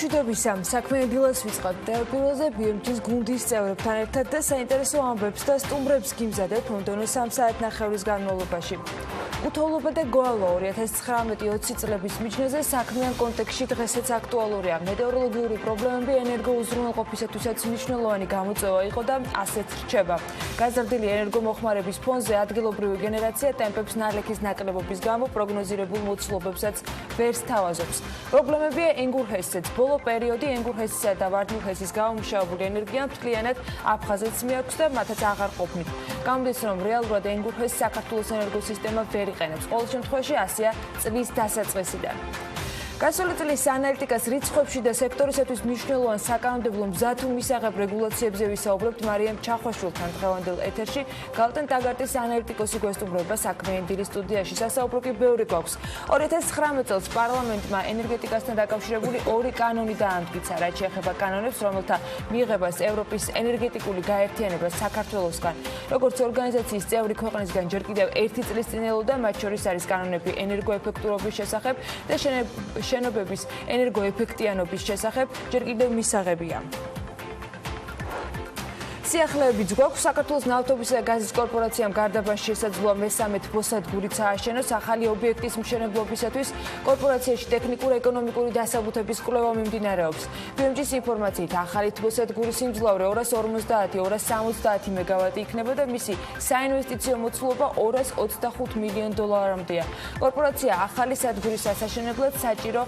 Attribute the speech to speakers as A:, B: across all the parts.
A: მშვიდობისა, საქმიანი დილას ვიწყებთ პირველზე BMG-ის გუნდის წევრებთან ერთად და საინტერესო ამბებს და სტუმრებს გიმზადეთ მომდევნო 3 საათნახევრის განმავლობაში. უთოვლობა და გვალვა 2019-20 წლების მიჯნაზე საქმიან კონტექსტში დღესაც აქტუალურია. მეტეოროლოგიური პრობლემები ენერგოუზრუნველყოფისათვისაც მნიშვნელოვანი გამოწვევა იყო და ასეც რჩება. გაზრდილი ენერგომოხმარების ფონზე ადგილობრივი გენერაცია ტემპებს ნალექის ნაკლებობის გამო პროგნოზირებულ მოცულობებსაც ვერ სთავაზობს. პრობლემებია ენგურჰესზეც. ბოლო პერიოდი ენგურჰესისა და ვარდნილჰესის გამომუშავებული ენერგია მთლიანად აფხაზეთს მიაქვს და მათაც აღარ ყოფნით. გამოდის, რომ რეალურად ენგურჰესს საქართველოს ენერგოსისტემა ვერ იყენებს. ყოველ შემთხვევაში ასეა წლის დასაწყისიდან. გასული წლის ანალიტიკას რიცხვებში და სექტორისათვის მნიშვნელოვან საკანონმდებლო მზა თუ მისაღებ რეგულაციებზე ვისაუბრებთ მარიამ ჩახვაშვილთან დღევანდელ ეთერში. გალტენ ტაგარტის ანალიტიკოსი გვესტუმრება საქმიანი დილის სტუდიაში. სასაუბრო კი ბევრი გვაქვს. 2019 წელს პარლამენტმა ენერგეტიკასთან დაკავშირებული 2 კანონი დაამტკიცა, რაც შეეხება კანონებს, რომელთა მიღებას ევროპის ენერგეტიკული გაერთიანება საქართველოსგან, როგორც ორგანიზაციის წევრი ქვეყნისგან ჯერ კიდევ 1 წლის წინ ელოდა, მათ შორის არის კანონები ენერგოეფექტურობის შესახებ და შენობების ენერგოეფექტიანობის შესახებ ჯერ კიდევ მისაღებია. სიახლეებიც გვაქვს. საქართველოს ნავთობისა და გაზის კორპორაციამ გარდაბანში შესაძლოა მესამე თბოსადგურიც ააშენოს. ახალი ობიექტის მშენებლობისათვის კორპორაციაში ტექნიკურ-ეკონომიკური დასაბუთების კვლევა მიმდინარეობს. BMG-ის ინფორმაციით, ახალი თბოსადგურის სიმძლავრე 250-270 მეგავატი იქნება და მისი საინვესტიციო მოცულობა 225 მილიონ დოლარამდეა. კორპორაცია ახალი სადგურის ასაშენებლად საჭირო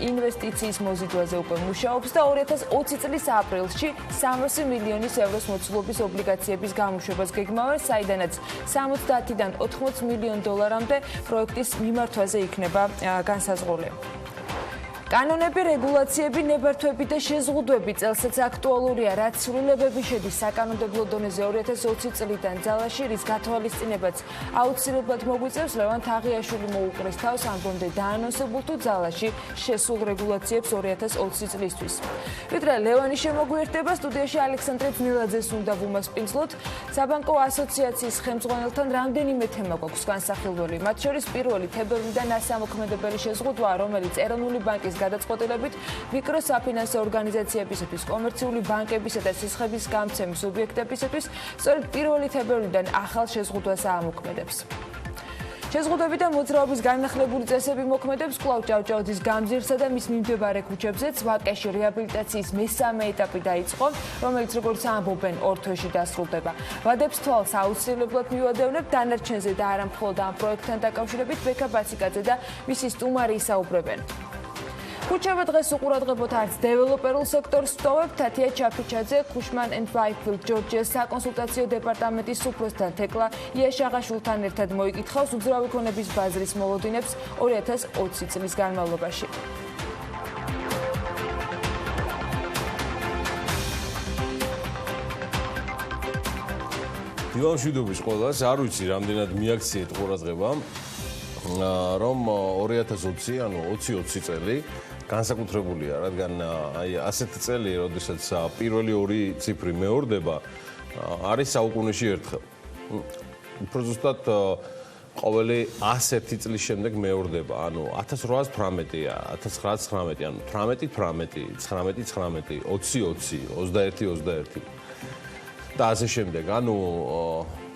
A: ინვესტიციის მოზიდვაზე უკვე მუშაობს და 2020 წლის აპრილში 300 მილიონის ევროს მოცულობის ობლიგაციების გამოშვებას გეგმავენ, საიდანაც 70-დან 80 მილიონ დოლარამდე პროექტის მიმართვაზე იქნება განსაზღვრული. კანონები, რეგულაციები, ნებართვები და შეზღუდვები წელსაც აქტუალურია, რაც სრულებები შედის საკანონმდებლო დონეზე 2020 წლიდან ძალაში, რის გათვალისწინებაც აუცილებლად მოგვიწევს ლევან თაღიაშვილი მოუყრის თავს ამბამდე დაანონსებულ თუ ძალაში შესულ რეგულაციებს 2020 წლისთვის. ვიდრე ლევანი შემოგვიერთდება, სტუდიაში ალექსანდრე ძნელაძეს უნდა ვუმასპინძლოთ. საბანკო ასოციაციის ხელმძღვანელთან რამდენიმე თემა გვაქვს განსახილველი. მათ შორის პირველი თებერვლიდან ასამოქმედებელი შეზღუდვა, რომელიც ეროვნული ბანკის გადაწყვეტილებით მიკროსაფინანსო ორგანიზაციებისათვის, კომერციული ბანკებისა და სისხების გამცემის ობიექტებისათვის სწორედ 1 თებერვლიდან ახალ შეზღუდვას აამოქმედებს. შეზღუდვები და მოძრაობის განახლებული წესები მოქმედებს კვლავ ჭავჭავაძის გამზირსა და მის მიმდებარე ქუჩებზეც. ვაკეში რეაბილიტაციის მესამე ეტაპი დაიწყო, რომელიც როგორც ამბობენ 2 თვეში დასრულდება. ვადებს თვალს აუცილებლად მივადევნებ, დანარჩენზე და არა მხოლოდ ამ პროექტთან დაკავშირებით ბექა ბაციკაძე და მისი სტუმარი ისაუბრებენ. ქუჩება დღეს უყურადღებოთ არც დეველოპერულ სექტორს ვტოვებთ. თათია ჩაფიჩაძე, ქუშმან and Whitefield ჯორჯიას საკონსულტაციო დეპარტამენტის სუფროსთან თეკლა იაშაღაშვილთან ერთად მოიკითხავს უძრავი ქონების ბაზრის მოლოდინებს 2020 წლის განმავლობაში.
B: დილა მშვიდობის ყველას, არ ვიცი რამდენად მიაქციეთ ყურადღება, რომ 2020, ანუ 2020 წელი განსაკუთრებულია, რადგან აი ასეთი წელი, როდესაც პირველი 2 ციფრი მეორდება, არის საუკუნეში ერთხელ. უფრო ზუსტად ყოველი 101 წლის შემდეგ მეორდება, ანუ 1818-ია, 1919, ანუ 18-18, 19-19, 20-20, 21-21 და ასე შემდეგ. ანუ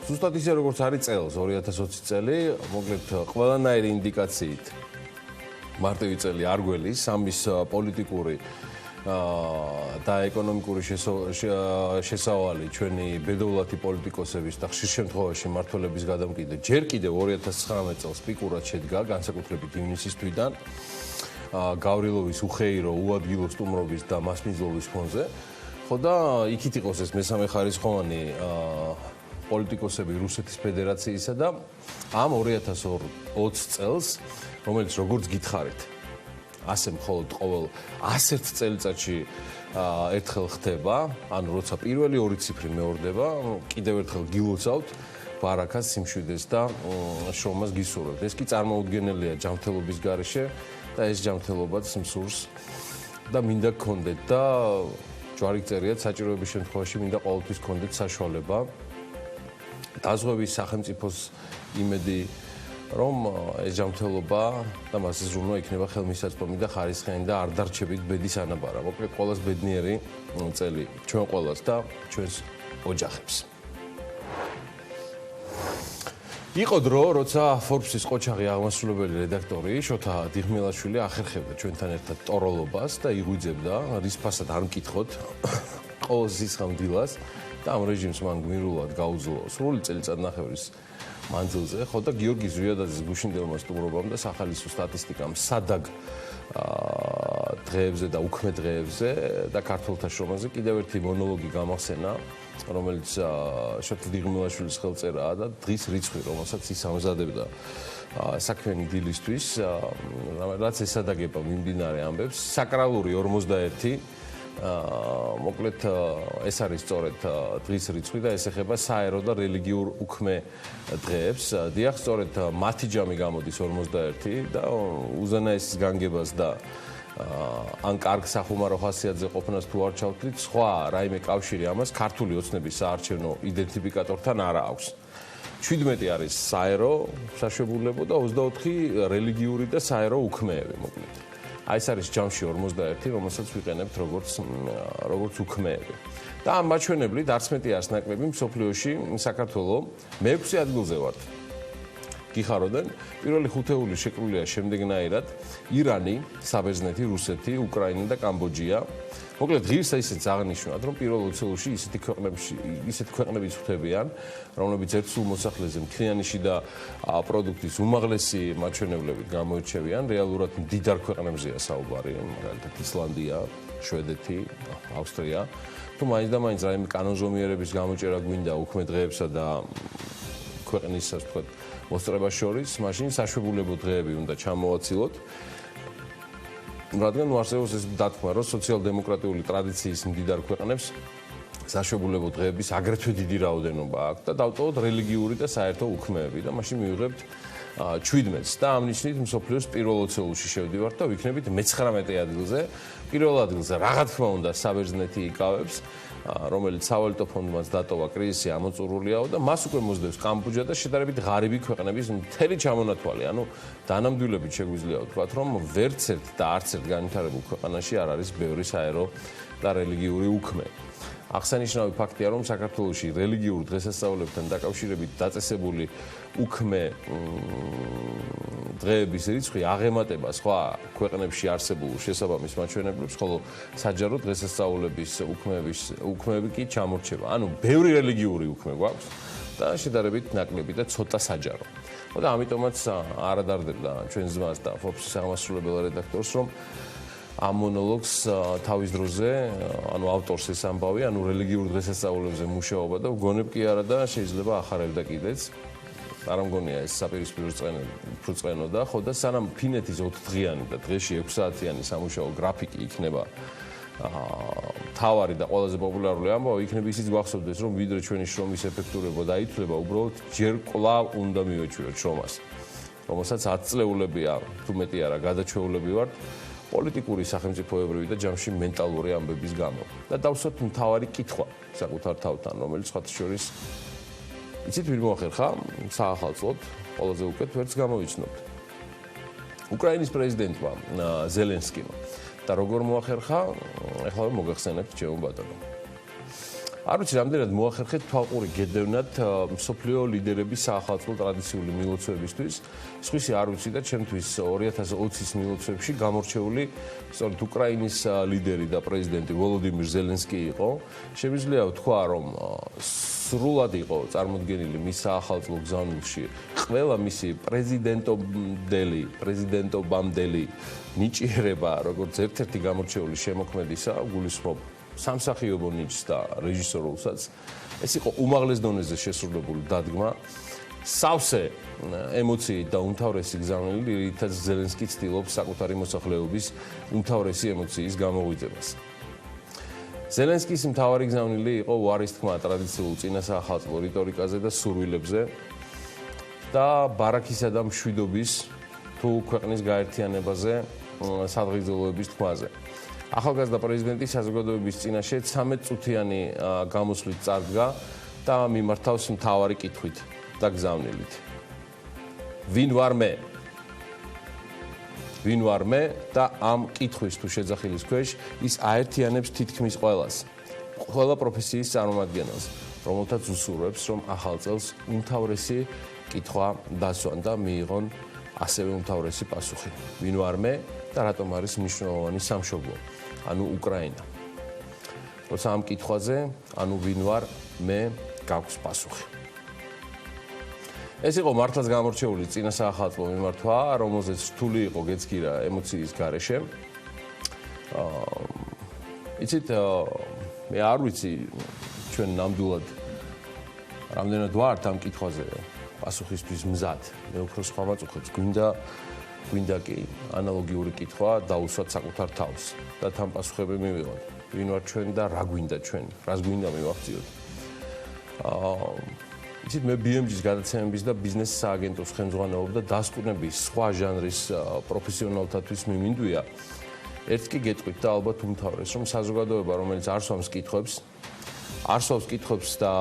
B: ზუსტად ისე როგორც არის წელს 2020 წელი, მოკლედ ყველანაირი ინდიკაციით მარტივი წელი არ გველის, ამის პოლიტიკური და ეკონომიკური შესავალი ჩვენი ბედოვლათი პოლიტიკოსების და ხშირ შემთხვევაში მმართველების გადამკიდე ჯერ კიდევ 2019 წელს პიკურად შედგა, განსაკუთრებით ივნისის თვიდან გავრილოვის უხეირო უადგილო სტუმრობის და მასპინძლობის ფონზე. ხო და იქით იყოს ეს მესამე ხარისხოვანი პოლიტიკოსები რუსეთის ფედერაციისა და ამ 2020 წელს, რომელიც როგორც გითხარით, ასე მხოლოდ ყოველ 101 წელიწადში ერთხელ ხდება, ანუ როცა პირველი 2 ციფრი მეორდება, კიდევ ერთხელ გილოცავთ ბარაკას, სიმშვიდეს და შრომას გისურვებთ. ეს კი წარმოუდგენელია ჯანმრთელობის გარეშე და ეს ჯანმრთელობაც მსურს და მინდა გქონდეთ და ჯვარი გწერიათ საჭიროების შემთხვევაში მინდა ყოველთვის გქონდეთ საშუალება დაზღვევის სახელმწიფოს იმედი რომ ეს ჯანმრთელობა და მასის ზრუნვა იქნება ხელმისაწვდომი და ხარისხიანი და არ დარჩებით ბედის ანაბარა. მოკლედ ყველას ბედნიერი წელი ჩვენ ყველას და ჩვენს ოჯახებს. იყო დრო, როცა Forbes-ის ყოჩაღი აღმასრულებელი რედაქტორი შოთა დიღმელაშვილი ახერხებდა ჩვენთან ერთად ტოროლობას და იღვიძებდა რის ფასად არ მკითხოთ ყოველ ზისხამ დილას და ამ რეჟიმს მან გმირულად გაუძლო სრული წელიწადნახევრის მანძილზე, ხო და გიორგი ზვიადაძის გუშინდელმა სტუმრობამ და სახალისო სტატისტიკამ საдаг დღეებზე და უქმე დღეებზე და ქართველთა შრომაზე კიდევ ერთი მონოლოგი გამახსენა, რომელიც შოთა დიღმელაშვილის ხელწერაა და დღის რიცხვი, რომელსაც ის ამზადებდა საქმიანი დილისთვის, რაც ესადაგება მიმდინარე ამბებს, საკრალური 51 მოკლედ ეს არის სწორედ დღის რიცხვი და ეს ეხება საერო და რელიგიურ უქმე დღეებს. დიახ, სწორედ მათი ჯამი გამოდის 51 და უზენაესის განგებას და ან კარგ სახუმარო ხასიათზე ყოფნას თუ არ ჩავთვლით, სხვა რაიმე კავშირი ამას ქართული ოცნების საარჩევნო იდენტიფიკატორთან არა აქვს. 17 არის საერო საშუალებო და 24 რელიგიური და საერო უქმეები, მოკლედ. აი ეს არის ჯამში 51, რომელსაც ვიყენებთ როგორც უქმეები. და ამ მაჩვენებლით არც მეტი არც ნაკლები მსოფლიოში საქართველოს მე-6 ადგილზე ვართ. გიხაროდენ, პირველი ხუთეული შეკრულია შემდეგნაირად: ირანი, საბერძნეთი, რუსეთი, უკრაინა და კამბოჯია. მოკლედ ღირსა ისეც აღნიშნავთ, რომ პირველ 20-ში ისეთ ქვეყნებიც ხვდებიან, რომლებიც ერთსულ მოსახლეზე მთლიანი შიდა პროდუქტის უმაღლესი მაჩვენებლებით გამოირჩევიან. რეალურად მდიდარ ქვეყნებზეა საუბარი, მაგალითად ისლანდია, შვედეთი, ავსტრია. თუ მაინც და მაინც რაიმე კანონზომიერების გამოჭერა გვინდა უქმე დღეებსა და ქვეყნის, ასე ვთქვათ, მოსწრებას შორის, მაშინ საშუალებო დღეები უნდა ჩამოვაცილოთ. რადგან არსებობს ეს დათქმა, რომ სოციალ-დემოკრატიული ტრადიციის მდიდარ ქვეყნებს საშუალებო დღეების აგრეთვე დიდი რაოდენობა აქვს და დავტოვოთ რელიგიური და საერთო უქმეები და მაშინ მივიღებთ 17-ს და ამ ნიშნით მსოფლიოს პირველ 20-ში შევდივართ და ვიქნებით მე-19 ადგილზე. პირველ ადგილზე რა თქმა უნდა საბერძნეთი იკავებს, რომელიც სავალუტო ფონდმაც დატოვა კრიზისი ამოწურულიაო და მას უკვე მოსდევს კამბოჯა და შედარებით ღარიბი ქვეყნების მთელი ჩამონათვალი. ანუ დანამდვილებით შეგვიძლია ვთქვათ, რომ ვერც ერთ და არც ერთ განვითარებულ ქვეყანაში არ არის ბევრი საერო და რელიგიური უქმე. აღსანიშნავი ფაქტია, რომ საქართველოში რელიგიურ დღესასწაულებთან დაკავშირებით დაწესებული უქმე დღეების რიცხვი აღემატება სხვა ქვეყნებში არსებულ შესაბამის მაჩვენებლებს, ხოლო საჯარო დღესასწაულების უქმეები კი ჩამორჩება. ანუ ბევრი რელიგიური უქმე გვაქვს და შედარებით ნაკლები და ცოტა საჯარო. და ამიტომაც არ ადარდებდა ჩვენ ზმას და Forbes-ის აღმასრულებელ რედაქტორს, რომ ამ მონოლოგს თავის დროზე, ანუ ავტორს ეს ამბავი, ანუ რელიგიურ დღესასწაულებზე მუშაობა და ვგონებ კი არა და შეიძლება ახარებდა კიდეც. არ მგონია ეს საპირისპირო წყენო და ხო და სანამ ფინეთის 4 დღიანი და დღეში 6 საათიანი სამუშაო გრაფიკი იქნება თავარი და ყველაზე პოპულარული ამბავი, იქნება ისიც გვახსოვდეს, რომ ვიდრე ჩვენი შრომის ეფექტურობა დაითვლება, უბრალოდ ჯერ კვლავ უნდა მივეჩვიოთ შრომას, რომელსაც 10 წლეულებია, თუ მეტი არა, გადაჩვეულები ვართ პოლიტიკური, სახელმწიფოებრივი და ჯამში მენტალური ამბების გამო. და დავსვათ მთავარი კითხვა საკუთარ თავთან, რომელიც სხვათა შორის იცით ვინ მოახერხა საახალწლოდ, ყველაზე უკეთ ვერც გამოვიცნობთ. უკრაინის პრეზიდენტმა ზელენსკიმ და როგორ მოახერხა, ახლა მოგახსენებთ ჩემო ბატონო. არ ვიცი, რამდენად მოახერხეთ თვალყური გედევნათ მსოფლიო ლიდერების საახალწლო ტრადიციული მილოცვებისთვის. სხვისი არ ვიცი და ჩემთვის 2020-ის მილოცვებში გამორჩეული სწორედ უკრაინის ლიდერი და პრეზიდენტი ვოლოდიმირ ზელენსკი იყო. შემიძლია ვთქვა, რომ სრულად იყო წარმოდგენილი მის საახალწლო გზავნილში ყველა მისი პრეზიდენტობამდელი ნიჭიერება, როგორც ერთ-ერთი გამორჩეული შემოქმედისა, გულისხმობ სამსახიობო ნიჭს და რეჟისორულსაც. ეს იყო უმაღლეს დონეზე შესრულებული დადგმა, სავსე ემოციით და უმთავრესი გზავნილი, რითაც ზელენსკი ცდილობს საკუთარი მოსახლეობის უმთავრესი ემოციის გამოღვიძებას. ზელენსკის მთავარი გზავნილი იყო უარის თქმა ტრადიციულ წინასაახალწლო რიტორიკაზე და სურვილებზე და ბარაქისა და მშვიდობის თუ ქვეყნის გაერთიანებაზე სადღეგრძელოების თქმაზე. ახალგაზრდა პრეზიდენტი საზოგადოების წინაშე 13 წუთიანი გამოსვლით წარდგა და მიმართავს მთავარი კითხვით და გზავნილით. ვინ ვარ მე? ვინ ვარ მე და ამ კითხვის თუ შეძახილის ქვეშ ის აერთიანებს თითქმის ყველას. ყველა პროფესიის წარმომადგენელს, რომელთაც უსურვებს, რომ ახალ წელს უმთავრესი კითხვა დასვან და მიიღონ ასევე უმთავრესი პასუხი. ვინ ვარ მე და რატომ არის მნიშვნელოვანი სამშობლო, ანუ უკრაინა. როცა ამ კითხვაზე, ანუ ვინ ვარ მე გაქვს პასუხი. ეს იყო მართლაც გამორჩეული წინა საახალწლო მიმართვა, რომელზეც რთული იყო გეცქირა ემოციის გარეშე. იცით, მე არ ვიცი ჩვენ ნამდვილად რამდენად ვართ ამ კითხვაზე პასუხისთვის მზად. მე უფრო სხვა მაწუხებს გვინდა კი ანალოგიური კითხვა დაუსვათ საკუთარ თავს და თან პასუხები მივიღოთ. ვინ ვარ ჩვენ და რა გვინდა ჩვენ, რას გვინდა მივახციოთ. იცით, მე BMG-ის გადაცემების და ბიზნეს სააგენტოს ხელმძღვანელობ და დასკვნების სხვა ჟანრის პროფესიონალთათვის მიმინდვია. ერთ კი გეტყვით და ალბათ უმთავრეს, რომ საზოგადოება, რომელიც არ სვამს კითხვებს და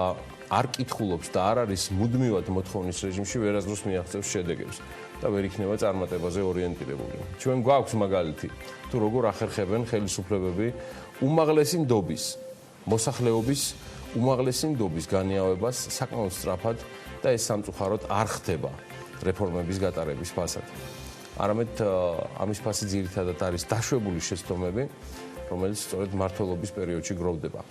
B: არ კითხულობს და არ არის მუდმივად მოთხოვნის რეჟიმში, ვერასდროს მიაღწევს შედეგებს და ვერ იქნება წარმატებაზე ორიენტირებული. ჩვენ გვაქვს მაგალითი, თუ როგორ ახერხებენ ხელისუფლებები უმაღლესი ნდობის, მოსახლეობის უმაღლესი ნდობის განიავებას საკმაოდ სწრაფად და ეს სამწუხაროდ არ ხდება რეფორმების გატარების ფასად. არამედ ამის ფასი ძირითადად არის დაშვებული შეცდომები, რომელიც სწორედ მმართველობის პერიოდში გროვდება.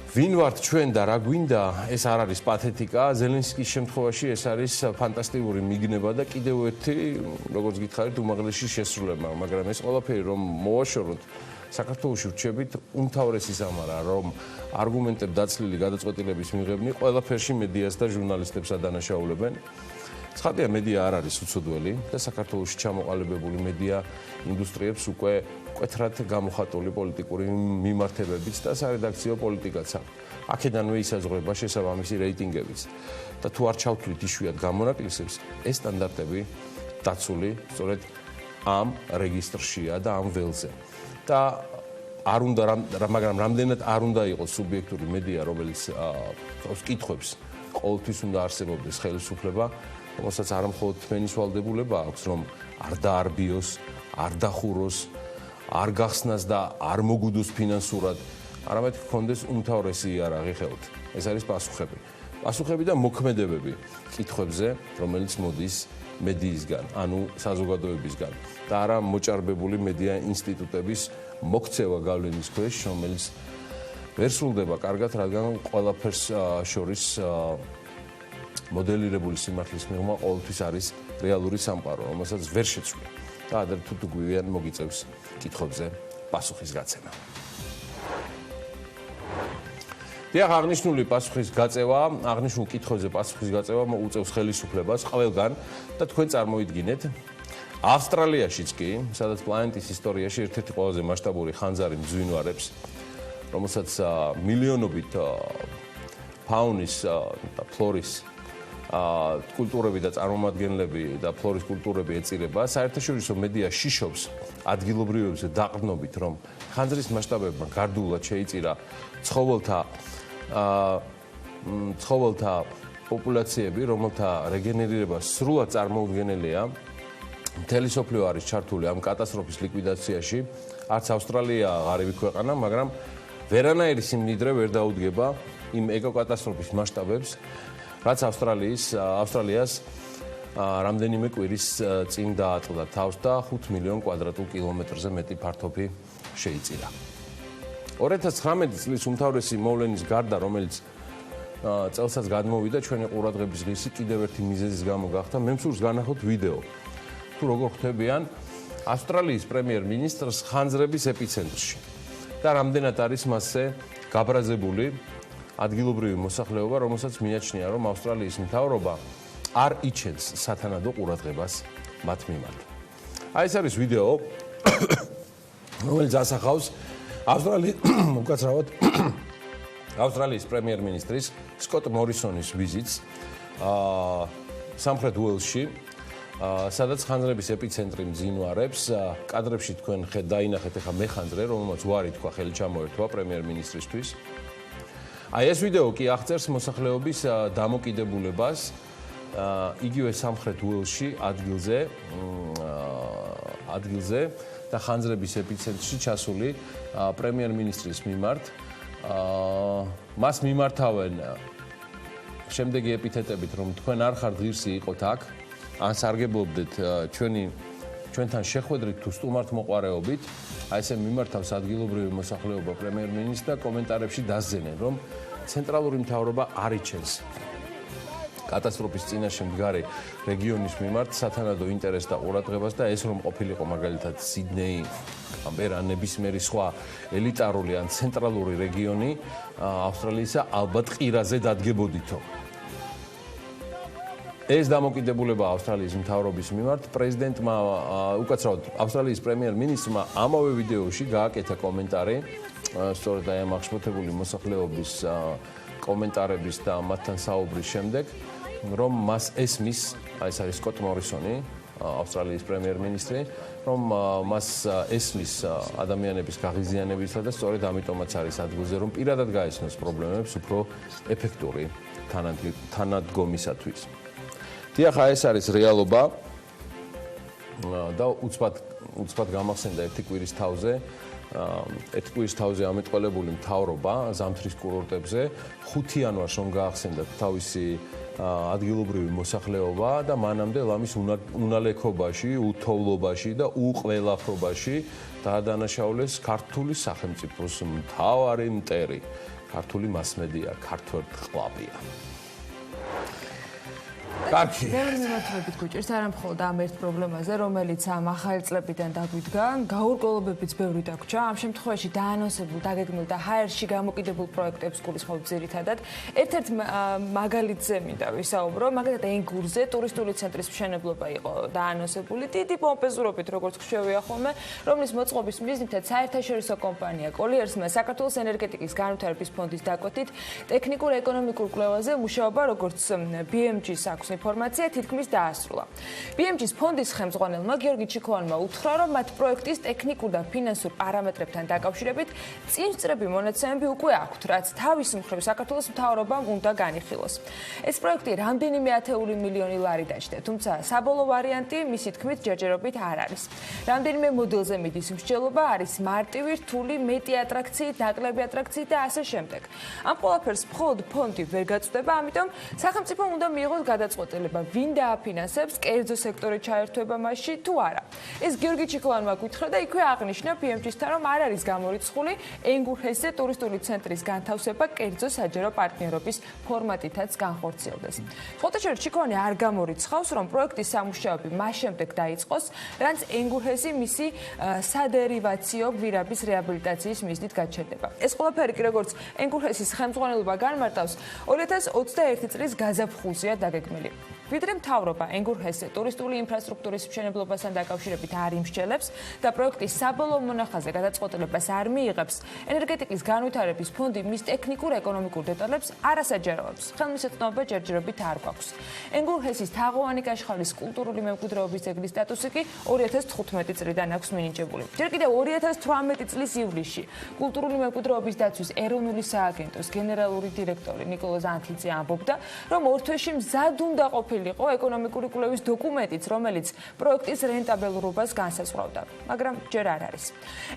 B: ვინ ვართ ჩვენ და რა გვინდა, ეს არ არის პათეტიკა, ზელენსკის შემთხვევაში ეს არის ფანტასტიკური მიგნება და კიდევ ერთი, როგორც გითხარით, უმაღლესი შესრულება, მაგრამ ეს ყველაფერი რომ მოვაშოროთ საქართველოში ვრჩებით უმთავრესი სამარა, რომ არგუმენტებ დაცლილი გადაწყვეტილების მიღებნი ყველაფერში მედიას და ჟურნალისტებს ადანაშაულებენ. ცხადია, მედია არ არის უცოდველი და საქართველოში ჩამოყალიბებული მედია ინდუსტრიებს უკვე მკვეთრად გამოხატული პოლიტიკური მიმართებებით და სარედაქციო პოლიტიკაც აქვს. აქედანვე ისაზღვრება შესაბამისი რეიტინგებიც. და თუ არ ჩავთვლით იშვიათ გამონაკლისებს, ეს სტანდარტები დაცული სწორედ ამ რეგისტრშია და ამ ველზე. და არ უნდა, მაგრამ რამდენად არ უნდა იყოს სუბიექტური მედია, რომელიც კითხვებს ყოველთვის უნდა არსებობდეს ხელისუფლება, რომელსაც არ მხოლოდ თმენის ვალდებულება აქვს, რომ არ დაარბიოს, არ დახუროს, არ გახსნას და არ მოგუდოს ფინანსურად, არამედ ჰქონდეს უმთავრესი იარაღი ხელთ. ეს არის პასუხები. პასუხები და მოქმედებები კითხვებზე, რომელიც მოდის მედიისგან, ანუ საზოგადოებისგან და არა მოჭარბებული მედია ინსტიტუტების მოქცევა გავლენის ქვეშ, რომელიც ვერ სრულდება კარგად, რადგან ყველაფერს შორის მოდელირებული სიმართლის მიღმა ყოველთვის არის რეალური სამყარო, რომელსაც ვერ შეცვლი და ადრე თუ გვიან მოგიწევს კითხვებზე პასუხის გაცემა. დიახ, აღნიშნული პასუხის გაწევა, აღნიშნულ კითხვებზე პასუხის გაწევა მოუწევს ხელისუფლებას ყველგან და თქვენ წარმოიდგინეთ, ავსტრალიაშიც კი, სადაც პლანეტის ისტორიაში ერთ-ერთი ყველაზე მასშტაბური ხანძარი მძვინვარებს, რომელსაც მილიონობით ფაუნის და ფლორის კულტურები და წარმომადგენლები და ფლორის კულტურები ეწირება, საერთაშორისო მედია შიშობს ადგილობრივებზე დაყრდნობით, რომ ხანძრის მასშტაბებმა გარდულად შეიწირა ცხოველთა პოპულაციები, რომელთა რეგენერირება სრულად წარმოუდგენელია. მთელი სოფლიო არის ჩართული ამ კატასტროფის ლიკვიდაციაში, არც ავსტრალია ღარიბი ქვეყანა, მაგრამ ვერანაირი სიმდიდრე ვერ დაუდგება იმ ეკოკატასტროფის მასშტაბებს, რაც ავსტრალიას რამდენიმე კვირის წინ დაატყდა თავს და 5 მილიონ კვადრატულ კილომეტრზე მეტი ფართობი შეიწირა. 2019 წლის უმთავრესი მოვლენის გარდა, რომელიც წელსაც გადმოვიდა ჩვენი ყურადღების ღირსი კიდევ ერთი მიზეზის გამო გახდა, მე მსურს განახოთ ვიდეო. თუ როგორ ხვდებიან ავსტრალიის პრემიერ-მინისტრს ხანძრების ეპიცენტრში და რამდენად არის მასზე გაბრაზებული ადგილობრივი მოსახლეობა, რომელსაც მიაჩნია, რომ ავსტრალიის მთავრობა არ იჩენს სათანადო ყურადღებას მათ მიმართ. აი ეს არის ვიდეო, რომელიც ასახავს ავსტრალიის პრემიერ-მინისტრის სკოტ მორისონის ვიზიტს სამხრეთ უელსში, სადაც ხანძრების ეპიცენტრი მძინვარებს. კადრებში თქვენ დაინახეთ ახლა მეხანძრე, რომელმაც უარი თქვა ხელი ჩამოერთვა პრემიერ-მინისტრისთვის. აი ეს ვიდეო კი აღწერს მოსახლეობის დამოკიდებულებას იგივე სამხრეთ უელსში ადგილზე და ხანძრების ეპიცენტრში ჩასული პრემიერ-მინისტრის მიმართ. მას მიმართავენ შემდეგი ეპითეტებით, რომ თქვენ არ ხართ ღირსი იყოთ აქ, ან სარგებლობდეთ ჩვენთან შეხვედრით თუ სტუმართ მოყვარეობით. აი ესე მიმართავს ადგილობრივი მოსახლეობა პრემიერ-მინისტრს და კომენტარებში დასძენენ, რომ ცენტრალური მთავრობა არ იჩენს კატასტროფის წინაშე მდგარი რეგიონის მიმართ სათანადო ინტერესს და ყურადღებას და ეს რომ ყოფილიყო მაგალითად სიდნეი, კამბერა, ნებისმიერი სხვა ელიტარული ან ცენტრალური რეგიონი ავსტრალიისა ალბათ ყირაზე დადგებოდითო. ეს დამოკიდებულება ავსტრალიის მთავრობის მიმართ პრეზიდენტმა უკაცრავად ავსტრალიის პრემიერ-მინისტრმა ამავე ვიდეოში გააკეთა კომენტარი სწორედ აი ამ აღშფოთებული მოსახლეობის კომენტარების და მათთან საუბრის შემდეგ, რომ მას ესმის, აი ეს არის სკოტ მორისონი, ავსტრალიის პრემიერ-მინისტრი, რომ მას ესმის ადამიანების გაღიზიანებისა და სწორედ ამიტომაც არის ადგილზე, რომ პირადად გაეცნოს პრობლემებს უფრო ეფექტური თანადგომისათვის. დიახ, ეს არის რეალობა და უცბად გამახსენდა ერთი კვირის თავზე ამიტყოლებული მთავრობა ზამთრის კურორტებზე 5 იანვარს რომ გაახსენდათ თავისი ადგილობრივი მოსახლეობა და მანამდე ლამის უნალექობაში, უთოვლობაში და უყველაფრობაში დაადანაშაულეს ქართული სახელმწიფოს მთავარი მტერი, ქართული მასმედია, ქართველთყლაპია. კარგი.
A: ბევრი მიმართულებით გვიჭირს არა მხოლოდ ამ ერთ პრობლემაზე, რომელიც ამ ახალი წლებიდან დაგვიდგა, გაურკვევლობებიც ბევრი დაგვრჩა. ამ შემთხვევაში დაანონსებულ, დაგეგმილ და ჰაერში გამოკიდებულ პროექტებს გულისხმობ ძირითადად. ერთ-ერთ მაგალითზე მინდა ვისაუბრო, მაგალითად ენგურზე ტურისტული ცენტრის მშენებლობა იყო დაანონსებული დიდი პომპეზურობით, როგორც ხვევია ხოლმე, რომლის მოწყობის მიზნითაც საერთაშორისო კომპანია კოლიერსმა საქართველოს ენერგეტიკის განვითარების ფონდის დაკვეთით ტექნიკურ-ეკონომიკურ კვლევაზე მუშაობა, როგორც BMG-ს აქვს ინფორმაცია თითქმის დაასრულა. BMG-ს ფონდის ხელმძღვანელმა გიორგი ჩიქოვანმა უთხრა, რომ მათ პროექტის ტექნიკურ და ფინანსურ პარამეტრებთან დაკავშირებით წინსწრები მონაცემები უკვე აქვთ, რაც თავის მხრივ საქართველოს მთავრობამ უნდა განიხილოს. ეს პროექტი რამდენიმე ათეული მილიონი ლარი დაჭდა, თუმცა საბოლოო ვარიანტი მისი თქმით ჯერჯერობით არ არის. რამდენიმე მოდელზე მიდის მსჯელობა, არის მარტივი, რთული, მეტი ატრაქციით, ნაკლები ატრაქციით და ასე შემდეგ. ამ ყველაფერს მხოლოდ ფონდი ვერ გაწვდება, ამიტომ სახელმწიფომ უნდა მიიღოს გადაწყვეტილება, ვინ დააფინანსებს, კერძო სექტორი ჩაერთვება მასში თუ არა. ეს გიორგი ჩიქოვანმა გითხრა და იქვე აღნიშნა BMG-სთან, რომ არ არის გამორიცხული ენგურჰესზე ტურისტული ცენტრის განთავსება კერძო საჯარო პარტნიორობის ფორმატითაც განხორციელდეს. ფოტოშერტ ჩიქოვანი არ გამორიცხავს, რომ პროექტის სამუშაოები მას შემდეგ დაიწყოს, რაც ენგურჰესი მისი სადერივაციო გვირაბის რეაბილიტაციის მიზნით გაჩერდება. ეს ყველაფერი კი როგორც ენგურჰესის ხელმძღვანელობა განმარტავს, 2021 წლის გაზაფხულზეა დაგეგმილი. ვიდრე მთავრობა ენგურჰესზე ტურისტული ინფრასტრუქტურის მშენებლობასთან დაკავშირებით არ იმსჯელებს და პროექტის საბოლოო მონახაზზე გადაწყვეტილებას არ მიიღებს, ენერგეტიკის განვითარების ფონდი მის ტექნიკურ-ეკონომიკურ დეტალებს არასაჯაროებს. ხელმისაწვდომობა ჯერჯერობით არ გვაქვს. ენგურჰესის თაღოვანი კაშხალის კულტურული მემკვიდრეობის ძეგლის სტატუსი კი 2015 წლიდან აქვს მინიჭებული. ჯერ კიდევ 2018 წლის ივლისში კულტურული მემკვიდრეობის დაცვის ეროვნული სააგენტოს გენერალური დირექტორი ნიკოლოზ ანთიძე ამბობდა, რომ ორ თვეში მზად უნდა ყოფილიყო ეკონომიკური კვლევის დოკუმენტიც, რომელიც პროექტის რენტაბელურობას განსაზღვრავდა, მაგრამ ჯერ არ არის.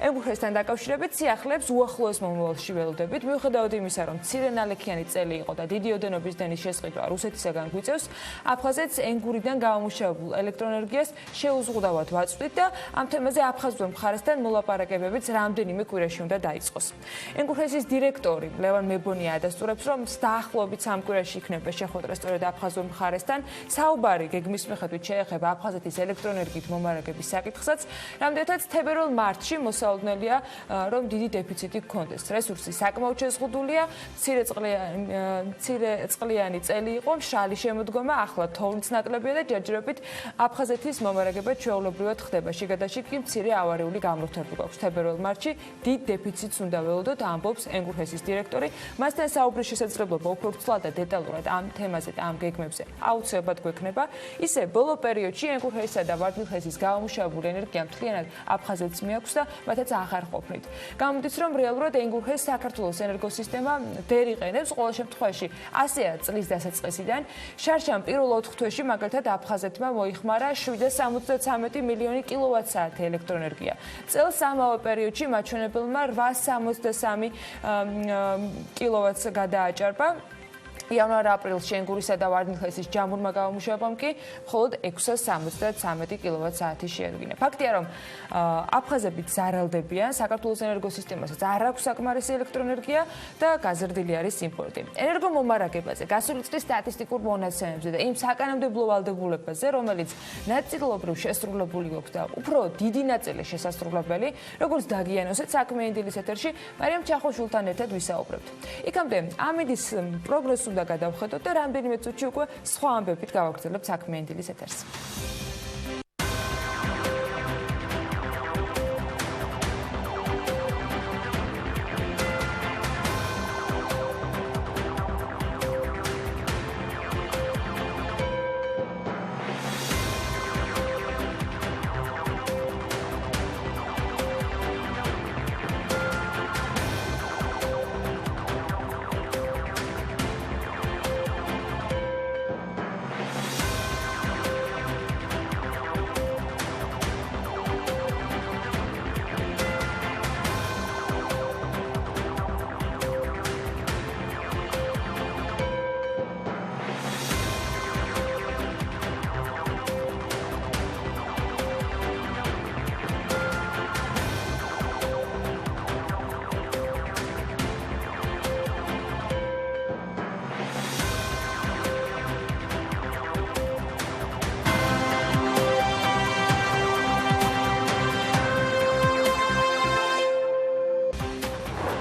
A: ენგურჰესთან დაკავშირებით სიახლეებს უახლოეს მომავალში ველოდებით, მიუხედავად იმისა, რომ მცირე ნალექიანი წელი იყო და დიდი ოდენობის დენის შესყიდვა რუსეთისაგან გვიწევს, აფხაზეთს ენგურიდან გამომუშავებულ ელექტროენერგიას შეუზღუდავად ვაწვდით და ამ თემაზე აფხაზურ მხარესთან მოლაპარაკებებიც რამდენიმე კვირაში უნდა დაიწყოს. ენგურჰესის დირექტორი ლევან მებონია ადასტურებს, რომ დაახლოებით 3 კვირაში იქნება შეხვედრა სწორედ აფხაზურ მხარესთან. საუბარი გეგმის მიხედვით შეეხება აფხაზეთის ელექტროენერგიით მომარაგების საკითხსაც, რამდენადაც თებერვალ მარტში მოსალოდნელია, რომ დიდი დეფიციტი გქონდეს. რესურსი საკმაოდ შეზღუდულია, მცირეწყლიანი წელი იყო, მშრალი შემოდგომა, ახლა თოვლიც ნაკლებია და ჯერჯერობით აფხაზეთის მომარაგება ჩვეულებრივად ხდება. შიგადაშიგ კი მცირე ავარიული გამორთები გვაქვს. თებერვალ მარტში დიდ დეფიციტს უნდა ველოდოთ, ამბობს ენგურჰესის დირექტორი. მასთან საუბრის შესაძლებლობა უფრო ცვლად და დეტალურად ამ თემაზე და ამ გეგმებზე აუცილებლად მოხერხებად გვექნება, ისე ბოლო პერიოდში ენგურხესისა და ვარდნილხესის გამომუშავებული ენერგია მთლიანად აფხაზეთს მიაქვს და მათაც აღარ ყოფნით. გამოდის, რომ რეალურად ენგურხეს საქართველოს ენერგოსისტემა ვერ იყენებს, ყოველ შემთხვევაში ასეა წლის დასაწყისიდან. შარშან პირველ 4 თვეში მაგალითად აფხაზეთმა მოიხმარა 773 მილიონი კილოვატ-საათი ელექტროენერგია. წელს ამავე პერიოდში მაჩვენებელმა 863 კილოვატს გადააჭარბა. იანვარ-აპრილში ენგურისა და ვარდნილხესის ჯამურმა გამომუშავებამ კი მხოლოდ 673 კილოვატ-საათი შეადგინა. ფაქტია, რომ აფხაზები ზარალდებიან, საქართველოს ენერგოსისტემასაც არ აქვს საკმარისი ელექტროენერგია და გაზრდილი არის იმპორტი. ენერგომომარაგებაზე, გასული წლის სტატისტიკურ მონაცემებზე და იმ საკანონმდებლო ვალდებულებაზე, რომელიც ნაწილობრივ შესრულებული გვაქვს და უფრო დიდი ნაწილი შესასრულებელი, როგორც დაგიანოსეთ საქმიანი დილის ეთერში, მარიამ ჩახოშვილთან ერთად ვისაუბრებთ. იქამდე ამინდის პროგრესს უნდა გადავხედოთ და რამდენიმე წუთში უკვე სხვა ამბებით გავაგრძელებთ საქმიანი დილის ეთერს.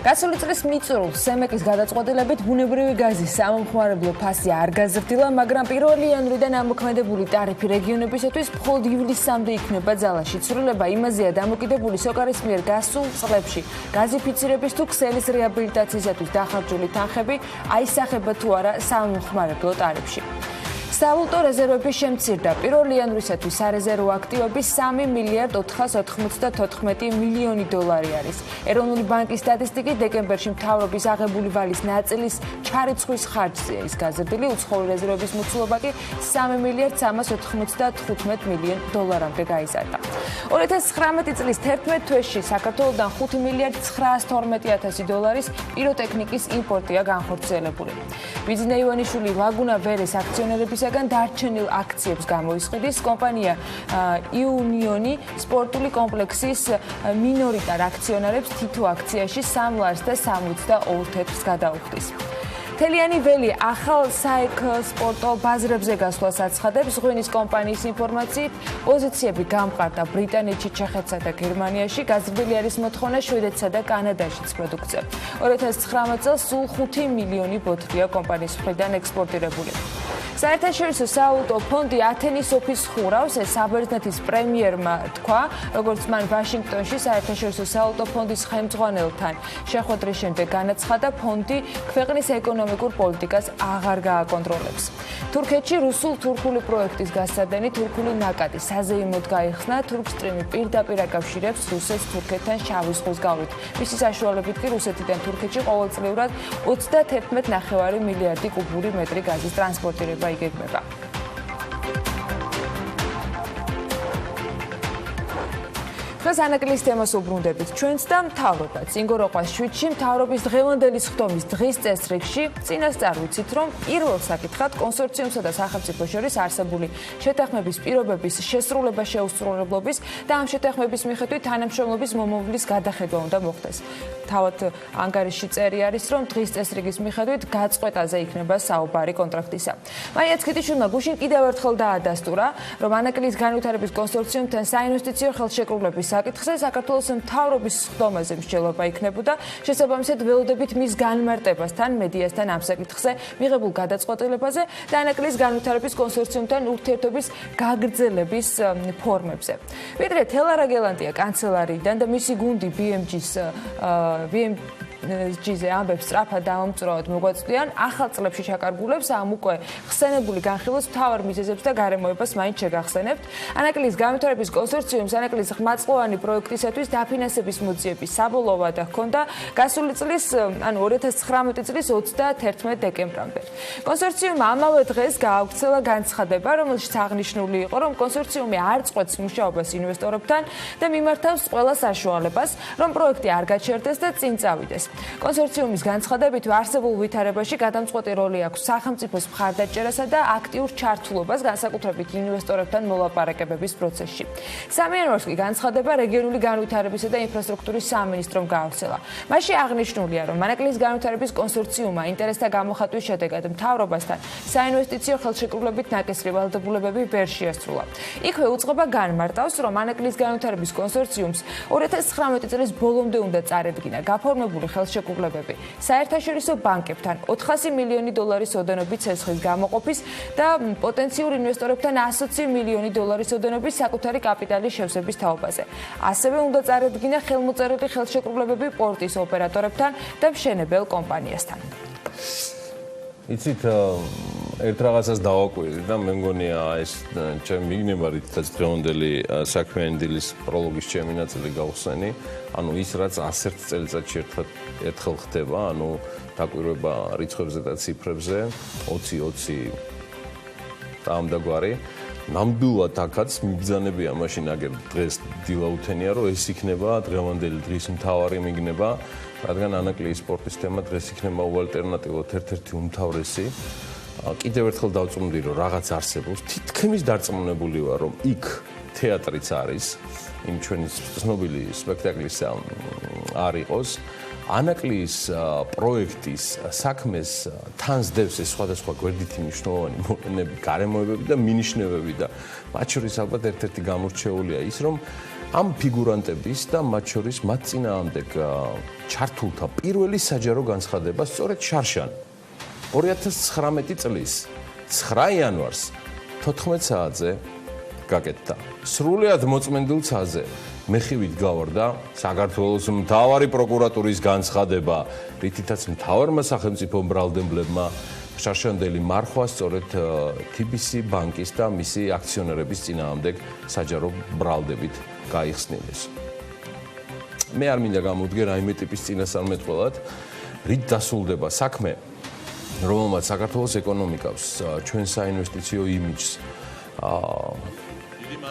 A: გასული წლის მიწურულს სემეკის გადაწყვეტილებით ბუნებრივი გაზის სამომხმარებლო ფასი არ გაზრდილა, მაგრამ 1 იანვრიდან ამოქმედებული ტარიფი რეგიონებისათვის მხოლოდ ივლისამდე იქნება ძალაში. ცვლილება იმაზეა დამოკიდებული სოკარის მიერ გასულ წლებში გაზიფიცირების თუ ქსელის რეაბილიტაციისათვის დახარჯული თანხები აისახება თუ არა სამომხმარებლო ტარიფში. სავალუტო რეზერვები შემცირდა. 1 იანვრისათვის სარეზერვო აქტივები 3 მილიარდ 494 მილიონი დოლარი არის. ეროვნული ბანკის სტატისტიკით დეკემბერში მთავრობის აღებული ვალის ნაწილის ჩარიცხვის ხარჯზეა ის გაზრდილი, უცხოური რეზერვების მოცულობა კი 3 მილიარდ 395 მილიონ დოლარამდე გაიზარდა. 2019 წლის 11 თვეში საქართველოდან 5 მილიარდ 912 დოლარის პიროტექნიკის იმპორტია განხორციელებული. ბიზნე ივანიშვილი ლაგუნა ვერეს აქციონერებისაგან დარჩენილ აქციებს გამოისყიდის. კომპანია იუნიონი სპორტული კომპლექსის მინორიტარ აქციონერებს თითო აქციაში 3 ლარს და 62 თეთრს გადაუხდის. თელიანი ველი ახალ საექსპორტო ბაზრებზე გასვლას აცხადებს. ღვინის კომპანიის ინფორმაციით, პოზიციები გამყარდა ბრიტანეთში, ჩეხეთსა და გერმანიაში. გაზრდილი არის მოთხოვნა შვედეთსა და კანადაშიც პროდუქციამ. 2019 წელს სულ 5 მილიონი ბოთლია კომპანიის მხრიდან ექსპორტირებული. საერთაშორისო სავალუტო ფონდი ათენის ოფისს ხურავს, ეს საბერძნეთის პრემიერმა თქვა, როგორც მან ვაშინგტონში საერთაშორისო სავალუტო ფონდის ხელმძღვანელთან შეხვედრის შემდეგ განაცხადა, ფონდი ქვეყნის ეკონომიკურ პოლიტიკას აღარ გააკონტროლებს. თურქეთში რუსულ-თურქული პროექტის გასცადენი თურქული ნაკადი საზეიმოდ გაიხსნა. თურქსტრიმი პირდაპირ აკავშირებს რუსეთს თურქეთთან შავი ზღვის გავლით. მისი საშუალებით კი რუსეთიდან თურქეთში ყოველწლიურად 31,9 მილიარდი კუბური მეტრი გაზის ტრანსპორტირება იგეგმება. დღეს ანაკლის თემას უბრუნდებით ჩვენც და მთავრობაც. ინგოროყვას შვიდში მთავრობის დღევანდელი სხდომის დღის წესრიგში წინასწარ ვიცით, რომ პირველ საკითხად კონსორციუმსა და სახელმწიფო შორის არსებული შეთანხმების პირობების შესრულება შეუსრულებლობის და ამ შეთანხმების მიხედვით თანამშრომლობის მომავლის გადახედვა უნდა მოხდეს. თავად ანგარიში წერი არის, რომ დღის წესრიგის მიხედვით გაწყვეტაზე იქნება საუბარი კონტრაქტისა. მარია ცქიტიშვილმა გუშინ კიდევ ერთხელ დაადასტურა, რომ ანაკლის განვითარების კონსორციუმთან საინვესტიციო ხელშეკრულების საკითხზე საქართველოს მთავრობის სხდომაზე მსჯელობა იქნებოდა. შესაბამისად ველოდებით მის განმარტებასთან მედიასთან ამ საკითხზე მიღებულ გადაწყვეტილებაზე და ანაკლის განვითარების კონსორციუმთან ურთიერთობის გაგრძელების ფორმებზე. ვიდრე თელარა გელანდია კანცელარიიდან და მისი გუნდი BMG-ს ESG-ზე ამბებს სწრაფად დამომწურავად მოგვაწვდიან, ახალ წლებში ჩაკარგულებს ამ უკვე ხსენებული განხილვის მთავარ მიზეზებს და გარემოებას მაინც შეგახსენებთ. ანაკლიის განვითარების კონსორციუმს ანაკლიის ხმაწყლოვანი პროექტისათვის დაფინანსების მოძიების საბოლოო ვადა ჰქონდა გასული წლის, ანუ 2019 წლის 31 დეკემბრამდე. კონსორციუმმა ამავე დღეს გააუქცელა განცხადება, რომელშიც აღნიშნული იყო, რომ კონსორციუმი არ წყვეტს მუშაობას ინვესტორებთან და მიმართავს ყველა საშუალებას, რომ პროექტი არ გაჩერდეს და წინ წავიდეს. კონსორციუმის განცხადებით არსებულ ვითარებაში გადამწყვეტი როლი აქვს სახელმწიფოს მხარდაჭერასა და აქტიურ ჩართულობას განსაკუთრებით ინვესტორებთან მოლაპარაკებების პროცესში. სამიანვარს კი განცხადება რეგიონული განვითარებისა და ინფრასტრუქტურის სამინისტრომ გააუქცელა. მასში აღნიშნულია, რომ ანაკლიის განვითარების კონსორციუმმა ინტერესთა გამოხატვის შედეგად მთავრობასთან საინვესტიციო ხელშეკრულებით ნაკისრი ვალდებულებები ვერ შეასრულა. იქვე უწყება განმარტავს, რომ ანაკლიის განვითარების კონსორციუმს 2019 წლის ბოლომდე უნდა წარედგინა გაფორმებული ხელშეკრულებები საერთაშორისო ბანკებთან 400 მილიონი დოლარის ოდენობით ცეცხლის გამოყოფის და პოტენციურ ინვესტორებთან 120 მილიონი დოლარის ოდენობის საკუთარი კაპიტალის შევსების თაობაზე. ასევე უნდა წარედგინა ხელმოწერილი ხელშეკრულებები პორტის ოპერატორებთან და მშენებელ კომპანიასთან.
B: იცით, ერთ რაღაცას დავაკვირდი და მე მგონია ეს ჩემი მიგნება რითაც დღევანდელი საქმიანი დილის პროლოგის ჩემი ნაწილი გავხსენი, ანუ ის რაც 101 წელიწადში ერთხელ ხდება, ანუ დაკვირვება რიცხვებზე და ციფრებზე, 20 და ამდაგვარი. ნამდვილად აქაც მიბრძანებია მაშინ აგერ დღეს დილა უთენია, რომ ეს იქნება დღევანდელი დღის მთავარი მიგნება, რადგან ანაკლიის სპორტის თემა დღეს იქნება უალტერნატივოდ ერთ-ერთი უმთავრესი. კიდევ ერთხელ დავწუნდი, რომ რაღაც არსებობს, თითქმის დარწმუნებული ვარ, რომ იქ თეატრიც არის, იმ ჩვენი ცნობილი სპექტაკლის არ იყოს. ანაკლიის პროექტის საქმეს თან სდევს ეს სხვადასხვა გვერდითი მნიშვნელოვანი მოვლენები, გარემოებები და მინიშნებები და მათ შორის ალბათ ერთ-ერთი გამორჩეულია ის, რომ ამ ფიგურანტების და მათ შორის მათ წინააღმდეგ ჩართულთა პირველი საჯარო განცხადება სწორედ შარშან 2019 წლის 9 იანვარს 14 საათზე გაკეთდა. სრულად მოწმენდილ ცაზე მეხივით გავარდა საქართველოს მთავარი პროკურატურის განცხადება, რითაც მთავარმა სახელმწიფო ბრალდებლებმა შარშანდელი მარხვა სწორედ TBC ბანკის და მისი აქციონერების წინააღმდეგ საჯარო ბრალდებით გაიხსნილეს. მე არ მინდა გამოვდგე რაიმე ტიპის წინასწარმეტყველად, რით დასრულდება საქმე, რომელმაც საქართველოს ეკონომიკას, ჩვენ საინვესტიციო იმიჯს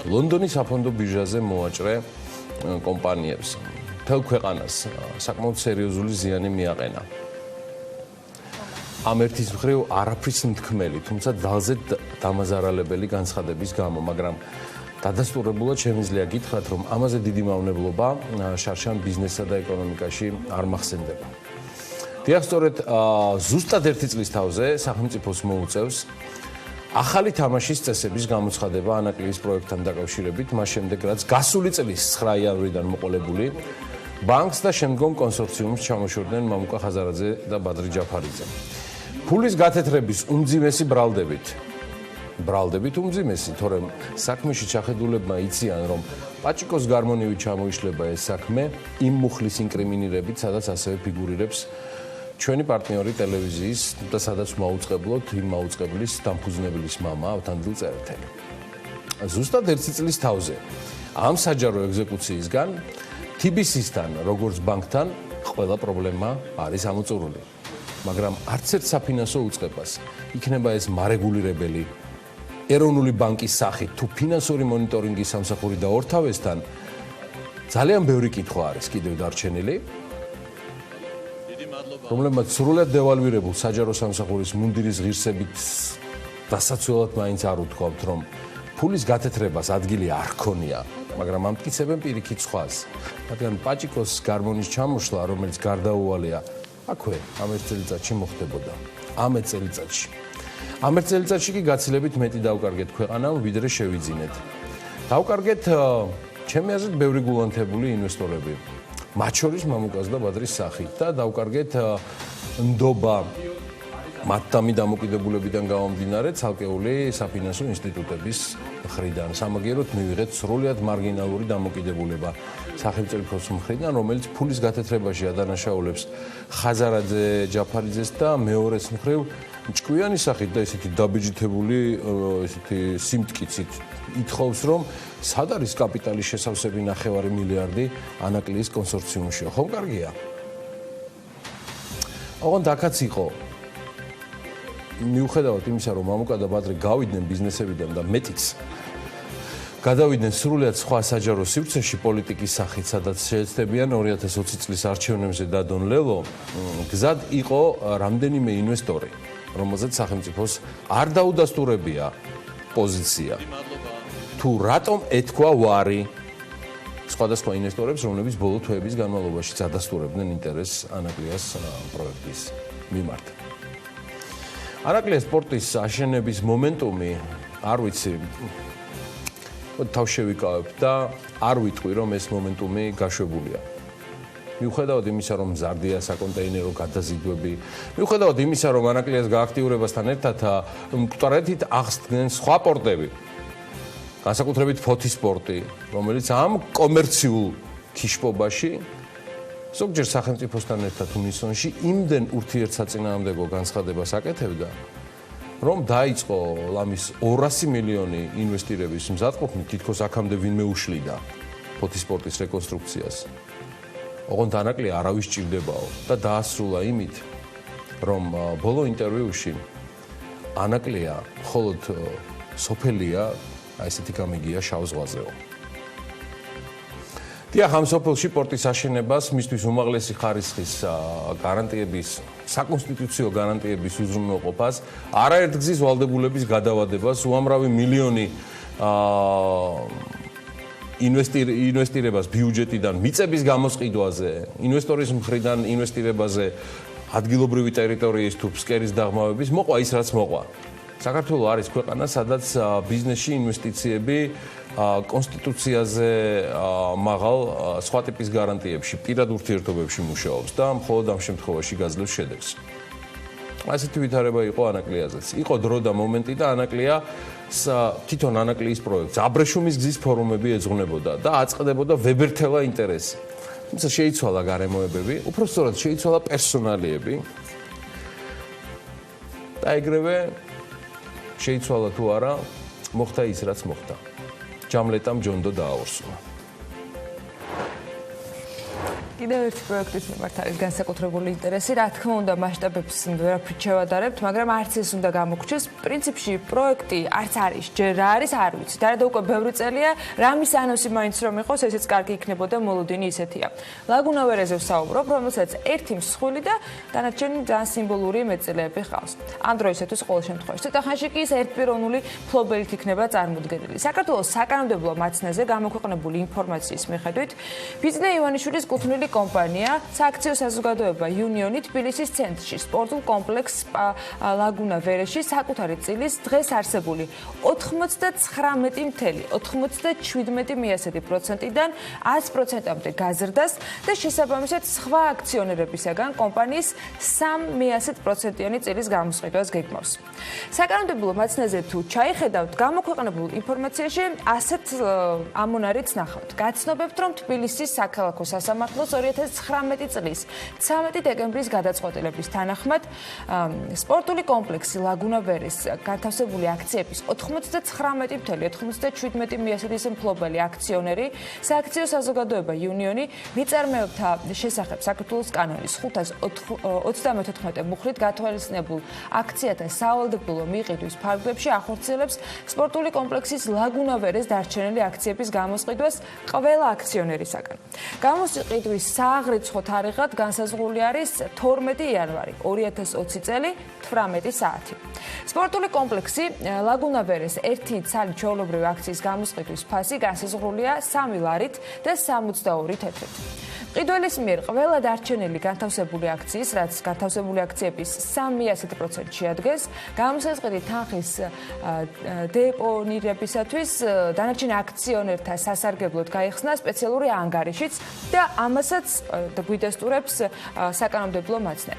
B: ლონდონის საფონდო ბირჟაზე მოაჭრე კომპანიებს. მთელ ქვეყანას საკმაოდ სერიოზული ზიანი მიაყენა. ამ ერთის მხრივ არაფრის მთქმელი, თუმცა ძალზე დამაზარალებელი განცხადების გამო, მაგრამ დადასტურებულად შემიძლია გითხრათ, რომ ამაზე დიდი მავნებლობა შარშან ბიზნესსა და ეკონომიკაში არ მახსენდება. დიახ, სწორედ ზუსტად ერთი წლის თავზე სახელმწიფოს მოუწევს ახალი თამაშის წესების გამოცხადება ანაკლიის პროექტთან დაკავშირებით, მას შემდეგ რაც გასული წლის 9 იანვრიდან მოყოლებული ბანკს და შემდგომ კონსორციუმს ჩამოშორდნენ მამუკა ხაზარაძე და ბადრი ჯაფარიძე. ფულის გათეთრების უმძიმესი ბრალდებით უმძიმესი, თორემ საქმეში ჩახედულებმა იციან, რომ პაჭიკოს გარმონივით ჩამოიშლება ეს საქმე იმ მუხლის ინკრიმინირებით, სადაც ასევე ფიგურირებს ჩვენი პარტნიორი ტელევიზიის და სადაც მაუწყებლოთ იმ მაუწყებლის დამფუძნებლის მამა ავთანდილ წერეთელი. ზუსტად ერთი წლის თავზე ამ საჯარო ეგზეკუციისგან TBC-სთან, როგორც ბანკთან, ყველა პრობლემა არის ამოწურული. მაგრამ არც ერთ საფინანსო უწყებას იქნება ეს მარეგულირებელი ეროვნული ბანკის სახით თუ ფინანსური მონიტორინგის სამსახური და ორთავესთან ძალიან ბევრი კითხვა არის კიდევ დარჩენილი. რომლებმაც სრულად დევალვირებულ საჯარო სამსახურის მუნდირის ღირსებით დასაცველად მაინც არ უთქვამთ, რომ ფულის გათეთრებას ადგილი არ ჰქონია, მაგრამ ამტკიცებენ პირიქით სხვას. რადგან პაჭიკოს გარმონის ჩამოშლა, რომელიც გარდაუვალია, აქვე ამ ერთ წელიწადში მოხდებოდა. ამ ერთ წელიწადში კი გაცილებით მეტი დავკარგეთ ქვეყანამ, ვიდრე შევიძინეთ. დავკარგეთ ჩემი აზრით ბევრი გულანთებული ინვესტორები. მათ შორის მამუკას და ბადრის სახით და დავკარგეთ ნდობა მათდამი დამოკიდებულებიდან გამომდინარე ცალკეული საფინანსო ინსტიტუტების მხრიდან. სამაგიეროდ მივიღეთ სრულად მარგინალური დამოკიდებულება სახელმწიფოს მხრიდან, რომელიც ფულის გათეთრებაში ადანაშაულებს ხაზარაძე ჯაფარიძეს და მეორეს მხრივ ჭკვიანი სახით და ესეთი დაბიჯითებული ესეთი სიმტკიცით ითხოვს, რომ სად არის კაპიტალის შესავსები 9 მილიარდი ანაკლიის კონსორციუმში. ხომ კარგია? ოღონდ აქაც იყო მიუხედავად იმისა, რომ მამუკა და ბადრი გავიდნენ ბიზნესებიდან და მეტიც გადავიდნენ სრულად სხვა საჯარო სივრცეში პოლიტიკის სახით, სადაც შეეცდებიან 2020 წლის არჩევნებზე დადონ ლელო, გზად იყო რამდენიმე ინვესტორი, რომელზეც სახელმწიფოს არ დაუდასტურებია პოზიცია. თუ რატომ ეთქვა ვარი სხვადასხვა ინვესტორებს, რომლებიც ბოლო თვეების განმავლობაში წადასტურებდნენ ინტერესს ანაკლიას პროექტის მიმართ. ანაკლიას პორტის აშენების მომენტუმი, არ ვიცი, თავშევიკავებ და არ ვიტყვი, რომ ეს მომენტუმი გაშვებულია. მიუხედავად იმისა, რომ მზარდია საკონტეინერო გადაზიდვები, მიუხედავად იმისა, რომ ანაკლიას გააქტიურებასთან ერთად მკვდრეთით აღსდგნენ სხვა პორტები, განსაკუთრებით ფოთის პორტი, რომელიც ამ კომერციულ ქიშპობაში ზოგჯერ სახელმწიფოსთან ერთად უნისონში იმდენ ურთიერთსაწინააღმდეგო განცხადებას აკეთებდა, რომ დაიწყო ლამის 200 მილიონი ინვესტირების მზადყოფნით, თითქოს აქამდე ვინმე უშლიდა ფოთის პორტის რეკონსტრუქციას. ოღონდ ანაკლია არავის ჭირდებაო და დაასრულა იმით, რომ ბოლო ინტერვიუში ანაკლია მხოლოდ სოფელია, ესეთი გამიგია შავ ზღვაზეო. დიახ, ამ სოფელში პორტის აშენებას მისთვის უმაღლესი ხარისხის გარანტიების, საკონსტიტუციო გარანტიების უზრუნველყოფას, არაერთ გზის ვალდებულების გადავადებას, უამრავი მილიონი ინვესტირებას ბიუჯეტიდან მიწების გამოსყიდვაზე, ინვესტორის მხრიდან ინვესტირებაზე, ადგილობრივი ტერიტორიის თუ ფსკერის დაღმავების მოყვა ის, რაც მოყვა. საქართველო არის ქვეყანა, სადაც ბიზნესში ინვესტიციები კონსტიტუციაზე მაღალ სხვა ტიპის გარანტიებში, პირად ურთიერთობებში მუშაობს და მხოლოდ ამ შემთხვევაში გაძლევს შედეგს. ასეთი ვითარება იყო ანაკლიაზეც. იყო დრო და მომენტი და ანაკლია თვითონ ანაკლიის პროექტს აბრეშუმის გზის ფორუმები ეძღვნებოდა და აწყდებოდა ვებერთელა ინტერესი. თუმცა შეიცვალა გარემოებები, უпростоრად შეიცვალა პერსონალიები და ეგრევე შეიცვალა თუ არა, მოხდა ის, რაც მოხდა. ჯამლეტამ ჯონდო დააორსულა.
A: კიდევ ერთი პროექტის მიმართ არის განსაკუთრებული ინტერესი. რა თქმა უნდა, მასშტაბებს ვერაფრით შევადარებთ, მაგრამ არც ეს უნდა გამოგჩეს. პრინციპში პროექტი არც არის, ჯერ რა არის, არ ვიცი. და უკვე ბევრი წელია, რამის ანონსი მაინც რომ იყოს, ესეც კარგი იქნებოდა, მოლოდინი ისეთია. ლაგუნა ვერეზე ვსაუბრობ, რომელსაც ერთი მსხვილი და დანარჩენი ძალიან სიმბოლური მეტწილეები ჰყავს. ამ დროისათვის ყოველ შემთხვევაში. ცოტა ხანში კი ის ერთპიროვნული ფლობელით იქნება წარმოდგენილი. საქართველოს საკანონმდებლო მაცნაზე გამოქვეყნებული ინფორმაციის მიხედვით, ბიზნე ივანიშვილის კუთვნილი კომპანია სააქციო საზოგადოება იუნიონი თბილისის ცენტრში სპორტულ კომპლექს ლაგუნა ვერეში საკუთარი წილის დღეს არსებული 99.97%-დან 100%-მდე გაზრდას და შესაბამისად სხვა აქციონერებისაგან კომპანიის 3% წილის გამოსყიდვას გეგმავს. საკანონმდებლო მაცნაზე თუ ჩაიხედავთ, გამოქვეყნებულ ინფორმაციაში ასეთ ამონარიც ნახავთ. გაცნობებთ, რომ თბილისის საქალაქო სასამართლოს 2019 წლის 13 დეკემბრის გადაწყვეტილების თანახმად სპორტული კომპლექსი ლაგუნა ვერეს განთავსებული აქციების 99.97%-ის მფლობელი აქციონერი სააქციო საზოგადოება იუნიონი მიწარმეებთა შესახებ საქართველოს კანონის 534 მუხლით გათვალისწინებულ აქციათა სავალდებულო მიყიდვის ფარგლებში ახორციელებს სპორტული კომპლექსის ლაგუნა ვერეს დარჩენილი აქციების გამოსყიდვას ყველა აქციონერისაგან. გამოსყიდვის სააღრიცხვო თარიღად განსაზღვრული არის 12 იანვარი 2020 წელი 18 საათი. სპორტული კომპლექსი ლაგუნა ვერეს ერთი ცალი ჩვეულებრივი აქციის გამოსყიდვის ფასი განსაზღვრულია 3 ლარით და 62 თეთრით. მყიდველის მიერ ყველა დარჩენილი განთავსებული აქციის, რაც განთავსებული აქციების 3% შეადგენს, გამოსაზღვრული თანხის დეპონირებისათვის დანარჩენ აქციონერთა სასარგებლოდ გაიხსნა სპეციალური ანგარიშიც და ამასაც გვიდესტურებს საკანონმდებლო მაცნე.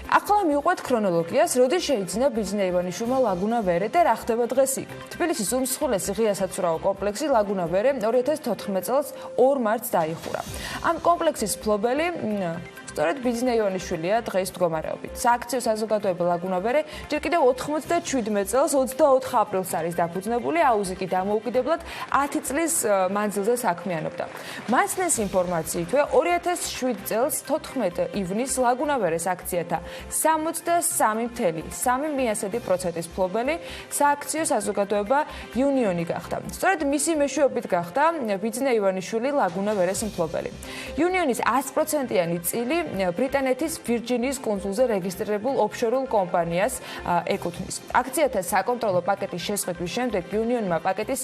A: ახლა მივყვეთ ქრონოლოგიას, როდის შეიძინა ბიძინა ივანიშვილმა ლაგუნა ვერე და რა ხდება დღეს იქ. თბილისის უმსხვილესი ღია საცურაო კომპლექსი ლაგუნა ვერე 2014 წელს 2 მარტს დაიხურა. ამ კომპლექსის მფლობელი სწორედ ბიძინა ივანიშვილია დღეს მდგომარეობით. სააქციო საზოგადოება ლაგუნა ვერე ჯერ კიდევ 97 წელს 24 აპრილს არის დაფუძნებული, აუზი კი დამოუკიდებლად 10 წლის მანძილზე საქმიანობდა. მასნის ინფორმაციითვე 2007 წელს 14 ივნისს ლაგუნა ვერეს აქციათა 63.3%-ის მფლობელი სააქციო საზოგადოება იუნიონი გახდა. სწორედ მისი მეშვეობით გახდა ბიძინა ივანიშვილი ლაგუნა ვერეს მფლობელი. იუნიონის 100%-იანი წილი ბრიტანეთის ვირჯინიის კუნძულზე რეგისტრირებულ ოფშორულ კომპანიას ეკუთვნის. აქციათა საკონტროლო პაკეტის შესყიდვის შემდეგ იუნიონმა პაკეტის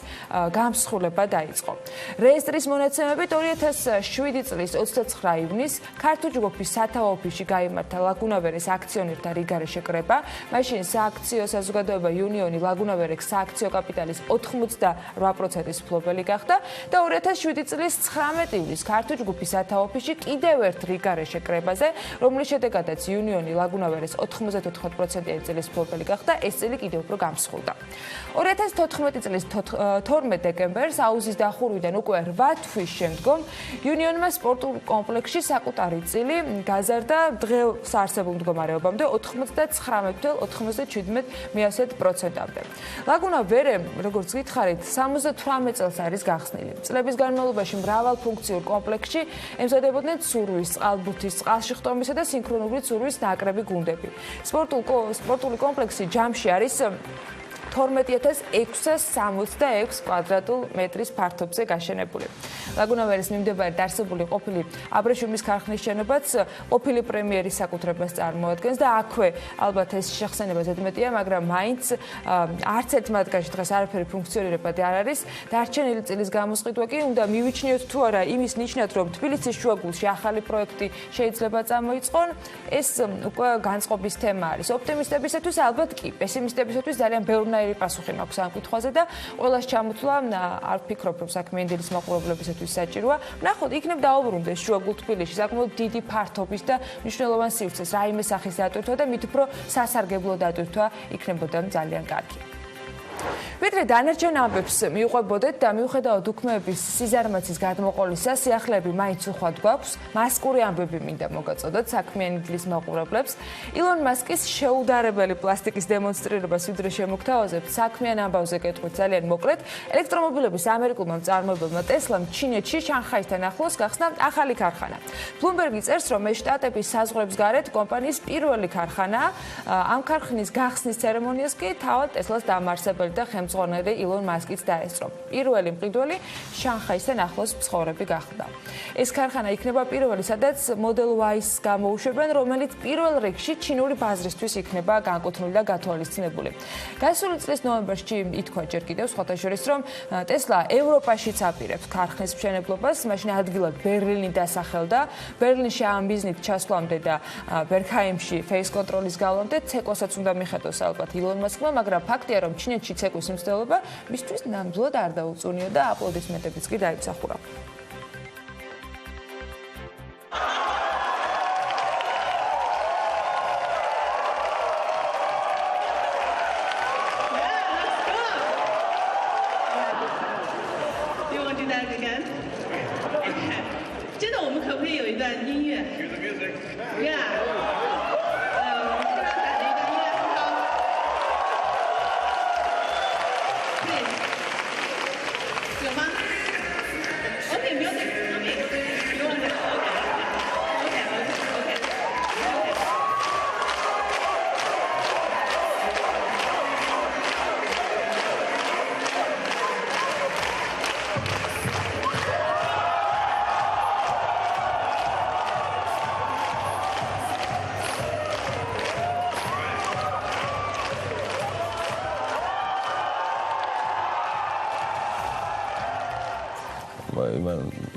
A: გამსხვრება დაიწყო. რეესტრის მონაცემებით 2007 წლის 29 ივნისს ქართულ ჯგუფის სათავო ოფისში გაიმართა ლაგუნა ვერეს აქციონერთა რიგარეშე კრება. მაშინ სააქციო საზოგადოება იუნიონი ლაგუნა ვერეს სააქციო კაპიტალის 88%-ის მფლობელი გახდა და 2007 წლის 19 ივლისს ქართულ ჯგუფის სათავო ოფისში კიდევ ერთ რიგარეშე კრებაზე, რომლის შედეგადაც იუნიონი ლაგუნა ვერეს 94%-იანი წილის მფლობელი გახდა, ეს წილი კიდევ უფრო გამსხვრდა. 2014 წლის 12 დეკემბერს აუზის დახურვიდან უკვე 8 თვის შემდგომ იუნიონმა სპორტულ კომპლექსში საკუთარი წილი გაზარდა დღეს არსებულ მდგომარეობამდე 99.97%-მდე. ლაგუნა ვერე, როგორც გითხარით, 78 წელს არის გახსნილი. წლების განმავლობაში მრავალ ფუნქციურ კომპლექსში ემზადებოდნენ ცურვის, წყალბურთის, წყალშიხტომისა და სინქრონული ცურვის ნაკრები გუნდები. სპორტული კომპლექსი ჯამში არის 12666 კვადრატულ მეტრის ფართობზე გაშენებული. ლაგუნა ვერეს მიმდებარე დაარსებული ყოფილი აბრეშუმის ქარხნის შენობაც ყოფილი პრემიერის საკუთრებას წარმოადგენს და აქვე ალბათ ეს შეხსენება ზედმეტია, მაგრამ მაინც არც ერთ მათგანში დღეს არაფერი ფუნქციონირებადი არ არის. დარჩენილი წილის გამოსყიდვა კი უნდა მივიჩნიოთ თუ არა იმის ნიშნად, რომ თბილისის შუაგულში ახალი პროექტი შეიძლება წამოიწყონ, ეს უკვე განწყობის თემა არის. ოპტიმისტებისათვის ალბათ კი, პესიმისტებისათვის ძალიან ბევრი პასუხი მაქვს ამ კითხვაზე და ყველას ჩამოთვლა არ ვფიქრობ, რომ საქმიანი დილის მაყურებლებისათვის საჭიროა. ნახოთ, იქნებ დაუბრუნდეს შუაგულ თბილისში საკმაოდ დიდი ფართობის და მნიშვნელოვან სივრცეს რაიმე სახის დატვირთვა და მით უფრო სასარგებლო დატვირთვა იქნებოდა ძალიან კარგი. ვიდრე დანარჩენ ამბებს მიუყვებოდეთ და მიუხედავად უქმეების სიზარმაცის გადმოყოლისა, სიახლეები მაინც უხვად გვაქვს, მასკური ამბები მინდა მოგაწოდოთ საქმიანი დილის მაყურებლებს. ილონ მასკის შეუდარებელი პლასტიკის დემონსტრირებას ვიდრე შემოგთავაზებთ, საქმიან ამბავზე კეთყვით ძალიან მოკლედ. ელექტრომობილების ამერიკულმა მწარმოებელმა ტესლამ ჩინეთში შანხაისთან ახლოს გახსნა ახალი ქარხანა. ბლუმბერგი წერს, რომ ეს შტატების საზღვრებს გარეთ კომპანიის პირველი ქარხანაა. ამ ქარხნის გახსნის ცერემონიას კი თავად ტესლას დამაარსებელი და ხელმძღვანელი ილონ მასკიც დაესწრო. პირველი მყიდველი შანხაისთან ახლოს მცხოვრები გახდა. ეს ქარხანა იქნება პირველი, სადაც Model Y-ს გამოუშვებენ, რომელიც პირველ რიგში ჩინური ბაზრისთვის იქნება განკუთვნილი და გათვალისწინებული. გასული წლის ნოემბერში ითქვა ჯერ კიდევ სხვათა შორის, რომ ტესლა ევროპაშიც აპირებს ქარხნის მშენებლობას, მაშინ ადგილად ბერლინი დასახელდა. ბერლინში ამ ბიზნით ჩასვლამდე და ბერქჰაიმში ფეის კონტროლის გავლამდე ცეკვასაც უნდა მიხედოს ალბათ ილონ მასკმა, მაგრამ ფაქტია, რომ ჩინეთში ცეკვის მცდელობა მისთვის ნამდვილად არ დაუწუნია და აპლოდისმენტებიც კი დაიმსახურა.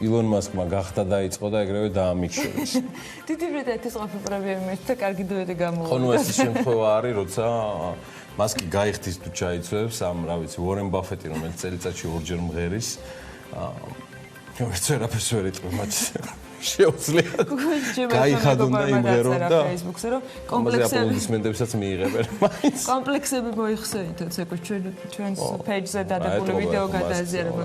A: ილონ მასკმა გახდა დაიწყო და ეგრევე დაამიქშურეს. დიდი ბრიტანეთის ყოფილი პრემიერ-მინისტრი კარგი დუეტი გამოუყო.
B: ხო, ნუ ეს შემთხვევა არის, როცა მასკი გაიხდის თუ ჩაიცვებს ამ, რა ვიცი, უორენ ბაფეტი, რომელიც წელიწადში ორჯერ მღერის. ერთს ვერაფერს ვერ იტყვი მათ. შეუძლია გაიხადონ და იმღერონ და
A: Facebook-ზე რომ
B: კომპლექსებისაც მიიღებენ მაინც
A: კომპლექსები მოიხსენით ცეკო ჩვენს page-ზე დადებული ვიდეო გადააზიარება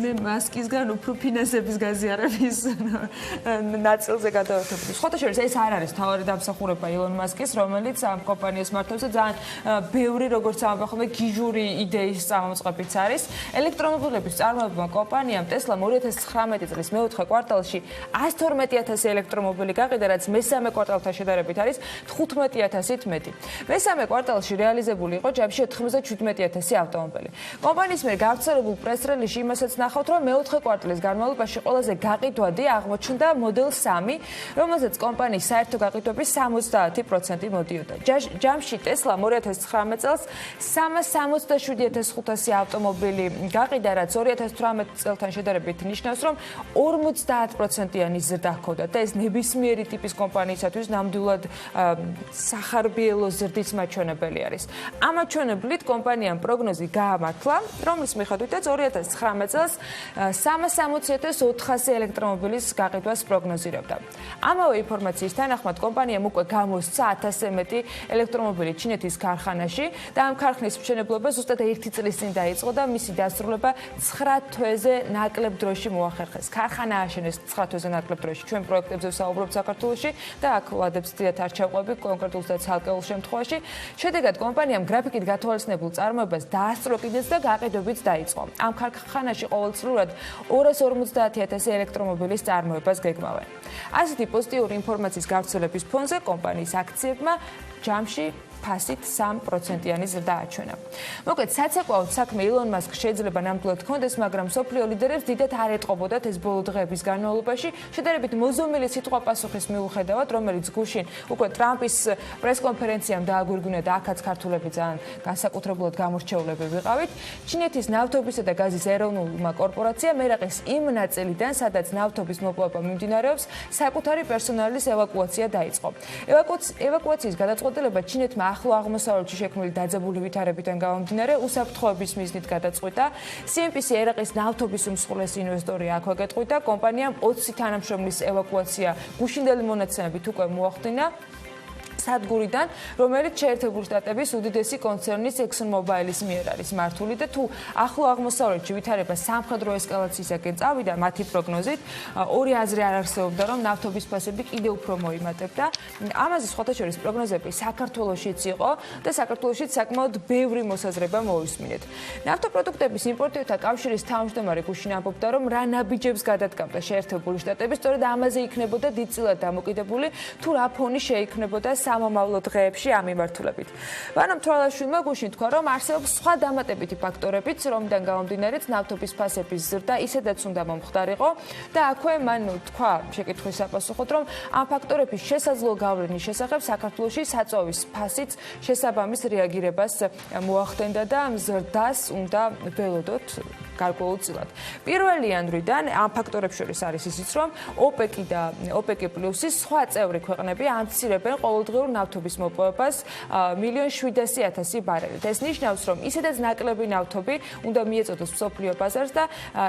A: მე მასკისგან უფრო ფინანსების გაზიარების ნაწილზე გადავერთებული სხვათა შორის ეს არ არის თავარი დამსახურება ილონ მასკის რომელიც ამ კომპანიას მართავს და ძალიან ბევრი როგორც ამბობ ხოლმე გიჟური იდეის წამოწყებიც არის ელექტრომობილების წარმოებმა კომპანიამ ტესლამ 2019 წლის მეოთხე კვარტალში 112000 ელექტრომობილი გაყიდა რაც მესამე კვარტალთან შედარებით არის 15000-ით მეტი მესამე კვარტალში რეალიზებული იყო ჯამში 97000 ავტომობილი კომპანიის მიერ გავრცელებულ პრეს-რელიზში იმასაც ნახავთ რომ მეოთხე კვარტალის განმავლობაში ყველაზე გაყიდვადი აღმოჩნდა Model 3 რომელზეც კომპანიის საერთო გაყიდვების 70% მოდიოდა ჯამში ტესლამ 2019 წელს 367500 ავტომობილი გაყიდა რაც 2018 წელთან შედარებით ნიშნავს რომ 50%-იანი ზრდა ჰქონდა და ეს ნებისმიერი ტიპის კომპანიისათვის ნამდვილად სახარბიელო ზრდის მაჩვენებელი არის. ამ მაჩვენებლით კომპანიამ პროგნოზი გაამართლა, რომლის მიხედვითაც 2019 წელს 360,400 ელექტრომობილის გაყიდვას პროგნოზირებდა. ამავე ინფორმაციის თანახმად კომპანიამ უკვე გამოსცა 1000-ზე მეტი ელექტრომობილი ჩინეთის ქარხანაში და ამ ქარხნის მშენებლობა ზუსტად 1 წლის წინ დაიწყო და მისი დასრულება 9 თვეზე ნაკლებ დროში მოახერხეს. ქარხანა ააშენეს 9 თვეზე ნაკლებ დროში. ჩვენ პროექტებზე ვსაუბრობთ საქართველოში და აქ ვადებს დიდად არ ჩავყვები კონკრეტულ და ცალკეულ შემთხვევაში. შედეგად კომპანიამ გრაფიკით გათვალისწინებულ წარმოებას დაასწრო კიდეც და გაყიდვებიც დაიწყო. ამ ქარხანაში ყოველწლიურად 250,000 ელექტრომობილის წარმოებას გეგმავენ. ასეთი პოზიტიური ინფორმაციის გავრცელების ფონზე კომპანიის აქციებმა ჯამში ფასით 3%-იანი ზრდა აჩვენა. მოკლედ, საცეკვაოდ საქმე ილონ მასკს შეიძლება ნამდვილად ჰქონდეს, მაგრამ სოფლიო ლიდერებს დიდად არ ეტყობოდათ ეს ბოლო დღეების განმავლობაში, შედარებით მოზომილი სიტყვა-პასუხის მიუხედავად, რომელიც გუშინ უკვე ტრამპის პრესკონფერენციამ დააგვირგვინა და აქაც ქართულები ძალიან განსაკუთრებულად გამორჩეულები ვიყავით. ჩინეთის ნავთობისა და გაზის ეროვნულმა კორპორაციამ ერაყის იმ ნაწილიდან, სადაც ნავთობის მოპოვება მიმდინარეობს, საკუთარი პერსონალის ევაკუაცია დაიწყო. ევაკუაციის გადაწყვეტილება ჩინეთმა ახლო აღმოსავლეთში შექმნილი დაძაბული ვითარებიდან გამომდინარე უსაფრთხოების მიზნით გადაწყვიტა. CNPC ერაყის ნავთობის უმსხვილესი ინვესტორი აქვე გეტყვიტა, კომპანიამ 20 თანამშრომლის ევაკუაცია გუშინდელი მონაცემებით უკვე მოახდინა. სადგურიდან, რომელიც შეერთებული შტატების უდიდესი კონცერნის ExxonMobil-ის მიერ არის მართული და თუ ახლო აღმოსავლეთში ვითარება სამხედრო ესკალაციისაკენ წავიდა, მათი პროგნოზით, ორი აზრი არ არსებობდა, რომ ნავთობის ფასები კიდევ უფრო მოიმატებდა. ამაზე სხვათა შორის პროგნოზები საქართველოშიც იყო და საქართველოშიც საკმაოდ ბევრი მოსაზრება მოისმინეთ. ნავთობპროდუქტების იმპორტირთა კავშირის თავმჯდომარე გუშინ ამბობდა, რომ რა ნაბიჯებს გადადგამდა შეერთებული შტატები, სწორედ ამაზე იქნებოდა დიდწილად დამოკიდებული, თუ რა ფონი შეიქმნებოდა სამომავლო დღეებში ამ მიმართულებით. ვანო მთვრალაშვილმა გუშინ თქვა, რომ არსებობს სხვა დამატებითი ფაქტორებიც, რომლიდან გამომდინარეც ნავთობის ფასების ზრდა ისედაც უნდა მომხდარიყო და აქვე მან თქვა შეკითხვის საპასუხოდ, რომ ამ ფაქტორების შესაძლო გავლენის შესახებ საქართველოში საწვავის ფასიც შესაბამის რეაგირებას მოახდენდა და ზრდას უნდა ველოდოთ გარკვეულწილად. პირველი იანვრიდან ამ ფაქტორებს შორის არის ისიც, რომ ოპეკი და ოპეკი პლუსის სხვა წევრი ქვეყნები ამცირებენ ყოველდღიურ ნავთობის მოპოვებას 1,700,000 ბარელით. ეს ნიშნავს, რომ ისედაც ნაკლები ნავთობი უნდა მიეწოდოს მსოფლიო ბაზარს და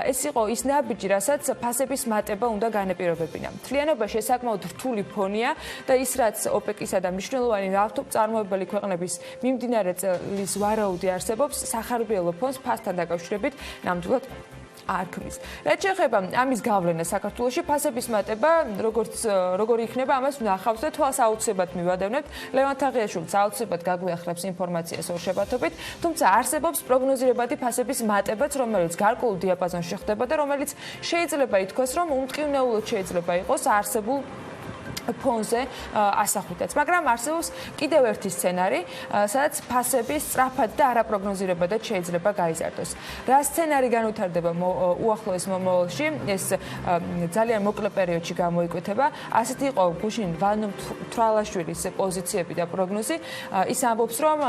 A: ეს იყო ის ნაბიჯი, რასაც ფასების მატება უნდა განეპირობებინა. მთლიანობაში ეს საკმაოდ რთული ფონია და ის, რაც ოპეკისა და მნიშვნელოვანი ნავთობწარმოებელი ქვეყნების მიმდინარე წლის ვარაუდი არსებობს, სახარბიელო ფონს ფასთან დაკავშირებით ნამდვილად არ ქმნის. რაც შეეხება ამის გავლენა საქართველოში, ფასების მატება, როგორი იქნება, ამას ვნახავთ და თვალს აუცილებლად მივადევნებთ. ლევან თაღიაშვილიც აუცილებლად გაგვიახლებს ინფორმაციას ორშაბათობით, თუმცა არსებობს პროგნოზირებადი ფასების მატებაც, რომელიც გარკვეულ დიაპაზონში ხდება და რომელიც შეიძლება ითქვას, რომ უმტკივნეულოდ შეიძლება იყოს არსებულ ფონზე ასახვითაც, მაგრამ არსებობს კიდევ ერთი სცენარი, სადაც ფასები სწრაფად და არაპროგნოზირებადად შეიძლება გაიზარდოს. რა სცენარი განვითარდება უახლოეს მომავალში, ეს ძალიან მოკლე პერიოდში გამოიკვეთება. ასეთი იყო გუშინ ვანო მთვრალაშვილის პოზიციები და პროგნოზი. ის ამბობს, რომ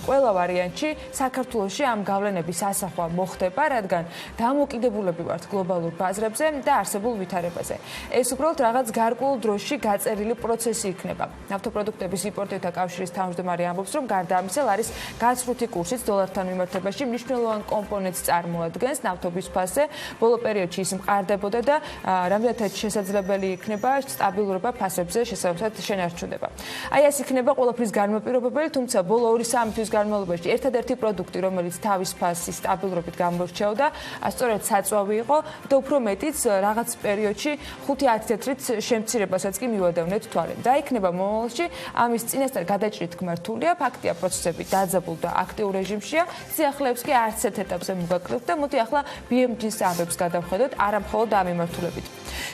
A: ყველა ვარიანტში საქართველოში ამ გავლენების ასახვა მოხდება, რადგან დამოკიდებულები ვართ გლობალურ ბაზრებზე და არსებულ ვითარებაზე. ეს უბრალოდ რაღაც გარკვეულ დროში დაწერილი პროცესი იქნება. ნავთობპროდუქტების იმპორტირთა კავშირის თავმჯდომარე ამბობს, რომ გარდა ამისა, არის გაცვლითი კურსიც დოლართან მიმართებაში მნიშვნელოვან კომპონენტს წარმოადგენს ნავთობის ფასზე. ბოლო პერიოდში ის მყარდებოდა და რამდენადაც შესაძლებელი იქნება სტაბილურობა ფასებზე შესაბამისად შენარჩუნება. აი ეს იქნება ყველაფრის განმაპირობებელი, თუმცა ბოლო 2-3 თვის განმავლობაში ერთადერთი პროდუქტი, რომელიც თავის ფასის სტაბილურობით გამორჩეოდა, სწორედ საწვავი იყო და უფრო მეტიც რაღაც პერიოდში 5-10 თეთრით შემცირებასაც კი მივადევნეთ თვალე. და იქნება მომავალში ამის წინასწარ გადაჭრით გმართულია, ფაქტია პროცესები დაძაბულ და აქტიურ რეჟიმშია, სიახლეებს კი არც ერთ ეტაპზე მოგაკლებთ და მოდი ახლა BMG-ს ამბებს გადავხედოთ, არა მხოლოდ ამ მიმართულებით.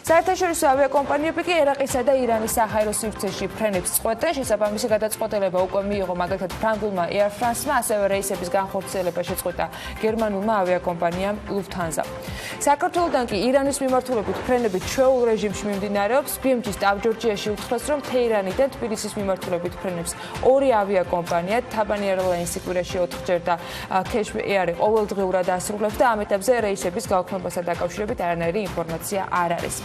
A: საერთაშორისო ავიაკომპანიები კი ერაყისა და ირანის საჰაერო სივრცეში ფრენებს წყვეტენ, შესაბამისი გადაწყვეტილება უკვე მიიღო მაგალითად ფრანგულმა Air France-მა, ასევე რეისების განხორციელება შეწყვეტა გერმანულმა ავიაკომპანიამ Lufthansa. საქართველოდან კი ირანის მიმართულებით ფრენები ჩვეულ რეჟიმში მიმდინარეობს. BMG-ს ტავ-ჯორჯიაში უთხრეს, რომ თეირანიდან თბილისის მიმართულებით ფრენებს ორი ავიაკომპანია, Taban Airlines კვირაში 4-ჯერ და Cash Air ყოველდღიურად ასრულებს და ამ ეტაპზე რეისების გაუქმებასთან დაკავშირებით არანაირი ინფორმაცია არ არის.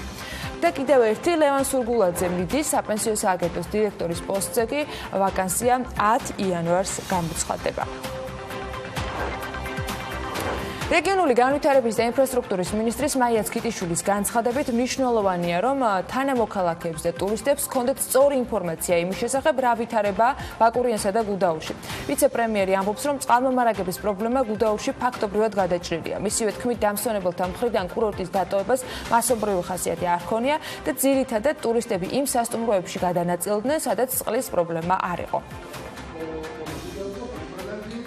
A: და კიდევ ერთი ლევან სურგულაძე მიდის საპენსიო სააგენტოს დირექტორის პოსტზე კი ვაკანსია 10 იანვარს გამოცხადდება. რეგიონული განვითარების და ინფრასტრუქტურის მინისტრის მაია ცქიტიშვილის განცხადებით მნიშვნელოვანია, რომ თანამოქალაქეებს და ტურისტებს ჰქონდეთ სწორი ინფორმაცია იმის შესახებ, რა ვითარებაა ბაკურიანსა და გუდაუთში. ვიცე-პრემიერი ამბობს, რომ წყალმომარაგების პრობლემა გუდაუთში ფაქტობრივად გადაჭრილია. მისივე თქმით, დამსვენებელთა მხრიდან კურორტის დატოვებას მასობრივი ხასიათი არ ჰქონია და ძირითადად ტურისტები იმ სასტუმროებში გადანაწილდნენ, სადაც წყლის პრობლემა არ იყო.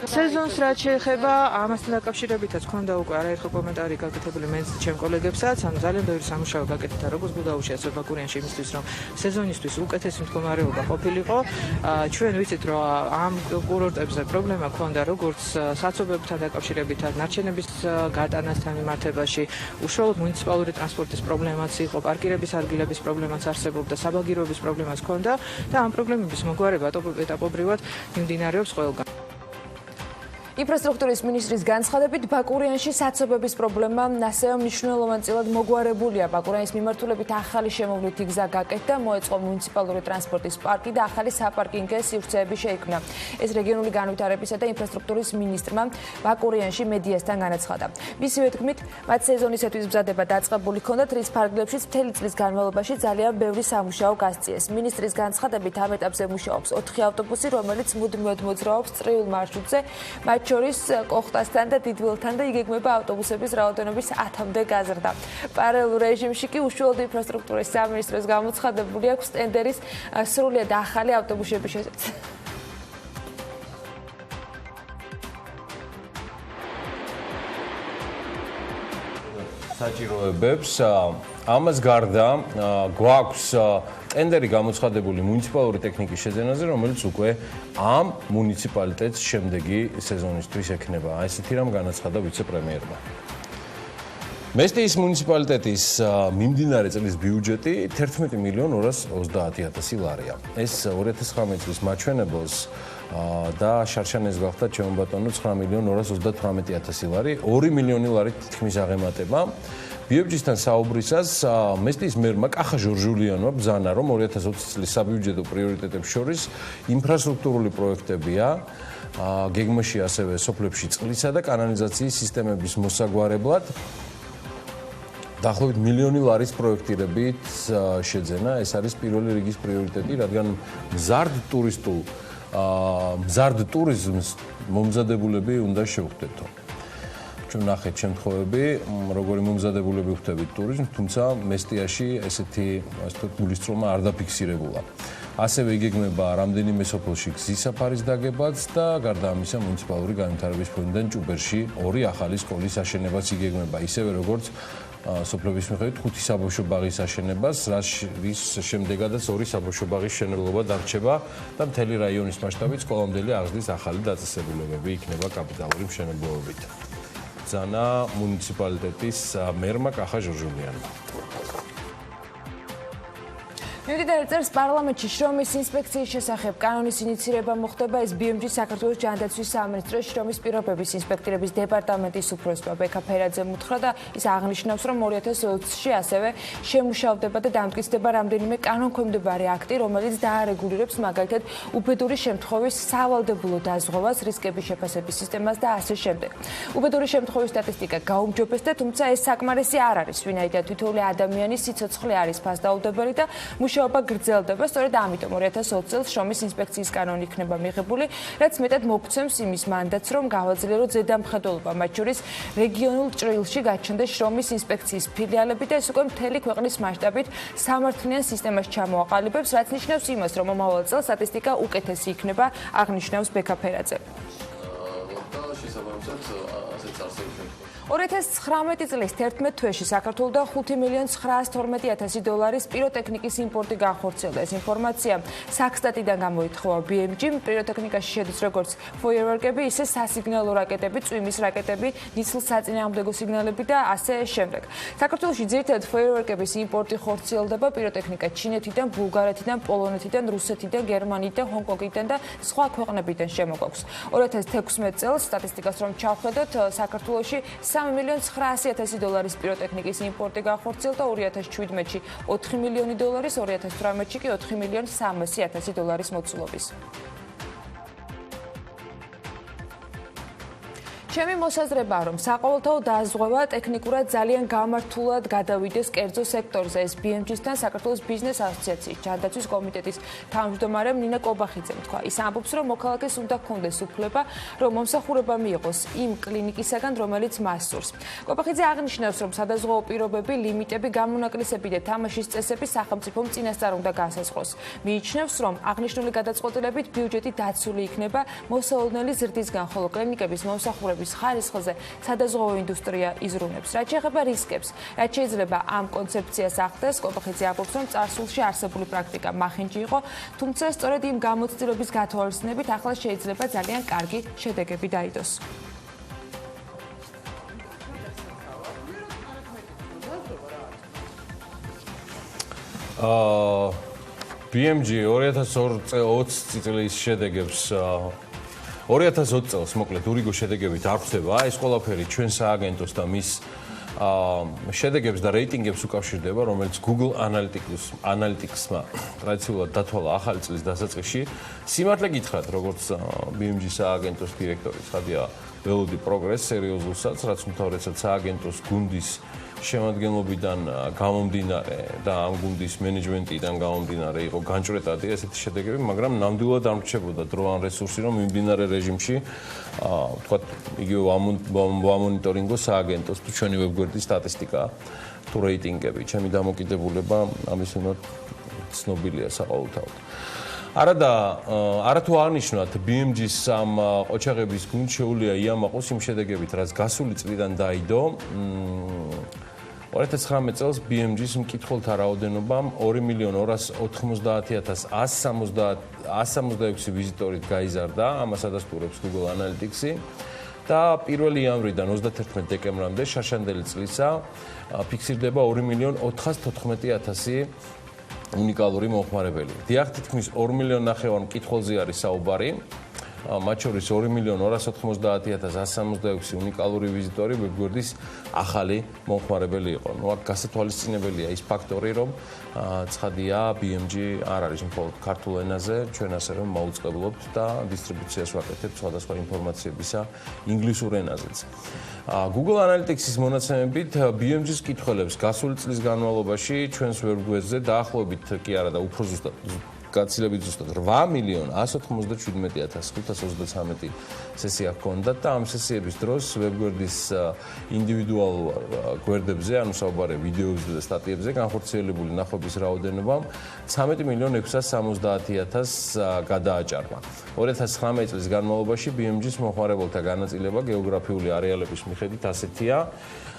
C: სეზონს რაც შეეხება ამასთან დაკავშირებითაც ქონდა უკვე არაერთხელ კომენტარი გაკეთებული მეც ჩემ კოლეგებსაც, ანუ ძალიან ბევრი სამუშაო გაკეთდა როგორც გუდაუთში, ასევე ბაკურიანში იმისთვის, რომ სეზონისთვის უკეთესი მდგომარეობა ყოფილიყო. ჩვენ ვიცით, რომ ამ კურორტებზე პრობლემა ქონდა როგორც საცობებთან დაკავშირებითაც, ნარჩენების გატანასთან მიმართებაში, უშუალოდ მუნიციპალური ტრანსპორტის პრობლემაც იყო, პარკირების ადგილების პრობლემაც არსებობდა, საბაგიროების პრობლემაც ქონდა და ამ პრობლემების მოგვარება ეტაპობრივად მიმდინარეობს ყველგან.
A: ინფრასტრუქტურის მინისტრის განცხადებით, ბაკურიანში საცობების პრობლემა ასევე მნიშვნელოვანწილად მოგვარებულია. ბაკურიანის მიმართულებით ახალი შემოვლითი გზა გაკეთდა, მოეწყო მუნიციპალური ტრანსპორტის პარკი და ახალი საპარკინგო სივრცეები შეიქმნა. ეს რეგიონული განვითარებისა და ინფრასტრუქტურის მინისტრმა ბაკურიანში მედიასთან განაცხადა. მისივე თქმით, მათ სეზონისათვის მზადება დაწყებული ჰქონდათ, რის ფარგლებშიც მთელი წლის განმავლობაში ძალიან ბევრი სამუშაო გასწიეს. მინისტრის განცხადებით, ამ ეტაპზე მუშაობს 4 ავტობუსი, რომელიც მუდმივად მოძრაობს წრიულ მარშრუტზე. შორის კოხტასთან და დიდველთან და იგეგმება ავტობუსების რაოდენობის 10-მდე გაზრდა. პარალელურ რეჟიმში კი უშუალოდ ინფრასტრუქტურის სამინისტროს გამოცხადებული აქვს ტენდერის სრულად ახალი ავტობუსების შესაძლებლობა.
B: საჭიროებებს ამას გარდა გვაქვს ტენდერი გამოცხადებული მუნიციპალური ტექნიკის შეძენაზე, რომელიც უკვე ამ მუნიციპალიტეტს შემდეგი სეზონისთვის ექნება. ესეთი რამ განაცხადა ვიცე-პრემიერმა. მესტიის მუნიციპალიტეტის მიმდინარე წლის ბიუჯეტი 11.230.000 ლარია. ეს 2019 წლის მაჩვენებელს და შარშანეს გახდა ჩემო ბატონო 9.238.000 ლარი, 2 მილიონი ლარი თითქმის აღემატება. BMG-სთან საუბრისას მესტიის მერმა კახა ჟორჟულიანმა ბრძანა, რომ 2020 წლის საბიუჯეტო პრიორიტეტებს შორის ინფრასტრუქტურული პროექტებია, გეგმაში ასევე სოფლებში წყლისა და კანალიზაციის სისტემების მოსაგვარებლად დაახლოებით მილიონი ლარის პროექტირებით შეძენა. ეს არის პირველი რიგის პრიორიტეტი, რადგან მზარდ ტურიზმს მომზადებულები უნდა შევხვდეთო. ჩვენ ნახეთ შემთხვევები, როგორი მომზადებულები ხვდებით ტურიზმს, თუმცა მესტიაში ესეთი გულისწყრომა არ დაფიქსირებულა. ასევე იგეგმება რამდენიმე სოფელში გზის საფარის დაგებაც და გარდა ამისა მუნიციპალური განვითარების ფონდიდან ჭუბერში 2 ახალი სკოლის აშენებაც იგეგმება, ისევე როგორც სოფლების მიხედვით 5 საბავშვო ბაღის აშენებას, რის შემდეგაც 2 საბავშვო ბაღის შენებლობა დარჩება და მთელი რაიონის მასშტაბით სკოლამდელი აღზრდის ახალი დაწესებულებები იქნება კაპიტალური მშენებლობებით. ბრძანა მუნიციპალიტეტის მერმა კახა ჟორჟულიანმა.
A: მივიდეთ წერს პარლამენტში შრომის ინსპექციის შესახებ კანონის ინიცირება მოხდება ეს BMG საქართველოს ჯანდაცვის სამინისტროს შრომის პირობების ინსპექტირების დეპარტამენტის უფროსმა ბექა ფერაძემ უთხრა და ის აღნიშნავს რომ 2020-ში ასევე შემუშავდება და დამტკიცდება რამდენიმე კანონქვემდებარე აქტი რომელიც დაარეგულირებს მაგალითად უბედური შემთხვევის სავალდებულო დაზღვევას რისკების შეფასების სისტემას და ასე შემდეგ. უბედური შემთხვევის სტატისტიკა გაუმჯობესდა თუმცა ეს საკმარისი არ არის ვინაიდან თითოეული ადამიანის სიცოცხლე არის ფასდაუდებელი და მუშაობა გრძელდება, სწორედ ამიტომ 2020 წელს შრომის ინსპექციის კანონი იქნება მიღებული, რაც მეტად მოგცემს იმის მანდატს, რომ გავაძლიეროთ ზედამხედველობა, მათ შორის რეგიონულ ჭრილში გაჩნდეს შრომის ინსპექციის ფილიალები და ეს უკვე მთელი ქვეყნის მასშტაბით სამართლიან სისტემას ჩამოაყალიბებს, რაც ნიშნავს იმას, რომ მომავალ წელს სტატისტიკა უკეთესი იქნება, აღნიშნავს ბექა ფერაძე. 2019 წლის 11 თვეში საქართველოსდა $5,912,000 პიროტექნიკის იმპორტი განხორციელდა. ეს ინფორმაცია საქსტატიდან გამოითხოვა BMG-მ. პიროტექნიკაში შედის როგორც ფოიერვერკები, ისე სასიგნალო რაკეტები, წვიმის რაკეტები, ნიცლსაწინააღმდეგო სიგნალები და ასე შემდეგ. საქართველოში ძირითადად ფოიერვერკების იმპორტი ხორციელდება პიროტექნიკა ჩინეთიდან, ბულგარეთიდან, პოლონეთიდან, რუსეთიდან, გერმანიიდან, ჰონკონგიდან და სხვა ქვეყნებიდან შემოგვაქვს. 2016 წელს სტატისტიკას რომ ჩავხედოთ, საქართველოში $3,900,000 პიროტექნიკის იმპორტი განხორციელდა 2017-ში $4 მილიონი, 2018-ში კი $4,300,000 მოცულობის. ჩემი მოსაზრება რომ საყოველთაო დაზღვევა ტექნიკურად ძალიან გამართულად გადავიდეს კერძო სექტორზე ეს BMG-სთან საქართველოს ბიზნეს ასოციაციის ჯანდაცვის კომიტეტის თავმჯდომარემ ნინა კობახიძემ თქვა. ის ამბობს რომ მოქალაქეს უნდა ჰქონდეს უფლება რომ მომსახურება მიიღოს იმ კლინიკისაგან რომელიც მას სურს. კობახიძე აღნიშნავს რომ სადაზღვეო პირობები, ლიმიტები, გამონაკლისები და თამაშის წესები სახელმწიფომ წინასწარ უნდა განსაზღვროს. მიიჩნევს რომ აღნიშნული გადაწყვეტილებით ბიუჯეტი დაცული იქნება მოსავალნელი ზრდისგან, ხოლო კლინიკების მომსახურების ხარისხზე სადაზღვეო ინდუსტრია იზრუნებს. რაც შეეხება რისკებს, რაც შეიძლება ამ კონცეფციას ახდენს, კობახიძე ამბობს, რომ წარსულში არსებული პრაქტიკა მახინჯი იყო, თუმცა სწორედ იმ გამოცდილების გათვალისწინებით ახლა შეიძლება ძალიან კარგი შედეგები დაიდოს.
B: BMG 2020 წლის შედეგებს 2020 წელს მოკლედ ურიგო შედეგებით არ ხვდება. ეს ყველაფერი ჩვენ სააგენტოს და მის შედეგებს და რეიტინგებს უკავშირდება, რომელიც Google Analytics-მა ტრადიციულად დათვალა ახალი წლის დასაწყისში. სიმართლე გითხრათ, როგორც BMG სააგენტოს დირექტორი, ცხადია, ველოდი პროგრესს სერიოზულსაც, რაც უმთავრესად სააგენტოს გუნდის შემადგენლობიდან გამომდინარე და ამ გუნდის მენეჯმენტიდან გამომდინარე იყო განჭვრეტადი ესეთი შედეგები, მაგრამ ნამდვილად არ მრჩებოდა დრო ან რესურსი, რომ მიმდინარე რეჟიმში ვთქვათ, იგივე ვამონიტორინგო სააგენტოს თუ ჩვენი ვებგვერდის სტატისტიკა თუ რეიტინგები, ჩემი დამოკიდებულება ამის მიმართ ცნობილია საყოველთაოდ. არათუ აღნიშნოთ BMG-ს ამ ყოჩაღების გუნდს შეუძლია იამაყოს იმ შედეგებით, რაც გასული წლიდან დაიდო. 2019 წელს BMG-ს მკითხველთა რაოდენობამ 2,290,166 ვიზიტორით გაიზარდა, ამას ადასტურებს Google Analytics-ი და 1 იანვრიდან 31 დეკემბრამდე შარშანდელი წლისა ფიქსირდება 2,414,000 უნიკალური მომხმარებელი. დიახ, თითქმის 2,5 მილიონი მკითხველზე არის საუბარი. მათ შორის 2,490,166 უნიკალური ვიზიტორი ვებგვერდის ახალი მომხმარებელი იყო. ნუ აქ გასათვალისწინებელია ის ფაქტორი, რომ ცხადია BMG არ არის მხოლოდ ქართულ ენაზე, ჩვენ ასევე მაუწყებლობთ და დისტრიბუციას ვაკეთებთ სხვადასხვა ინფორმაციებისა ინგლისურ ენაზეც. Google Analytics-ის მონაცემებით BMG-ს კითხველებს გასული წლის განმავლობაში ჩვენს ვებგვერდზე დაახლოებით კი არა და უფრო ზუსტად გაცილებით ზუსტად 8,197,523 სესია ჰქონდათ და ამ სესიების დროს ვებგვერდის ინდივიდუალურ გვერდებზე, ანუ საუბარია ვიდეოებზე და სტატიებზე განხორციელებული ნახვების რაოდენობა 13,670,000 გადააჭარბა. 2019 წლის განმავლობაში BMG-ს მომხმარებელთა განაწილება გეოგრაფიული არეალების მიხედვით ასეთია: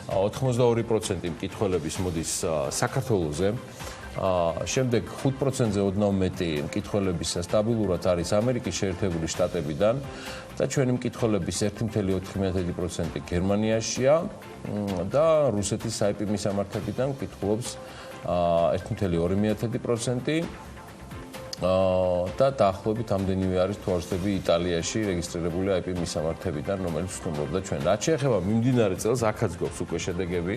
B: 82% მკითხველების მოდის საქართველოზე, შემდეგ 5%-ზე ოდნავ მეტი მკითხველებისა სტაბილურად არის ამერიკის შეერთებული შტატებიდან და ჩვენი მკითხველების 1,4% გერმანიაშია და რუსეთის IP მისამართებიდან მკითხულობს 1.2% და დაახლოებით ამდენივე არის თუ არ ვცდები იტალიაში რეგისტრირებული IP მისამართებიდან, რომელიც ვსტუმრობდა ჩვენ. რაც შეეხება მიმდინარე წელს, აქაც გვაქვს უკვე შედეგები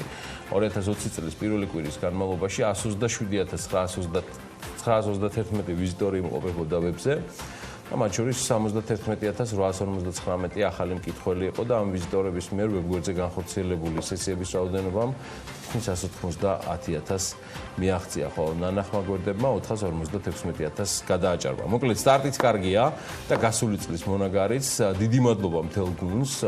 B: 2020 წლის პირველი კვირის განმავლობაში 127.931 ვიზიტორი იმყოფებოდა ვებზე. და მათ შორის 71.859 ახალი მკითხველი იყო და ამ ვიზიტორების მიერ ვებგვერდზე განხორციელებული სესიების რაოდენობამ 190,000 მიაღწია, ხოლო ნანახმაგვერდებმა 456,000 გადააჭარბა. მოკლედ, სტარტიც კარგია და გასული წლის მონაგარიც. დიდი მადლობა მთელ გუნდს,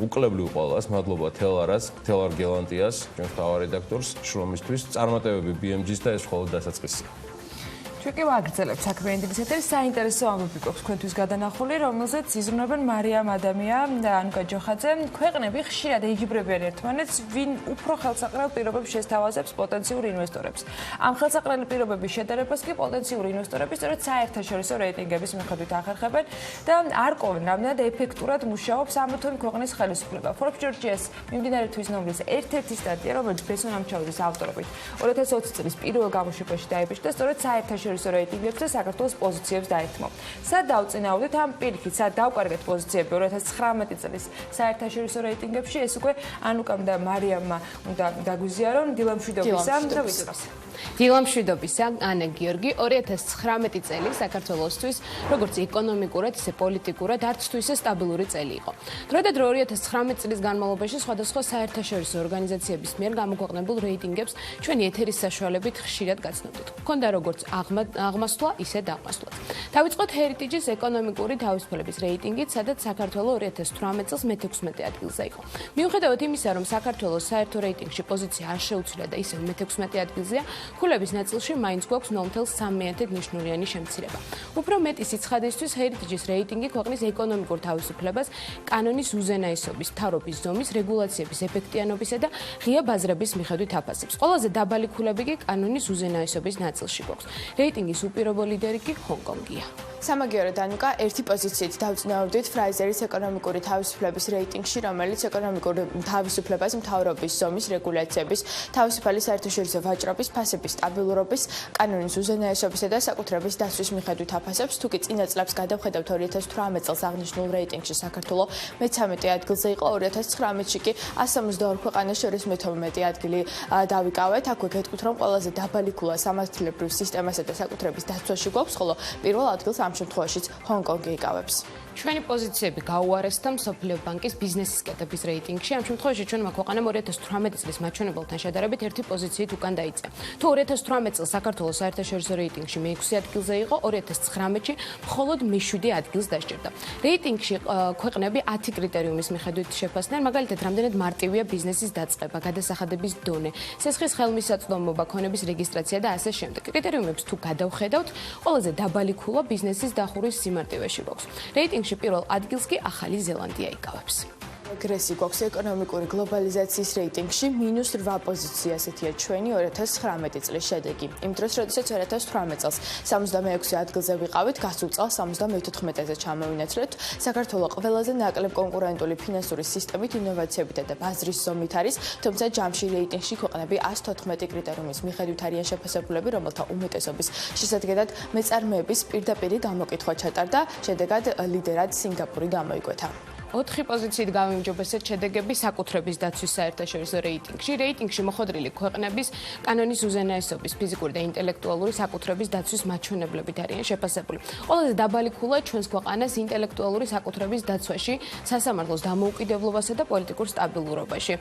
B: უკლებლივ ყველას, მადლობა თელარას, თელარ გელანტიას, ჩვენ მთავარ რედაქტორს შრომისთვის. წარმატებები BMG-ს და ეს მხოლოდ დასაწყისია.
A: ჩვენ კი ვაგრძელებთ საქმიანი დილის ეთერს. საინტერესო ამბები გვაქვს თქვენთვის გადანახული, რომელზეც იზრუნებენ მარიამ ადამია და ანუკა ჯოხაძე. ქვეყნები ხშირად ეჯიბრებიან ერთმანეთს, ვინ უფრო ხელსაყრელ პირობებს შესთავაზებს პოტენციურ ინვესტორებს. ამ ხელსაყრელი პირობების შედარებას კი პოტენციური ინვესტორები სწორედ საერთაშორისო რეიტინგების მიხედვით ახერხებენ და არ ყოფენ რამდენად ეფექტურად მუშაობს ამა თუ იმ ქვეყნის ხელისუფლება. Forbes Georgia's მიმდინარე თვის ნომრის ერთ-ერთი სტატია, რომელიც ბესონ ამჩაუდის ავტორობით 2020 წლის პირველ გამოშვებაში დაიბეჭდა, სწორედ საერთაშორისო რეიტინგებს და საქართველოს პოზიციებს დაეთმო. სად დავწინააღმდით ამ პირიქით, სად დავკარგეთ პოზიციები 2019 წლის საერთაშორისო რეიტინგებში, ეს უკვე ანუკამ და მარიამმა უნდა დაგვიზიარონ. დილა მშვიდობისა და ვიდეოს.
D: დილა მშვიდობისა, ანა გიორგი. 2019 წელი საქართველოსთვის როგორც ეკონომიკურად, ისე პოლიტიკურად არც თუ ისე სტაბილური წელი იყო. დროდადრო 2019 წლის განმავლობაში სხვადასხვა საერთაშორისო ორგანიზაციების მიერ გამოქვეყნებულ რეიტინგებს ჩვენი ეთერის საშუალებით ხშირად გაცნობდით. ჰქონდა როგორც აღმასვლა, ისე დაღმასვლა. დავიწყოთ Heritage-ის ეკონომიკური თავისუფლების რეიტინგით, სადაც საქართველო 2018 წელს მე-16 ადგილზე იყო. მიუხედავად იმისა, რომ საქართველოს საერთო რეიტინგში პოზიცია არ შეუცვლილა და ისევ მე-16 ადგილზეა, ქულების ნაწილში მაინც გვაქვს 0.3 ნიშნულიანი შემცირება. უფრო მეტი სიცხადისთვის Heritage-ის რეიტინგი ქვეყნის ეკონომიკურ თავისუფლებას, კანონის უზენაესობის, მთავრობის ზომის, რეგულაციების ეფექტიანობისა და ღია ბაზრების მიხედვით აფასებს. ყველაზე დაბალი ქულები კი კანონის უზენაესობის ნაწილში გვაქვს. რეიტინგის უპირობო ლიდერი კი ჰონკონგია.
E: სამაგიერო დანუკა ერთი პოზიციით დავწინააღმდით ფრაიზერის ეკონომიკური თავისუფლების რეიტინგში, რომელიც ეკონომიკური თავისუფლებას, მთავრობის ზომის, რეგულაციების, თავისუფალი საერთაშორისო ვაჭრობის, ფასების სტაბილურობის, კანონის უზენაესობისა და საკუთრების დაცვის მიხედვით აფასებს. თუკი წინა წლებს გადავხედავთ 2018 წელს აღნიშნულ რეიტინგში საქართველო მე-13 ადგილზე იყო, 2019-ში კი 172 ქვეყანას შორის მე-12 ადგილი დავიკავეთ. აქვე გეტყვით, რომ ყველაზე დაბალი ქულა სამართლებრივ სისტემასა და საკუთრების დაცვაში გვაქვს, ხოლო პირველ ადგილს ამ შემთხვევაშიც ჰონკონგი იკავებს.
D: ჩვენი პოზიციები გაუარესდა მსოფლიო ბანკის ბიზნესის კეთების რეიტინგში. ამ შემთხვევაში ჩვენმა ქვეყანამ 2018 წლის მაჩვენებელთან შედარებით ერთი პოზიციით უკან დაიწია. თუ 2018 წელს საქართველოს საერთაშორისო რეიტინგში მე-6 ადგილზე იყო, 2019-ში მხოლოდ მე-7 ადგილს დასჭირდა. რეიტინგში ქვეყნები 10 კრიტერიუმის მიხედვით შეფასდნენ, მაგალითად, რამდენად მარტივია ბიზნესის დაწყება, გადასახადების დონე, სესხის ხელმისაწვდომობა, ქონების რეგისტრაცია და ასე შემდეგ. კრიტერიუმებს თუ გადავხედავთ, ყველაზე დაბალი ქულა ბიზნესის დახურვის სიმარტივეში გვაქვს. რეიტინგში პირველ ადგილს კი ახალი ზელანდია იკავებს.
E: რეგრესი გვაქვს ეკონომიკური გლობალიზაციის რეიტინგში -8 პოზიცია, ასეთია ჩვენი 2019 წლის შედეგი. იმ დროს, როდესაც 2018 წელს 76 ადგილზე ვიყავით, გასულ წელს 74-ზე ჩამოვინაცვლეთ. საქართველო ყველაზე ნაკლებ კონკურენტული ფინანსური სისტემით, ინოვაციებითა და ბაზრის ზომით არის, თუმცა ჯამში რეიტინგში ქვეყნები 114 კრიტერიუმის მიხედვით არიან შეფასებულები, რომელთა უმეტესობის შესადგენად მეწარმეების პირდაპირი გამოკითხვა ჩატარდა, შედეგად ლიდერად სინგაპური გამოიკვეთა.
D: 4 პოზიციით გავიმჯობესეთ შედეგები საკუთრების დაცვის საერთაშორისო რეიტინგში. რეიტინგში მოხვედრილი ქვეყნების კანონის უზენაესობის, ფიზიკური და ინტელექტუალური საკუთრების დაცვის მაჩვენებლებით არიან შეფასებული. ყველაზე დაბალი ქულა ჩვენს ქვეყანას ინტელექტუალური საკუთრების დაცვაში, სასამართლოს დამოუკიდებლობასა და პოლიტიკურ სტაბილურობაში.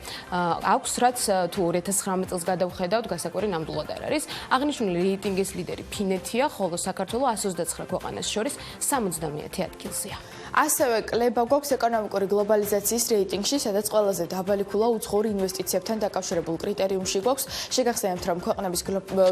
D: აქვს, რაც თუ 2019 წელს გადავხედავთ, გასაკვირი ნამდვილად არ არის. აღნიშნული რეიტინგის ლიდერი ფინეთია, ხოლო საქართველო 129 ქვეყანას შორის 70 ადგილზეა.
E: ასევე კლება გვაქვს ეკონომიკური გლობალიზაციის რეიტინგში, სადაც ყველაზე დაბალი ქულა უცხოურ ინვესტიციებთან დაკავშირებულ კრიტერიუმში გვაქვს. შეგახსენებთ, რომ ქვეყნების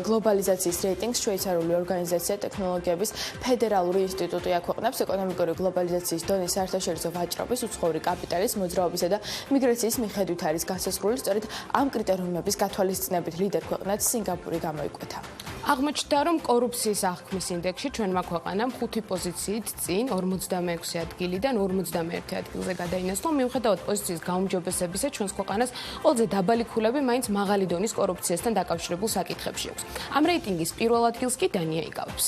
E: გლობალიზაციის რეიტინგს შვეიცარიული ორგანიზაცია ტექნოლოგიების ფედერალური ინსტიტუტი აქვეყნებს ეკონომიკური გლობალიზაციის დონის საერთაშორისო ვაჭრობის, უცხოური კაპიტალის, მოძრაობისა და მიგრაციის მიხედვით არის განსაზღვრული. სწორედ ამ კრიტერიუმების გათვალისწინებით ლიდერ ქვეყნად სინგაპური გამოიკვეთა.
D: აღმოჩნდა, რომ კორუფციის აღქმის ინდექსში ჩვენმა ქვეყანამ 5 პოზიციით წინ 46 ადგილიდან 51 ადგილზე გადაინაცვლა. მიუხედავად პოზიციის გაუმჯობესებისა, ჩვენს ქვეყანას ყველაზე დაბალი ქულები მაინც მაღალი დონის კორუფციასთან დაკავშირებულ საკითხებში აქვს. ამ რეიტინგის პირველ ადგილს კი დანია იკავებს.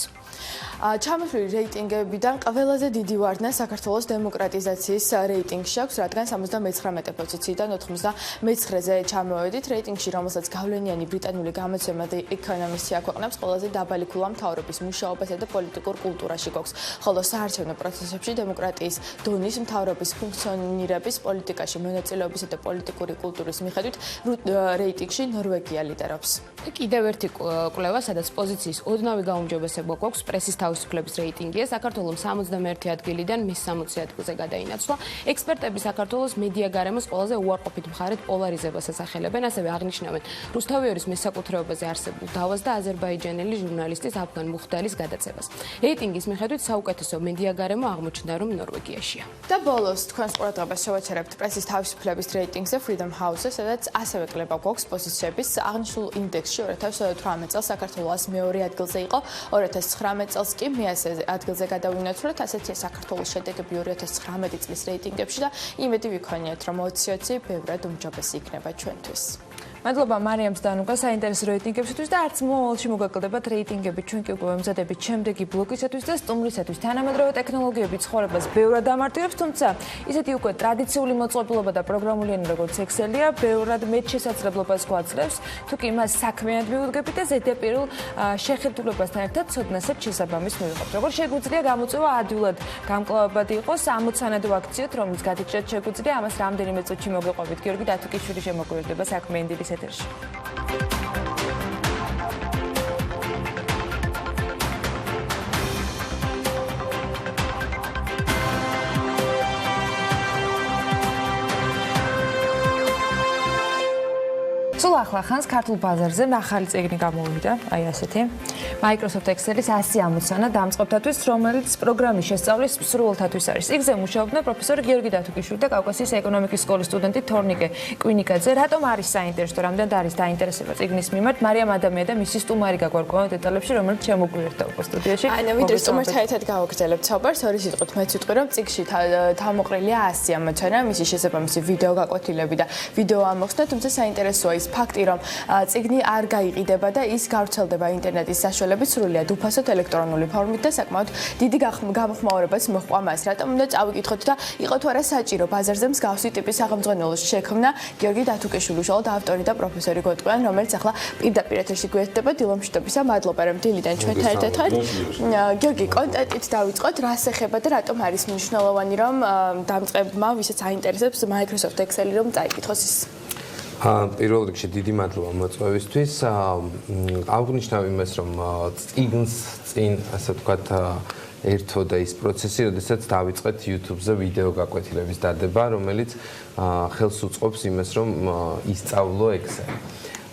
E: ჩამოთვლილი რეიტინგებიდან ყველაზე დიდი ვარდნა საქართველოს დემოკრატიზაციის რეიტინგში აქვს, რადგან 79 პოზიციიდან 99-ზე ჩამოვედით. რეიტინგში, რომელსაც გავლენიანი ბრიტანული გამოცემა The Economist აქვეყნებს, ყველაზე დაბალი ქულა მთავრობის მუშაობასა და პოლიტიკურ კულტურაში გვაქვს, ხოლო საარჩევნო პროცესებში დემოკრატიის დონის, მთავრობის ფუნქციონირების, პოლიტიკაში მონაწილეობისა და პოლიტიკური კულტურის მიხედვით რეიტინგში ნორვეგია ლიდერობს.
D: კიდევ ერთი კვლევა, სადაც პოზიციის ოდნავი გაუმჯობესება გვაქვს, პრესის თავისუფლების რეიტინგია. საქართველოს 71 ადგილიდან მის 60 ადგილზე გადაინაცვლა. ექსპერტები საქართველოს მედია გარემოს ყველაზე უარყოფით მხარედ პოლარიზებას ასახელებენ, ასევე აღნიშნავენ რუსთავიორის მესაკუთრეობაზე არსებულ დავას და აზერბაიჯანელი ჟურნალისტის აფგან მუხდალის გადაცემას. რეიტინგის მიხედვით საუკეთესო მედია გარემო აღმოჩნდა, რომ ნორვეგიაშია.
E: და ბოლოს თქვენს ყურადღებას შევაჩერებთ პრესის თავისუფლების რეიტინგზე Freedom House-ზე, სადაც ასევე კლება გვაქვს პოზიციების. აღნიშნულ ინდექსში 2018 წელს საქართველოს მეორე ადგილზე იყო, 2019 წელს კი მე-100 ადგილზე გადავინაცვლეთ. ასეთია საქართველოს შედეგები 2019 წლის რეიტინგებში და იმედი ვიქონიათ, რომ 2020 ბევრად უმჯობესი იქნება ჩვენთვის.
A: მადლობა მარიამს და ნუკას საინტერესო რეიტინგებისთვის და არც მომავალში მოგაკლდებათ რეიტინგები ჩვენ კი უკვე ვემზადებით შემდეგი ბლოკისათვის და სტუმრისათვის. თანამედროვე ტექნოლოგიები ცხოვრებას ბევრად ამარტივებს, თუმცა ისეთი უკვე ტრადიციული მოწყობილობა და პროგრამულიანი როგორც Excel-ია ბევრად მეტ შესაძლებლობას გვაძლევს, თუ კი მას საქმიანად მიუდგებით და ზედაპირულ შეხედულებასთან ერთად ცოდნასაც შესაბამის მივიღებთ. როგორ შეგვიძლია გამოწვევა ადვილად გამკლავებადი იყოს, ამოცანა ვაქციოთ, რომელიც გადაჭრით შეგვიძლია ამას რამდენიმე წუთში მოგეყვებით. გიორგი დათუკიშვილი შემოგვიერთდება საქმიანი დილის ეთერში. სულ ახლა ხანს ქართულ ბაზარზე ახალი წიგნი გამოვიდა, აი ასეთი. Microsoft Excel-ის 100 ამოცანა დამწყებთათვის, რომელიც პროგრამის შესწავლის სრულთათვის არის. იქზე მუშაობდნენ პროფესორი გიორგი დათუკიშვილი და კავკასიის ეკონომიკის სკოლის სტუდენტი თორნიკე კვინიკაძე. რატომ არის საინტერესო, რამდენად არის დაინტერესება წიგნის მიმართ? მარიამ ადამიანია და მისი სტუმარი გაგვარკვევა დეტალებში, რომელიც შემოგვიერთდა უკვე სტუდიაში.
E: ანა ვიდრე სტუმართან ერთად გავაგრძელებთ საუბარს, ორი სიტყვით მეც ვიტყვი, რომ წიგნში თავმოყრილია 100 ამოცანა, მისი შესაბამისი ვიდეო გაკვეთილები და ვიდეო ამოხსნა, თუმცა საინტერესოა ის ფაქტი, რომ წიგნი არ გაიყიდება და ის გავრცელდება ინტერნეტის საშუალებით სრულიად უფასოდ ელექტრონული ფორმით და საკმაოდ დიდი გამოხმაურებაც მოჰყვა მას. რატომ უნდა წავიკითხოთ და იყო თუ არა საჭირო ბაზარზე მსგავსი ტიპის სახელმძღვანელოს შექმნა? გიორგი დათუკიშვილი უშუალოდ ავტორი და პროფესორი გვეტყვიან, რომელიც ახლა პირდაპირ ეთერში გვერდება. დილა მშვიდობისა, მადლობა რომ დილიდან ჩვენთან ერთად ხართ. გიორგი, კონტენტით დავიწყოთ, რას ეხება და რატომ არის მნიშვნელოვანი, რომ დამწყებმა, ვისაც აინტერესებს Microsoft Excel-ი რომ წაიკითხოს ის?
F: პირველ რიგში დიდი მადლობა მოწვევისთვის. აღნიშნავ იმას, რომ წიგნს წინ, ასე ვთქვათ, ერთოდა ის პროცესი, როდესაც დავიწყეთ YouTube-ზე ვიდეო გაკვეთილების დადება, რომელიც ხელს უწყობს იმას, რომ ისწავლო Excel.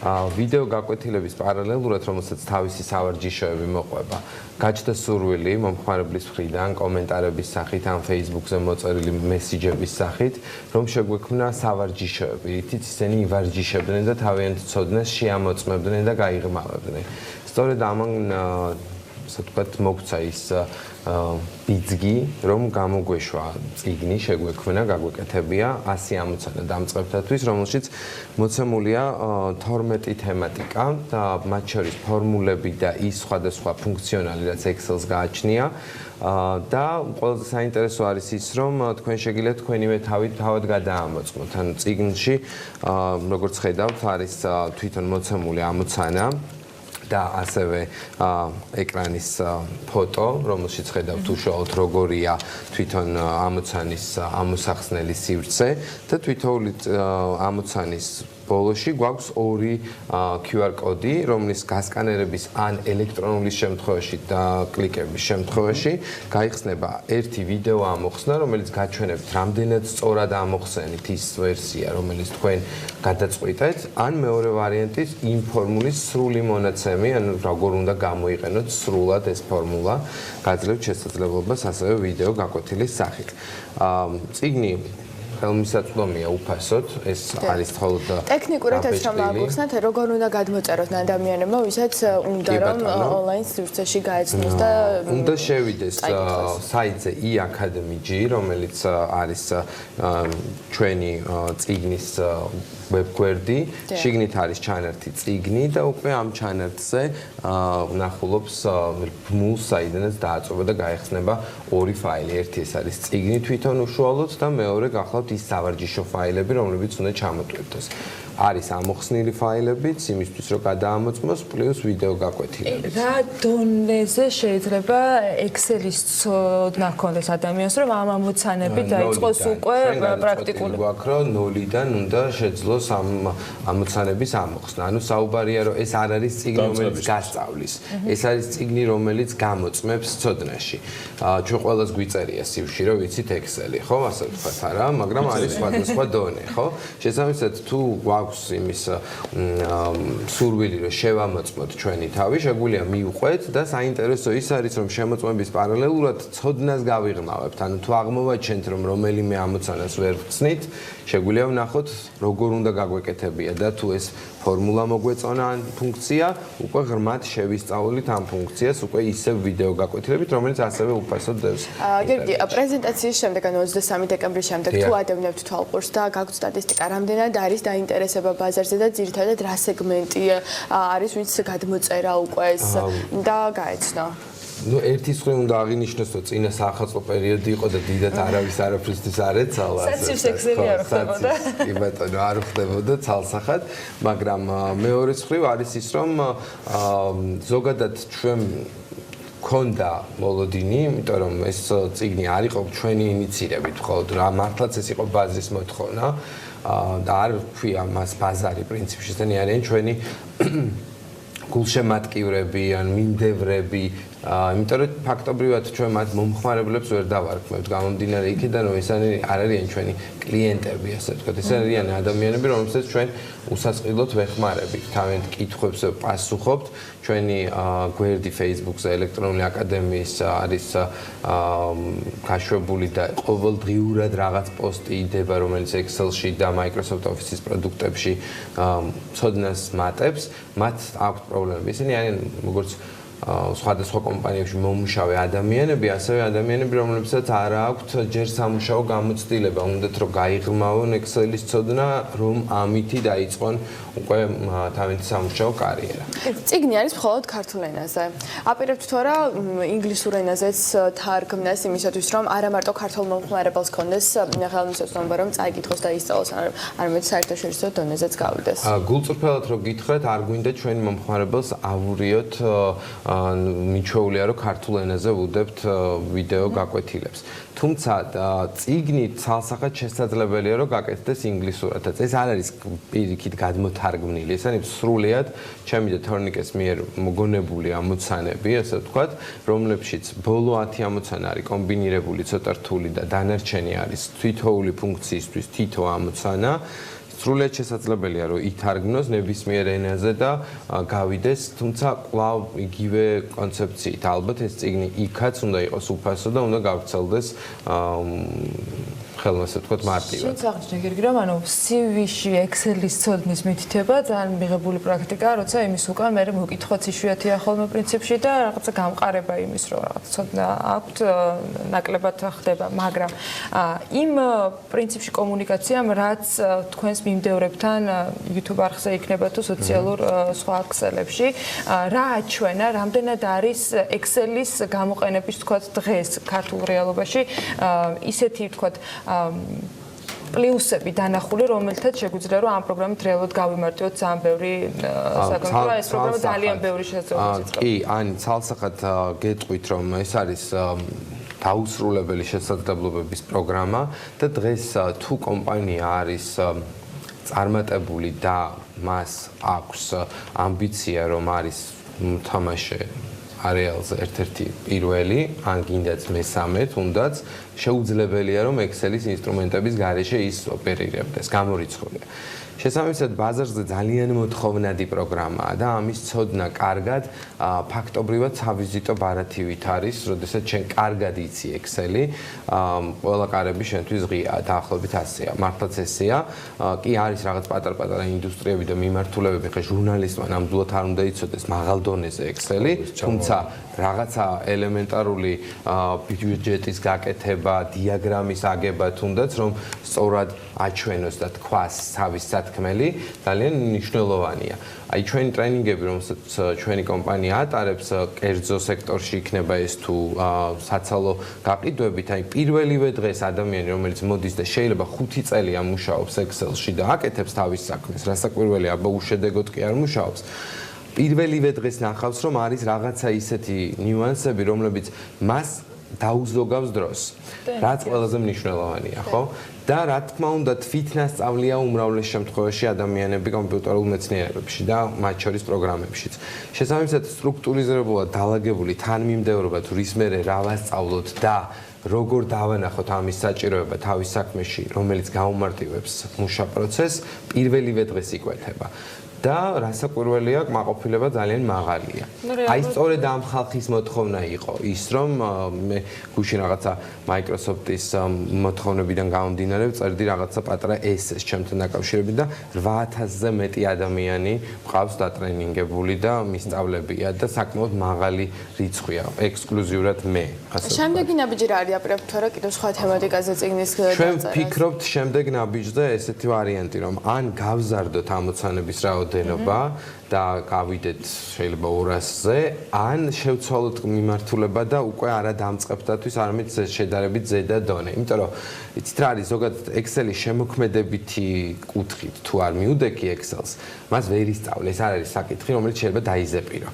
F: ვიდეო გაკვეთილების პარალელურად, რომელსაც თავისი სავარჯიშოები მოყვება, გაჩნდა სურვილი მომხმარებლის მხრიდან კომენტარების სახით ან Facebook-ზე მოწერილი მესიჯების სახით, რომ შეგვექმნა სავარჯიშოები, რითიც ისინი ივარჯიშებდნენ და თავიანთ ცოდნას შეამოწმებდნენ და გაიღრმავებდნენ. სწორედ ამან ასე ვთქვათ, მოგცა ის ბიძგი, რომ გამოგვეშვა წიგნი, შეგვექმნა, გაგვეკეთებია 100 ამოცანა დამწყებთათვის, რომელშიც მოცემულია 12 თემატიკა და მათ შორის ფორმულები და ის სხვადასხვა ფუნქციონალი, რაც Excel-ს გააჩნია. და ყველაზე საინტერესო არის ის, რომ თქვენ შეგიძლიათ თქვენივე თავად გადაამოწმოთ. ან წიგნში, როგორც ხედავთ, არის თვითონ მოცემული ამოცანა და ასევე ეკრანის ფოტო, რომელშიც ხედავთ უშუალოდ როგორია თვითონ ამოცანის ამოსახსნელი სივრცე და თვითოული ამოცანის ბოლოში გვაქვს ორი QR კოდი, რომლის გასკანერების ან ელექტრონული შემთხვევაში და კლიკების შემთხვევაში გაიხსნება ერთი ვიდეო ამოხსნა, რომელიც გაჩვენებთ, რამდენად სწორად ამოხსენით ის ვერსია, რომელიც თქვენ გადაწყვიტეთ, ან მეორე ვარიანტი იმ ფორმულის სრული მონაცემი, ან როგორ უნდა გამოიყენოთ სრულად ეს ფორმულა, გაძლევთ შესაძლებლობას ასევე ვიდეო გაკვეთილის სახით. წიგნი ხელმისაწვდომია უფასოდ, ეს არის მხოლოდ
E: ტექნიკურად ეს რომ აღგიხსნათ, როგორ უნდა გადმოწეროთ ადამიანებმა, ვისაც უნდა რომ ონლაინ სივრცეში გაეცნოს და
F: უნდა შევიდეს საიტზე e-academy.g, რომელიც არის ჩვენი წიგნის ვებგვერდი, შიგნით არის ჩანართი წიგნი და უკვე ამ ჩანართზე ნახულობს ბმულს, საიდანაც დააწובה და გაეხსნება ორი ფაილი. ერთი ეს არის წიგნი თვითონ უშუალოდ და მეორე გახლავთ ის სავარჯიშო ფაილები, რომლებიც უნდა ჩამოტვირთოს. არის ამოხსნილი ფაილებიც იმისთვის რომ გადაამოწმოს პლუს ვიდეო გაკვეთილები.
A: რა დონეზე შეიძლება Excel-ის ცოდნა ჰქონდეს ადამიანს რომ ამ ამოცანები დაიწყოს უკვე პრაქტიკულად?
F: გვაქვს რომ 0-დან უნდა შეძლოს ამ ამოცანების ამოხსნა. ანუ საუბარია რომ ეს არ არის წიგნი რომელიც გასწავლის. ეს არის წიგნი რომელიც გამოწმებს ცოდნაში. ჩვენ ყველას გვიწერია სივში რომ ვიცით Excel-ი, ხო? ასე ვთქვათ არა, მაგრამ არის სხვადასხვა დონე, ხო? შესაბამისად თუ გვაქვს იმის სურვილი რომ შევამოწმოთ ჩვენი თავი, შეგვიძლია მივყვეთ და საინტერესო ის არის რომ შემოწმების პარალელურად ცოდნას გავიღრმავებთ. ანუ თუ აღმოვაჩენთ რომ რომელიმე ამოცანას ვერ ვხსნით, შეგვიძლია ვნახოთ როგორ უნდა გაგვეკეთებია და თუ ეს ფორმულა მოგვეწონა ან ფუნქცია, უკვე ღრმად შევისწავლით ამ ფუნქციას, უკვე ისევ ვიდეო გაკვეთილებით, რომელიც ასევე უფასოდ დევს.
E: გერგი, პრეზენტაციის შემდეგ, ანუ 23 დეკემბრის შემდეგ თუ ადევნებთ თვალყურს და გაქვთ სტატისტიკა, რამდენად არის დაინტერესება ბაზარზე და ძირითადად რა სეგმენტი არის, ვინც გადმოწერა უკვე ეს და გაეცნო?
F: ნუ ერთის მხრივ უნდა აღინიშნოს, რომ წინა საახალწლო პერიოდი იყო და დიდად არავის არაფრისთვის არ ეცალა.
A: საცივს Excel-ი არ ხდებოდა.
F: კი ბატონო, არ ხდებოდა ცალსახად, მაგრამ მეორე მხრივ არის ის, რომ ზოგადად ჩვენ ქონდა მოლოდინი, იმიტომ რომ ეს წიგნი არ იყო ჩვენი ინიცირებით, მხოლოდ რა მართლაც ეს იყო ბაზრის მოთხოვნა და არ ვქვია მას ბაზარი პრინციპში, ესენი არიან ჩვენი გულშემატკივრები ან მიმდევრები, იმიტომ რომ ფაქტობრივად ჩვენ მათ მომხმარებლებს ვერ დავარქმევთ, გამომდინარე იქიდან რომ ეს არ არიან ჩვენი კლიენტები, ასე ვთქვათ, ეს არიან ადამიანები, რომლებსაც ჩვენ უსასყიდლოდ ვეხმარებით, თავიანთ კითხვებს პასუხობთ. ჩვენი გვერდი Facebook-ზე ელექტრონული აკადემიის არის გაშვებული და ყოველდღიურად რაღაც პოსტი იდება, რომელიც Excel-ში და Microsoft Office-ის პროდუქტებში ცოდნას მატებს, მათ აქვთ პრობლემები. ისინი არიან როგორც სხვადასხვა კომპანიებში მომუშავე ადამიანები, ასევე ადამიანები, რომლებსაც არ აქვთ ჯერ სამუშაო გამოცდილება, უნდათ რომ გაიღრმავონ Excel-ის ცოდნა, რომ ამითი დაიწყონ უკვე თავიანთი სამუშაო კარიერა.
E: წიგნი არის მხოლოდ ქართულ ენაზე. აპირებთ თუ არა ინგლისურ ენაზეც თარგმნას იმისათვის, რომ არა მარტო ქართულ მომხმარებელს ქონდეს ხელმისაწვდომობა, რომ წაიკითხოს და ისწავლოს, არამედ საერთაშორისო დონეზეც გავიდეს.
F: გულწრფელად რო გითხრათ, არ გვინდა ჩვენ მომხმარებელს ავურიოთ მიჩვეულია რომ ქართულ ენაზე ვუდებთ ვიდეო გაკვეთილებს. თუმცა წიგნი ცალსახად შესაძლებელია რომ გაკეთდეს ინგლისურადაც. ეს არ არის პირიქით გადმოთარგმნილი, ეს არის სრულიად ჩემი და თორნიკეს მიერ მოგონებული ამოცანები, ასე ვთქვათ, რომლებშიც ბოლო 10 ამოცანა არის კომბინირებული ცოტა რთული და დანარჩენი არის თითოეული ფუნქციისთვის თითო ამოცანა. სრულიად შესაძლებელია რომ ითარგმნოს ნებისმიერ ენაზე და გავიდეს, თუმცა კვლავ იგივე კონცეფციით. ალბათ ეს წიგნი იქაც უნდა იყოს უფასო და უნდა გავრცელდეს ხელმა ასე ვთქვათ მარტივად.
A: შენ აღნიშნე გერგი რომ ანუ CV-ში Excel-ის ცოდნის მითითება ძალიან მიღებული პრაქტიკაა, როცა იმის უკან მე მოკითხვაც იშვიათია ხოლმე პრინციპში და რაღაცა გამყარება იმის რომ რაღაც ცოდნა აქვთ, ნაკლებად ხდება, მაგრამ იმ პრინციპში კომუნიკაციამ რაც თქვენს მიმდევრებთან YouTube არხზე იქნება თუ სოციალურ სხვა ქსელებში, რა აჩვენა, რამდენად არის Excel-ის გამოყენების ვთქვათ დღეს ქართულ რეალობაში ისეთი ვთქვათ პლუსები დანახული, რომელთაც შეგვიძლია რომ ამ პროგრამით რეალურად გავიმარტივოთ ძალიან ბევრი საკონტროლო, ეს პროგრამა ძალიან ბევრი შესაძლებლობებით იწყებს.
F: კი, ani ცალსახად გეტყვით რომ ეს არის დაუსრულებელი შესაძლებლობების პროგრამა და დღეს თუ კომპანია არის წარმატებული და მას აქვს ამბიცია რომ არის თამაშე არეალზე ერთ-ერთი პირველი, ან გინდაც მესამე, თუნდაც შეუძლებელია რომ Excel-ის ინსტრუმენტების გარეშე ის ოპერირებდეს, გამორიცხულია. შესაბამისად ბაზარზე ძალიან მოთხოვნადი პროგრამაა და ამის ცოდნა კარგად ფაქტობრივად სავიზიტო ბარათივით არის, როდესაც შენ კარგად იცი Excel-ი, ყველა კარები შენთვის ღიაა, დაახლოებით 100-ია. მართლაც ესეა. კი არის რაღაც პატარ-პატარა ინდუსტრიები და მიმართულებები, ხე ჟურნალისტმა ნამდვილად არ უნდა იცოდეს მაღალ დონეზე Excel-ი, თუმცა რაღაცა ელემენტარული ბიუჯეტის გაკეთება, დიაგრამის აგება თუნდაც, რომ სწორად აჩვენოს და თქვას თავის სათქმელი, ძალიან მნიშვნელოვანია. აი ჩვენი ტრენინგები, რომელსაც ჩვენი კომპანია ატარებს, კერძო სექტორში იქნება ეს თუ საცალო გაყიდვებით, აი პირველივე დღეს ადამიანი, რომელიც მოდის და შეიძლება 5 წელი ამუშაობს Excel-ში და აკეთებს თავის საქმეს, რასაკვირველია, აბა უშედეგოდ კი არ მუშაობს. პირველივე დღეს ნახავს, რომ არის რაღაცა ისეთი ნიუანსები, რომლებიც მას დაუზოგავს დროს. რაც ყველაზე მნიშვნელოვანია, ხო? და რა თქმა უნდა, თვითნასწავლია უმრავლეს შემთხვევაში ადამიანები კომპიუტერულ მეცნიერებებში და მათ შორის პროგრამებშიც. შესაბამისად, სტრუქტურიზირებულად დალაგებული თანმიმდევრობა თუ რის მერე რა ვასწავლოთ და როგორ დავანახოთ ამის საჭიროება თავის საქმეში, რომელიც გაუმარტივებს მუშა პროცესს, პირველივე დღეს იკვეთება. და რასაკვირველია, კმაყოფილება ძალიან მაღალია. აი სწორედ ამ ხალხის მოთხოვნა იყო ის, რომ მე გუშინ რაღაცა Microsoft-ის მოთხოვნებიდან გამომდინარე წერდი რაღაცა პატარა ესეს ჩემთან დაკავშირებით და 8000-ზე მეტი ადამიანი მყავს დატრენინგებული და მისწავლებია და საკმაოდ მაღალი რიცხვია, ექსკლუზიურად მე.
E: შემდეგი ნაბიჯი რა არის აპრეფ თუ არა კიდევ სხვა თემატიკაზე წიგნის გადაწერას?
F: ჩვენ ვფიქრობთ შემდეგ ნაბიჯზე ესეთი ვარიანტი, რომ ან გავზარდოთ ამოცანების რაოდენობა და გავიდეთ შეიძლება 200-ზე, ან შევცვალოთ მიმართულება და უკვე არა დამწყებთათვის, არამედ შედარებით ზედა დონე. იმიტომ რომ იცით რა არის, ზოგადად Excel-ის შემოქმედებითი კუთხით თუ არ მიუდექი Excel-ს, მას ვერ ისწავლე, ეს არ არის საკითხი, რომელიც შეიძლება დაიზეპირო.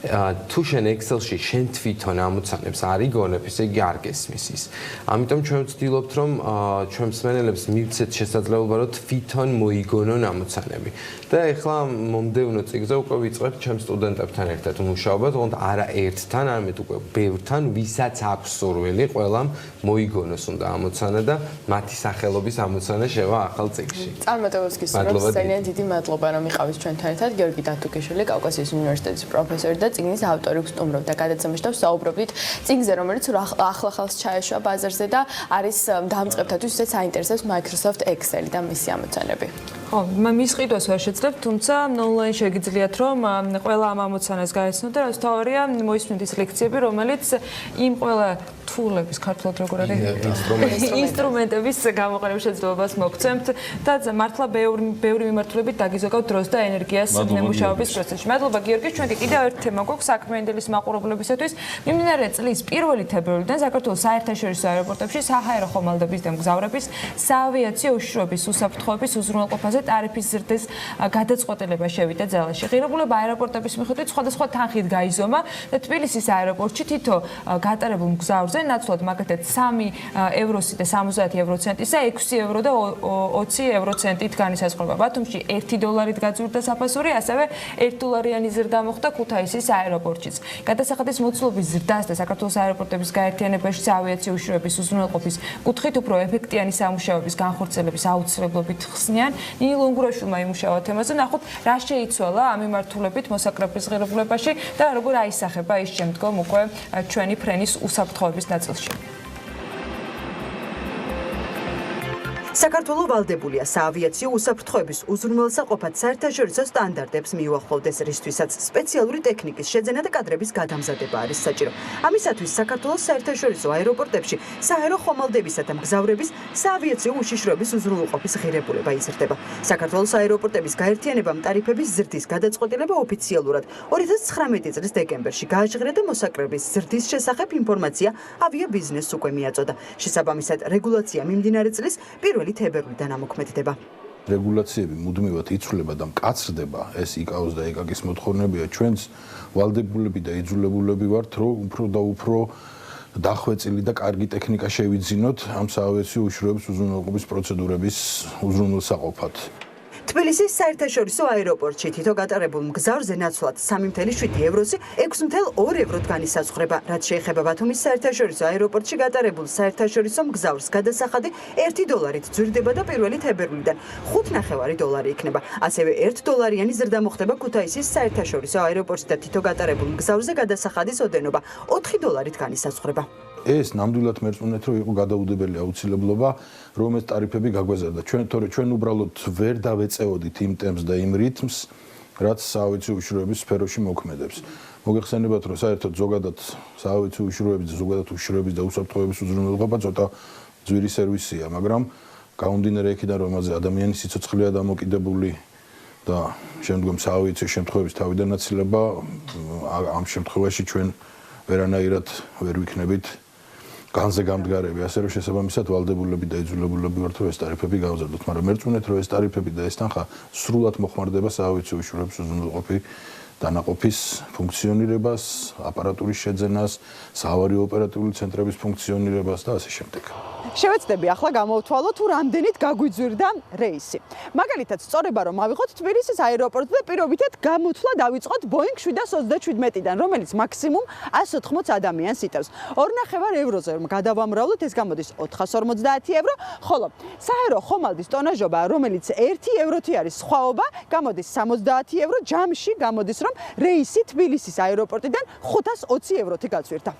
F: თუ შენ Excel-ში შენ თვითონ ამოცანებს არ იგონებ, ესე იგი არ გესმის ის. ამიტომ ჩვენ ვცდილობთ, რომ ჩვენ მსმენელებს მივცეთ შესაძლებლობა, რომ თვითონ მოიგონონ ამოცანები. და ეხლა მომდევნო წიგნზე უკვე ვიწყებთ ჩემ სტუდენტებთან ერთად მუშაობას, თუმცა არა ერთთან, არამედ უკვე ბევრთან, ვისაც აქვს სურვილი, ყველამ მოიგონოს უნდა ამოცანა და მათი სახელობის ამოცანა შევა ახალ წიგნში.
E: წარმატებებს გისურვებთ, ძალიან დიდი მადლობა, რომ იყავით ჩვენთან ერთად. გიორგი დათუკიშვილი, კავკასიის უნივერსიტეტის პროფესორი და წიგნის ავტორი გსტუმრობდა გადაცემაში და ვსაუბრობდით წიგნზე, რომელიც ახლა ხალხს ჩაეშვა ბაზარზე და არის დამწყებთათვის ისე საინტერესებს Microsoft Excel და მისი ამოცანები.
A: ხო, მის ყიდვას ვერ შეძლებ, თუმცა ონლაინ შეგიძლიათ რომ ყველა ამ ამოცანას გაეცნოთ და რაც თავარია მოისმინეთ ის ლექციები, რომელიც იმ ყველა თულების ქართულად როგორ არის ინსტრუმენტების გამოყენების შეძლებას მოგცემთ და მართლა ბევრი მიმართულებით დაგიზოგავთ დროს და ენერგიას მუშაობის პროცესში. მადლობა გიორგი, ჩვენ კიდევ ერთ თემა გვაქვს საქმიანი დილის მაყურებლებისათვის. მიმდინარე წლის 1 თებერვლიდან საქართველოს საერთაშორისო აეროპორტებში საჰაერო ხომალდების და მგზავრების საავიაციო უშუალობის უსაფრთხოების უზრუნველყოფაზე ტარიფის ზრდის გადაწყვეტილება შევიდა ძალაში. ღირებულება აეროპორტების მიხედვით სხვადასხვა თანხით გაიზომა და თბილისის აეროპორტში თითო გატარებულ მგზავრზე ნაცვლად მაგათაც 3 ევროსი და 70 ევროცენტისა 6 ევრო და 20 ევროცენტით განისაზღვრება. ბათუმში 1 დოლარით გაძვირდა საფასური, ასევე 1 დოლარიანი ზრდა მოხდა ქუთაისის აეროპორტშიც. გადასახადის მოცულობის ზრდას და საქართველოს აეროპორტების გაერთიანებაში საავიაციო უშუალობის უზრუნველყოფის კუთხით უფრო ეფექტიანი სამუშაოების განხორციელების აუცილებლობით ხსნიან. ლონგურაშვილმა იმუშავა თემაზე, ნახოთ რა შეიცვალა ამ მიმართულებით მოსაკრების ღირებულებაში და როგორ აისახება ის შემდგომ უკვე ჩვენი ფრენის უსაფრთხოების ნაწილში.
G: საქართველოს ვალდებულია საავიაციო უსაფრთხოების უზრუნველსაყოფად საერთაშორისო სტანდარტებს მიუახლოვდეს, რისთვისაც სპეციალური ტექნიკის შეძენა და კადრების გადამზადება არის საჭირო. ამისათვის საქართველოს საერთაშორისო აეროპორტებში საჰაერო ხომალდებისა და მგზავრების საავიაციო უშიშროების უზრუნველყოფის ღირებულება იზრდება. საქართველოს აეროპორტების გაერთიანებამ ტარიფების ზრდის გადაწყვეტილება ოფიციალურად 2019 წლის დეკემბერში გააჟღერა და მოსაკრების ზრდის შესახებ ინფორმაცია ავიაბიზნესს უკვე მიაწოდა. შესაბამისად, რეგულაცია მიმდინარე წლის 1 თებერვლიდან ამოქმედდება.
H: რეგულაციები მუდმივად იცვლება და მკაცრდება, ეს იკაოს და ეკაკის მოთხოვნებია. ჩვენც ვალდებულები და იძულებულები ვართ, რომ უფრო და უფრო დახვეწილი და კარგი ტექნიკა შევიძინოთ ამ საავიაციო უშუალობის უზრუნველყოფის პროცედურების უზრუნველსაყოფად.
G: თბილისის საერთაშორისო აეროპორტში თითო გატარებულ მგზავრზე ნაცვლად 3.7 ევროსი 6.2 ევროდ განისაზღვრება, რაც შეეხება ბათუმის საერთაშორისო აეროპორტში გატარებულ საერთაშორისო მგზავრს გადასახადი $1 ძვირდება და პირველი თებერვლიდან $5.5 იქნება. ასევე $1 ზრდა მოხდება ქუთაისის საერთაშორისო აეროპორტში და თითო გატარებულ მგზავრზე გადასახადის ოდენობა $4 განისაზღვრება.
H: ეს ნამდვილად მერწმუნეთ, რომ იყო გადაუდებელი აუცილებლობა, რომ ეს ტარიფები გაგვეზარდა. ჩვენ უბრალოდ ვერ დავეწეოდით იმ ტემპს და იმ რიტმს, რაც საავიაციო უშიშროების სფეროში მოქმედებს. მოგეხსენებათ, რომ საერთოდ ზოგადად საავიაციო უშიშროების, ზოგადად უშიშროების და უსაფრთხოების უზრუნველყოფა ცოტა ძვირი სერვისია, მაგრამ გამომდინარე იქიდან, რომ ამაზე ადამიანის სიცოცხლეა დამოკიდებული და შემდგომ საავიაციო შემთხვევების თავიდანაცილება, ამ შემთხვევაში ჩვენ ვერანაირად ვერ ვიქნებით განზე გამდგარები, ასე რომ შესაბამისად ვალდებულები და იძულებულები ვართ, რომ ეს ტარიფები გავზარდოთ, მაგრამ მერწმუნეთ, რომ ეს ტარიფები და ეს თანხა სრულად მოხმარდება საავიაციო უშიშროების უზრუნველყოფი დანაყოფის ფუნქციონირებას, აპარატურის შეძენას, საავარიო ოპერატიული ცენტრების ფუნქციონირებას და ასე შემდეგ.
G: შევეცდები ახლა გამოვთვალოთ, თუ რამდენით გაგვიძვირდა რეისი. მაგალითად, სწორება რომ ავიღოთ თბილისის აეროპორტზე და პირობითად გამოთვლა დავიწყოთ Boeing 737-დან, რომელიც მაქსიმუმ 180 ადამიანს იტევს. 2.5 ევროზე რომ გადავამრავლოთ, ეს გამოდის 450 евро, ხოლო საერო ხომალდის ტონაჟობა, რომელიც 1 ევროთი არის სხვაობა, გამოდის 70 евро, ჯამში გამოდის რომ რეისი თბილისის აეროპორტიდან 520 ევროთი გაწვირდა.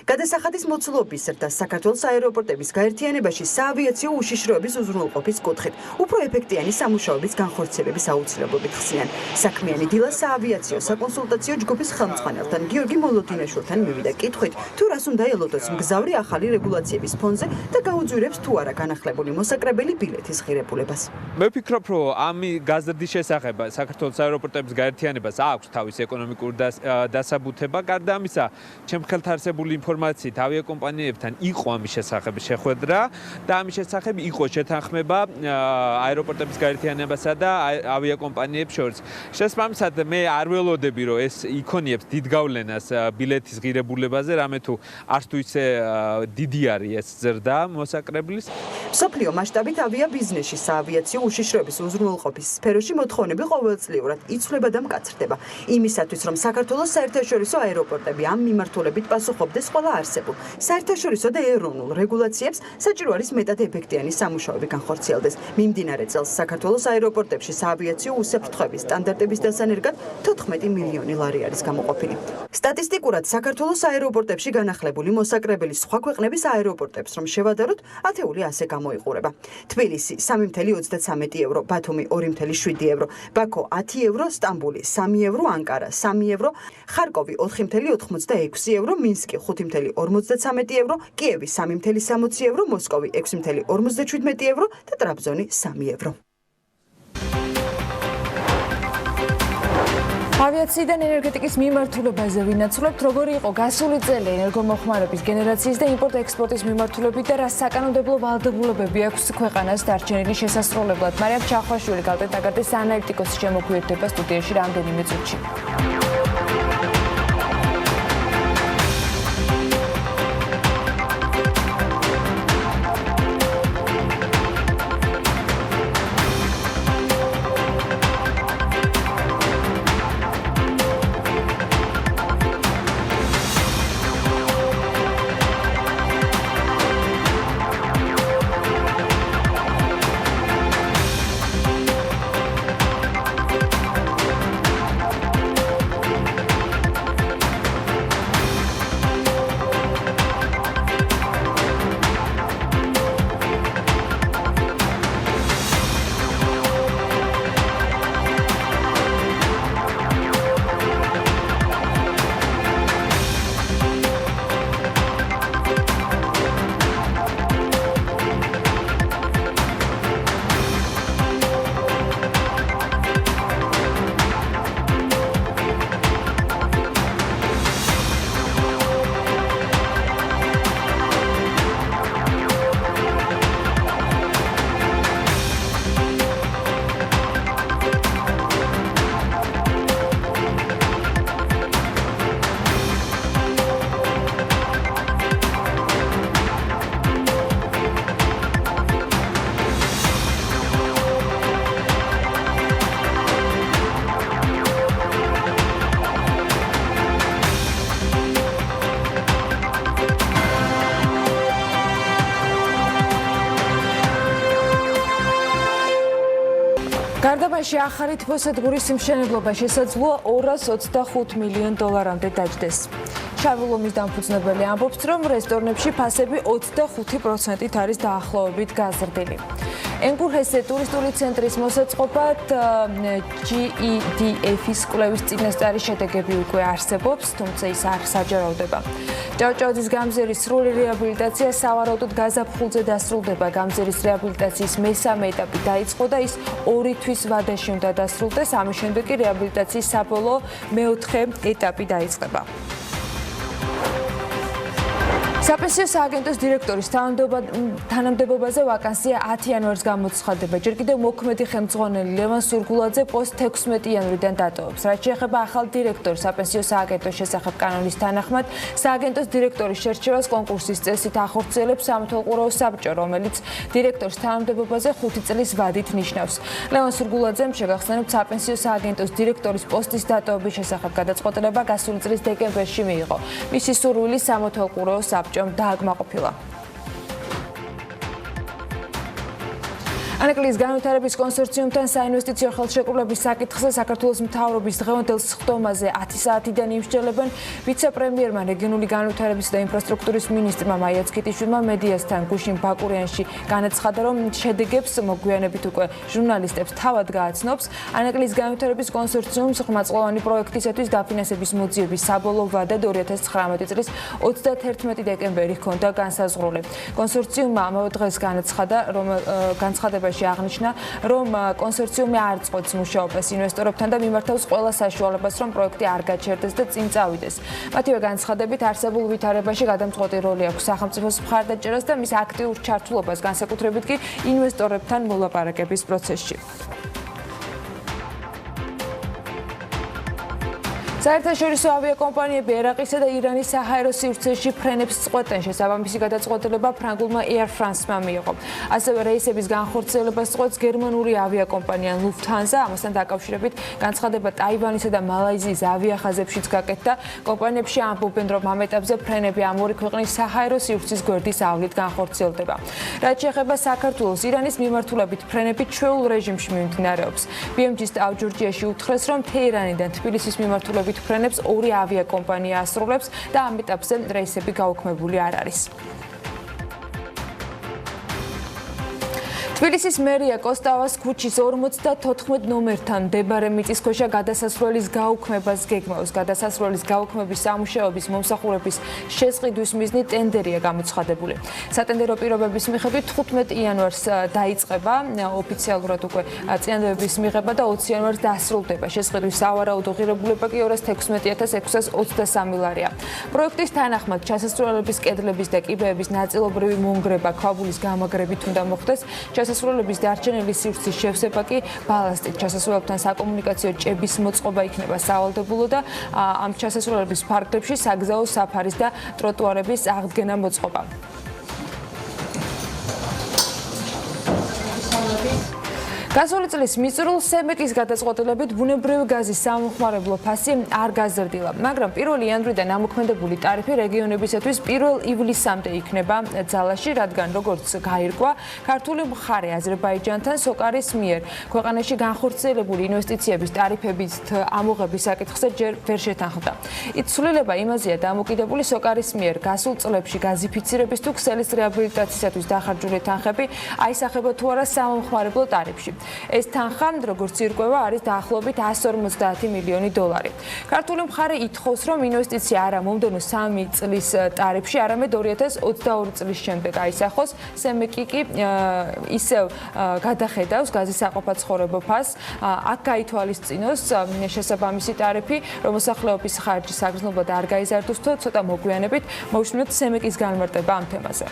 G: გადასახადის მოცულობის და საქართველოს აეროპორტების გაერთიანებაში საავიაციო უშიშროების უზრუნველყოფის კუთხით უფრო ეფექტიანი სამუშაოების განხორციელების აუცილებლობით ხსნიან. საქმიანი დილა საავიაციო საკონსულტაციო ჯგუფის ხელმძღვანელთან გიორგი მოლოდინაშვილთან მივიდა კითხვით, თუ რას უნდა ელოდოს მგზავრი ახალი რეგულაციების ფონზე და გაუძვირებს თუ არა განახლებული მოსაკრებელი ბილეთის ღირებულებას.
I: მე ვფიქრობ, რომ ამ გაზრდის შესახებ საქართველოს აეროპორტების გაერთიანებას აქვს თავისი ეკონომიკური დასაბუთება. გარდა ამისა, ჩემ ხელთ არსებული ინფორმაციით ავიაკომპანიებთან იყო ამის შესახებ შეხვედრა და ამის შესახებ იყო შეთანხმება აეროპორტების გაერთიანებასა და ავიაკომპანიებს შორის. შესაბამისად, მე არ ველოდები, რომ ეს იქონიებს დიდ გავლენას ბილეთის ღირებულებაზე, რამე თუ არც თუ ისე დიდი არის ეს ზრდა მოსაკრებლის.
G: მსოფლიო მასშტაბით ავიაბიზნესში საავიაციო უშიშროების უზრუნველყოფის სფეროში მოთხოვნები ყოველწლიურად იცვლება და მკაცრდება. იმისათვის, რომ საქართველოს საერთაშორისო აეროპორტები ამ მიმართულებით პასუხობდეს ყველა არსებულ საერთაშორისო და ეროვნულ რეგულაციებს, საჭირო არის მეტად ეფექტიანი სამუშაოები განხორციელდეს. მიმდინარე წელს საქართველოს აეროპორტებში საავიაციო უსაფრთხოების სტანდარტების დასანერგად 14 მილიონი ლარი არის გამოყოფილი. სტატისტიკურად საქართველოს აეროპორტებში განახლებული მოსაკრებელი სხვა ქვეყნების აეროპორტებს რომ შევადაროთ, ათეული ასე გამოიყურება. თბილისი 3.33 евро, ბათუმი 2.7 евро, ბაქო 10 евро, სტამბული 3 евро, ანკარა 3 евро, ხარკოვი 4.86 евро, მინსკი 5.53 евро, კიევი 3.60 евро, მოსკოვი 6.57 евро და ტრაბზონი 3 евро.
A: ავიაციიდან ენერგეტიკის მიმართულებაზე ვინაცვლებთ, როგორი იყო გასული წელი ენერგომოხმარების გენერაციის და იმპორტ-ექსპორტის მიმართულებით და რა საკანონმდებლო ვალდებულებები აქვს ქვეყანას დარჩენილი შესასრულებლად. მარიამ ჩახვაშვილი გალტენტაგარდის ანალიტიკოსი შემოგვიერთდება სტუდიაში რამდენიმე წუთში. გარდაბანში ახალი თბოსადგურის მშენებლობა შესაძლოა 225 მილიონ დოლარამდე დაჯდეს. შავი ლომის დამფუძნებელი ამბობს, რომ რესტორნებში ფასები 25%-ით არის დაახლოებით გაზრდილი. ენგურჰესე ტურისტული ცენტრის მოსაწყობად GEDF-ის კვლევის წინასწარი შედეგები უკვე არსებობს, თუმცა ის არ საჯაროვდება. ჭავჭავაძის გამზირის სრული რეაბილიტაცია სავარაუდოდ გაზაფხულზე დასრულდება. გამზირის რეაბილიტაციის მესამე ეტაპი დაიწყო და ის 2 თვის ვადაში უნდა დასრულდეს. ამის შემდეგ კი რეაბილიტაციის საბოლოო მეოთხე ეტაპი დაიწყება. საპენსიო სააგენტოს დირექტორის თანამდებობაზე ვაკანსია 10 იანვარს გამოცხადდება. ჯერ კიდევ მოქმედი ხელმძღვანელი ლევან სურგულაძე პოსტს 16 იანვრიდან დატოვებს. რაც შეეხება ახალ დირექტორს საპენსიო სააგენტოს შესახებ კანონის თანახმად, სააგენტოს დირექტორის შერჩევას კონკურსის წესით ახორციელებს სამეთვალყურეო საბჭო, რომელიც დირექტორს თანამდებობაზე 5 წლის ვადით ნიშნავს. ლევან სურგულაძემ შეგახსენებთ საპენსიო სააგენტოს დირექტორის პოსტის დატოვების შესახებ გადაწყვეტილება გასული წლის დეკემბერში მიიღო. მისი სურვილი სამეთვალყურეო საბჭომ დააკმაყოფილა. ანეკლიის განვითარების კონსორციუმთან საინვესტიციო ხელშეკრულების საკითხზე საქართველოს მთავრობის დღევანდელ სხდომაზე 10 საათიდან იმსჯელებენ ვიცე-პრემიერმა რეგიონული განვითარებისა და ინფრასტრუქტურის მინისტრმა მაია ცქიტიშვილმა მედიასთან გუშინ ბაკურიანში განაცხადა, რომ შედეგებს მოგვიანებით უკვე ჟურნალისტებს თავად გააცნობს. ანეკლიის განვითარების კონსორციუმს ხმაწყლოვანი პროექტისათვის დაფინანსების მოძიების საბოლოო ვადად 2019 წლის 31 დეკემბერი ჰქონდა განსაზღვრული. კონსორციუმმა ამავე დღეს განცხადება აღნიშნა, რომ კონსორციუმი არ წყვეტს მუშაობას ინვესტორებთან და მიმართავს ყველა საშუალებას, რომ პროექტი არ გაჩერდეს და წინ წავიდეს. მათივე განცხადებით, არსებულ ვითარებაში გადამწყვეტი როლი აქვს სახელმწიფოს მხარდაჭერას და მის აქტიურ ჩართულობას, განსაკუთრებით კი ინვესტორებთან მოლაპარაკების პროცესში. საერთაშორისო ავიაკომპანიები ერაყისა და ირანის საჰაერო სივრცეში ფრენებს წყვეტენ. შესაბამისი გადაწყვეტილება ფრანგულმა Air France-მა მიიღო. ასევე რეისების განხორციელებას წყვეტს გერმანული ავიაკომპანია Lufthansa. ამასთან დაკავშირებით განცხადება ტაივანისა და მალაიზიის ავიახაზებშიც გაკეთდა. კომპანიებში ამბობენ, რომ ამ ეტაპზე ფრენები ამ ორი ქვეყნის საჰაერო სივრცის გვერდის ავლით განხორციელდება. რაც შეეხება საქართველოს, ირანის მიმართულებით ფრენები ჩვეულ რეჟიმში მიმდინარეობს. BMG-ს ტავჯურჯიაში უთხრეს, რომ თეირანიდან თბილისის მიმართულებით ფრენებს ორი ავიაკომპანია ასრულებს და ამ ეტაპზე რეისები გაუქმებული არ არის. თბილისის მერია კოსტავას ქუჩის 54 ნომერთან მდებარე მიწისქვეშა გადასასვლელის გაუქმებას გეგმავს. გადასასვლელის გაუქმების სამუშაოების მომსახურების შესყიდვის მიზნით ტენდერია გამოცხადებული. სატენდერო პირობების მიხედვით 15 იანვარს დაიწყება ოფიციალურად უკვე წინადადების მიღება და 20 იანვარს დასრულდება. შესყიდვის სავარაუდო ღირებულება კი 216,623 ლარია. პროექტის თანახმად ჩასასვლელების კედლების და კიბეების ნაწილობრივი მონგრება ქვაბულის გამაგრებით უნდა მოხდეს. ჩასასვლელების დარჩენილი სივრცის შევსება კი ბალასტით. ჩასასვლელებთან საკომუნიკაციო ჭების მოწყობა იქნება სავალდებულო და ამ ჩასასვლელების ფარგლებში საგზაო საფარის და ტროტუარების აღდგენა მოწყობა. გასული წლის მიწურულს სემეკის გადაწყვეტილებით ბუნებრივი გაზის სამხმარებლო ფასი არ გაზრდილა, მაგრამ 1 იანვრიდან ამოქმედებული ტარიფი რეგიონებისათვის 1 ივლისამდე იქნება ძალაში, რადგან როგორც გაირკვა, ქართული მხარე აზერბაიჯანთან სოკარის მიერ ქვეყანაში განხორციელებული ინვესტიციების ტარიფებით ამოღების საკითხზე ჯერ ვერ შეთანხმდა. იცვლილება იმაზეა დამოკიდებული სოკარის მიერ გასულ წლებში გაზიფიცირების თუ ქსელის რეაბილიტაციისათვის დახარჯული თანხები აისახება თუ არა სამხმარებლო ტარიფში. ეს თანხა, როგორც ირკვევა, არის დაახლოებით 150 მილიონი დოლარი. ქართული მხარე ითხოვს, რომ ინვესტიცია არა მომდევნო 3 წლის ტარიფში, არამედ 2022 წლის შემდეგ აისახოს. სემეკი კი ისევ გადახედავს გაზის საყოფაცხოვრებო ფასს. აქ გაითვალისწინოს შესაბამისი ტარიფი, რომ მოსახლეობის ხარჯი საგრძნობლად არ გაიზარდოს, თუ ცოტა მოგვიანებით მოვისმინოთ სემეკის განმარტება ამ თემაზე.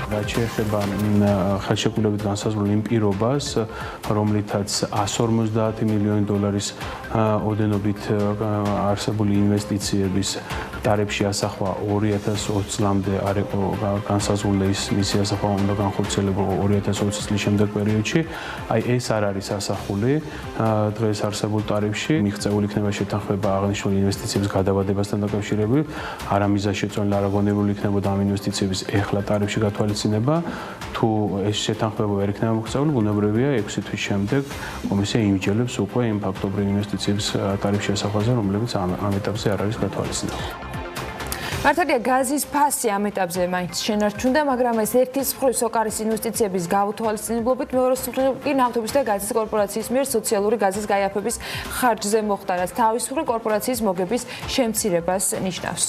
J: რაც შეეხება ხელშეკრულებით განსაზღვრულ იმ პირობას, რომლითაც 150 მილიონი დოლარის ოდენობით არსებული ინვესტიციების ტარიფში ასახვა 2020 წლამდე არ იყო განსაზღვრული ის მისი ასახვა უნდა განხორციელებულიყო 2020 წლის შემდეგ პერიოდში. აი ეს არ არის ასახული დღეს არსებულ ტარიფში. მიღწეული იქნება შეთანხმება აღნიშნული ინვესტიციების გადავადებასთან დაკავშირებით. არა მიზანშეწონილი, არა გონებრივი იქნებოდა ამ ინვესტიციების ეხლა ტარიფში გათვალისწინება. თუ ეს შეთანხმება ვერ იქნება მოხსეული, ბუნებრივია 6 თვის შემდეგ კომისია იმჯელებს უკვე იმ ფაქტობრივ ინვესტიციების ტარიფში ასახვაზე, რომლებიც ამ ეტაპზე არ არის გათვალისწინებული.
A: მართალია გაზის ფასი ამ ეტაპზე მაინც შენარჩუნდა, მაგრამ ეს ერთის მხრივ სოკარის ინვესტიციების გაუთვალისწინებლობით მეორე მხრივ კი ნავთობის და გაზის კორპორაციის მიერ სოციალური გაზის გაიაფების ხარჯზე მოხდა, რაც თავის მხრივ კორპორაციის მოგების შემცირებას ნიშნავს.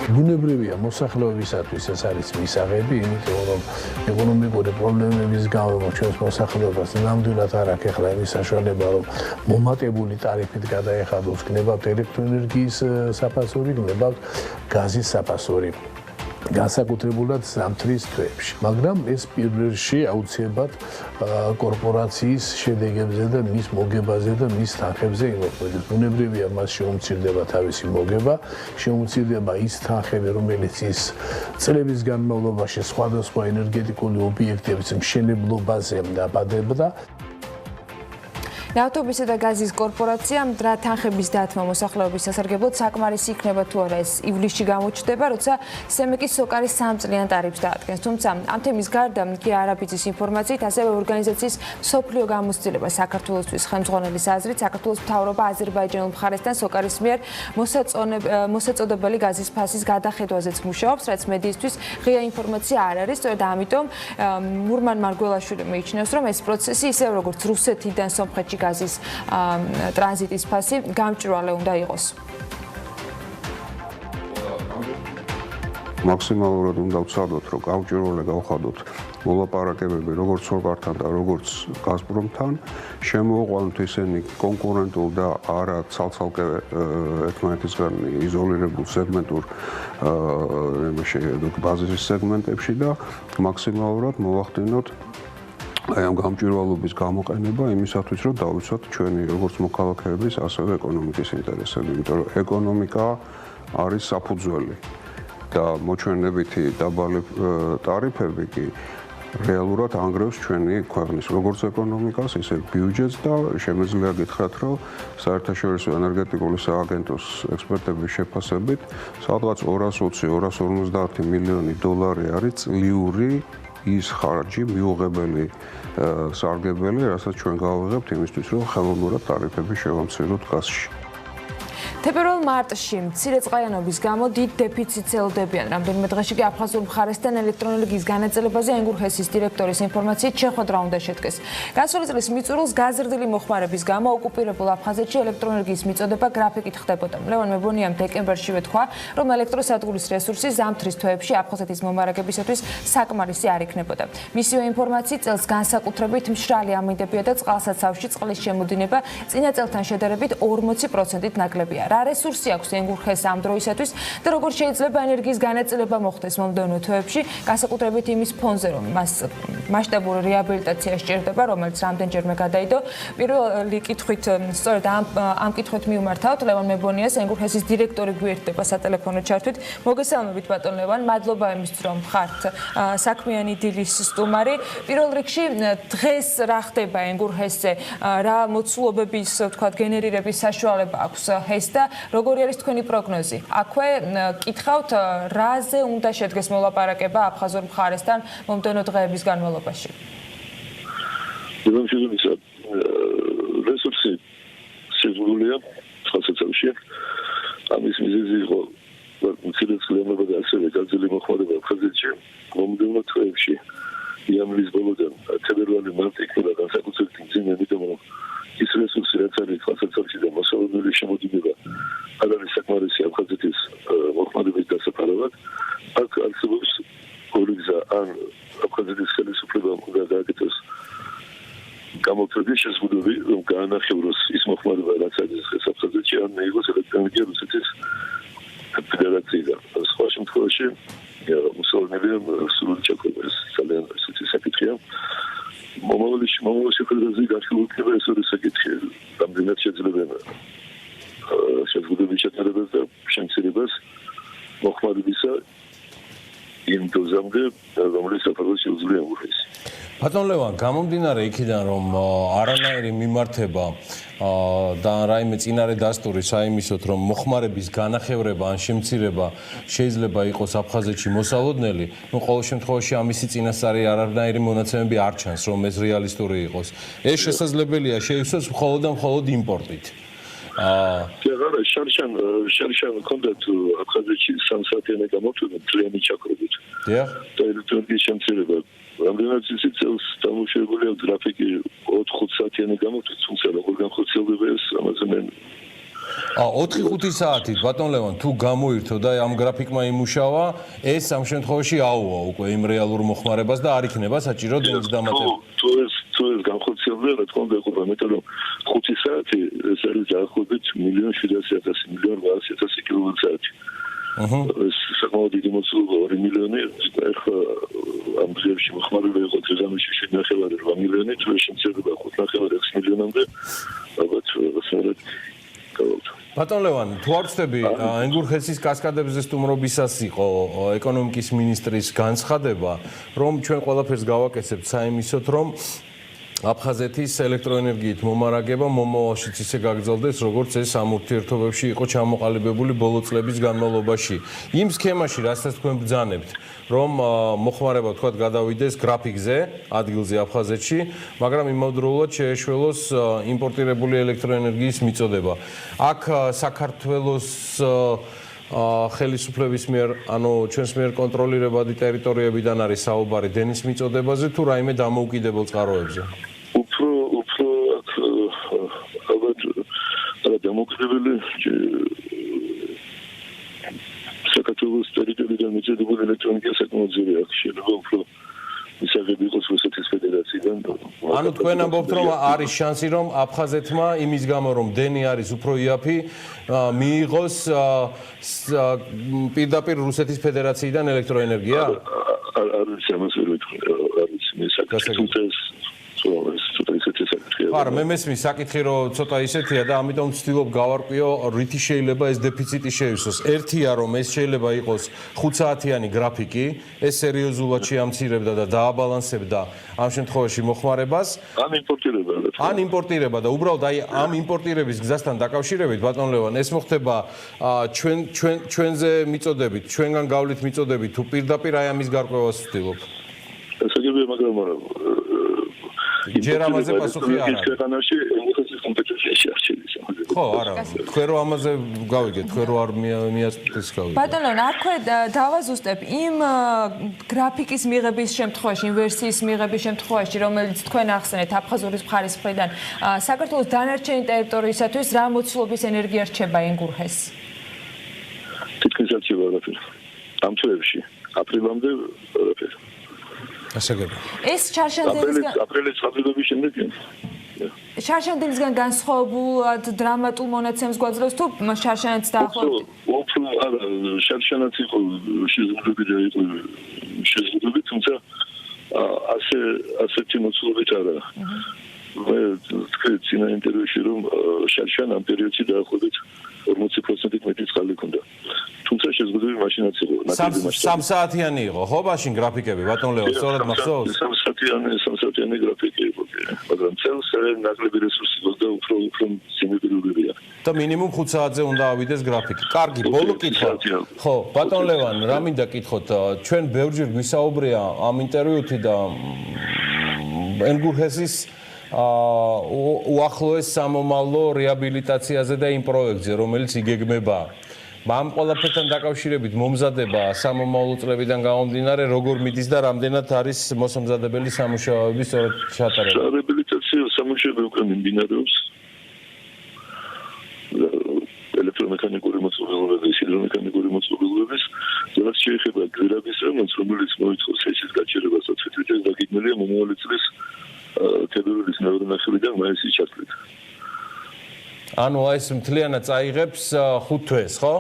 K: ბუნებრივია მოსახლეობისათვის ეს არის მისაღები, იმიტომ რომ ეკონომიკური პრობლემების გამო ჩვენს მოსახლეობას ნამდვილად არ აქვს ახლა იმის საშუალება, რომ მომატებული ტარიფით გადაეხადოს, გნებავთ ელექტროენერგიის საფასური, გნებავთ გაზის საფასური. განსაკუთრებულად ზამთრის თვეებში, მაგრამ ეს პირველ რიგში აუცილებლად კორპორაციის შედეგებზე და მის მოგებაზე და მის თანხებზე იმოქმედებს. ბუნებრივია, მას შეუმცირდება თავისი მოგება, შეუმცირდება ის თანხები, რომელიც ის წლების განმავლობაში სხვადასხვა ენერგეტიკული ობიექტების მშენებლობაზე დაბადებდა.
A: ნავთობისა და გაზის კორპორაციამ რა თანხების დათმა მოსახლეობის სასარგებლოდ საკმარისი იქნება თუ არა ეს ივლისში გამოჩნდება, როცა სემეკის სოკარის 3 წლიან ტარიფს დაადგენს. თუმცა ამ თემის გარდა კი არაბიძის ინფორმაციით, ასევე ორგანიზაციის მსოფლიო გამოცდილება საქართველოსთვის ხელმძღვანელის აზრით, საქართველოს მთავრობა აზერბაიჯანულ მხარესთან სოკარის მიერ მოსაწოდებელი გაზის ფასის გადახედვაზეც მუშაობს, რაც მედიისთვის ღია ინფორმაცია არ არის. სწორედ ამიტომ მურმან მარგველაშვილი მიიჩნევს, რომ ეს პროცესი ისევ როგორც რუსეთიდან სომხეთში გაზის ტრანზიტის ფასი გამჭვირვალე უნდა იყოს.
L: მაქსიმალურად უნდა ვცადოთ, რომ გამჭვირვალე გავხადოთ მოლაპარაკებები როგორც სოკართან და როგორც გაზპრომთან, შემოვყვანოთ ისინი კონკურენტულ და არა ცალ-ცალკე ერთმანეთისგან იზოლირებულ სეგმენტურ ბაზისის სეგმენტებში და მაქსიმალურად მოვახდინოთ აი ამ გამჭვირვალობის გამოყენება იმისათვის, რომ დავიცვათ ჩვენი როგორც მოქალაქეების, ასევე ეკონომიკის ინტერესები, იმიტომ რომ ეკონომიკა არის საფუძველი და მოჩვენებითი დაბალი ტარიფები კი რეალურად ანგრევს ჩვენი ქვეყნის როგორც ეკონომიკას, ისე ბიუჯეტს და შემიძლია გითხრათ, რომ საერთაშორისო ენერგეტიკული სააგენტოს ექსპერტების შეფასებით, სადღაც 220-250 მილიონი დოლარი არის წლიური ის ხარჯი მიუღებელი სარგებელი, რასაც ჩვენ გავიღებთ იმისთვის, რომ ხელოვნურად ტარიფები შევამციროთ გაზში.
A: თებერვალ მარტში მცირე წყალიანობის გამო დიდ დეფიციტს ელოდებიან. რამდენიმე დღეში კი აფხაზურ მხარესთან ელექტროენერგიის განაწილებაზე ენგურჰესის დირექტორის ინფორმაციით შეხვედრა უნდა შედგეს. გასული წლის მიწურულს გაზრდილი მოხმარების გამო ოკუპირებულ აფხაზეთში ელექტროენერგიის მიწოდება გრაფიკით ხდებოდა. ლევან მებონიამ დეკემბერშივე თქვა, რომ ელექტროსადგურის რესურსი ზამთრის თვეებში აფხაზეთის მომარაგებისათვის საკმარისი არ იქნებოდა. მისივე ინფორმაციით წელს განსაკუთრებით მშრალი ამინდებია და წყალსაცავში წყლის შემოდინება წინა წელთან შედარებით 40%-ით ნაკლებია. რა რესურსი აქვს ენგურჰეს ამ დროისათვის და როგორ შეიძლება ენერგიის განაწილება მოხდეს მომდევნო თვეებში, განსაკუთრებით იმის ფონზე, რომ მას მასშტაბური რეაბილიტაცია სჭირდება, რომელიც რამდენჯერმე გადაიდო. პირველი კითხვით, სწორედ ამ კითხვით მივმართავთ ლევან მებონიას, ენგურჰესის დირექტორი გვერდება სატელეფონო ჩართვით. მოგესალმებით ბატონ ლევან, მადლობა იმისთვის, რომ ხართ საქმიანი დილის სტუმარი. პირველ რიგში დღეს რა ხდება ენგურჰესზე, რა მოცულობების, ვთქვათ, გენერირების საშუალება აქვს ჰეს და როგორი არის თქვენი პროგნოზი? აქვე კითხავთ, რაზე უნდა შედგეს მოლაპარაკება აფხაზურ მხარესთან მომდევნო დღეების განმავლობაში?
M: რესურსი შეზღუდულია წყალსაცავში. ამის მიზეზი იყო მცირე წყლიანობა და ასევე გაზელი მოხმარება აფხაზეთში მომდევნო თვეებში. იანვრის ბოლოდან თებერვალი მარტი იქნება განსაკუთრებით მძიმე, იმიტომ რომ ის რესურსი, რაც არის წყალსაცავში და მოსალოდნელი შემოდინება არ არის საკმარისი აფხაზეთის მოხმარების დასაფარავად. აქ არსებობს ორი გზა, ან აფხაზეთის ხელისუფლებამ უნდა გააკეთოს გამოთვლების შეზღუდვები, რომ გაანახევროს ის მოხმარება, რაც არის დღეს აფხაზეთში, ან მიიღოს ელექტროენერგია რუსეთის ფედერაციიდან. სხვა შემთხვევაში მოსალოდნელია სრულად ჩაქვება, ეს ძალიან ისეთი საკითხია. მომავალში ხალხზე გარშემოქმედება ეს ორი საკითხი რამდენად შეიძლება განხორციელებას და შემცირებას მოხმარებისა იმ დოზამდე, რომელიც საფრთხეს შეუძლია უხეში.
B: ბატონ ლევან, გამომდინარე იქიდან, რომ არანაირი მიმართება და რაიმე წინარე დასტური საიმისოთ, რომ მოხმარების განახევრება ან შემცირება შეიძლება იყოს აფხაზეთში მოსალოდნელი, ну ყოველ შემთხვევაში ამისი წინასწარი არანაირი მონაცემები არ ჩანს, რომ ეს რეალისტური იყოს. ეს შესაძლებელია შეივსოს მხოლოდ და მხოლოდ იმპორტით.
M: Tegara შარშან კონდათ აფხაზეთში 3 საათიანი გამოთვლება ძალიან ჩაქრობით.
B: დიახ.
M: და ელექტრონიკის შემცირება რამდენად წელს დამუშავებულია გრაფიკი 4-5 საათიანი გამოთვლით, თუმცა როგორ განხორციელდება ეს ამაზე მე
B: 4-5 საათით ბატონ ლევან თუ გამოირთო და ამ გრაფიკმა იმუშავა, ეს ამ შემთხვევაში აუვა უკვე იმ რეალურ მოხმარებას და არ იქნება საჭირო დინგის დამატება.
M: თუ ეს განხორციელდება, რა თქმა უნდა, ეყობა მეტად რომ 5 საათი ეს არის დაახლოებით 1.700.000, 1.800.000 კილოვატ-საათი. ეს საკმაოდ დიდი მოცულობა 2 მილიონი, ახლა ამ ძირში მოხმარება იყო დღეში 7.5 მილიონი, თუ შემცირდება 5.6 მილიონამდე, ალბათ რაღაცნაირად გავავთ.
B: ბატონ ლევან, თუ არ ვწდები, ენგურხესის კასკადებზე სტუმრობისას იყო ეკონომიკის მინისტრის განცხადება, რომ ჩვენ ყველაფერს გავაკეთებთ საიმისოთ, რომ აფხაზეთის ელექტროენერგიით მომარაგება მომავალშიც ისე გაგრძელდეს, როგორც ეს ამ ურთიერთობებში იყო ჩამოყალიბებული ბოლო წლების განმავლობაში. იმ სქემაში, რასაც თქვენ ბრძანებთ, რომ მოხმარება თქვათ გადავიდეს გრაფიკზე, ადგილზე აფხაზეთში, მაგრამ იმავდროულად შეეშველოს იმპორტირებული ელექტროენერგიის მიწოდება. აქ საქართველოს ხელისუფლების მიერ, ანუ ჩვენს მიერ კონტროლირებადი ტერიტორიებიდან არის საუბარი დენის მიწოდებაზე თუ რაიმე დამოუკიდებელ წყაროებზე?
M: უფრო ალბათ დამოუკიდებელი საქართველოს ტერიტორიიდან მიწოდებული ელექტრონიკა საკმაოდ ძლიერი აქვს, შეიძლება უფრო მისაღები იყოს რუსეთის ფედერაციიდან.
B: ანუ თქვენ ამბობთ, რომ არის შანსი, რომ აფხაზეთმა იმის გამო, რომ დენი არის უფრო იაფი, მიიღოს პირდაპირ რუსეთის ფედერაციიდან ელექტროენერგია?
M: არის ამას ვერ ვიტყვი, არის მე საკითხი
B: არა, მე მესმის საკითხი, რომ ცოტა ისეთია და ამიტომ ვცდილობ გავარკვიო, რითი შეიძლება ეს დეფიციტი შეივსოს. ერთია, რომ ეს შეიძლება იყოს 5 საათიანი გრაფიკი, ეს სერიოზულად შეამცირებდა და დააბალანსებდა ამ შემთხვევაში მოხმარებას. ან იმპორტირება და უბრალოდ აი ამ იმპორტირების გზასთან დაკავშირებით, ბატონ ლევან, ეს მოხდება ჩვენზე მიწოდებით, ჩვენგან გავლით მიწოდებით, თუ პირდაპირ აი ამის გარკვევას ვცდილობ.
M: ესაგებია, მაგრამ
B: ჯერ ამაზე პასუხი არ არის.
M: ქვეყანაში ემიგრაციის კომპეტენციაში არჩევის ამაზე.
B: ხო, არა. თქვენ რო ამაზე გავიგეთ, თქვენ რო არ მიასწრეთ გავიგეთ.
A: ბატონ ლევან, აქვე დავაზუსტებ იმ გრაფიკის მიღების შემთხვევაში, იმ ვერსიის მიღების შემთხვევაში, რომელიც თქვენ ახსენეთ აფხაზურის მხარის მხრიდან, საქართველოს დანარჩენი ტერიტორიისათვის რა მოცულობის ენერგია რჩება ენგურხეს?
M: თითქმის არ რჩება არაფერი. ამ თვეებში, აპრილამდე არაფერი.
A: ეს ჩარშანდელისგან
M: აპრილის წყალდიდობის შემდეგია.
A: ჩარშანდელისგან განსხვავებულად დრამატულ მონაცემს გვაძლევს თუ შარშანაც დაახლოებით?
M: უფრო არა, შარშანაც იყო შეზღუდული და იყო შეზღუდული, თუმცა ასეთი მოცულობით არა. მე თქვი წინა ინტერვიუში რომ შარშან ამ პერიოდში დაახლოებით 40%-ით მეტი წყალი ჰქონდა. თუმცა შეზღუდული მაშინაც იყო, ნაკლები მასშტაბი.
B: 3 საათიანი იყო, ხო, მაშინ გრაფიკები, ბატონ ლევან, სწორად მახსოვს?
M: 3 საათიანი გრაფიკი იყო, მაგრამ წელს ნაკლები რესურსი და უფრო სიმეტრიულია.
B: და მინიმუმ 5 საათზე უნდა ავიდეს გრაფიკი. კარგი, ბოლო კითხვა. ხო, ბატონ ლევან, რა მინდა კითხოთ, ჩვენ ბევრჯერ გვისაუბრია ამ ინტერვიუთი და ენგურხესის უახლოეს სამომავლო რეაბილიტაციაზე და იმ პროექტზე, რომელიც იგეგმება. ამ ყველაფერთან დაკავშირებით მომზადება სამომავლო წლებიდან გამომდინარე, როგორ მიდის და რამდენად არის მოსამზადებელი სამუშაოები სწორედ ჩატარებული.
M: რეაბილიტაცია სამუშაოები უკვე მიმდინარეობს. ელექტრომექანიკური მოწყობილობების, ჰიდრომექანიკური მოწყობილობების, რაც შეეხება გვირაბის რემონტს, რომელიც მოითხოვს ეშის გაჩერებას 20 წელს, დაგეგმილია მომავალი წლის თებერვლის მეორე ნახევრიდან მაისის ჩათვლით.
B: ანუ ეს მთლიანად წაიღებს 5 თვეს, ხო?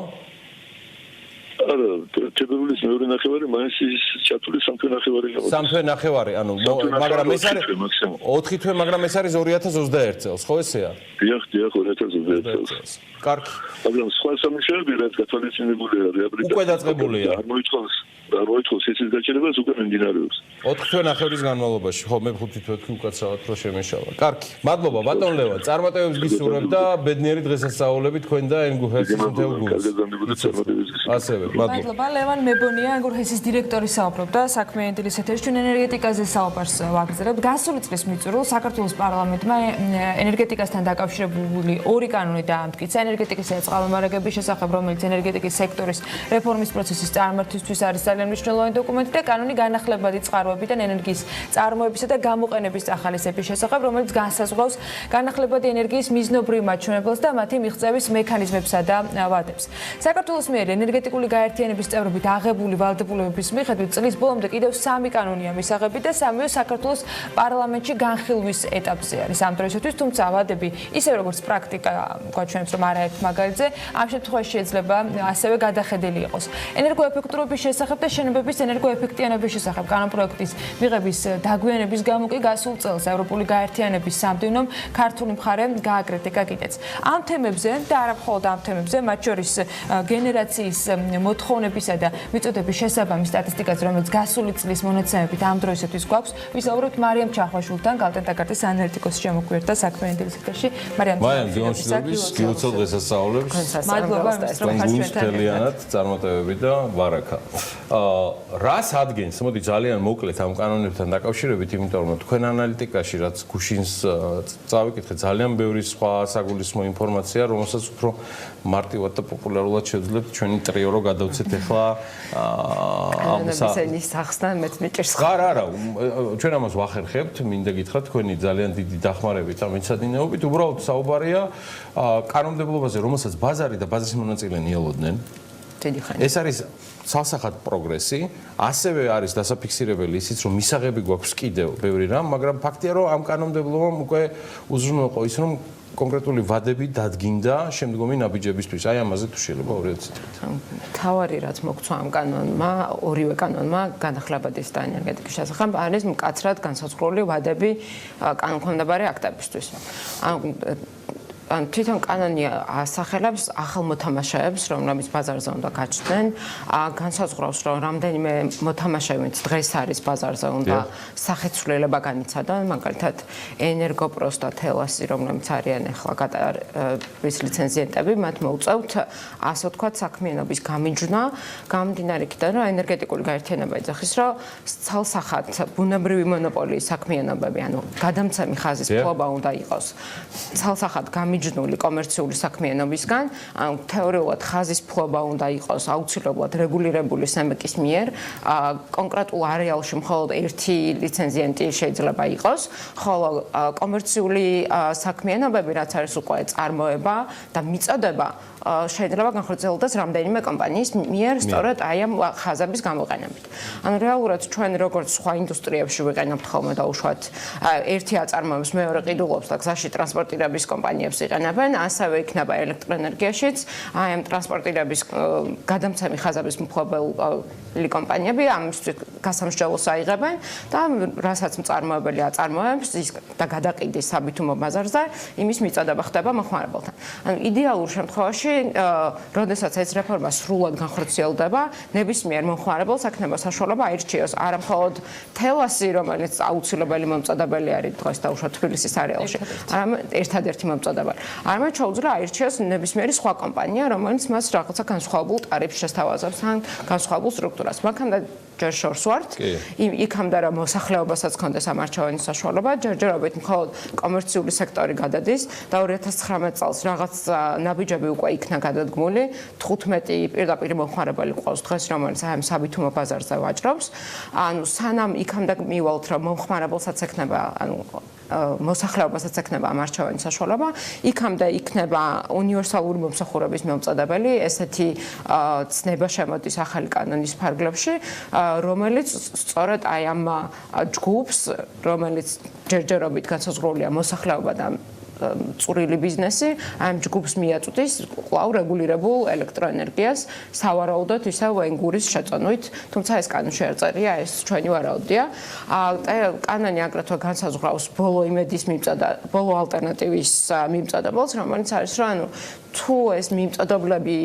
M: არა, თებერვლის მეორე ნახევარი მაინც ის ჩათვლი სამთვე ნახევარი გამოდის.
B: სამთვე ნახევარი, ანუ მაგრამ ეს არის 4 თვე, მაგრამ ეს არის 2021 წელს, ხო ესეა?
M: დიახ, 2021 წელს.
B: კარგი.
M: მაგრამ სხვა სამუშაოები რაც გათვალისწინებულია რეაბილიტაცია.
B: უკვე დაწყებულია.
M: არ მოითხოვს ისის გაჩერებას უკვე მიმდინარეობს.
B: 4 თვე ნახევრის განმავლობაში, ხო, მე 5 თვე უკაცრავად რო შემეშალა. კარგი. მადლობა ბატონ ლევან. წარმატებებს გისურვებ და ბედნიერი დღესასწაულები თქვენ და ენგურჰესის მთელ გუნდს. ასევე,
A: მადლობა. ლევან მებონია ენგურჰესის დირექტორი საუბრობდა საქმიანი დილის ეთერში ჩვენ ენერგეტიკაზე საუბარს ვაგრძელებთ. გასული წლის მიწურულს საქართველოს პარლამენტმა ენერგეტიკასთან დაკავშირებული ორი კანონი დაამტკიცა ენერგეტიკის წყალმომარაგების შესახებ, რომელიც ენერგეტიკის სექტორის რეფორმის პროცესის წარმართვისთვის არის ძალიან მნიშვნელოვანი დოკუმენტი და კანონი განახლებადი წყაროებიდან ენერგიის წარმოებისა და გამოყენების ახალისების შესახებ, რომელიც განსაზღვრავს განახლებადი ენერგიის მიზნობრივ მაჩვენებელს და მათი მიღწევის მექანიზმებსა და ვადებს. საქართველოს მიერ ენერგეტიკული გაერთიანების წევრობით აღებული ვალდებულებების მიხედვით წლის ბოლომდე კიდევ 3 კანონია მისაღები და 3-ო საქართველოს პარლამენტში განხილვის ეტაპზე არის ამ დროისათვის, თუმცა ვადები ისე როგორც პრაქტიკა გვაჩვენებს, რომ არაერთ მაგალითზე ამ შემთხვევაში შეიძლება ასევე გადახედელი იყოს. ენერგოეფექტურობის შესახებ და შენობების ენერგოეფექტიანობის შესახებ კანონპროექტის მიღების დაგვიანების გამო კი გასულ წელს ევროპული გაერთიანების სამდივნომ ქართული მხარე გააკრიტიკა კიდეც. ამ თემებზე და არა მხოლოდ ამ თემებზე, მათ შორის გენერაციის მოთხოვნებისა და მიწოდების შესაბამი სტატისტიკაც, რომელიც გასული წლის მონაცემებით ამ დროისათვის გვაქვს, ვისაუბრებთ მარიამ ჩახვაშვილთან, კალტენტაკარტის ანალიტიკოსის შემოგვიერთდა საქმიანი დილის ეთერში. მარიამ,
B: გიუცელ დღესასწაულებს.
A: მადლობა, რომ
B: ხარჯვენთელიანად წარმატებები და ბარაკა. რას ადგენს? მოდი ძალიან მოკლედ ამ კანონებთან დაკავშირებით, იმიტომ რომ თქვენ ანალიტიკაში რაც გუშინს წავიკითხეთ, ძალიან ბევრი სხვა საგულისხმო ინფორმაცია, რომელსაც უფრო მარტივად და პოპულარულად შევძლებთ ჩვენი ტრიო რო გადავცეთ ახლა
N: ამასენის სახსთან მეც მიჭირს.
B: არა, ჩვენ ამას ვახერხებთ, მინდა გითხრათ თქვენი ძალიან დიდი დახმარებით ამ მიცადინეობით, უბრალოდ საუბარია კანონმდებლობაზე, რომელსაც ბაზარი და ბაზრის მონაწილენი ელოდნენ. ეს არის ცალსახად პროგრესი, ასევე არის დასაფიქსირებელი ისიც, რომ მისაღები გვაქვს კიდევ ბევრი რამ, მაგრამ ფაქტია, რომ ამ კანონმდებლობამ უკვე უზრუნველყო ის, რომ კონკრეტული ვადები დადგინდა შემდგომი ნაბიჯებისთვის. აი ამაზე თუ შეიძლება ორი ციტატი.
N: თავარი რაც მოგცვა ამ კანონმა, ორივე კანონმა განახლებადის და ენერგეტიკის შესახებ არის მკაცრად განსაზღვრული ვადები კანონქვემდებარე აქტებისთვის. თვითონ კანონი ასახელებს ახალ მოთამაშეებს, რომლებიც ბაზარზე უნდა გაჩნდნენ, განსაზღვრავს, რომ რამდენიმე მოთამაშეებიც დღეს არის ბაზარზე უნდა სახეცვლილება განიცადონ, მაგალითად ენერგოპროს და თელასი, რომლებიც არიან ახლა გატარების ლიცენზიენტები, მათ მოუწევთ ასე ვთქვათ საქმიანობის გამიჯვნა, გამომდინარე იქიდან, რომ ენერგეტიკული გაერთიანება ეძახის, რომ ცალსახად ბუნებრივი მონოპოლიის საქმიანობები, ანუ გადამცემი ხაზის ფლობა უნდა იყოს ცალსახად მიჯნული კომერციული საქმიანობისგან, ან თეორიულად ხაზის ფლობა უნდა იყოს აუცილებლად რეგულირებული სემეკის მიერ, კონკრეტულ არეალში მხოლოდ ერთი ლიცენზიენტი შეიძლება იყოს, ხოლო კომერციული საქმიანობები, რაც არის უკვე წარმოება და მიწოდება, შეიძლება განხორციელდეს რამდენიმე კომპანიის მიერ სწორედ აი ამ ხაზების გამოყენებით. ანუ რეალურად ჩვენ როგორც სხვა ინდუსტრიებში ვიყენებთ ხოლმე დაუშვათ ერთი აწარმოებს მეორე ყიდულობს და გზაში ტრანსპორტირების კომპანიებს იყენებენ, ასევე იქნება ელექტროენერგიაშიც აი ამ ტრანსპორტირების გადამცემი ხაზების მფლობელი კომპანიები ამისთვის გასამსჯელოს აიღებენ და რასაც მწარმოებელი აწარმოებს და გადაყიდის საბითუმო ბაზარზე, იმის მიწოდება ხდება მოხმარებელთან. ანუ იდეალურ შემთხვევაში როდესაც ეს რეფორმა სრულად განხორციელდება, ნებისმიერ მომხმარებელს აქნება საშუალება აირჩიოს არა მხოლოდ თელასი, რომელიც აუცილებელი მომწოდებელი არის დღეს დაუშვათ თბილისის არეალში, არამედ ერთადერთი მომწოდებელი. არამედ შეუძლია აირჩიოს ნებისმიერი სხვა კომპანია, რომელიც მას რაღაცა განსხვავებულ ტარიფს შესთავაზებს ან განსხვავებულ სტრუქტურას. მანქანა ჯერ შორს ვართ, იქამდე რა მოსახლეობასაც ქონდეს ამ არჩევანის საშუალება, ჯერჯერობით მხოლოდ კომერციული სექტორი გადადის და 2019 წელს რაღაც ნაბიჯები უკვე იქნა გადადგმული, 15 პირდაპირ მომხმარებელი ყავს დღეს, რომელიც ამ საბითუმო ბაზარზე ვაჭრობს. ანუ სანამ იქამდე მივალთ, რომ მომხმარებელსაც ექნება, ანუ მოსახლეობასაც ექნება ამ არჩევანის საშუალება, იქამდე იქნება უნივერსალური მომსახურების მომწოდებელი, ესეთი ცნება შემოდის ახალი კანონის ფარგლებში, რომელიც სწორედ აი ამ ჯგუფს, რომელიც ჯერჯერობით განსაზღვრულია მოსახლეობა და წვრილი ბიზნესი ამ ჯგუფს მიაწვდის კვლავ რეგულირებულ ელექტროენერგიას სავარაუდოდ ისევ ენგურის შეწონვით, თუმცა ეს კანონში არ წერია, ეს ჩვენი ვარაუდია. კანონი აგრეთვე განსაზღვრავს ბოლო იმედის ბოლო ალტერნატივის მიმწოდებელს, რომელიც არის რომ ანუ თუ ეს მიმწოდებლები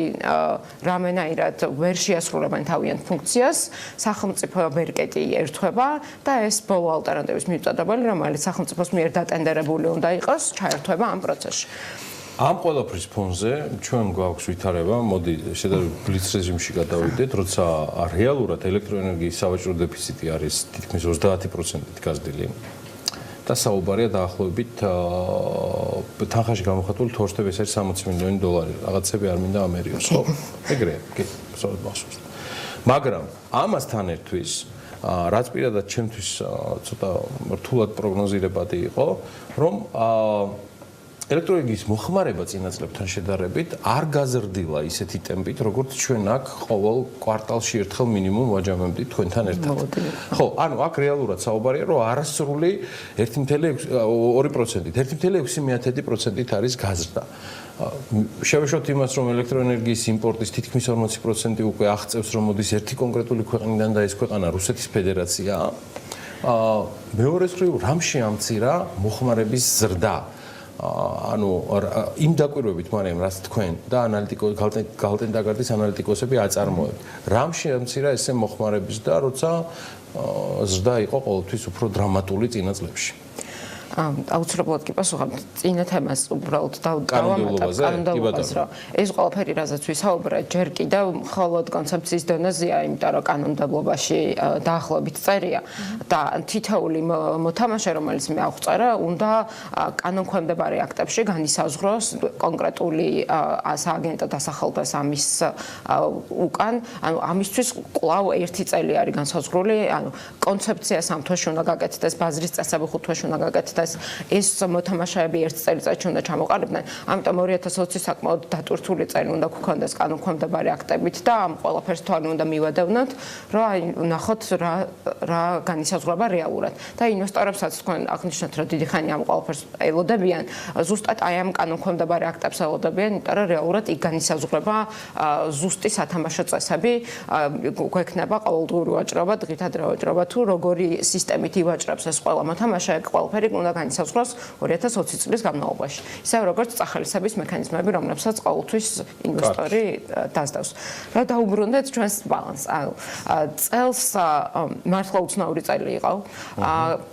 N: რამენაირად ვერ შეასრულებენ თავიანთ ფუნქციას, სახელმწიფო ბერკეტი ერთვება და ეს ბოლო ალტერნატივის მიმწოდებელი, რომელიც სახელმწიფოს მიერ დატენდერებული უნდა იყოს, ჩაერთვება ამ პროცესში.
B: ამ ყველაფრის ფონზე ჩვენ გვაქვს ვითარება, მოდი შედარებით ბლიც რეჟიმში გადავიდეთ, როცა რეალურად ელექტროენერგიის სავაჭრო დეფიციტი არის თითქმის 30%-ით გაზრდილი. და საუბარია დაახლოებით თანხაში გამოხატული თორშტები ეს არის $60 მილიონი, რაღაცები არ მინდა ამერიოს, ხო? ეგრეა, კი, სწორად მახსოვს. მაგრამ ამასთან ერთვის რაც პირადად ჩემთვის ცოტა რთულად პროგნოზირებადი იყო, რომ ელექტროენერგიის მოხმარება წინა წლებთან შედარებით არ გაზრდილა ისეთი ტემპით, როგორც ჩვენ აქ ყოველ კვარტალში ერთხელ მინიმუმ ვაჯამებდით თქვენთან ერთად. ხო, ანუ აქ რეალურად საუბარია, რომ არასრული 1.2%-ით, 1.6%-ით არის გაზრდა. შევეშოთ იმას, რომ ელექტროენერგიის იმპორტის თითქმის 40% უკვე აღწევს, რომ მოდის ერთი კონკრეტული ქვეყნიდან და ეს ქვეყანა რუსეთის ფედერაციაა. მეორე მხრივ, რამში ამცირა მოხმარების ზრდა. ანუ იმ დაკვირვებით მარიამ რაც თქვენ და გალტენდაგარდის ანალიტიკოსები აწარმოებთ. რამში ამცირა ესე მოხმარების და როცა ზრდა იყო ყოველთვის უფრო დრამატული წინა წლებში.
N: აუცილებლად კი პასუხობთ წინა თემას უბრალოდ კანონმდებლობას რომ ეს ყველაფერი რაზეც ვისაუბრე ჯერ კიდევ მხოლოდ კონცეფციის დონეზეა, იმიტომ რომ კანონმდებლობაში დაახლოებით წერია და თითოეული მოთამაშე რომელიც მე აღწერა უნდა კანონქვემდებარე აქტებში განისაზღვროს კონკრეტული სააგენტო დასახელდეს ამის უკან, ანუ ამისთვის კვლავ ერთი წელი არის განსაზღვრული, ანუ კონცეფცია 3 თვეში უნდა გაკეთდეს, ბაზრის წესები 5 თვეში უნდა გაკეთდეს ეს მოთამაშეები ერთ წელიწადში უნდა ჩამოყალიბდნენ, ამიტომ 2020 საკმაოდ დატვირთული წელი უნდა გქონდეს კანონქვემდებარე აქტებით და ამ ყველაფერს თვალე უნდა მივადევნოთ, რომ აი ნახოთ რა განისაზღვრება რეალურად და ინვესტორებსაც თქვენ აღნიშნეთ, რომ დიდი ხანი ამ ყველაფერს ელოდებიან, ზუსტად აი ამ კანონქვემდებარე აქტებს ელოდებიან, იმიტომ რომ რეალურად იქ განისაზღვრება ზუსტი სათამაშო წესები, გვექნება ყოველდღიური ვაჭრობა, დღითადღე ვაჭრობა თუ როგორი სისტემით ივაჭრებს ეს ყველა მოთამაშე, ყველაფერი უნდა განისაზღვროს 2020 წლის განმავლობაში. ისე როგორც წახალისების მექანიზმები, რომლებსაც ყოველთვის ინვესტორი დასდევს. რა დაუბრუნდეთ ჩვენს ბალანსს. წელს მართლა უცნაური წელი იყო.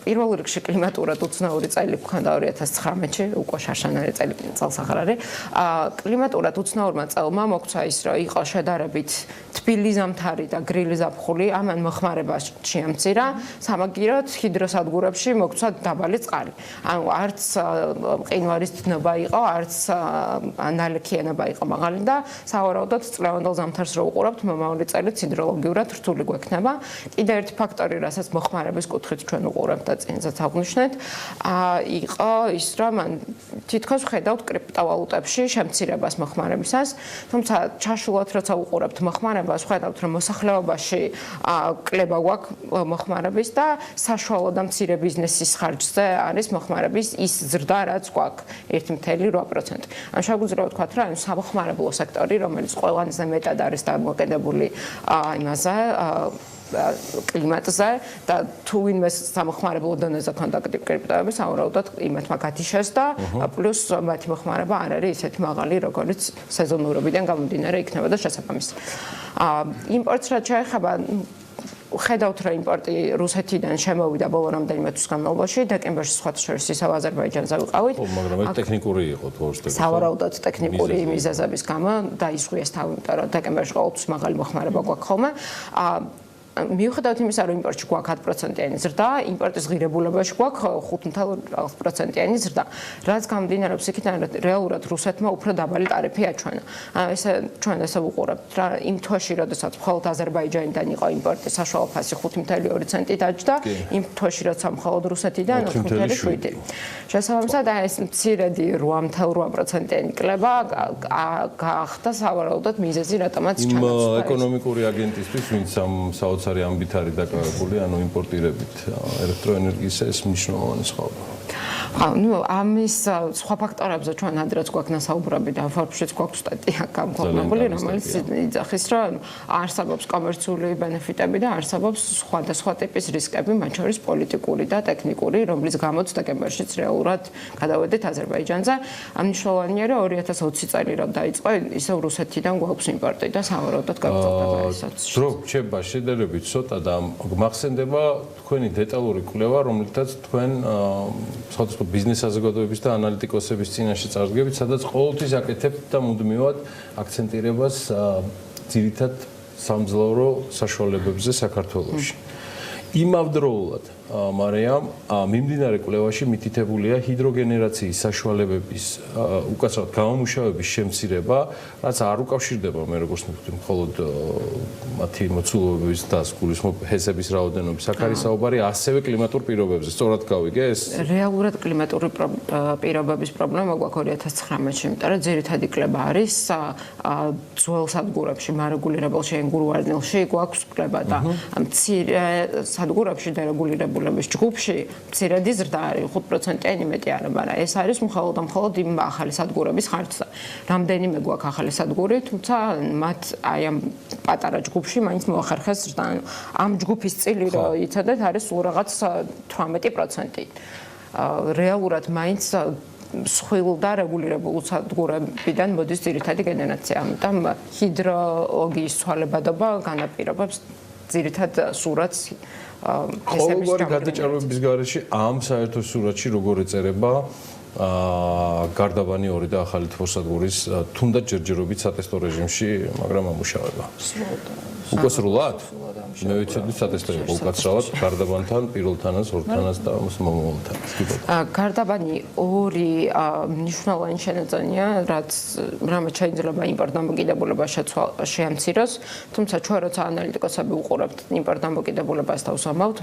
N: პირველ რიგში კლიმატურად უცნაური წელი გქონდა 2019-ში, უკვე შარშანარი წელი წელს აღარ არის. კლიმატურად უცნაურმა წელმა მოგცა ის, რომ იყო შედარებით თბილი ზამთარი და გრილი ზაფხული, ამან მოხმარება შეამცირა, სამაგიეროდ ჰიდროსადგურებში მოგცა დაბალი წყალი. ანუ არც მყინვარის დნობა იყო, არც ნალექიანობა იყო მაღალი და სავარაუდოდ წლევანდელ ზამთარს რო უყურებთ, მომავალი წელი ჰიდროლოგიურად რთული გვექნება. კიდევ ერთი ფაქტორი, რასაც მოხმარების კუთხით ჩვენ უყურებთ და წინზეც აღვნიშნეთ, იყო ის, რომ თითქოს ვხედავთ კრიპტოვალუტებში შემცირებას მოხმარებისას, თუმცა ჩაშულად როცა უყურებთ მოხმარებას, ვხედავთ, რომ მოსახლეობაში კლება გვაქვს მოხმარების და საშუალო და მცირე ბიზნესის ხარჯზე არის მოხმარების ის ზრდა, რაც გვაქვს 1.8%. ან შეგვიძლია ვთქვათ, რომ სამოხმარებლო სექტორი, რომელიც ყველაზე მეტად არის დამოკიდებული იმაზე, კლიმატზე და თუ ვინმე სამოხმარებლო დონეზე კონტაქტი კრიპტოების, სავარაუდოდ იმათმა გათიშეს და პლუს მათი მოხმარება არ არის ისეთი მაღალი, როგორც სეზონურობიდან გამომდინარე იქნება და შესაბამისად. იმპორტს რაც შეეხება ხედავთ, რომ იმპორტი რუსეთიდან შემოვიდა ბოლო რამდენიმე თვის განმავლობაში, დეკემბერში სხვათა შორის ისევ აზერბაიჯანზე ვიყავით.
B: მაგრამ ეს ტექნიკური იყო თორშტები.
N: სავარაუდოდ ტექნიკური მიზეზების გამო დაისხვიეს თავი, იმიტომ რომ დეკემბერში ყოველთვის მაღალი მოხმარება გვაქვს ხოლმე. მიუხედავად იმისა, რომ იმპორტში გვაქვს 10%-იანი ზრდა, იმპორტის ღირებულებაში გვაქვს 5.5%-იანი ზრდა. რაც გამომდინარეობს იქიდან, რომ რეალურად რუსეთმა უფრო დაბალი ტარიფი აჩვენა. ჩვენ ესე ვუყურებთ, რა იმ თვეში, როდესაც მხოლოდ აზერბაიჯანიდან იყო იმპორტის საშუალო ფასი 5.2 ცენტი დაჯდა, იმ თვეში, როცა მხოლოდ რუსეთიდან 4.7. შესაბამისად, ეს მცირედი 8.8%-იანი კლება გაახდა სავარაუდოდ მიზეზი, რატომაც ჩანაცვლა.
B: იმ ეკონომიკური აგენტისთვის, ვინც ამ საოცარი ამბით არის დაკავებული, ანუ იმპორტირებით ელექტროენერგიის ეს მნიშვნელოვანი სხვაობა.
N: ну ამის სხვა ფაქტორებზე ჩვენ ადრეც გვაქვს ნასაუბრები და ფორბშიც გვაქვს სტატია გამქვეყნებული, რომელიც იძახის, რომ არსებობს კომერციული ბენეფიტები და არსებობს სხვადასხვა ტიპის რისკები, მათ შორის პოლიტიკური და ტექნიკური, რომლის გამოც დეკემბერშიც რეალურად გადავედით აზერბაიჯანზე. მნიშვნელოვანია, რომ 2020 წელი რომ დაიწყო, ისევ რუსეთიდან გვაქვს იმპორტი და სავარაუდოდ გაგრძელდება ესაც.
B: დრო რჩება შედარებით ცოტა და მახსენდება თქვენი დეტალური კვლევა, რომლითაც თქვენ სხვადასხვა ბიზნეს საზოგადოების და ანალიტიკოსების წინაშე წარდგებით, სადაც ყოველთვის აკეთებთ და მუდმივად აქცენტირებას ძირითად სამძლავრო საშუალებებზე საქართველოში. იმავდროულად, მარიამ, მიმდინარე კვლევაში მითითებულია ჰიდროგენერაციის საშუალებების უკაცრავად გამომუშავების შემცირება, რაც არ უკავშირდება მე როგორც მივხვდი მხოლოდ მათი მოცულობების და გულისხმობ ჰესების რაოდენობის, აქ არის საუბარი ასევე კლიმატურ პირობებზე. სწორად გავიგე ეს?
N: რეალურად კლიმატური პირობების პრობლემა გვაქვს 2019-ში, იმიტომ რომ ძირითადი კლება არის ძველ სადგურებში, მარეგულირებელში, ენგურვარდნილში გვაქვს კლება და მცირე სადგურებში დარეგულირებულების ჯგუფში მცირედი ზრდა არის 5%-იანი მეტი არა, მაგრამ ეს არის მხოლოდ იმ ახალი სადგურების ხარჯზე. რამდენიმე გვაქვს ახალი სადგური, თუმცა მათ აი ამ პატარა ჯგუფში მაინც მოახერხეს ზრდა. ამ ჯგუფის წილი რო იცოდეთ არის სულ რაღაც 18%. რეალურად მაინც სხვილ და რეგულირებულ სადგურებიდან მოდის ძირითადი გენერაცია. ამიტომ ჰიდროლოგიის ცვალებადობა განაპირობებს ძირითად სურათს
B: ყოველგვარი გადაჭარბების გარეშე ამ საერთო სურათში როგორ ეწერება გარდაბანი 2 და ახალი თბოსადგურის თუნდაც ჯერჯერობით სატესტო რეჟიმში, მაგრამ ამუშავება. უკვე სრულად? მე ვიცოდი სატესტო იყო უკაცრავად გარდაბანთან, პირველთანაც, ორთანაც და მომავალთან.
N: გარდაბანი 2 მნიშვნელოვანი შენაძენია, რაც შეიძლება იმპორტ დამოკიდებულებას შეამციროს, თუმცა ჩვენ როცა ანალიტიკოსები უყურებთ იმპორტ დამოკიდებულებას და ვსვამავთ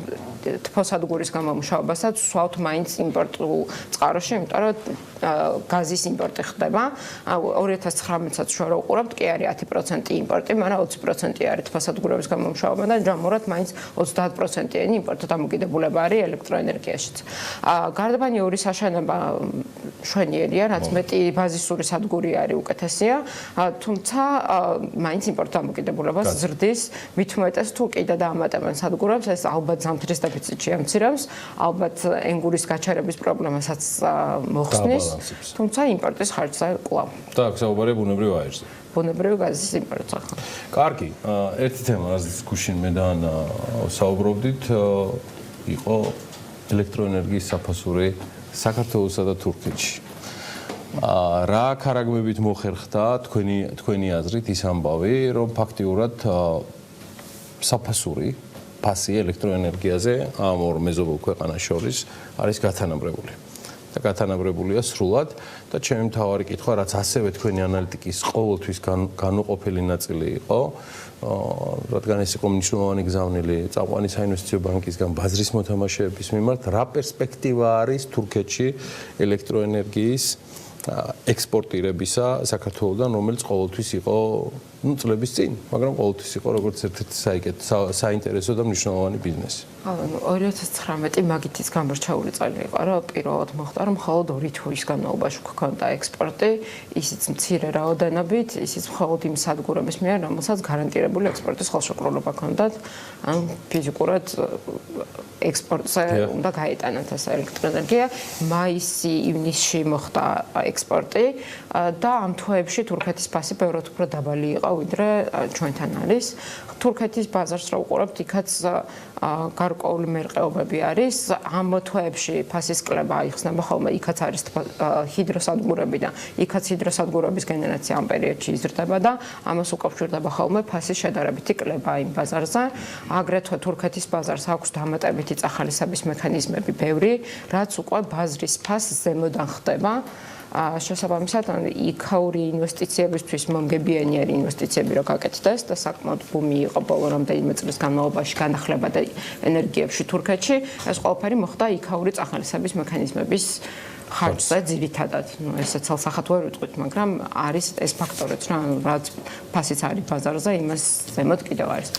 N: თბოსადგურის გამომუშავებასაც, ვსვავთ მაინც იმპორტულ წყაროში, იმიტომ რომ გაზის იმპორტი ხდება. 2019-საც ჩვენ რო უყურებთ, კი არის 10% იმპორტი, მაგრამ 20% არის თბოსადგურების გამომუშავება და ჯამურად მაინც 30%-იანი იმპორტ დამოკიდებულება არის ელექტროენერგიაშიც. გარდაბანი 2 საშენება შვენიერია, რაც მეტი ბაზისური სადგური არის უკეთესია, თუმცა მაინც იმპორტ დამოკიდებულებას ზრდის, მით უმეტეს თუ კიდე დაამატებენ სადგურებს, ეს ალბათ ზამთრის დეფიციტში ამცირებს, ალბათ ენგურის გაჩერების პრობლემასაც მოხსნის, თუმცა იმპორტის ხარჯზე კვლავ.
B: და აქ საუბარია ბუნებრივ აირზე.
N: ბუნებრივი გაზის იმპორტზე.
B: კარგი, ერთი თემა, რაზეც გუშინ მე და ანა საუბრობდით, იყო ელექტროენერგიის საფასური საქართველოსა და თურქეთში. რა ქარაგმებით მოხერხდა თქვენი აზრით ის ამბავი, რომ ფაქტიურად საფასური ფასი ელექტროენერგიაზე ამ ორ მეზობელ ქვეყანას შორის არის გათანაბრებული. და გათანაბრებულია სრულად და ჩემი მთავარი კითხვა, რაც ასევე თქვენი ანალიტიკის ყოველთვის განუყოფელი ნაწილი იყო, რადგან ეს იყო მნიშვნელოვანი გზავნილი წამყვანი საინვესტიციო ბანკისგან ბაზრის მოთამაშეების მიმართ, რა პერსპექტივა არის თურქეთში ელექტროენერგიის ექსპორტირებისა საქართველოსთან, რომელიც ყოველთვის იყო წლების წინ, მაგრამ ყოველთვის იყო როგორც ერთ-ერთი საინტერესო და მნიშვნელოვანი ბიზნესი.
N: 2019 მაგითიც გამორჩეული წელი იყო, რომ პირველად მოხდა, რომ მხოლოდ 2 თვის განმავლობაში გქონდა ექსპორტი, ისიც მცირე რაოდენობით, ისიც მხოლოდ იმ სადგურების მიერ, რომელსაც გარანტირებული ექსპორტის ხელშეკრულება ჰქონდათ, ან ფიზიკურად ექსპორტზე უნდა გაეტანათ ეს ელექტროენერგია. მაისი-ივნისში მოხდა ექსპორტი და ამ თვეებში თურქეთის ფასი ბევრად უფრო დაბალი იყო, ვიდრე ჩვენთან არის. თურქეთის ბაზარს რა უყურებთ, იქაც გარკვეული მერყეობები არის. ამ თვეებში ფასის კლება აიხსნება ხოლმე, იქაც არის ჰიდროსადგურები და იქაც ჰიდროსადგურების გენერაცია ამ პერიოდში იზრდება და ამას უკავშირდება ხოლმე ფასის შედარებითი კლება იმ ბაზარზე. აგრეთვე თურქეთის ბაზარს აქვს დამატებითი წახალისების მექანიზმები ბევრი, რაც უკვე ბაზრის ფასს ზემოდან ხდება. შესაბამისად, იქაური ინვესტიციებისთვის მომგებიანი ინვესტიციები რო გაკეთდეს და საკმაოდ ბუმი იყო ბოლო რამდენიმე წლის განმავლობაში განახლება და ენერგიებში თურქეთში, ეს ყველაფერი მოხდა იქაური წახალისების მექანიზმების ხარჯზე ძირითადად. ესე ცალსახად ვერ ვიტყვით, მაგრამ არის ეს ფაქტორიც, რაც ფასიც არის ბაზარზე, იმას ზემოთ კიდევ არის.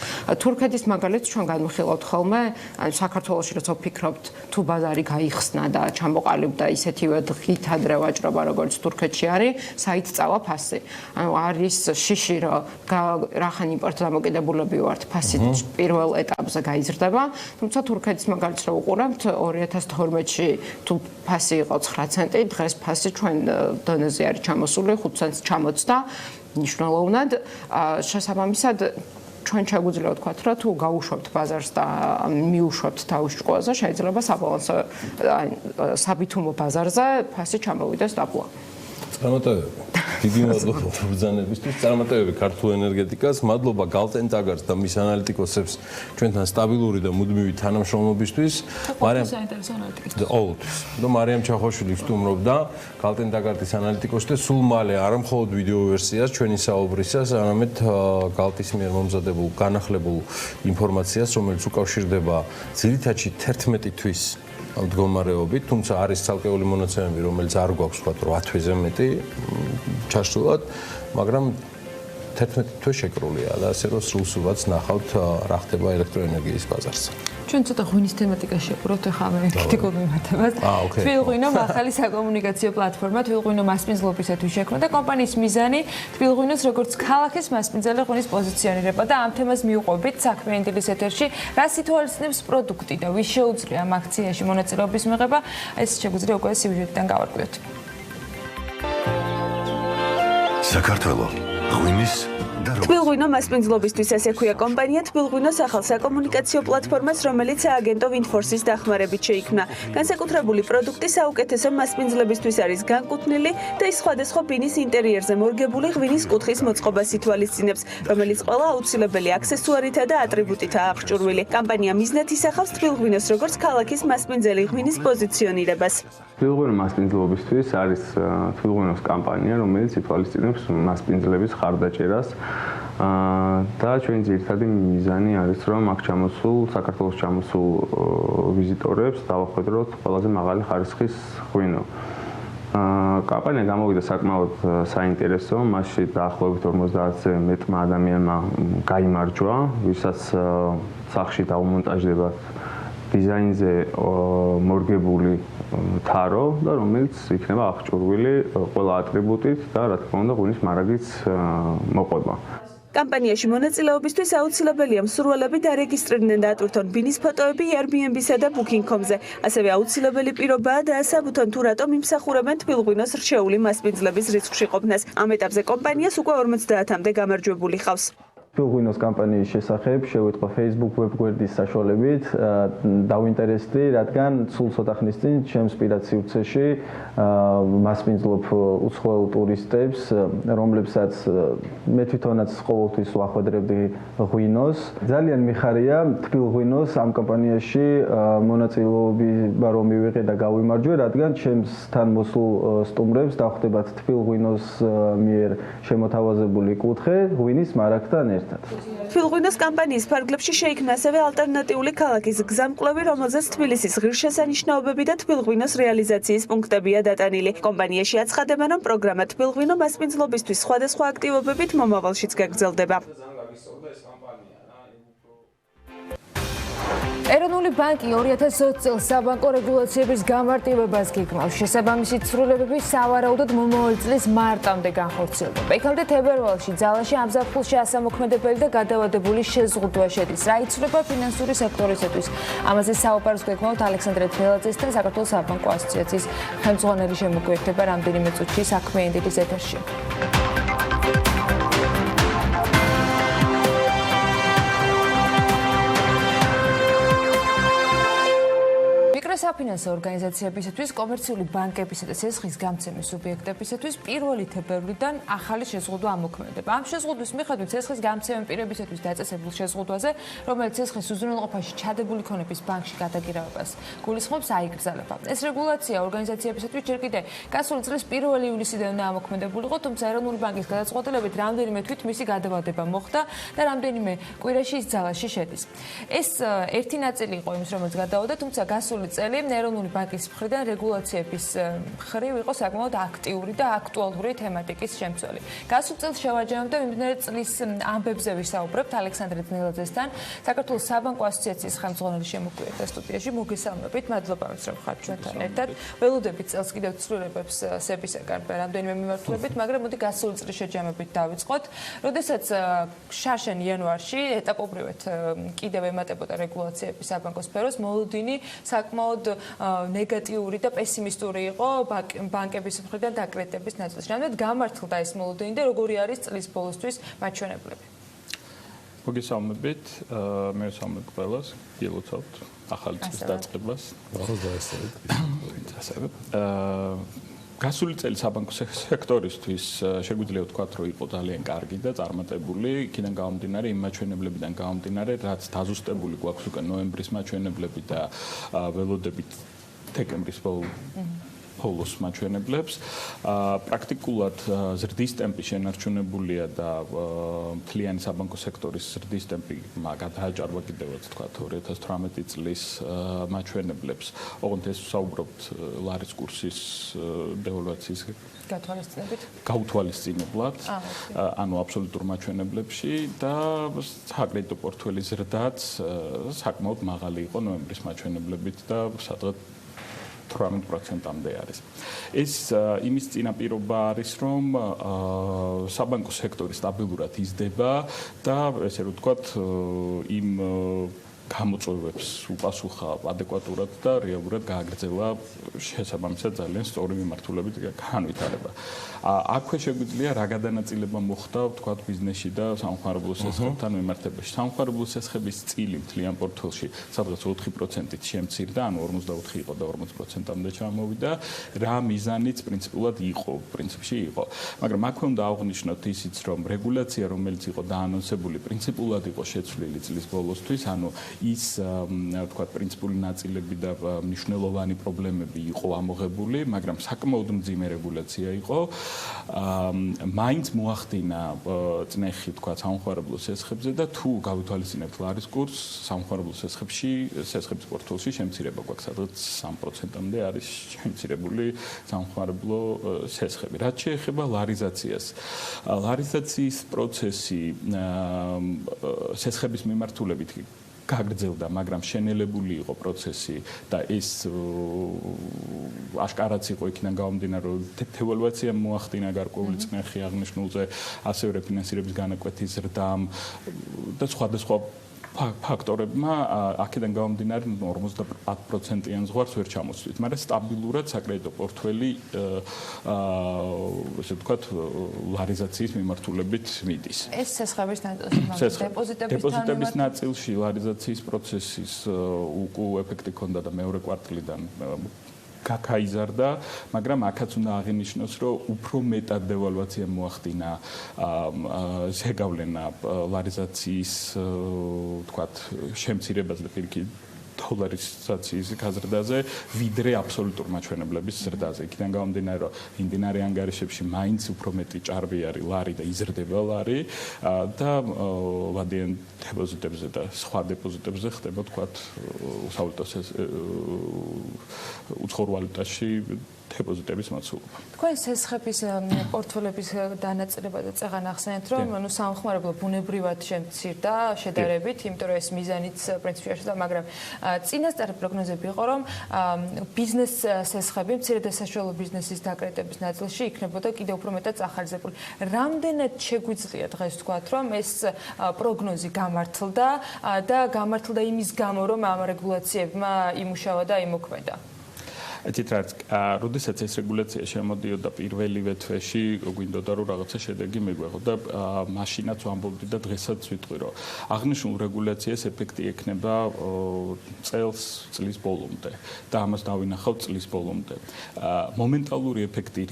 N: თურქეთის მაგალითს ჩვენ განვიხილავთ ხოლმე, ანუ საქართველოში როცა ვფიქრობთ, თუ ბაზარი გაიხსნა და ჩამოყალიბდა ისეთივე დღით ადრე ვაჭრობა, როგორც თურქეთში არის, საით წავა ფასი. ანუ არის შიში, რომ რახან იმპორტ დამოკიდებულები ვართ, ფასი პირველ ეტაპზე გაიზრდება, თუმცა თურქეთის მაგალითს რო უყურებთ, 2012-ში თუ ფასი იყო 9 ცენტი, დღეს ფასი ჩვენ დონეზე არის ჩამოსული, 5 ცენტს ჩამოწდა, მნიშვნელოვნად. შესაბამისად ჩვენ შეგვიძლია ვთქვათ, რომ თუ გაუშვებთ ბაზარს და მიუშვებთ თავის ჭკუაზე, შეიძლება საბალანსო საბითუმო ბაზარზე ფასი ჩამოვიდეს დაბლა.
B: წარმატებები. დიდი მადლობა ბრძანებისთვის. წარმატებები ქართულ ენერგეტიკას. მადლობა გალტენტაგარს და მის ანალიტიკოსებს ჩვენთან სტაბილური და მუდმივი თანამშრომლობისთვის. მარიამ
A: საინტერესო ანალიტიკოსი.
B: ყოველთვის. და მარიამ ჩახოშვილი სტუმრობდა გალტენტაგარტის ანალიტიკოსი და სულ მალე არა მხოლოდ ვიდეო ვერსიას ჩვენი საუბრისას, არამედ გალტის მიერ მომზადებულ განახლებულ ინფორმაციას, რომელიც უკავშირდება ძირითადში 11 თვის მდგომარეობით, თუმცა არის ცალკეული მონაცემები, რომელიც არ გვაქვს ვთქვათ 8 თვეზე მეტი ჩაშლილად, მაგრამ 11 თვე შეკრულია და ასე რომ სრულსულაც ნახავთ რა ხდება ელექტროენერგიის ბაზარზე.
A: ჩვენ ცოტა ღვინის თემატიკაში ვყურებთ ახლა მე კრიტიკულ მიმართებას. თბილღვინო ახალი საკომუნიკაციო პლატფორმა თბილღვინო მასპინძლობისათვის შექმნა და კომპანიის მიზანი თბილღვინოს როგორც ქალაქის მასპინძელი ღვინის პოზიციონირება და ამ თემას მიუყვებით საქმიანი დილის ეთერში რა სიტუაციებს პროდუქტი და ვის შეუძლია ამ აქციაში მონაწილეობის მიღება, ეს შეგვიძლია უკვე სიუჟეტიდან გავარკვიოთ.
O: საქართველოს ღვინის
P: თბილღვინო მასპინძლობისთვის ესე ქვია კომპანია თბილღვინოს ახალ საკომუნიკაციო პლატფორმას, რომელიც სააგენტო ვინფორსის დახმარებით შეიქმნა. განსაკუთრებული პროდუქტი საუკეთესო მასპინძლებისთვის არის განკუთვნილი და ის სხვადასხვა ბინის ინტერიერზე მორგებული ღვინის კუთხის მოწყობას ითვალისწინებს, რომელიც ყველა აუცილებელი აქსესუარითა და ატრიბუტითაა აღჭურვილი. კომპანია მიზნად ისახავს თბილღვინოს როგორც ქალაქის მასპინძელი ღვინის პოზიციონირებას.
Q: თბილღვინო მასპინძლობისთვის არის თბილღვინოს კომპანია, რომელიც ითვალისწინებს მასპინძლების ხარდაჭერას. და ჩვენი ძირითადი მიზანი არის, რომ აქ ჩამოსულ საქართველოს ჩამოსულ ვიზიტორებს დავახვედროთ ყველაზე მაღალი ხარისხის ღვინო. კომპანია გამოვიდა საკმაოდ საინტერესო, მასში დაახლოებით 50-ზე მეტმა ადამიანმა გაიმარჯვა, ვისაც სახში დაუმონტაჟდებათ დიზაინზე მორგებული თარო და რომელიც იქნება აღჭურვილი ყველა ატრიბუტით და რა თქმა უნდა ღვინის მარაგის მოყვება.
P: კომპანიაში მონაწილეობისთვის აუცილებელია მსურველები დარეგისტრირდნენ და ატვირთონ ბინის ფოტოები Airbnb-სა და Booking.com-ზე. ასევე აუცილებელი პირობაა დაასაბუთონ თუ რატომ იმსახურებენ თბილღვინოს რჩეული მასპინძლების რისკში ყოფნას. ამ ეტაპზე კომპანიას უკვე 50-მდე გამარჯვებული ხავს.
Q: თბილღვინოს კომპანიის შესახებ შევიტყო Facebook ვებგვერდის საშუალებით, დავინტერესდი, რადგან სულ ცოტა ხნის წინ ჩემს პირად სივრცეში მასპინძლობ უცხოელ ტურისტებს, რომლებსაც მე თვითონაც ყოველთვის ვახვედრებდი ღვინოს. ძალიან მიხარია თბილღვინოს ამ კომპანიაში მონაწილეობა რომ მივიღე და გავიმარჯვე, რადგან ჩემს თან მოსულ სტუმრებს დახვდებათ თბილღვინოს მიერ შემოთავაზებული კუთხე ღვინის მარაგთან ერთად.
P: თბილღვინოს კომპანიის ფარგლებში შეიქმნა ასევე ალტერნატიული ქალაქის გზამკვლევი, რომელზეც თბილისის ღირსშესანიშნაობები და თბილღვინოს რეალიზაციის პუნქტებია დატანილი. კომპანიაში აცხადებენ, რომ პროგრამა თბილღვინო მასპინძლობისთვის სხვადასხვა აქტივობებით მომავალშიც გაგრძელდება.
A: ეროვნული ბანკი 2020 წელს საბანკო რეგულაციების გამარტივებას გეგმავს. შესაბამისი ცვლილებები სავარაუდოდ მომავალ წლის მარტამდე განხორციელდება. იქამდე თებერვალში ძალაში ამ ზაფხულში ასამოქმედებელი და გადავადებული შეზღუდვა შედის. რა იცვლება ფინანსური სექტორისათვის? ამაზე საუბარს გეგმავთ ალექსანდრე თველაძესთან, საქართველოს საბანკო ასოციაციის ხელმძღვანელი შემოგვიერთდება რამდენიმე წუთში საქმიანი დილის ეთერში. საფინანსო ორგანიზაციებისათვის, კომერციული ბანკებისა და ცესხის გამცემის სუბიექტებისათვის 1 თებერვლიდან ახალი შეზღუდვა ამოქმედება. ამ შეზღუდვის მიხედვით ცესხის გამცემენ პირებისათვის დაწესებულ შეზღუდვაზე, რომელიც ცესხის უზრუნველყოფაში ჩადებული ქონების ბანკში გადაგირავებას გულისხმობს, აიგრძელება. ეს რეგულაცია ორგანიზაციებისათვის ჯერ კიდევ გასული წლის 1 ივლისიდან უნდა ამოქმედებულიყო, თუმცა ეროვნული ბანკის გადაწყვეტილებით რამდენიმე თვით მისი გადავადება მოხდა და რამდენიმე კვირაში ის ძალაში შედის. ეს ერთი ნაწილი იყო იმის, რომელიც გადავოდა, თუმცა გასული წელი მხრივ ეროვნული ბანკის მხრიდან რეგულაციების მხრივ იყო საკმაოდ აქტიური და აქტუალური თემატიკის შემცველი. გასულ წელს შევარჯამებდა მიმდინარე წლის ამბებზე ვისაუბრებთ ალექსანდრე ძნელაძესთან, საქართველოს საბანკო ასოციაციის ხელმძღვანელი შემოგვიერთდა სტუდიაში. მოგესალმებით, მადლობა რომ ხართ ჩვენთან ერთად. ველოდებით წელს კიდევ ცვლილებებს სებისაგან რამდენიმე მიმართულებით, მაგრამ მოდი გასული წლის შეჯამებით დავიწყოთ. როდესაც შარშან იანვარში ეტაპობრივად კიდევ ემატებოდა რეგულაციების საბანკო სფეროს, მოლოდინი საკმაოდ ნეგატიური და პესიმისტური იყო ბანკების მხრიდან დაკრეტების ნაწილში. რამდენად გამართლდა ეს მოლოდინი და როგორი არის წლის ბოლოსთვის მაჩვენებლები?
R: მოგესალმებით, მე ვსალმებ ყველას, გილოცავთ ახალი წლის დაწყებას. გასული წელი საბანკო სექტორისთვის შეგვიძლია ვთქვათ, რომ იყო ძალიან კარგი და წარმატებული, იქიდან გამომდინარე, იმ მაჩვენებლებიდან გამომდინარე, რაც დაზუსტებული გვაქვს უკვე ნოემბრის მაჩვენებლები და ველოდებით დეკემბრის ბოლოს მაჩვენებლებს. პრაქტიკულად ზრდის ტემპი შენარჩუნებულია და მთლიანი საბანკო სექტორის ზრდის ტემპი გადააჭარბა კიდევაც თქვათ 2018 წლის მაჩვენებლებს. ოღონდ ეს ვსაუბრობთ ლარის კურსის დევალვაციის გაუთვალისწინებლად, ანუ აბსოლუტურ მაჩვენებლებში და საკრედიტო პორტფელის ზრდაც საკმაოდ მაღალი იყო ნოემბრის მაჩვენებლებით და სადღაც 18%-მდე არის. ეს იმის წინაპირობა არის, რომ საბანკო სექტორი სტაბილურად იზრდება და ესე რომ ვთქვათ, იმ გამოწვევებს უპასუხა ადეკვატურად და რეალურად გააგრძელა შესაბამისად ძალიან სწორი მიმართულებით განვითარება. აქვე შეგვიძლია რა გადანაწილება მოხდა, ვთქვათ, ბიზნესში და სამხმარებლო სესხებთან მიმართებაში. სამხმარებლო სესხების წილი მთლიან პორტფელში სადღაც 4%-ით შემცირდა, ანუ 44 იყო და 40%-მდე ჩამოვიდა. რა მიზანიც პრინციპულად იყო, მაგრამ აქვე უნდა აღვნიშნოთ ისიც, რომ რეგულაცია, რომელიც იყო დაანონსებული, პრინციპულად იყო შეცვლილი წლის ბოლოსთვის, ანუ ის ვთქვათ, პრინციპული ნაწილები და მნიშვნელოვანი პრობლემები იყო ამოღებული, მაგრამ საკმაოდ მძიმე რეგულაცია იყო. მაინც მოახდინა წნეხი, თქვათ, სამხმარებლო სესხებზე და თუ გავითვალისწინებთ ლარის კურსს, სამხმარებლო სესხების პორტფელში შემცირება გვაქვს, სადღაც 3%-მდე არის შემცირებული სამხმარებლო სესხები. რაც შეეხება ლარიზაციას, ლარიზაციის პროცესი სესხების მიმართულებით გაგრძელდა, მაგრამ შენელებული იყო პროცესი და ეს აშკარაც იყო იქიდან გამომდინარე, რომ დევალვაცია მოახდინა გარკვეული წნეხი აღნიშნულზე, ასევე რეფინანსირების განაკვეთის ზრდამ და სხვადასხვა ფაქტორებმა აქედან გამომდინარე 55%-იან ზღვარს ვერ ჩამოსვით, მაგრამ სტაბილურად საკრედიტო პორტფელი ესე ვთქვათ, ლარიზაციის მიმართულებით მიდის.
A: ეს სესხების ნაწილში,
R: დეპოზიტების ნაწილში ლარიზაციის პროცესის უკუ ეფექტი ჰქონდა და მეორე კვარტლიდან გაიზარდა, მაგრამ აქაც უნდა აღინიშნოს, რომ უფრო მეტად დევალვაცია მოახდინა ზეგავლენა ლარიზაციის ვთქვათ, შემცირებას და პირიქით დოლარიზაციის გაზრდაზე, ვიდრე აბსოლუტურ მაჩვენებლების ზრდაზე. იქიდან გამომდინარე, რომ მიმდინარე ანგარიშებში მაინც უფრო მეტი ჭარბი არის ლარი და იზრდება ლარი და ვადიან დეპოზიტებზე და სხვა დეპოზიტებზე ხდება, თქვათ, უცხოურ ვალუტაში დეპოზიტების მოცულობა.
A: თქვენ სესხების პორტფელების დანაწილება და წეღან ახსენეთ, რომ სამხმარებლო ბუნებრივად შემცირდა შედარებით, იმიტომ რომ ეს მიზანიც პრინციპში შეშდა, მაგრამ წინასწარი პროგნოზები იყო, რომ ბიზნეს სესხები, მცირე და საშუალო ბიზნესის დაკრეტების ნაწილში იქნებოდა კიდევ უფრო მეტად წახალისებული. რამდენად შეგვიძლია დღეს ვთქვათ, რომ ეს პროგნოზი გამართლდა და გამართლდა იმის გამო, რომ ამ რეგულაციებმა იმუშავა და იმოქმედა?
R: ეთით რაც როდესაც ეს რეგულაცია შემოდიოდა პირველივე თვეში, გვინდოდა რომ რაღაცა შედეგი მიგვეღო და მაშინაც ვამბობდი და დღესაც ვიტყვი რომ აღნიშნულ რეგულაციას ეფექტი ექნება წლის ბოლომდე და ამას დავინახავთ წლის ბოლომდე. მომენტალური ეფექტი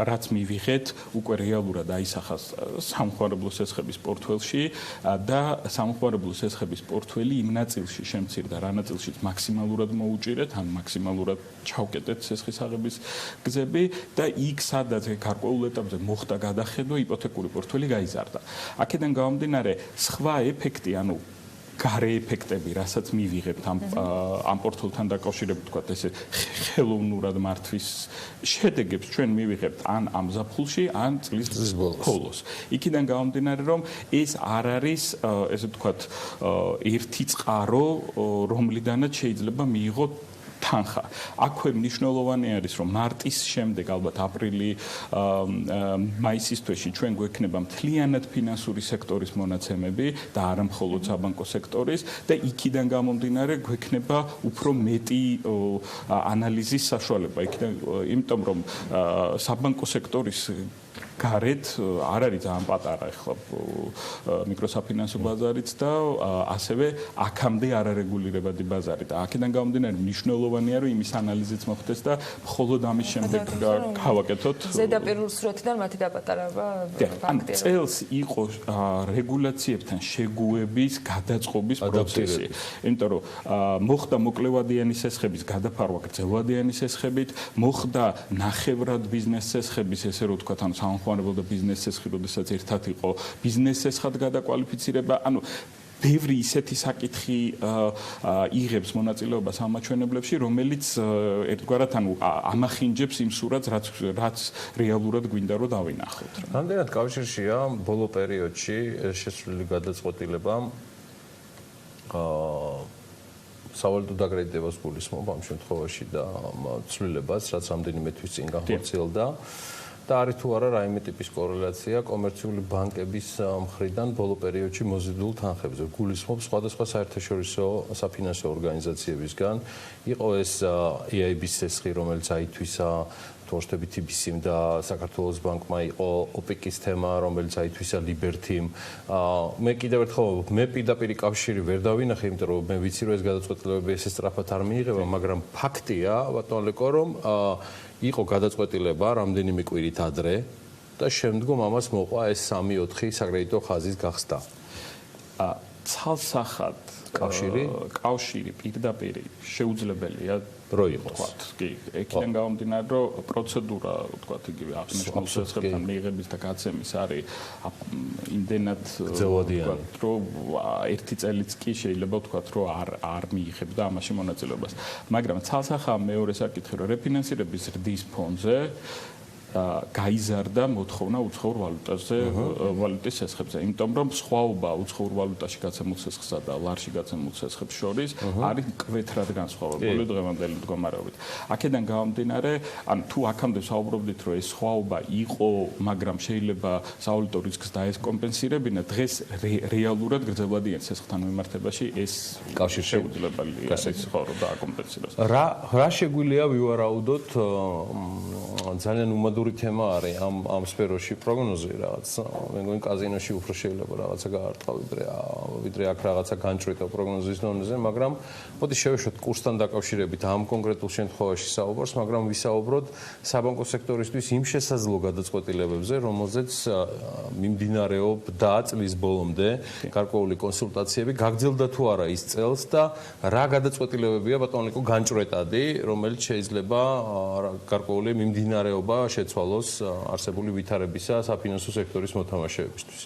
R: რაც მივიღეთ, უკვე რეალურად აისახას სამხმარებლო სესხების პორტფელში და სამხმარებლო სესხების პორტფელი იმ ნაწილში შემცირდა, რა ნაწილშიც მაქსიმალურად მოუჭირეთ, ან მაქსიმალურად ჩავკეტეთ სესხის აღების გზები და იქ სადაც გარკვეულ ეტაპზე მოხდა გადახედვა, იპოთეკური პორტფელი გაიზარდა. აქედან გამომდინარე, სხვა ეფექტი, ანუ გარე ეფექტები, რასაც მივიღებთ ამ პორტფელითან დაკავშირებით, თქვა ესე ხელოვნურად მართვის შედეგებს ჩვენ მივიღებთ ან ამ ზაფხულში, ან წლის ბოლოს. იქიდან გამომდინარე, რომ ეს არ არის, ესე ვთქვათ, ერთი წყარო, რომლიდანაც შეიძლება მიიღოთ თანხა. აქვე მნიშვნელოვანი არის, რომ მარტის შემდეგ, ალბათ აპრილი, მაისის თვეში ჩვენ გვექნება მთლიანად ფინანსური სექტორის მონაცემები და არა მხოლოდ საბანკო სექტორის და იქიდან გამომდინარე გვექნება უფრო მეტი ანალიზის საშუალება. იმიტომ რომ საბანკო სექტორის გარეთ არ არის ძალიან პატარა ახლა მიკროსაფინანსო ბაზარიც და ასევე აქამდე არარეგულირებადი ბაზარი და აქედან გამომდინარე მნიშვნელოვანია რომ იმის ანალიზიც მოხდეს და მხოლოდ ამის შემდეგ გავაკეთოთ
A: ზედაპირულ სრუტიდან მათი დაპატარება
R: ფაქტია. წელს იყო რეგულაციებთან შეგუების გადაწყობის პროცესი. იმიტომ რომ მოხდა მოკლევადიანი სესხების გადაფარვა გრძელვადიანი სესხებით, მოხდა ნახევრად ბიზნეს სესხების ესე რომ ვთქვათ ანუ სამხმარებლო და ბიზნეს სესხი, როდესაც ერთად იყო ბიზნეს სესხად გადაკვალიფიცირება, ანუ ბევრი ისეთი საკითხი იღებს მონაწილეობას ამ მაჩვენებლებში, რომელიც ერთგვარად ანუ ამახინჯებს იმ სურათს, რაც რეალურად გვინდა რომ დავინახოთ.
B: რამდენად კავშირშია ბოლო პერიოდში შესრულებული გადაწყვეტილება სავალუტო დაკრედიტებას გულისხმობ ამ შემთხვევაში და ცვლილებას, რაც რამდენიმე თვის წინ განხორციელდა. და არის თუ არა რაიმე ტიპის კორელაცია კომერციული ბანკების მხრიდან ბოლო პერიოდში მოზიდულ თანხებზე. გულისხმობს სხვადასხვა საერთაშორისო საფინანსო ორგანიზაციებისგან. იყო ეს EIB-ის სესხი, რომელიც აითვისა თორშტებით TBC-მ და საქართველოს ბანკმა იყო OPEC-ის თემა, რომელიც აითვისა Liberty-მ. მე კიდევ ერთხელ მე პირდაპირ კავშირი ვერ დავინახე, იმიტომ რომ მე ვიცი რომ ეს გადაწყვეტილებები ესე სწრაფად არ მიიღება, მაგრამ ფაქტია, ბატონ ლეკო, რომ იყო გადაწყვეტილება რამდენიმე კვირით ადრე და შემდგომ ამას მოყვა ეს 3-4 საკრედიტო ხაზის გახსნა.
R: ცალსახად კავშირი პირდაპირ შეუძლებელია
B: რო იყოს.
R: კი, იქიდან გამომდინარე, რომ პროცედურა, ვთქვათ, იგივე აღნიშნულ სესხებთან მიიღების და გაცემის არის იმდენად
B: გრძელვადიანი,
R: რომ ერთი წელიც კი შეიძლება ვთქვათ, რომ არ მიიღებდა ამაში მონაწილეობას. მაგრამ ცალსახა მეორე საკითხი, რომ რეფინანსირების ზრდის ფონზე გაიზარდა მოთხოვნა უცხოურ ვალუტაზე, ვალუტის სესხებზე. იმიტომ რომ სხვაობა უცხოურ ვალუტაში გაცემულ სესხსა და ლარში გაცემულ სესხებს შორის არის მკვეთრად განსხვავებული დღევანდელი მდგომარეობით. აქედან გამომდინარე, ანუ თუ აქამდე საუბრობდით, რომ ეს სხვაობა იყო, მაგრამ შეიძლება სავალუტო რისკს დაესკომპენსირებინა, დღეს რეალურად გრძელვადიან სესხთან მიმართებაში ეს
B: კავშირი
R: შეუძლებელია ეს ხოლმე დააკომპენსიროს.
B: რა შეგვიძლია ვივარაუდოთ ძალიან უმადო თემა არის ამ სფეროში პროგნოზი რაღაც მე მგონი კაზინოში უფრო შეიძლება რაღაცა გაარტყა ვიდრე აქ რაღაცა განჭრიტა პროგნოზის დონეზე, მაგრამ მოდი შევეშვათ კურსთან დაკავშირებით ამ კონკრეტულ შემთხვევაში საუბარს, მაგრამ ვისაუბროთ საბანკო სექტორისთვის იმ შესაძლო გადაწყვეტილებებზე, რომელზეც მიმდინარეობდა წლის ბოლომდე გარკვეული კონსულტაციები, გაგრძელდა თუ არა ის წელს და რა გადაწყვეტილებებია ბატონ ლეკო განჭრეტადი, რომელიც შეიძლება გარკვეული მიმდინარეობა შეცვალოს არსებული ვითარებისა საფინანსო სექტორის მოთამაშეებისთვის.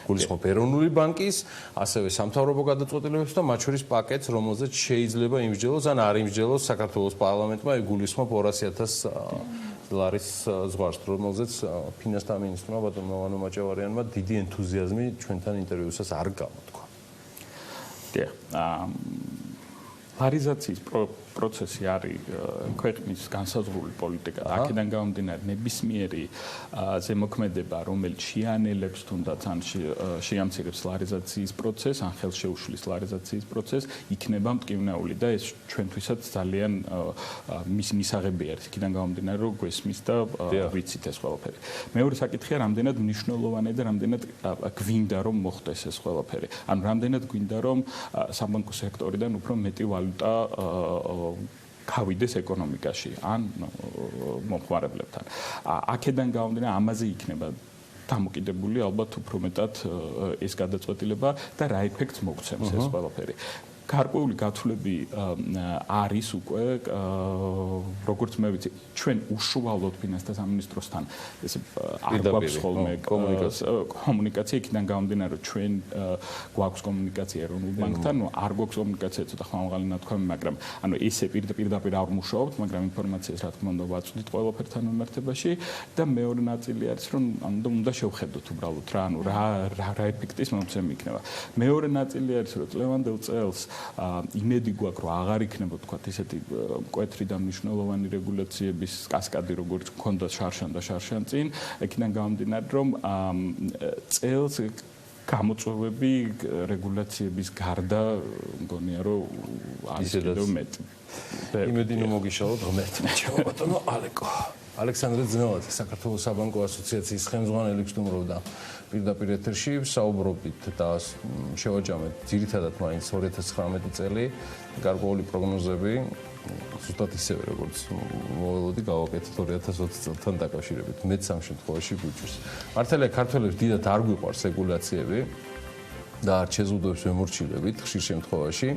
B: გულისხმობ ეროვნული ბანკის, ასევე სამთავრობო გადაწყვეტილებებს და მათ შორის პაკეტს, რომელზეც შეიძლება იმსჯელოს ან არ იმსჯელოს საქართველოს პარლამენტმა, გულისხმობ 200,000 ლარის ზღვარს, რომელზეც ფინანსთა მინისტრმა ბატონმა ვანო მაჭავარიანმა დიდი ენთუზიაზმი ჩვენთან ინტერვიუსას არ გამოთქვა.
R: კი, ლარიზაციის პროცესი არის ქვეყნის განსაზღვრული პოლიტიკა. აქედან გამომდინარე, ნებისმიერი ზემოქმედება, რომელიც შეანელებს თუნდაც ან შეამცირებს ლარიზაციის პროცესს, ან ხელშეუშლის ლარიზაციის პროცესს, იქნება მტკივნეული და ეს ჩვენთვისაც ძალიან მისაღები არის. იქიდან გამომდინარე, რომ გვესმის და ვიცით ეს ყველაფერი. მეორე საკითხია, რამდენად მნიშვნელოვანია და რამდენად გვინდა რომ მოხდეს ეს ყველაფერი. ანუ რამდენად გვინდა რომ საბანკო სექტორიდან უფრო მეტი ვალუტა გავიდეს ეკონომიკაში ან მომხმარებლებთან. აქედან გამომდინარე, ამაზე იქნება დამოკიდებული ალბათ უფრო მეტად ეს გადაწყვეტილება და რა ეფექტს მოგცემს ეს ყველაფერი. გარკვეული გათვლები არის უკვე როგორც მე ვიცი ჩვენ უშუალოდ ფინანსთა სამინისტროსთან ეს არ გვაქვს ხოლმე კომუნიკაცია იქიდან გამომდინარე რომ ჩვენ გვაქვს კომუნიკაცია ეროვნულ ბანკთან არ გვაქვს კომუნიკაცია ცოტა ხმამაღალი ნათქვამი მაგრამ ანუ ესე პირდაპირ არ მუშაობთ მაგრამ ინფორმაციას რა თქმა უნდა ვაწვდით ყველაფერთან მიმართებაში და მეორე ნაწილი არის რომ უნდა შევხედოთ უბრალოდ რა ანუ რა ეფექტის მომცემი იქნება მეორე ნაწილი არის რომ წლევანდელ წელს იმედი გვაქვს რომ აღარ იქნება თქვა ესეთი მკვეთრი და მნიშვნელოვანი რეგულაციების კასკადი როგორც გქონდა შარშან და შარშან წინ იქიდან გამომდინარე რომ წელს გამოწვევები რეგულაციების გარდა მგონია რომ არის კიდევ მეტი
B: იმედი რომ მოგიშალოთ ღმერთი ჩემო ბატონო ალეკო ალექსანდრე ძნელაძე საქართველოს საბანკო ასოციაციის ხელმძღვანელი გსტუმრობდა პირდაპირ ეთერში საუბრობთ და შევაჯამეთ ძირითადად მაინც 2019 წელი გარკვეული პროგნოზები ზუსტად ისევე როგორც მოველოდი გავაკეთეთ 2020 წელთან დაკავშირებით მეც ამ შემთხვევაში გვიჭირს მართალია ქართველებს დიდად არ გვიყვარს რეგულაციები და არ შეზღუდვებს ვემორჩილებით ხშირ შემთხვევაში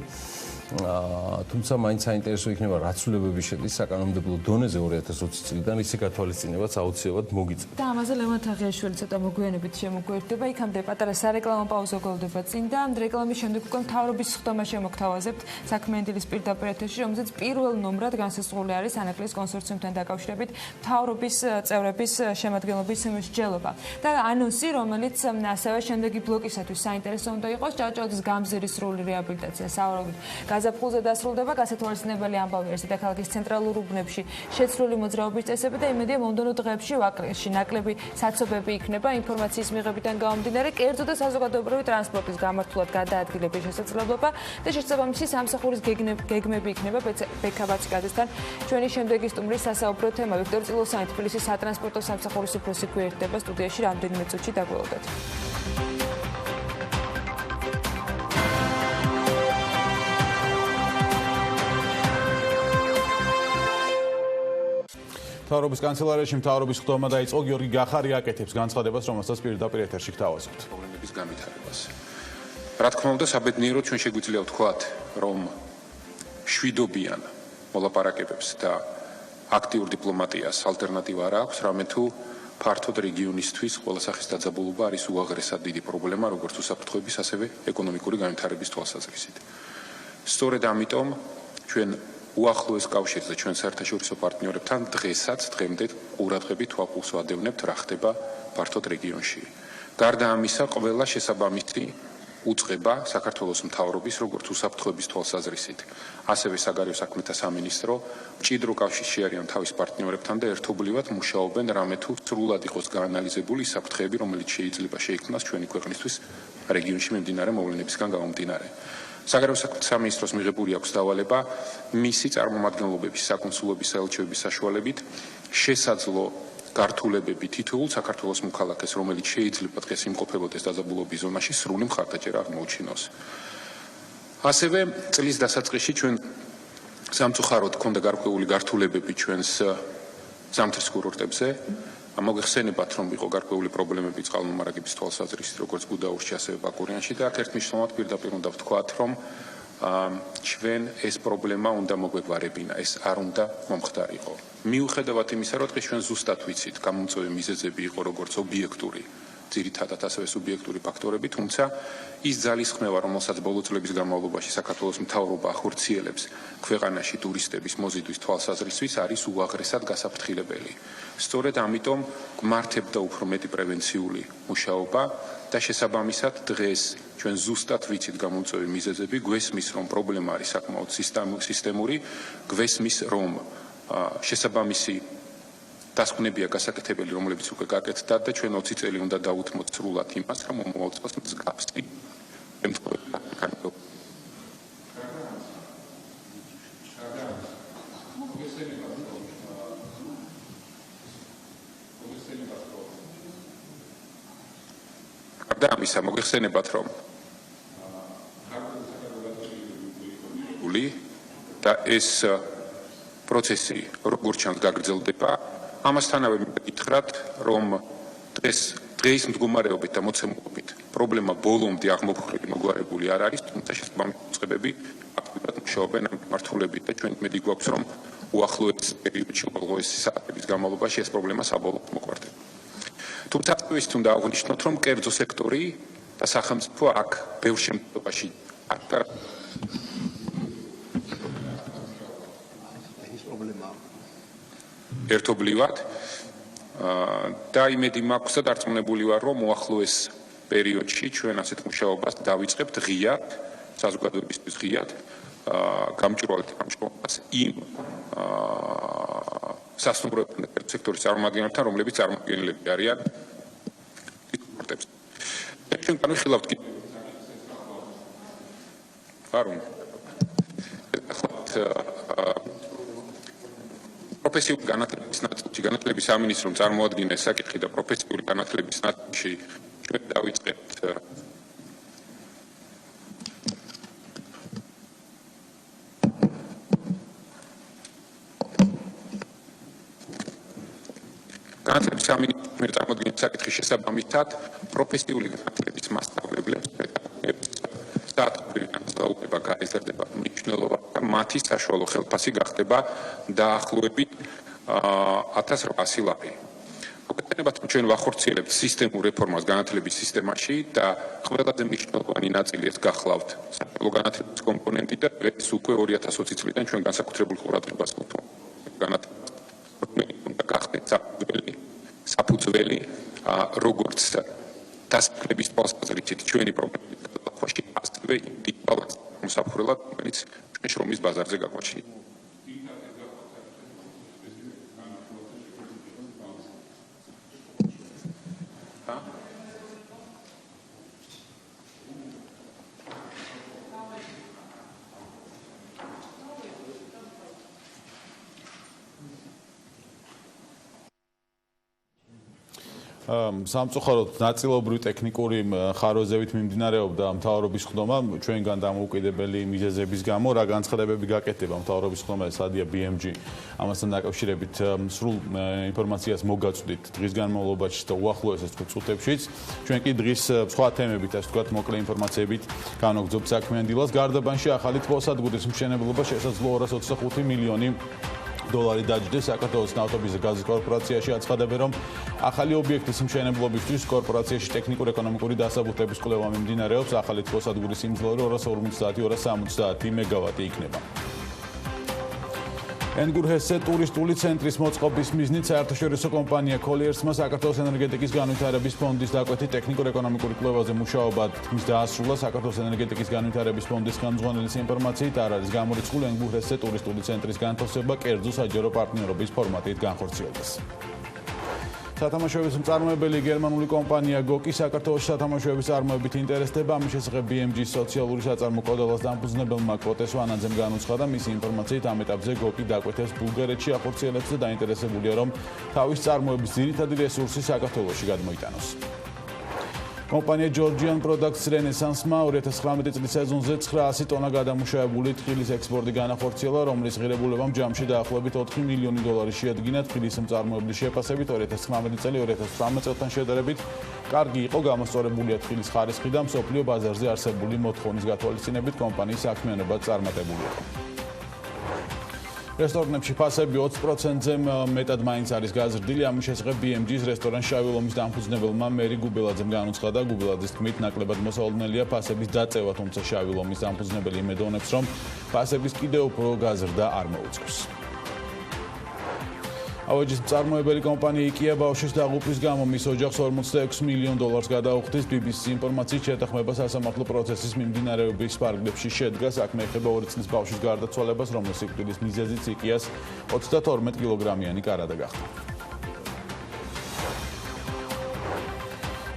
B: თუმცა მაინც საინტერესო იქნება რა ცვლილებები შედის საკანონმდებლო დონეზე 2020 წლიდან ისე გათვალისწინებაც აუცილებლად მოგიწევს.
A: და ამაზე ლევან თაღიაშვილი ცოტა მოგვიანებით შემოგვერდება, იქამდე პატარა სარეკლამო პაუზა გველდება წინ და რეკლამის შემდეგ უკვე მთავრობის ხდომა შემოგთავაზებთ საქმიანდილის პირდაპირ ეთერში, რომელზეც პირველ ნომრად განსაზღვრული არის ანაკლის კონსორციუმთან დაკავშირებით მთავრობის წევრების შემადგენლობის მსჯელობა. და ანონსი, რომელიც ასევე შემდეგი ბლოკისათვის საინტერესო უნდა იყოს, ჭავჭავაძის გამზირის სრული რეაბილიტაცია სავარაუდოდ გაზაფხულზე დასრულდება, გასათვალისწინებელი ამბავი არის დედაქალაქის ცენტრალურ უბნებში შეცვლილი მოძრაობის წესები და იმედია მომდევნო დღეებში ვაკრეში ნაკლები საცობები იქნება ინფორმაციის მიღებიდან გამომდინარე, კერძო და საზოგადოებრივი ტრანსპორტის გამართულად გადაადგილების შესაძლებლობა და შესაბამისი სამსახურის გეგმები იქნება ბექაბაციკაძესთან. ჩვენი შემდეგი სტუმრის სასაუბრო თემა ვიქტორ წილოსანი თბილისის სატრანსპორტო სამსახურის უფროსი გვერდება სტუდიაში რამდენიმე წუთში დაგველოდეთ.
S: მთავრობის კანცელარიაში მთავრობის ხდომა დაიწყო გიორგი გახარი აკეთებს განცხადებას, რომელსაც პირდაპირ ეთერში გთავაზობთ.
T: პრობლემების განვითარებას. რა თქმა უნდა, საბედნიეროდ ჩვენ შეგვიძლია ვთქვათ, რომ შვიდობიან მოლაპარაკებებს და აქტიურ დიპლომატიას ალტერნატივა არ აქვს, რამე თუ ფართოდ რეგიონისთვის ყველა სახის დაძაბულობა არის უაღრესად დიდი პრობლემა, როგორც უსაფრთხოების, ასევე ეკონომიკური განვითარების თვალსაზრისით. სწორედ ამიტომ ჩვენ უახლოეს კავშირზე ჩვენ საერთაშორისო პარტნიორებთან დღესაც დღემდე ყურადღებით ვაპულს ვადევნებთ რა ხდება ფართოდ რეგიონში. გარდა ამისა, ყველა შესაბამისი უწყება საქართველოს მთავრობის როგორც უსაფრთხოების თვალსაზრისით, ასევე საგარეო საქმეთა სამინისტრო მჭიდრო კავშირში არიან თავის პარტნიორებთან და ერთობლივად მუშაობენ რამე თუ სრულად იყოს გაანალიზებული საფრთხეები, რომელიც შეიძლება შეიქმნას ჩვენი ქვეყნისთვის რეგიონში მიმდინარე მოვლენებისგან გამომდინარე. საგარეო საქმეთა სამინისტროს მიღებული აქვს დავალება მისი წარმომადგენლობების საკონსულობის საელჩოების საშუალებით შესაძლო გართულებები თითოეულ საქართველოს მოქალაქეს, რომელიც შეიძლება დღეს იმყოფებოდეს დაძაბულობის ზონაში, სრული მხარდაჭერა აღმოუჩინოს. ასევე წლის დასაწყისში ჩვენ სამწუხაროდ ქონდა გარკვეული გართულებები ჩვენს ზამთრის კურორტებზე. მოგეხსენებათ, რომ იყო გარკვეული პრობლემები წყალმომარაგების თვალსაზრისით, როგორც გუდაურში, ასევე ბაკურიანში და ერთ მნიშვნელოვნად პირდაპირ უნდა ვთქვათ, რომ ჩვენ ეს პრობლემა უნდა მოგვეგვარებინა, ეს არ უნდა მომხდარიყო. მიუხედავად იმისა, რომ დღეს ჩვენ ზუსტად ვიცით, გამომწვევი მიზეზები იყო როგორც ობიექტური, ძირითადად ასევე სუბიექტური ფაქტორები, თუმცა ის ძალისხმევა, რომელსაც ბოლო წლების განმავლობაში საქართველოს მთავრობა ახორციელებს ქვეყანაში ტურისტების მოზიდვის თვალსაზრისით, არის უაღრესად გასაფრთხილებელი. სწორედ ამიტომ გმართებდა უფრო მეტი პრევენციული მუშაობა და შესაბამისად დღეს ჩვენ ზუსტად ვიცით გამომწვევი მიზეზები, გვესმის რომ პრობლემა არის საკმაოდ სისტემური, გვესმის რომ შესაბამისი დასკვნებია გასაკეთებელი, რომლებიც უკვე გაკეთდა და ჩვენ 20 წელი უნდა დაუთმოთ სრულად იმას, რომ მომავალ წელს მსგავსი და ამისა მოგეხსენებათ, რომ და ეს პროცესი როგორც ჩანს გაგრძელდება, ამასთანავე მეკითხრათ, რომ დღეს მდგომარეობით და მოცემულობით პრობლემა ბოლომდე აღმოფხვრილი მოგვარებული არ არის, თუმცა შესაბამისი უწყებები მუშაობენ ამ მართულებით და ჩვენ მედი გვაქვს რომ უახლოეს პერიოდში უახლოეს საათების განმავლობაში ეს პრობლემა საბოლოოდ მოგვარდება. თუმცა ის თუნდა აღნიშნოთ რომ კერძო სექტორი და სახელმწიფო აქ ბევრ შემთხვევაში ერთობლივად და იმედი მაქვს და დარწმუნებული ვარ რომ უახლოეს პერიოდში ჩვენ ასეთ მუშაობას დავიწყებთ ღიად საზოგადოებისთვის ღიად გამჭვირვალეთ ამჟღავნებას იმ სასტუმროებთან და სექტორის წარმომადგენლებთან რომლებიც წარმომადგენლები არიან სპორტებს. ჩვენ განვიხილავთ ფარუმ პროფესიული განათლების ნაწილში განათლების სამინისტრომ წარმოადგინა საკითხი და პროფესიული განათლების ნაწილში ჩვენ დავიწყებთ განათლების სამინისტრომ წარმოადგინა საკითხის შესაბამისად პროფესიული განათლების მასწავლებლებს დაახლოება გაიზარდება მნიშვნელოვნად და მათი საშუალო ხელფასი გახდება დაახლოებით 1800 ლარი. მოგეხსენებათ რომ ჩვენ ვახორციელებთ სისტემურ რეფორმას განათლების სისტემაში და ყველაზე მნიშვნელოვანი ნაწილი ეს გახლავთ საშუალო განათლების კომპონენტი და ეს უკვე 2020 წლიდან ჩვენ განსაკუთრებულ ყურადღებას ვუთმობთ განათლების გახდეთ საფუძველი როგორც დასაქმების თვალსაზრისით ჩვენი პრობლემის გადაწყვეტაში ასევე დიბალანს მოსაფრთხილად რომელიც ჩვენ შრომის ბაზარზე გაგვაჩნია.
S: სამწუხაროდ ნაწილობრივ ტექნიკური ხარვეზებით მიმდინარეობდა მთავრობის ხდომა ჩვენგან დამოუკიდებელი მიზეზების გამო რა განცხადებები გაკეთდება მთავრობის ხდომა სადია BMG ამასთან დაკავშირებით სრულ ინფორმაციას მოგაწვდით დღის განმავლობაში და უახლოეს ეს წუთებშიც ჩვენ კი დღის სხვა თემებით ასე ვთქვათ მოკლე ინფორმაციებით განვაგრძობთ საქმიან დილას გარდაბანში ახალი თვალსადგურის მშენებლობა შესაძლოა 225 მილიონი $, დაჯდეს საქართველოს ნავთობის და გაზის კორპორაციაში აცხადებენ რომ ახალი ობიექტის მშენებლობისთვის კორპორაციაში ტექნიკურ-ეკონომიკური დასაბუთების კვლევა მიმდინარეობს ახალი თვალსადგურის სიმძლავრე 250-270 მეგავატი იქნება. ენგურჰესზე ტურისტული ცენტრის მოწყობის მიზნით საერთაშორისო კომპანია Colliers-მა საქართველოს ენერგეტიკის განვითარების ფონდის დაკვეთით ტექნიკურ-ეკონომიკური კვლევაზე მუშაობა თქმის დაასრულა საქართველოს ენერგეტიკის განვითარების ფონდის ხელმძღვანელის ინფორმაციით არ არის გამორიცხული ენგურჰესზე ტურისტული ცენტრის განთავსება კერძო საჯარო პარტნიორობის ფორმატით განხორციელდეს. სათამაშოების მწარმოებელი გერმანული კომპანია GOKI საქართველოს სათამაშოების წარმოებით ინტერესდება ამის შესახებ BMG-ის სოციალური საწარმო კოდელას დამფუძნებელმა კოტეს ვანაძემ განუცხადა მისი ინფორმაციით ამ ეტაპზე GOKI დაკვეთებს ბულგარეთში ახორციელებს და დაინტერესებულია რომ თავის წარმოების ძირითადი რესურსი საქართველოში გადმოიტანოს. კომპანია Georgian Products Renaissance-მა 2019 წლის სეზონზე 900 ტონა გადამუშავებული ტყილის ექსპორტი განახორციელა, რომლის ღირებულებამ ჯამში დაახლოებით $4 მილიონი შეადგინა ტყილის მწარმოებლის შეფასებით 2019 წელი 2018 წელთან შედარებით კარგი იყო გამოსწორებულია ტყილის ხარისხი და მსოფლიო ბაზარზე არსებული მოთხოვნის გათვალისწინებით კომპანიის საქმიანობა წარმატებული იყო. რესტორნებში ფასები 20%-ზე მეტად მაინც არის გაზრდილი. ამის შესახებ BMG-ის რესტორან შავი ლომის დამფუძნებელმა მერი გუბელაძემ განუცხადა. გუბელაძის თქმით, ნაკლებად მოსალოდნელია ფასების დაწევა, თუმცა შავი ლომის დამფუძნებელი იმედოვნებს, რომ ფასების კიდევ უფრო გაზრდა არ მოუწევს. ავეჯის მწარმოებელი კომპანია IKEA ბავშვის დაღუპვის გამო მის ოჯახს $46 მილიონ გადაუხდის. BBC-ის ინფორმაციით შეთანხმება სასამართლო პროცესის მიმდინარეობის ფარგლებში შედგა. საქმე ეხება 2 წლის ბავშვის გარდაცვალებას, რომლის სიკვდილის მიზეზიც IKEA-ს 32 კილოგრამიანი კარადა გახდა.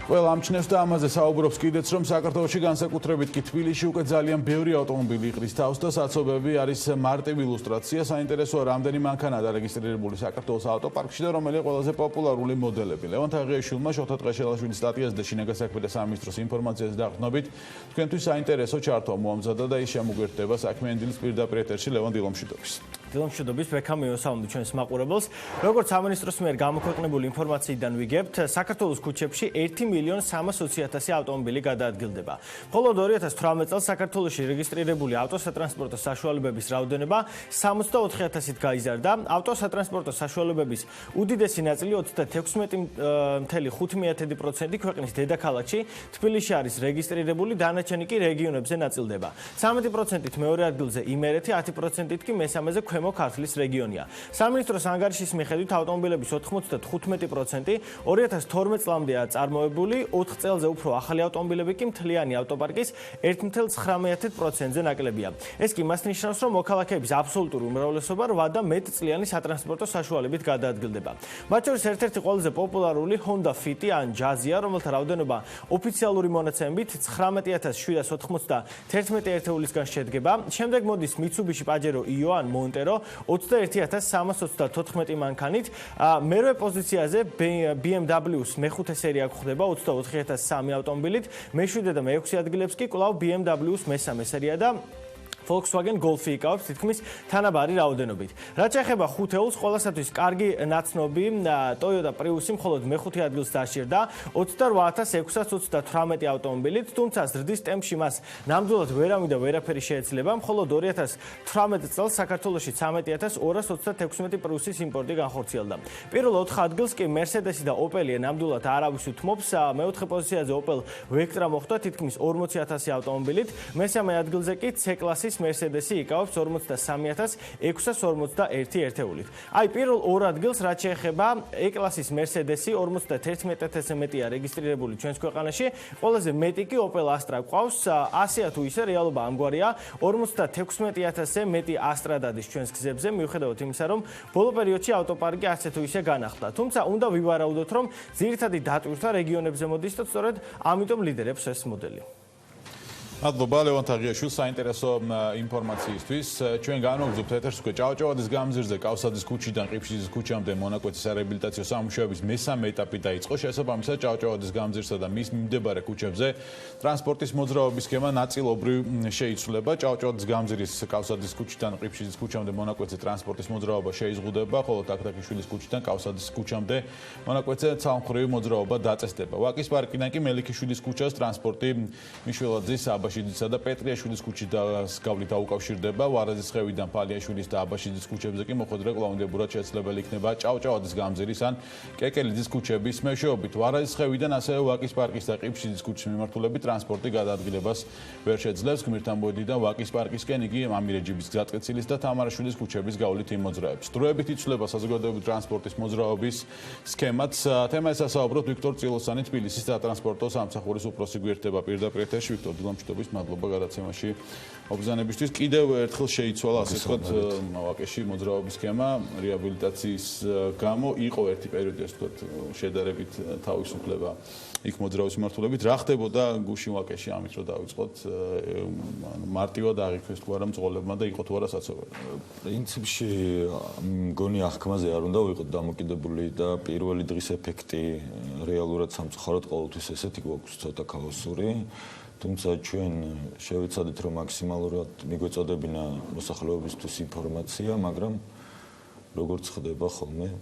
S: ყველა ამჩნევს და ამაზე საუბრობს კიდეც, რომ საქართველოში განსაკუთრებით კი თბილისში უკვე ძალიან ბევრი ავტომობილი იყრის თავს და საცობები არის მარტივი ილუსტრაცია. საინტერესოა, რამდენი მანქანაა დარეგისტრირებული საქართველოს ავტოპარკში და რომელი ყველაზე პოპულარული მოდელები. ლევან თაღიაშვილმა შოთა ტყეშელაშვილის სტატიაზე და შინაგან საქმეთა სამინისტროს ინფორმაციაზე დაყრდნობით თქვენთვის საინტერესო ჩართვა მოამზადა და ის შემოგვერთდება საქმიანი დილის პირდაპირ ეთერში ლევან დილომშვიდობის.
U: დილამშვიდობის ბექამ მიესალმებით ჩვენს მაყურებელს. როგორც სამინისტროს მიერ გამოქვეყნებული ინფორმაციიდან ვიგებთ, საქართველოს ქუჩებში 1.320.000 ავტომობილი გადაადგილდება. მხოლოდ 2018 წელს საქართველოში რეგისტრირებული ავტოსატრანსპორტო საშუალებების რაოდენობა 64,000-ით გაიზარდა. ავტოსატრანსპორტო საშუალებების უდიდესი ნაწილი 36.5% ქვეყნის დედაქალაქში თბილისში არის რეგისტრირებული, დანარჩენი კი რეგიონებზე ნაწილდება. 13%-ით მეორე ადგილზე იმერეთი, 10%-ით კი მესამეზე ქვემო ქართლის რეგიონია. სამინისტროს ანგარიშის მიხედვით ავტომობილების 95% 2012 წლამდეა წარმოებული, 4 წელზე უფრო ახალი ავტომობილები კი მთლიანი ავტოპარკის 1.9%-ზე ნაკლებია. ეს კი მას ნიშნავს, რომ მოქალაქეების აბსოლუტური უმრავლესობა 8 და მეტ წლიანი სატრანსპორტო საშუალებით გადაადგილდება. მათ შორის ერთ-ერთი ყველაზე პოპულარული Honda Fit ან Jazz-ია, რომელთა რაოდენობა ოფიციალური მონაცემებით 19,091 ერთეულისგან შედგება. შემდეგ მოდის Mitsubishi Pajero Io ან Montero 21,324 მანქანით. მერვე პოზიციაზე BMW-ს მეხუთე სერია გვხვდება 24,003 ავტომობილით. მეშვიდე და მეექვსე ადგილებს კი კვლავ BMW-ს მესამე სერია და Volkswagen Golf-ი იკავებს თითქმის თანაბარი რაოდენობით. რაც შეეხება ხუთეულს, ყველასათვის კარგი ნაცნობი Toyota Prius-ი მხოლოდ მეხუთე ადგილს დაშერდა 28,628 ავტომობილით, თუმცა ზრდის ტემპში მას ნამდვილად ვერავინ და ვერაფერი შეეცლება. მხოლოდ 2018 წელს საქართველოში 13,236 Prius-ის იმპორტი განხორციელდა. პირველ 4 ადგილს კი Mercedes-ი და Opel-ი ნამდვილად არავის უთმობს. მეოთხე პოზიციაზე Opel Vectra მოხვდა თითქმის 40,000 ავტომობილით. მესამე ადგილზე კი C-კლასის Mercedes-ი იკავებს 43,641 ერთეულით. აი პირველ ორ ადგილს რაც შეეხება E-კლასის Mercedes-ი 51,000-ზე მეტია რეგისტრირებული ჩვენს ქვეყანაში. ყველაზე მეტი კი Opel Astra გვყავს. ასეა თუ ისე რეალობა ამგვარია. 56,000-ზე მეტი Astra დადის ჩვენს გზებზე, მიუხედავად იმისა, რომ ბოლო პერიოდში ავტოპარკი ასე თუ ისე განახლდა. თუმცა უნდა ვივარაუდოთ, რომ ძირითადი დატვირთვა რეგიონებზე მოდის და სწორედ ამიტომ ლიდერებს ეს მოდელი.
S: მადლობა ლევან თაღიაშვილს საინტერესო ინფორმაციისთვის. ჩვენ განვაგრძობთ ეთერს უკვე ჭავჭავაძის გამზირზე, კავსაძის ქუჩიდან ყიფშიძის ქუჩამდე მონაკვეთის სარეაბილიტაციო სამუშაოების მესამე ეტაპი დაიწყო. შესაბამისად, ჭავჭავაძის გამზირსა და მის მიმდებარე ქუჩებზე ტრანსპორტის მოძრაობის სქემა ნაწილობრივ შეიცვლება. ჭავჭავაძის გამზირის კავსაძის ქუჩიდან ყიფშიძის ქუჩამდე მონაკვეთზე ტრანსპორტის მოძრაობა შეიზღუდება, ხოლო თაქთაქიშვილის ქუჩიდან კავსაძის ქუჩამდე მონაკვეთზე ცალმხრივი მოძრაობა დაწესდება. ვაკის პარკიდან კი მელიქიშვილის ქუჩას ტრანსპორტი მიშველაძის აბაშიძისა და პეტრიაშვილის ქუჩის გავლით დაუკავშირდება. ვარაზის ხევიდან ფალიაშვილის და აბაშიძის ქუჩებზე კი მოხვედრა კვლავინდებურად შესაძლებელი იქნება ჭავჭავაძის გამზირის ან კეკელიძის ქუჩების მეშვეობით. ვარაზის ხევიდან ასევე ვაკის პარკის და ყიფშიძის ქუჩის მიმართულებით ტრანსპორტი გადაადგილებას ვერ შეძლებს. გმირთამბოიდიდან ვაკის პარკისკენ იგი ამირეჯიბის გზატკეცილის და თამარაშვილის ქუჩების გავლით იმოძრაებს. დროებით იცვლება საზოგადოებრივი ტრანსპორტის მოძრაობის სქემაც. თემა ესასაუბროთ ვიქტორ წილოსანი, თბილისის სატრანსპორტო სამსახურის უფროსი გვერდება პირდაპირ ეთერში. ვიქტორ, დილამშვიდობის, მადლობა გადაცემაში ობზანებისთვის. კიდევ ერთხელ შეიცვალა ასე ვთქვათ ვაკეში მოძრაობის სქემა რეაბილიტაციის გამო. იყო ერთი პერიოდი ასე ვთქვათ შედარებით თავისუფლება იქ მოძრაობის მიმართულებით. რა ხდებოდა გუშინ ვაკეში ამით რომ დავიწყოთ მარტივად აღიქვეს თუ არა მძღოლებმა და იყო თუ არა საცობელი?
V: პრინციპში მგონი აღქმაზე არ უნდა ვიყოთ დამოკიდებული და პირველი დღის ეფექტი რეალურად სამწუხაროდ ყოველთვის ესეთი გვაქვს ცოტა ქაოსური. თუმცა ჩვენ შევეცადეთ რომ მაქსიმალურად მიგვეწოდებინა მოსახლეობისთვის ინფორმაცია, მაგრამ როგორც ხდება ხოლმე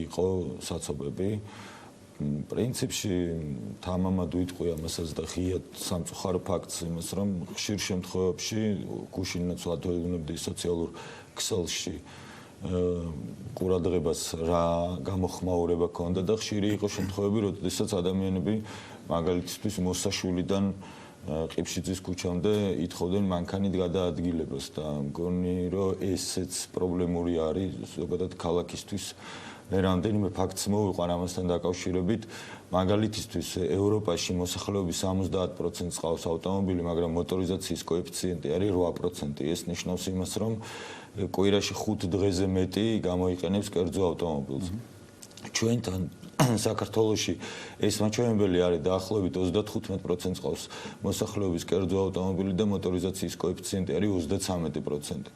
V: იყო საცობები. პრინციპში თამამად ვიტყვი ამასაც და ღიად სამწუხარო ფაქტს იმას, რომ ხშირ შემთხვევებში გუშინაც ვადევნებდი სოციალურ ქსელში ყურადღებას რა გამოხმაურება ქონდა და ხშირი იყო შემთხვევები, როდესაც ადამიანები მაგალითისთვის მოსაშულიდან ყიფშიძის ქუჩამდე ითხოვდნენ მანქანით გადაადგილებას და მგონი რომ ესეც პრობლემური არის ზოგადად ქალაქისთვის. მე რამდენიმე ფაქტს მოვიყვან ამასთან დაკავშირებით. მაგალითისთვის ევროპაში მოსახლეობის 70%-ს ყავს ავტომობილი, მაგრამ მოტორიზაციის კოეფიციენტი არის 8%. ეს ნიშნავს იმას, რომ კვირაში 5 დღეზე მეტი გამოიყენებს კერძო ავტომობილს. ჩვენთან საქართველოში ეს მაჩვენებელი არის დაახლოებით 35%-ს ყავს მოსახლეობის კერძო ავტომობილი და მოტორიზაციის კოეფიციენტი არის 33%.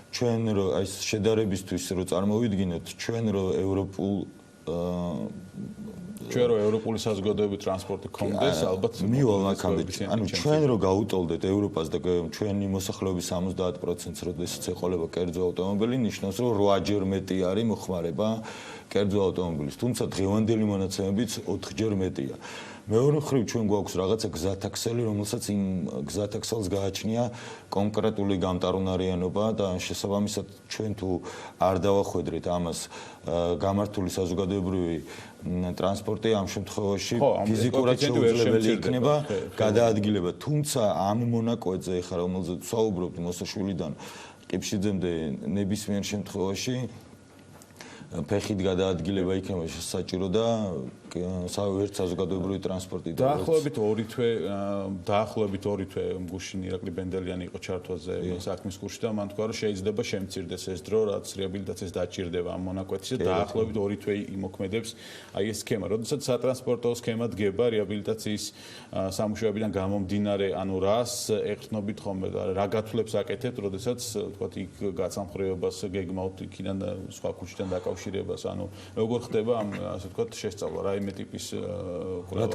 V: ჩვენ რო აი შედარებისთვის რო წარმოვიდგინოთ, ჩვენ რო ევროპულ
S: ჩვენ რო ევროპული საზოგადოებრივი ტრანსპორტი გქონდეს, ალბათ
V: მივალ აქამდე. ანუ ჩვენ რო გაუტოლდეთ ევროპას და ჩვენი მოსახლეობის 70%-ს როდესაც ეყოლება კერძო ავტომობილი, ნიშნავს რომ 8-ჯერ მეტი არის მოხმარება კერძო ავტომობილის. თუმცა დღევანდელი მონაცემებით 4-ჯერ მეტია. მეორე მხრივ ჩვენ გვაქვს რაღაცა გზათაქსელი, რომელსაც იმ გზათაქსელს გააჩნია კონკრეტული გამტარუნარიანობა და შესაბამისად ჩვენ თუ არ დავახვედრით ამას გამართული საზოგადოებრივი ტრანსპორტი ამ შემთხვევაში ფიზიკურად შეუძლებელი იქნება გადაადგილება. თუმცა ამ მონაკვეთზე ახლა რომელზეც ვსაუბრობთ მოსაშვილიდან ყიფშიძემდე ნებისმიერ შემთხვევაში ფეხით გადაადგილება იქნება საჭირო და ერთ საზოგადოებრივი ტრანსპორტი
S: დაახლოებით ორი თვე გუშინ ირაკლი ბენდელიანი იყო ჩართვაზე საქმის კურსში და მან თქვა რომ შეიძლება შემცირდეს ეს დრო რაც რეაბილიტაციას დაჭირდება ამ მონაკვეთში და დაახლოებით ორი თვე იმოქმედებს აი ეს სქემა. როდესაც სატრანსპორტო სქემა დგება რეაბილიტაციის სამუშაოებიდან გამომდინარე, ანუ რას ეხსნობით ხოლმე და რა გათვლებს აკეთებთ, როდესაც თქვა იქ გაცამხრეობას გეგმავთ იქიდან სხვა ქუჩიდან დაკავშირებას, ანუ როგორ ხდება ამ ასე ვთქვათ შესწავლა რა იმე ტიპის კვლევა?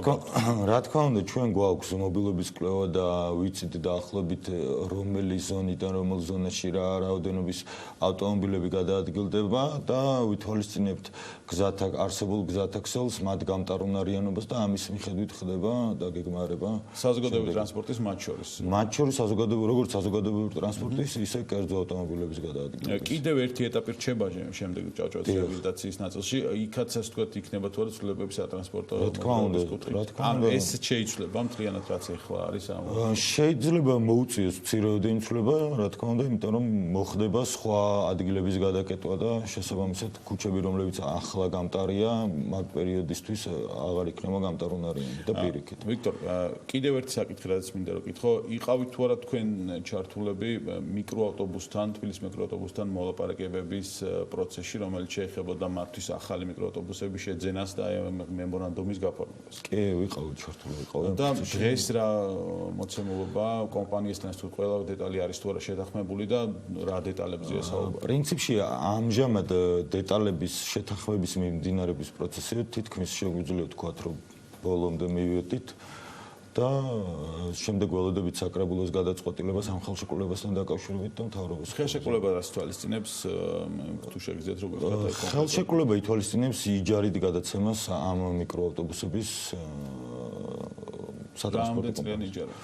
V: რა თქმა უნდა, ჩვენ გვაქვს მობილობის კვლევა და ვიცით დაახლოებით რომელი ზონიდან რომელ ზონაში რა რაოდენობის ავტომობილები გადაადგილდება და ვითვალისწინებთ არსებულ გზათაქსელს, მათ გამტარუნარიანობას და ამის მიხედვით ხდება დაგეგმარება
S: საზოგადოებრივი ტრანსპორტის მათ შორის.
V: მათ შორის როგორც საზოგადოებრივი ტრანსპორტის, ისე კერძო ავტომობილების გადაადგილება.
S: კიდევ ერთი ეტაპი რჩება შემდეგ ჭავჭავაძის რეაბილიტაციის ნაწილში, იქაც ასე ვთქვათ იქნება თუ არა ცვლილებები სატრანსპორტო კუთხით. ეს შეიცვლება მთლიანად რაც ახლა არის ამ
V: შეიძლება მოუწიოს მცირეოდენი ცვლილება, რა თქმა უნდა, იმიტომ რომ მოხდება სხვა ადგილების გადაკეტვა და შესაბამისად ქუჩები, რომლებიც ახლა გამტარია, მაგ პერიოდისთვის აღარ იქნება გამტარუნარიანი და პირიქით.
S: ვიქტორ, კიდევ ერთი საკითხი რაც მინდა რომ კითხო, იყავით თუ არა თქვენ ჩართულები მიკროავტობუსთან, თბილისის მიკროავტობუსთან მოლაპარაკებების პროცესში, რომელიც შეეხებოდა მათთვის ახალი მიკროავტობუსების შეძენას და მემორანდუმის გაფორმებას?
V: კი, ვიყავით ჩართულები.
S: და დღეს რა მოცემულობა კომპანიასთან თუ ყველა დეტალი არის თუ არა შეთანხმებული და რა დეტალებზეა საუბარი?
V: პრინციპში ამჟამად დეტალების შეთანხმების მიმდინარების პროცესი თითქმის შეგვიძლია ვთქვათ, რომ ბოლომდე მივედით და შემდეგ ველოდებით საკრებულოს გადაწყვეტილებას ამ ხელშეკრულებასთან დაკავშირებით და მთავრობას.
S: ხელშეკრულება რას თვალისწინებს თუ შეგიძლიათ როგორ გადაიქცეთ?
V: ხელშეკრულება ითვალისწინებს იჯარით გადაცემას ამ მიკროავტობუსების სატრანსპორტო
S: წლიანი იჯარა.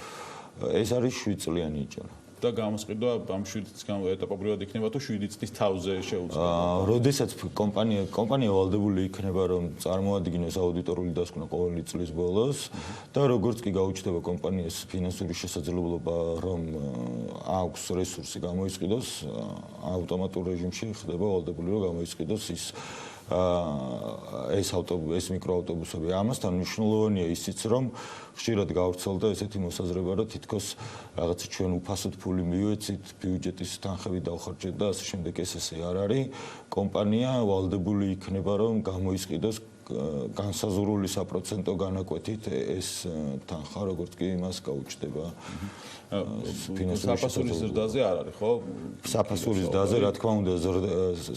V: ეს არის 7 წლიანი იჯარა.
S: და გამოსყიდვა ამ 7 წლის ეტაპობრივად იქნება თუ 7 წლის თავზე შეუძლია.
V: როდესაც კომპანია ვალდებული იქნება რომ წარმოადგინოს აუდიტორული დასკვნა ყოველი წლის ბოლოს და როგორც კი გაუჩნდება კომპანიას ფინანსური შესაძლებლობა რომ აქვს რესურსი გამოისყიდოს, ავტომატურ რეჟიმში ხდება ვალდებული რომ გამოისყიდოს ეს მიკროავტობუსები. ამასთან მნიშვნელოვანია ისიც რომ ხშირად გავრცელდა ესეთი მოსაზრება რომ თითქოს რაღაცა ჩვენ უფასოდ ფული მივეცით, ბიუჯეტის თანხები დავხარჯეთ და ასე შემდეგ ესე არ არის. კომპანია ვალდებული იქნება რომ გამოისყიდოს განსაზღვრული საპროცენტო განაკვეთით ეს თანხა, როგორც კი იმას გაუჩნდება.
S: საფასურის ზრდაზე არ არის, ხო?
V: საფასურის ზრდაზე, რა თქმა უნდა,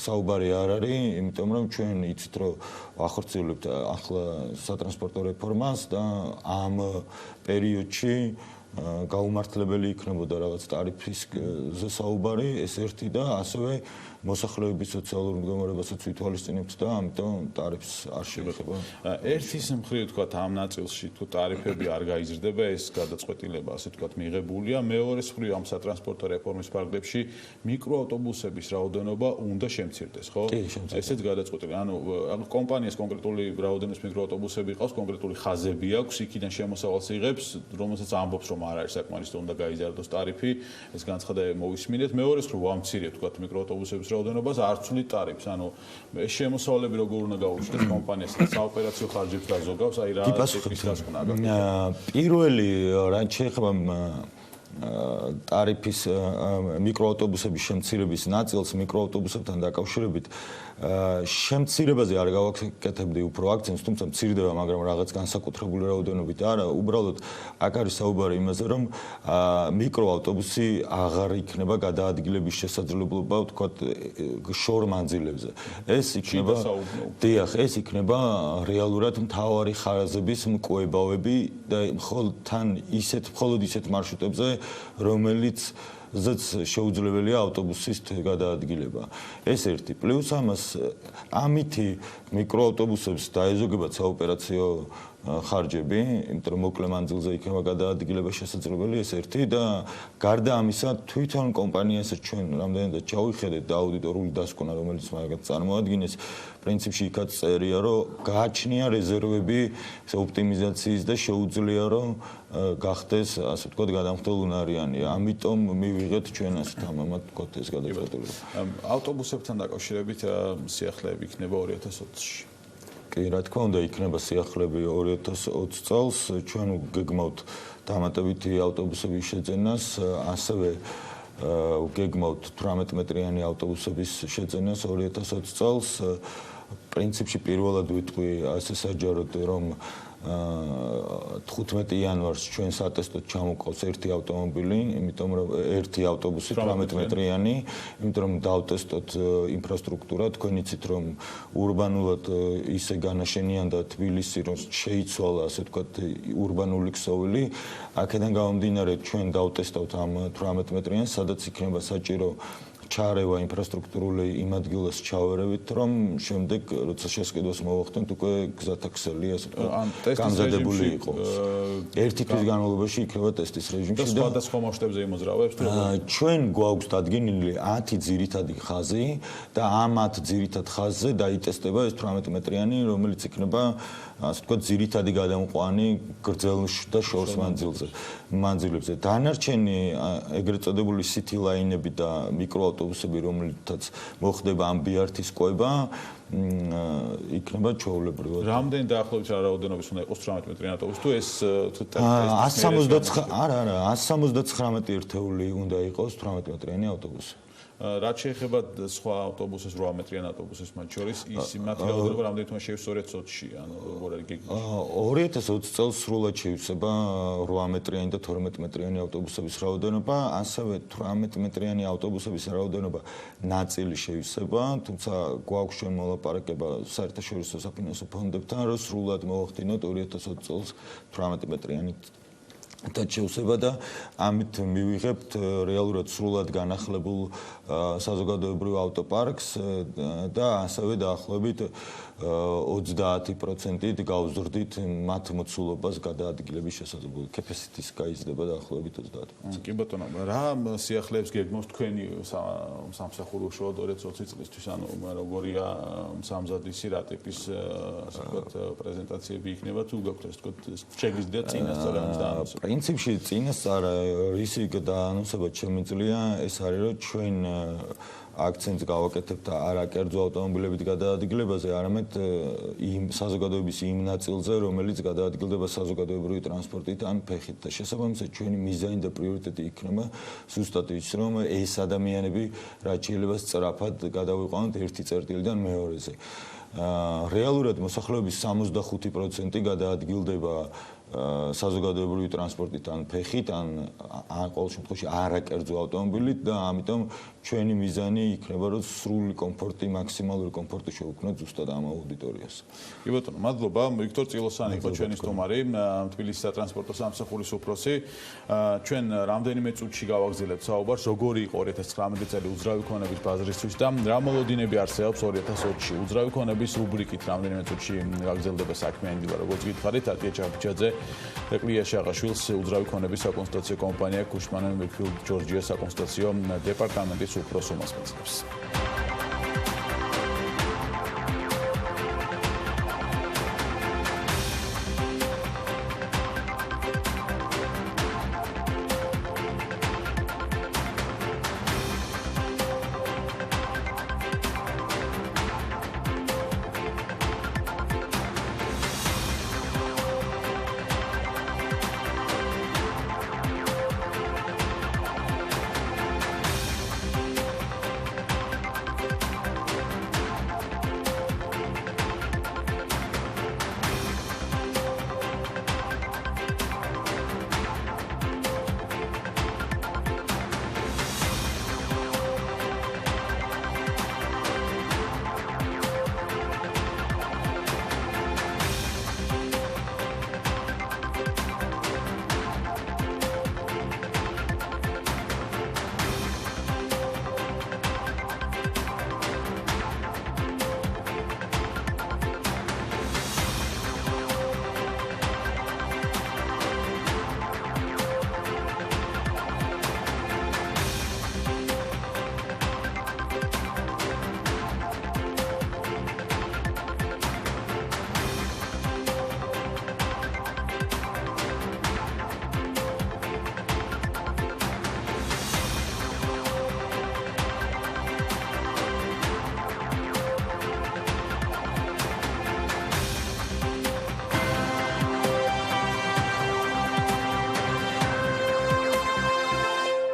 V: საუბარი არ არის, იმიტომ რომ ჩვენ იცით, რომ ვახორციელებთ ახლა სატრანსპორტო რეფორმას და ამ პერიოდში გაუმართლებელი იქნებოდა რაღაც ტარიფის საუბარი, ეს ერთი და ასევე მოსახლეობის სოციალურ მდგომარეობასაც ვითვალისწინებთ და ამიტომ ტარიფს არ შევეხება.
S: ერთის მხრივ თქვათ ამ ნაწილში თუ ტარიფები არ გაიზრდება, ეს გადაწყვეტილება ასე თქვათ მიღებულია. მეორეს მხრივ ამ სატრანსპორტო რეფორმის ფარგლებში მიკროავტობუსების რაოდენობა უნდა შემცირდეს, ხო? ესეც გადაწყვეტილი. ანუ კომპანიას კონკრეტული რაოდენობის მიკროავტობუსები ყავს, კონკრეტული ხაზები აქვს, იქიდან შემოსავალს იღებს, რომელსაც ამბობს რომ არ არის საკმარისი და უნდა გაიზარდოს ტარიფი, ეს განცხადება მოვისმინეთ. მეორეს მხრივ ვამცირებთ თქვათ მიკროავტობუსების რაოდენობას არ ცვლით ტარიფს, ანუ ეს შემოსავლები როგორ უნდა გაუჩნდეს კომპანიას, საოპერაციო ხარჯებს რა ზოგავს, აი რა ტიპის დასკვნა.
V: პირველი რაც შეეხება ტარიფის მიკროავტობუსების შემცირების ნაწილს მიკროავტობუსებთან დაკავშირებით შემცირებაზე არ გავაკეთებდი უფრო აქცენტს, თუმცა მცირდება, მაგრამ რაღაც განსაკუთრებული რაოდენობით არა, უბრალოდ აქ არის საუბარი იმაზე, რომ მიკროავტობუსი აღარ იქნება გადაადგილების შესაძლებლობა, ვთქვათ, შორ მანძილებზე. ეს იქნება დიახ, ეს იქნება რეალურად მთავარი ხარაზების მკუებავები და მხოლოდ ისეთ მარშრუტებზე, რომელიც ზეც შეუძლებელია ავტობუსის გადაადგილება. ეს ერთი. პლუს ამას ამითი მიკროავტობუსებს დაეზოგებათ საოპერაციო ხარჯები, იმიტომ რომ მოკლე მანძილზე იქნება გადაადგილება შესაძლებელი, ეს ერთი და გარდა ამისა თვითონ კომპანიასაც ჩვენ რამდენადაც ჩავიხედეთ და აუდიტორული დასკვნა, რომელიც მაგათ წარმოადგენს, პრინციპში იქაც წერია, რომ გააჩნია რეზერვები ოპტიმიზაციის და შეუძლია რომ გახდეს, ასე ვთქვათ, გადამხდელუნარიანი. ამიტომ მივიღეთ ჩვენ ასეთ ამამად ვთქვათ ეს გადაწყვეტილება.
S: ავტობუსებთან დაკავშირებით სიახლეები იქნება 2020-ში.
V: კი, რა თქმა უნდა, იქნება სიახლეები 2020 წელს. ჩვენ გეგმავთ დამატებითი ავტობუსების შეძენას, ასევე გეგმავთ 18 მეტრიანი ავტობუსების შეძენას 2020 წელს. პრინციპში პირველად ვიტყვი ასე საჯაროდ, რომ 15 იანვარს ჩვენ სატესტოდ ჩამოყავს ერთი ავტომობილი, იმიტომ რომ ერთი ავტობუსი 18 მეტრიანი, იმიტომ რომ დავტესტოთ ინფრასტრუქტურა, თქვენ იცით რომ ურბანულად ისე განაშენიანდა თბილისი, რომ შეიცვალა, ასე ვთქვათ, ურბანული ქსოვილი. აქედან გამომდინარე ჩვენ დავტესტავთ ამ 18 მეტრიანს, სადაც იქნება საჭირო ჩარევა ინფრასტრუქტურული იმ ადგილას ჩავერევით, რომ შემდეგ როცა შესყიდვას მოვახდენთ, უკვე გზათაქსელი, ასე ვთქვათ, გამზადებული იყოს. ერთი თვის განმავლობაში იქნება ტესტის რეჟიმში
S: და სხვადასხვა მასშტაბზე იმოძრავებს.
V: ჩვენ გვაქვს დადგენილი 10 ძირითადი ხაზი და ამ 10 ძირითად ხაზზე დაიტესტება ეს 18 მეტრიანი, რომელიც იქნება, ასე ვთქვათ, ძირითადი გადამყვანი გრძელ და შორს მანძილებზე. დანარჩენი ეგრეთ წოდებული city line-ები და მიკროავტობუსები, რომელთაც მოხდება ამ BRT-ის ყובה, იქნება ჩვეულებრივად.
S: რამდენი დაახლოებით რაოდენობის უნდა იყოს 18 მეტრიანი ავტობუსი თუ ეს
V: 179 ერთეული უნდა იყოს 18 მეტრიანი ავტობუსი.
S: რაც შეეხება სხვა ავტობუსის 8 მეტრიან ავტობუსის მათ შორის ის მათი რაოდენობა რამდენი თუმა შევსწორეთ 2020-ში, ანუ როგორ არის გეგმა?
V: 2020 წელს სრულად შევსება 8 მეტრიანი და 12 მეტრიანი ავტობუსების რაოდენობა, ასევე 18 მეტრიანი ავტობუსების რაოდენობა ნაწილი შევსება, თუმცა გვაქვს ჩვენ მოლაპარაკება საერთაშორისო საფინანსო ფონდებთან, რომ სრულად მოვახდინოთ 2020 წელს 18 მეტრიანი და შევსება და ამით მივიღებთ რეალურად სრულად განახლებულ საზოგადოებრივ ავტოპარკს და ასევე დაახლოებით 30%-ით გავზრდით მათ მოცულობას გადაადგილების შესაძლებლობით. capacity-ის გაიზრდება დაახლოებით 30%.
S: კი ბატონო, რა სიახლეებს გეგმავს თქვენი სამსახურო უშუალოდ 2020 წლისთვის, ანუ როგორია სამზადისი რა ტიპის ასე ვთქვათ პრეზენტაციები იქნება თუ გაქვთ ასე ვთქვათ შეგიძლიათ წინასწარ ამის დაანონსება?
V: პრინციპში წინასწარ რისი დაანონსება შემიძლია ეს არის რომ ჩვენ აქცენტს გავაკეთებთ არა კერძო ავტომობილებით გადაადგილებაზე, არამედ იმ საზოგადოების იმ ნაწილზე, რომელიც გადაადგილდება საზოგადოებრივი ტრანსპორტით ან ფეხით. და შესაბამისად ჩვენი მიზანი და პრიორიტეტი იქნება ზუსტად ის, რომ ეს ადამიანები რაც შეიძლება სწრაფად გადავიყვანოთ ერთი წერტილიდან მეორეზე. რეალურად მოსახლეობის 65% გადაადგილდება საზოგადოებრივი ტრანსპორტით ან ფეხით ან ყოველ შემთხვევაში არაკერძო ავტომობილით და ამიტომ ჩვენი მიზანი იქნება რომ სრული კომფორტი, მაქსიმალური კომფორტი შევქმნათ ზუსტად ამ აუდიტორიას.
S: კი ბატონო, მადლობა. ვიქტორ წილოსანი იყო ჩვენი სტუმარი, თბილისის სატრანსპორტო სამსახურის უფროსი. ჩვენ რამდენიმე წუთში გავაგზავნებთ საუბარს, როგორი იყო 2019 წელი უძრავი ქონების ბაზრისთვის და რა მოლოდინები არსებობს 2020-ში. უძრავი ქონების რუბრიკით რამდენიმე წუთში გაგრძელდება საქმიანი დილა, როგორც გითხარით, ატია ჩაფიჩაძე და კლია შაღაშვილს უძრავი ქონების საკონსულტაციო კომპანია კუშმან მეკფილდ ჯორჯია საკონსულტაციო დეპარტამენტის უფროს უმასპინძლებს.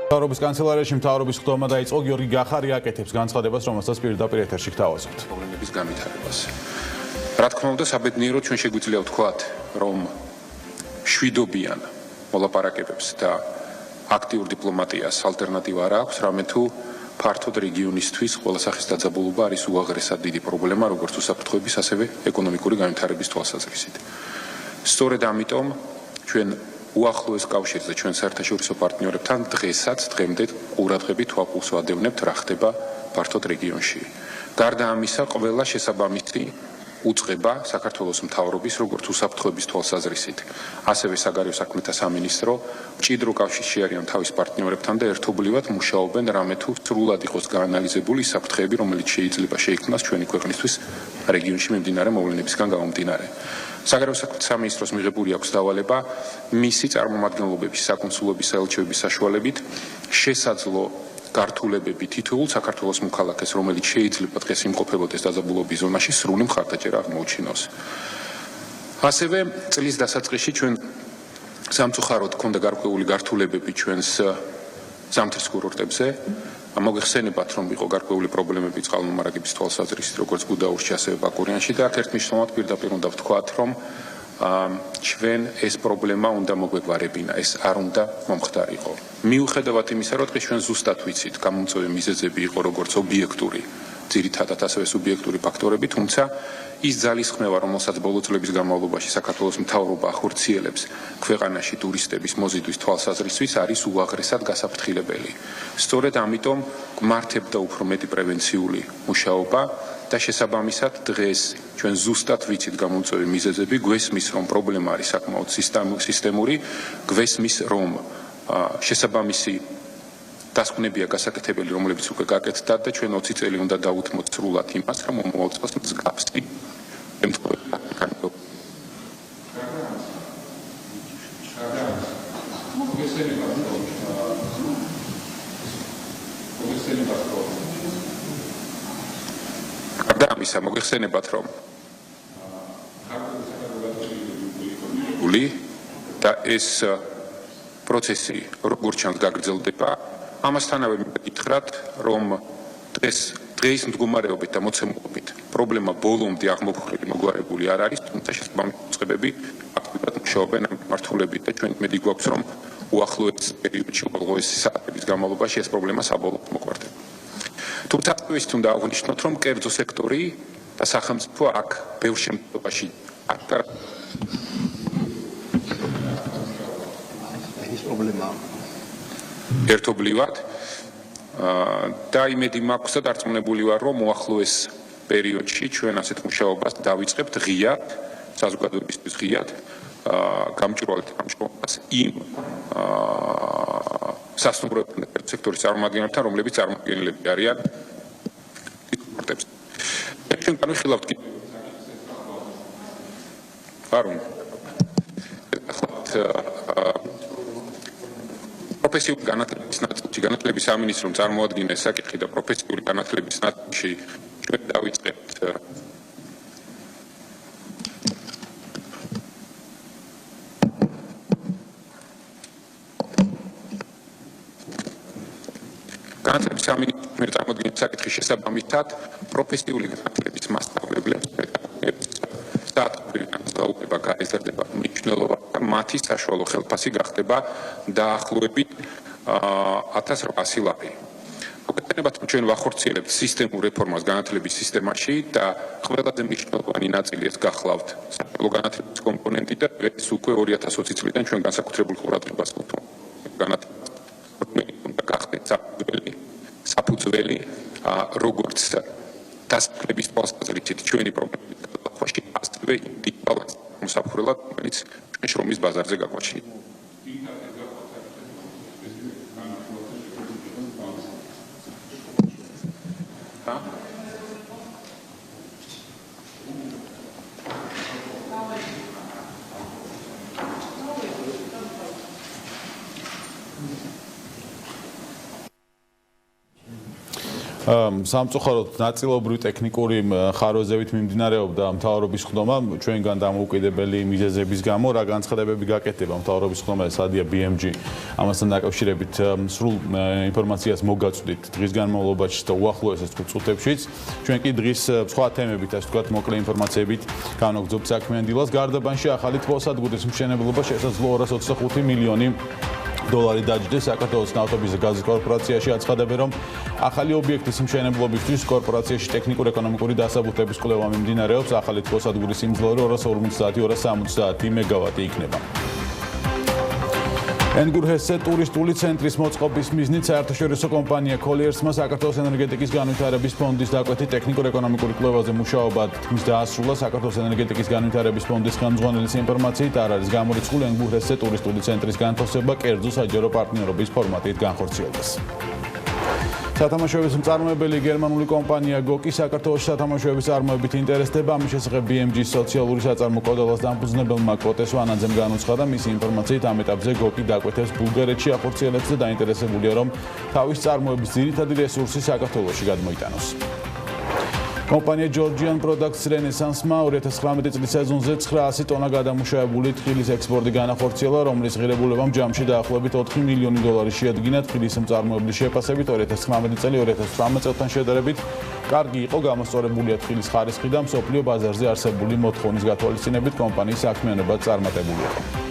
S: მთავრობის კანცელარიაში მთავრობის ხდომა დაიწყო. გიორგი გახარი აკეთებს განცხადებას, რომელსაც პირდაპირ ეთერში გთავაზობთ.
T: პრობლემების განვითარებას. რა თქმა უნდა, საბედნიეროდ ჩვენ შეგვიძლია ვთქვათ, რომ შვიდობიან მოლაპარაკებებს და აქტიურ დიპლომატიას ალტერნატივა არ აქვს, რამე თუ ფართოდ რეგიონისთვის ყველა სახის დაძაბულობა არის უაღრესად დიდი პრობლემა, როგორც უსაფრთხოების, ასევე ეკონომიკური განვითარების თვალსაზრისით. სწორედ ამიტომ ჩვენ უახლოეს კავშირზე ჩვენ საერთაშორისო პარტნიორებთან დღემდე ყურადღებით ვაკულს ვადევნებთ, რა ხდება ფართოდ რეგიონში. გარდა ამისა, ყველა შესაბამისი უწყება საქართველოს მთავრობის, როგორც უსაფრთხოების თვალსაზრისით, ასევე საგარეო საქმეთა სამინისტრო მჭიდრო კავშირში არიან თავის პარტნიორებთან და ერთობლივად მუშაობენ რამე თუ სრულად იყოს გაანალიზებული საფრთხეები, რომელიც შეიძლება შეიქმნას ჩვენი ქვეყნისთვის რეგიონში მიმდინარე მოვლენებისგან გამომდინარე. საგარეო საქმეთა სამინისტროს მიღებული აქვს დავალება მისი წარმომადგენლობების საკონსულობის საელჩოების საშუალებით შესაძლო გართულებები თითოეულ საქართველოს მოქალაქეს, რომელიც შეიძლება დღეს იმყოფებოდეს დაძაბულობის ზონაში, სრული მხარდაჭერა აღმოუჩინოს. ასევე წლის დასაწყისში ჩვენ სამწუხაროდ ქონდა გარკვეული გართულებები ჩვენს ზამთრის კურორტებზე. მოგეხსენებათ, რომ იყო გარკვეული პრობლემები წყალმომარაგების თვალსაზრისით, როგორც გუდაურში, ასევე ბაკურიანში და ერთ მნიშვნელოვნად პირდაპირ უნდა ვთქვათ, რომ ჩვენ ეს პრობლემა უნდა მოგვეგვარებინა, ეს არ უნდა მომხდარიყო. მიუხედავად იმისა, რომ დღეს ჩვენ ზუსტად ვიცით, გამომწვევი მიზეზები იყო როგორც ობიექტური, ძირითადად ასევე სუბიექტური ფაქტორები, თუმცა ის ძალისხმევა, რომელსაც ბოლო წლების განმავლობაში საქართველოს მთავრობა ახორციელებს ქვეყანაში ტურისტების მოზიდვის თვალსაზრისით, არის უაღრესად გასაფრთხილებელი. სწორედ ამიტომ გმართებდა უფრო მეტი პრევენციული მუშაობა და შესაბამისად დღეს ჩვენ ზუსტად ვიცით გამომწვევი მიზეზები, გვესმის რომ პრობლემა არის საკმაოდ სისტემური, გვესმის რომ შესაბამისი დასკვნებია გასაკეთებელი, რომლებიც უკვე გაკეთდა და ჩვენ 20 წელი უნდა დავუთმოთ სრულად იმას, რომ მომავალ წელს მსგავსი ამისა მოგეხსენებათ, რომ და ეს პროცესი როგორც ჩანს გაგრძელდება, ამასთანავე მეკითხრათ, რომ დღეის მდგომარეობით და მოცემულობით პრობლემა ბოლომდე აღმოფხვრილი მოგვარებული არ არის, თუმცა შესაბამისი უწყებები აქტიურად მუშაობენ ამ მიმართულებით და ჩვენ იმედი გვაქვს, რომ უახლოეს პერიოდში, უახლოესი საათების განმავლობაში ეს პრობლემა საბოლოოდ მოგვარდება. თუმცა ის უნდა აღვნიშნოთ, რომ კერძო სექტორი და სახელმწიფო აქ ბევრ შემთხვევაში ერთობლივად და იმედი მაქვს და დარწმუნებული ვარ, რომ უახლოეს პერიოდში ჩვენ ასეთ მუშაობას დავიწყებთ ღიად, საზოგადოებისთვის ღიად, გამჭვირვალეთ ამჟღავნებას იმ სასტუმროებთან და სექტორის წარმომადგენლებთან, რომლებიც წარმომადგენლები არიან კურორტებზე. ჩვენ განვიხილავთ პროფესიული განათლების ნაწილში, განათლების სამინისტრომ წარმოადგინა ეს საკითხი და პროფესიული განათლების ნაწილში ჩვენ დავიწყებთ განათლების სამინისტრომ წარმოადგინა საკითხის შესაბამისად პროფესიული განათლების მასწავლებლებს დაუდება გაიზარდება მნიშვნელობა და მათი საშუალო ხელფასი გახდება დაახლოებით 1800 ლარი. მოგეხსენებათ, რომ ჩვენ ვახორციელებთ სისტემურ რეფორმას განათლების სისტემაში და ყველაზე მნიშვნელოვანი ნაწილი ეს გახლავთ საშუალო განათლების კომპონენტი და ეს უკვე 2020 წლიდან ჩვენ განსაკუთრებულ ყურადღებას ვუთმობთ განათლებას. უნდა გახდეთ საფუძველი როგორც დასაქმების თვალსაზრისით ჩვენი პრობლემების გადახვაში, ასევე დიპლომატიის მოსაფრთხებლად, რომელიც ჩვენ შრომის ბაზარზე გაგვაჩნია.
S: სამწუხაროდ ნაწილობრივ ტექნიკური ხარვეზებით მიმდინარეობდა მთავრობის ხდომა ჩვენგან დამოუკიდებელი მიზეზების გამო, რა განცხადებები გაკეთდება მთავრობის ხდომა, სადია BMG ამასთან დაკავშირებით სრულ ინფორმაციას მოგაწვდით დღის განმავლობაში და უახლოესად წუთებშიც. ჩვენ კი დღის სხვა თემებით, ასე ვთქვათ, მოკლე ინფორმაციებით განვაგრძობთ საქმიან დილას. გარდაბანში ახალი თბოსადგურის მშენებლობა შესაძლოა 225 მილიონი $. დაჯდეს საქართველოს ნავთობის და გაზის კორპორაციაში აცხადებენ, რომ ახალი ობიექტის მშენებლობისთვის კორპორაციაში ტექნიკურ-ეკონომიკური დასაბუთების კვლევა მიმდინარეობს. ახალი თბოსადგურის სიმძლავრე 250-270 მეგავატი იქნება. ენგურჰესზე ტურისტული ცენტრის მოწყობის მიზნით საერთაშორისო კომპანია კოლიერსმა საქართველოს ენერგეტიკის განვითარების ფონდის დაკვეთით ტექნიკურ-ეკონომიკური კვლევაზე მუშაობა თქმის დაასრულა. საქართველოს ენერგეტიკის განვითარების ფონდის ხელმძღვანელის ინფორმაციით არ არის გამორიცხული ენგურჰესზე ტურისტული ცენტრის განთავსება კერძო საჯარო პარტნიორობის ფორმატით განხორციელდეს. სათამაშოების მწარმოებელი გერმანული კომპანია გოკი საქართველოს სათამაშოების წარმოებით ინტერესდება. ამის შესახებ BMG-ის სოციალური საწარმო კოდელას დამფუძნებელმა კოტეს ვანაძემ განუცხადა. მისი ინფორმაციით ამ ეტაპზე გოკი დაკვეთებს ბულგარეთში ახორციელებს და დაინტერესებულია, რომ თავის წარმოების ძირითადი რესურსი საქართველოში გადმოიტანოს. კომპანია Georgian Products Renaissance-მა 2019 წლის სეზონზე 900 ტონა გადამუშავებული თხილის ექსპორტი განახორციელა, რომლის ღირებულებამ ჯამში დაახლოებით $4 მილიონი შეადგინა. თხილის მწარმოებლის შეფასებით 2019 წელი 2018 წელთან შედარებით კარგი იყო, გამოსწორებულია თხილის ხარისხი და მსოფლიო ბაზარზე არსებული მოთხოვნის გათვალისწინებით კომპანიის საქმიანობა წარმატებული იყო.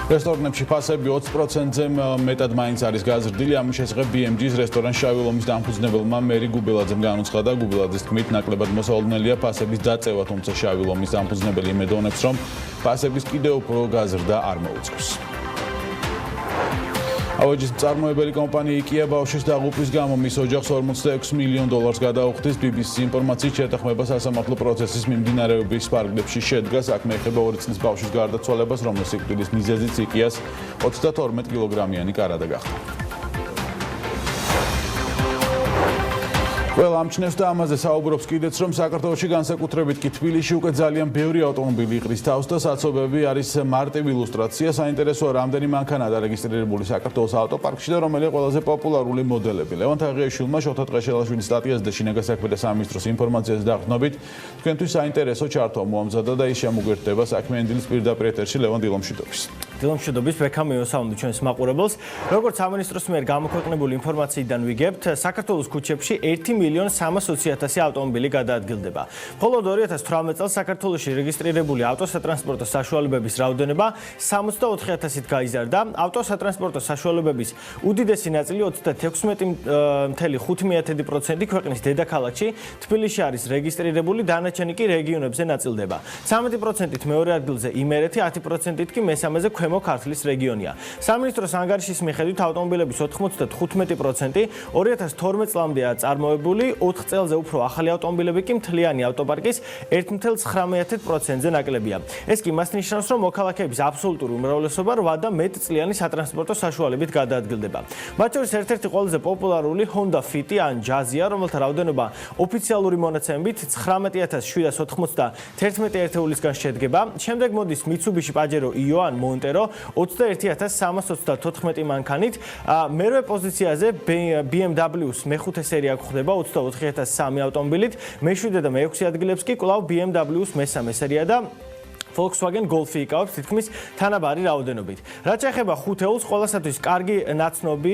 S: რესტორნებში ფასები 20%-ზე მეტად მაინც არის გაზრდილი. ამის შესახებ BMG-ის რესტორან შავი ლომის დამფუძნებელმა მერი გუბელაძემ განუცხადა. გუბელაძის თქმით, ნაკლებად მოსალოდნელია ფასების დაწევა, თუმცა შავი ლომის დამფუძნებელი იმედოვნებს, რომ ფასების კიდევ უფრო გაზრდა არ მოუწევს. ავეჯის მწარმოებელი კომპანია IKEA ბავშვის დაღუპვის გამო მის ოჯახს $46 მილიონ გადაუხდის. BBC-ის ინფორმაციით შეთანხმება სასამართლო პროცესის მიმდინარეობის ფარგლებში შედგა. საქმე ეხება 2 წლის ბავშვის გარდაცვალებას, რომლის სიკვდილის მიზეზიც IKEA-ს 32 კილოგრამიანი კარადა გახდა. Well, ამჩნევს და ამაზე საუბრობს კიდეც, რომ საქართველოში განსაკუთრებით კი თბილისში უკვე ძალიან ბევრი ავტომობილი იყრის თავს და საცობები არის მარტივი ილუსტრაცია. საინტერესოა, რამდენი მანქანა დარეგისტრირებული საქართველოს ავტოპარკში და რომელია ყველაზე პოპულარული მოდელები. ლევან თაღიაშვილმა შოთა ტყეშელაშვილის სტატიას და შინაგან საქმეთა სამინისტროს ინფორმაციას დაყრდნობით, თქვენთვის საინტერესო ჩარტვა მოამზადა და ის შემოგვერდება საქმიანი დილის პირდაპირ ეთერში ლევან დილომშვიდობის.
U: დილომშვიდობის ბექამი მოსაუნდი ჩვენს მაყურებელს. როგორც სამინისტროს მიერ გამოქვეყნებული ინფორმაციიდან ვიგებთ, საქართველოს ქუჩებში 1.320.000 ავტომობილი გადაადგილდება. მხოლოდ 2018 წელს საქართველოში რეგისტრირებული ავტოსატრანსპორტო საშუალებების რაოდენობა 64,000-ით გაიზარდა. ავტოსატრანსპორტო საშუალებების უდიდესი ნაწილი 36.5% ქვეყნის დედაქალაქში თბილისში არის რეგისტრირებული, დანარჩენი კი რეგიონებზე ნაწილდება. 13%-ით მეორე ადგილზე იმერეთი, 10%-ით კი მესამეზე ქვემო ქართლის რეგიონია. სამინისტროს ანგარიშის მიხედვით ავტომობილების 95% 2012 წლამდეა წარმოებული, 4 წელზე უფრო ახალი ავტომობილები კი მთლიანი ავტოპარკის 1.19%-ზე ნაკლებია. ეს კი იმას ნიშნავს, რომ მოქალაქეების აბსოლუტური უმრავლესობა 8 და მეტ წლიანი სატრანსპორტო საშუალებით გადაადგილდება. მათ შორის ერთ-ერთი ყველაზე პოპულარული Honda Fit ან Jazz-ია, რომელთა რაოდენობა ოფიციალური მონაცემებით 19,991 ერთეულისგან შედგება. შემდეგ მოდის Mitsubishi Pajero Io ან Montero 21,324 მანქანით. მერვე პოზიციაზე BMW-ს მეხუთე სერია გვხვდება 24,003 ავტომობილით. მეშვიდე და მეექვსე ადგილებს კი კვლავ BMW-ს მესამე სერია და Volkswagen Golf-ი იკავებს თითქმის თანაბარი რაოდენობით. რაც შეეხება ხუთეულს, ყველასათვის კარგი ნაცნობი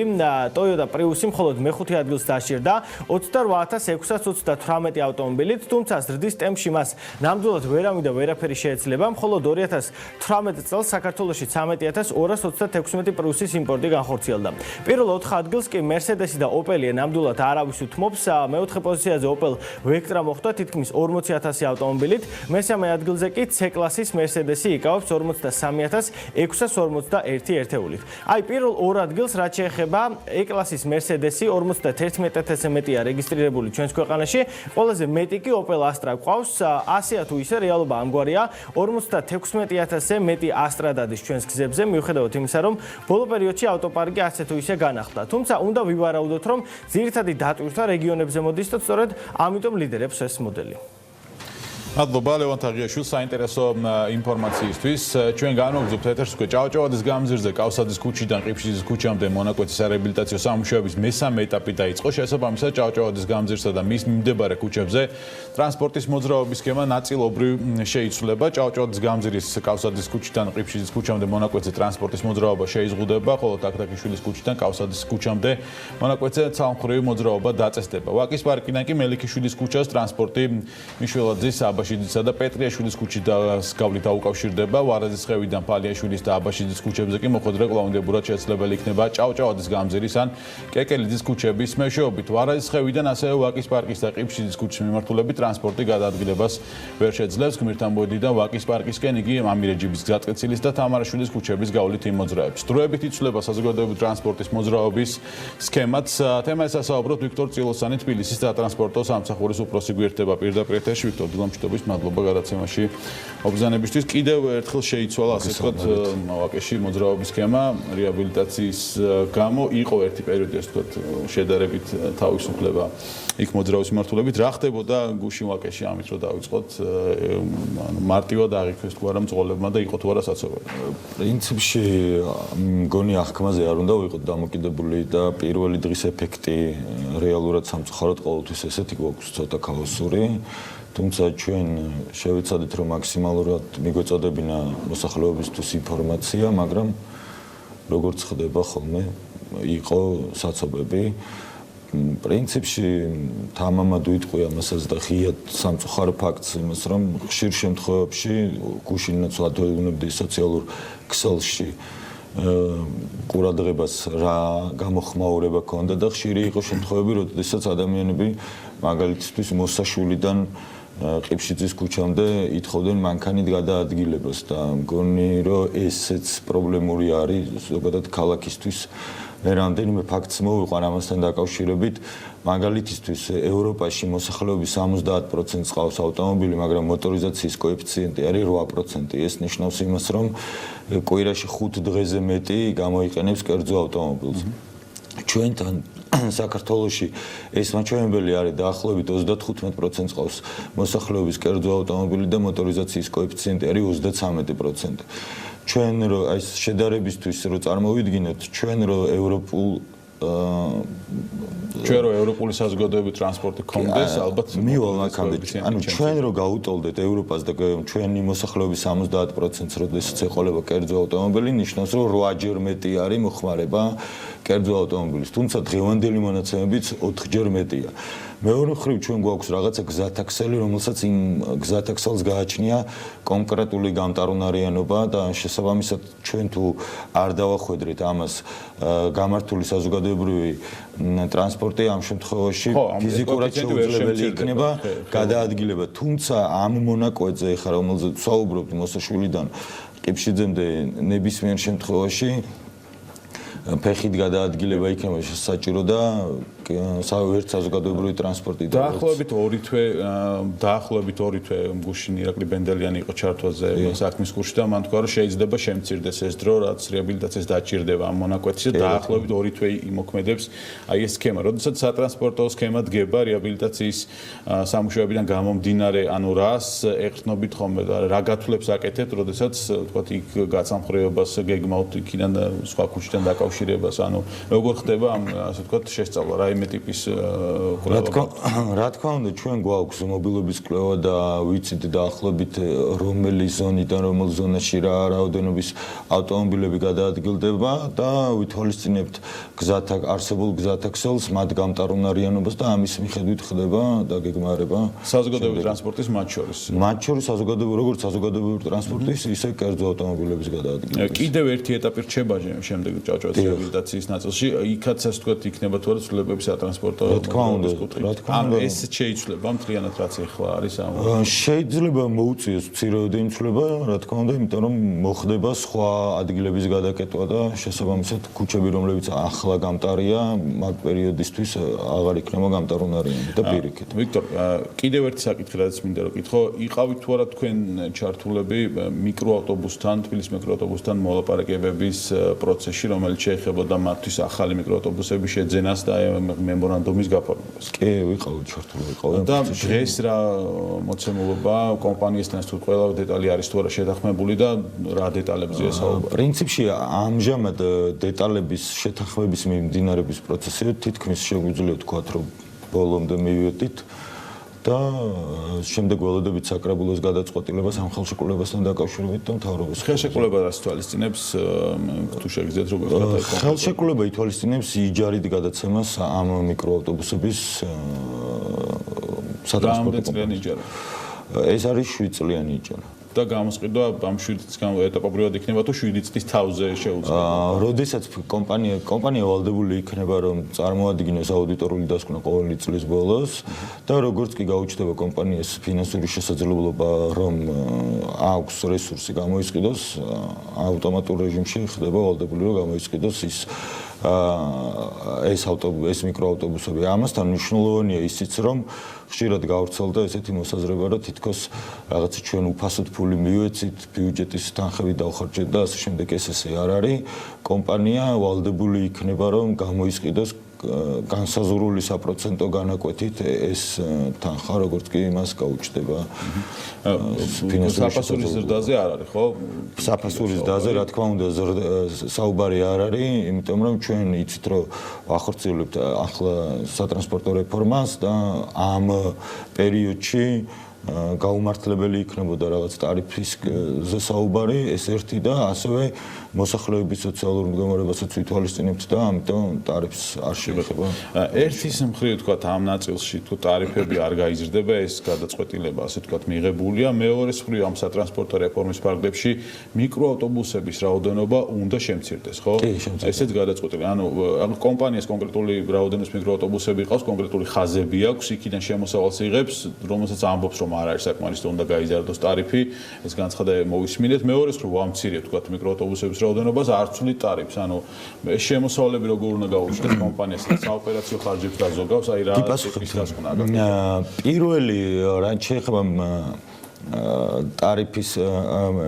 U: Toyota Prius-ი მხოლოდ მეხუთე ადგილს დაშერდა 28,628 ავტომობილით, თუმცა ზრდის ტემპში მას ნამდვილად ვერავინ და ვერაფერი შეეცლება. მხოლოდ 2018 წელს საქართველოში 13,236 Prius-ის იმპორტი განხორციელდა. პირველ 4 ადგილს კი Mercedes-ი და Opel-ი ნამდვილად არავის უთმობს. მეოთხე პოზიციაზე Opel Vectra მოხვდა თითქმის 40,000 ავტომობილით. მესამე ადგილზე კი C-კლასის Mercedes-ი იკავებს 43,641 ერთეულით. აი პირველ 2 ადგილს რაც შეეხება E-კლასის Mercedes-ი 51,000-ზე მეტია რეგისტრირებული ჩვენს ქვეყანაში. ყველაზე მეტი კი Opel Astra ყავს. ასეა თუ ისე რეალობა ამგვარია. 56,000-ზე მეტი Astra დადის ჩვენს გზებზე, მიუხედავად იმისა, რომ ბოლო პერიოდში ავტოპარკი ასე თუ ისე განახლდა. თუმცა უნდა ვივარაუდოთ, რომ ძირითადი დატვირთვა რეგიონებზე მოდის და სწორედ ამიტომ ლიდერებს ეს მოდელი.
S: მადლობა ლევან თაღიაშვილს საინტერესო ინფორმაციისთვის. ჩვენ განვაგრძობთ ეთერს უკვე ჭავჭავაძის გამზირზე კავსაძის ქუჩიდან ყიფშიძის ქუჩამდე მონაკვეთის სარეაბილიტაციო სამუშაოების მესამე ეტაპი დაიწყო. შესაბამისად ჭავჭავაძის გამზირსა და მის მიმდებარე ქუჩებზე ტრანსპორტის მოძრაობის სქემა ნაწილობრივ შეიცვლება. ჭავჭავაძის გამზირის კავსაძის ქუჩიდან ყიფშიძის ქუჩამდე მონაკვეთზე ტრანსპორტის მოძრაობა შეიზღუდება, ხოლო თაქთაქიშვილის ქუჩიდან კავსაძის ქუჩამდე მონაკვეთზე ცალმხრივი მოძრაობა დაწესდება. ვაკის პარკიდან კი მელიქიშვილის ქუჩას ტრანსპორტი მიშველაძის აბაშიძისა და პეტრიაშვილის ქუჩის გავლით დაუკავშირდება. ვარაზის ხევიდან ფალიაშვილის და აბაშიძის ქუჩებზე კი მოხვედრა კვლავინდებურად შესაძლებელი იქნება ჭავჭავაძის გამზირის ან კეკელიძის ქუჩების მეშვეობით. ვარაზის ხევიდან ასევე ვაკის პარკის და ყიფშიძის ქუჩის მიმართულებით ტრანსპორტი გადაადგილებას ვერ შეძლებს. გმირთან მოედნიდან ვაკის პარკისკენ იგი ამირეჯიბის გზატკეცილის და თამარაშვილის ქუჩების გავლით იმოძრაებს. დროებით იცვლება საზოგადოებრივი ტრანსპორტის მოძრაობის სქემაც. თემას ასაუბროთ ვიქტორ წილოსანი, თბილისის სატრანსპორტო სამსახურის უფროსი გვერდება პირდაპირ ეთერში. ვიქტორ დილამშვიდობის მადლობა გადაცემაში ობზანებისთვის. კიდევ ერთხელ შეიცვალა ასე ვთქვათ ვაკეში მოძრაობის სქემა რეაბილიტაციის გამო. იყო ერთი პერიოდი ასე ვთქვათ შედარებით თავისუფლება იქ მოძრაობის მიმართულებით. რა ხდებოდა გუშინ ვაკეში ამით რომ დავიწყოთ მარტივად აღიქვეს თუ არა მძღოლებმა და იყო თუ არა საცობელი.
V: პრინციპში მგონი აღქმაზე არ უნდა ვიყოთ დამოკიდებული და პირველი დღის ეფექტი რეალურად სამწუხაროდ ყოველთვის ესეთი გვაქვს ცოტა ქაოსური. თუმცა ჩვენ შევეცადეთ რომ მაქსიმალურად მიგვეწოდებინა მოსახლეობისთვის ინფორმაცია, მაგრამ როგორც ხდება ხოლმე იყო საცობები. პრინციპში თამამად ვიტყვი ამასაც და ღიად სამწუხარო ფაქტს იმას რომ ხშირ შემთხვევებში გუშინაც ვადევნებდი სოციალურ ქსელში ყურადღებას რა გამოხმაურება ქონდა და ხშირი იყო შემთხვევები როდესაც ადამიანები მაგალითისთვის მოსაშულიდან ყიფშიძის ქუჩამდე ითხოვდნენ მანქანით გადაადგილებას და მგონი რომ ესეც პრობლემური არის ზოგადად ქალაქისთვის. მე რამდენიმე ფაქტს მოვიყვან ამასთან დაკავშირებით. მაგალითისთვის ევროპაში მოსახლეობის 70% ყავს ავტომობილი, მაგრამ მოტორიზაციის კოეფიციენტი არის 8%. ეს ნიშნავს იმას, რომ კვირაში 5 დღეზე მეტი გამოიყენებს კერძო ავტომობილს. ჩვენთან საქართველოში ეს მაჩვენებელი არის დაახლოებით 35% ყავს მოსახლეობის კერძო ავტომობილი და მოტორიზაციის კოეფიციენტი არის 33%. ჩვენ რო აი შედარებისთვის რო წარმოვიდგინოთ, ჩვენ რო ევროპული საზოგადოებრივი ტრანსპორტი გქონდეს, ალბათ მივალ აქამდე. ანუ ჩვენ რო გაუტოლდეთ ევროპას და ჩვენი მოსახლეობის 70%-ს როდესაც ეყოლება კერძო ავტომობილი, ნიშნავს რომ 8-ჯერ მეტი არის მოხმარება კერძო ავტომობილის. თუმცა დღევანდელი მონაცემებიც 4-ჯერ მეტია. მეორე მხრივ ჩვენ გვაქვს რაღაცა გზათაქსელი, რომელსაც იმ გზათაქსელს გააჩნია კონკრეტული გამტარუნარიანობა და შესაბამისად ჩვენ თუ არ დავახვედრით ამას გამართული საზოგადოებრივი ტრანსპორტი ამ შემთხვევაში ფიზიკურად შეუძლებელი იქნება გადაადგილება. თუმცა ამ მონაკვეთზე ხა რომელზეც ვსაუბრობთ მოსაშულიდან ყიფშიძემდე ნებისმიერ შემთხვევაში ფეხით გადაადგილება იქნება საჭირო და ერთ საზოგადოებრივი ტრანსპორტი
S: დაახლოებით ორი თვე გუშინ ირაკლი ბენდელიანი იყო ჩართვაზე საქმის კურსში და მან თქვა რომ შეიძლება შემცირდეს ეს დრო რაც რეაბილიტაციას დაჭირდება ამ მონაკვეთში და დაახლოებით 2 თვე იმოქმედებს აი ეს სქემა. როდესაც სატრანსპორტო სქემა დგება რეაბილიტაციის სამუშაოებიდან გამომდინარე, ანუ რას ეყრდნობით ხოლმე და რა გათვლებს აკეთებთ, როდესაც თქვათ იქ გაცამხრეობას გეგმავთ იქიდან სხვა ქუჩიდან დაკავშირებას, ანუ როგორ ხდება ამ ასე ვთქვათ შესწავლა რა მე ტიპის
V: რა თქმა უნდა ჩვენ გვაქვს მობილობის კვლევა და ვიცით დაახლოებით რომელი ზონიდან რომელ ზონაში რა რაოდენობის ავტომობილები გადაადგილდება და ვითვალისწინებთ არსებულ გზათაქსელს, მათ გამტარუნარიანობას და ამის მიხედვით ხდება დაგეგმარება
S: საზოგადოებრივი ტრანსპორტის მათ შორის
V: როგორც საზოგადოებრივი ტრანსპორტის ისე კერძო ავტომობილების გადაადგილება.
S: კიდევ ერთი ეტაპი რჩება შემდეგ ჭავჭავაძის რეაბილიტაციის ნაწილში. იქაც ასე ვთქვათ იქნება თუ არა ცვლილებები სატრანსპორტო ეს შეიცვლება მთლიანად რაც ახლა არის ამ
V: შეიძლება მოუწიოს მცირეოდენ იცვლება რა თქმა უნდა იმიტომ რომ მოხდება სხვა ადგილების გადაკეტვა და შესაბამისად ქუჩები რომლებიც ახლა გამტარია მაგ პერიოდისთვის აღარ იქნება გამტარუნარიანი და პირიქით.
S: ვიქტორ კიდევ ერთი საკითხი რაც მინდა რომ კითხო იყავით თუ არა თქვენ ჩართულები მიკროავტობუსთან თბილისის მიკროავტობუსთან მოლაპარაკებების პროცესში რომელიც შეეხებოდა მათთვის ახალი მიკროავტობუსების შეძენას და მემორანდუმის გაფორმებას.
V: კი, ვიყავით ჩართული, ვიყავით.
S: და დღეს რა მოცემულობა კომპანიასთან თუ ყველა დეტალი არის თუ არა შეთანხმებული და რა დეტალებზეა საუბარი?
V: პრინციპში ამჟამად დეტალების შეთანხმების მიმდინარების პროცესია თითქმის შეგვიძლია ვთქვათ, რომ ბოლომდე მივედით და შემდეგ ველოდებით საკრებულოს გადაწყვეტილებას ამ ხელშეკრულებასთან დაკავშირებით და მთავრობის
S: ხელშეკრულება რას თვალისწინებს თუ შეგიძლიათ როგორ გახსოვთ?
V: ხელშეკრულება ითვალისწინებს იჯარით გადაცემას ამ მიკროავტობუსების სატრანსპორტო
S: კომპანიებთან.
V: ეს არის 7 წლიანი იჯარა.
S: და გამოსყიდვა ამ 7 წლის ეტაპობრივად იქნება თუ 7 წლის თავზე შეუძლია.
V: როდესაც კომპანია ვალდებული იქნება რომ წარმოადგინოს აუდიტორული დასკვნა ყოველი წლის ბოლოს და როგორც კი გაუჩნდება კომპანიას ფინანსური შესაძლებლობა რომ აქვს რესურსი გამოისყიდოს, ავტომატურ რეჟიმში ხდება ვალდებული რომ გამოისყიდოს ეს მიკროავტობუსები. ამასთან მნიშვნელოვანია ისიც რომ ხშირად გავრცელდა ესეთი მოსაზრება, რომ თითქოს რაღაცა ჩვენ უფასოდ ფული მივეცით, ბიუჯეტის თანხებით დავხარჯეთ და ასე შემდეგ. ესე არ არის. კომპანია ვალდებული იქნება, რომ გამოისყიდოს განსაზღვრული საპროცენტო განაკვეთით ეს თანხა, როგორც კი იმას გაუჩნდება.
S: საფასურის ზრდაზე არ არის, ხო?
V: საფასურის ზრდაზე, რა თქმა უნდა, საუბარი არ არის, იმიტომ რომ ჩვენ იცით, რომ ვახორციელებთ ახლა სატრანსპორტო რეფორმას და ამ პერიოდში გაუმართლებელი იქნებოდა რაღაც ტარიფისზე საუბარი, ეს ერთი და ასევე მოსახლეობის სოციალურ მდგომარეობასაც ვითვალისწინებთ და ამიტომ ტარიფს არ შეეხება.
S: ერთის მხრივ თქვათ ამ ნაწილში თუ ტარიფები არ გაიზრდება, ეს გადაწყვეტილება ასე თქვათ მიღებულია. მეორეს მხრივ ამ სატრანსპორტო რეფორმის ფარგლებში მიკროავტობუსების რაოდენობა უნდა შემცირდეს, ხო? ესეც გადაწყვეტილი. ანუ კომპანიას კონკრეტული რაოდენობის მიკროავტობუსები ყავს, კონკრეტული ხაზები აქვს, იქიდან შემოსავალს იღებს, რომელსაც ამბობს რომ არ არის საკმარისი, უნდა გაიზარდოს ტარიფი, ეს განცხადა მოვისმინეთ. მეორეს მხრივ ვამცირებთ თქვათ მიკროავტობუსების რაოდენობას, არ ცვლით ტარიფს, ანუ შემოსავლები როგორ უნდა გაუჩნდეს კომპანიას, საოპერაციო ხარჯებს დაზოგავს, აი რა ტიპის დასკვნა გაკეთებს.
V: პირველი რაც შეეხება ტარიფის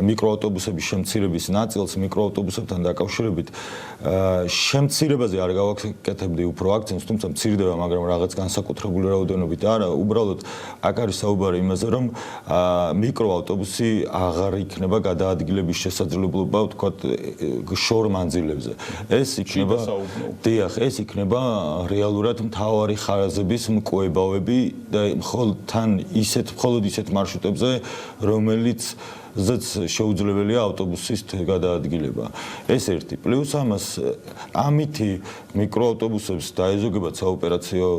V: მიკროავტობუსების შემცირების ნაწილს მიკროავტობუსებთან დაკავშირებით შემცირებაზე არ გავაკეთებდი უფრო აქცენტს, თუმცა მცირდება, მაგრამ რაღაც განსაკუთრებული რაოდენობით არა, უბრალოდ აქ არის საუბარი იმაზე, რომ მიკროავტობუსი აღარ იქნება გადაადგილების შესაძლებლობა, ვთქვათ, შორ მანძილებზე. ეს იქნება დიახ, ეს იქნება რეალურად მთავარი ხაზების მკვლევავები და მხოლოდ ისეთ მარშრუტებზე რომელიც შეუძლებელია ავტობუსის გადაადგილება. ეს ერთი. პლუს ამას ამითი მიკროავტობუსებს დაეზოგებათ საოპერაციო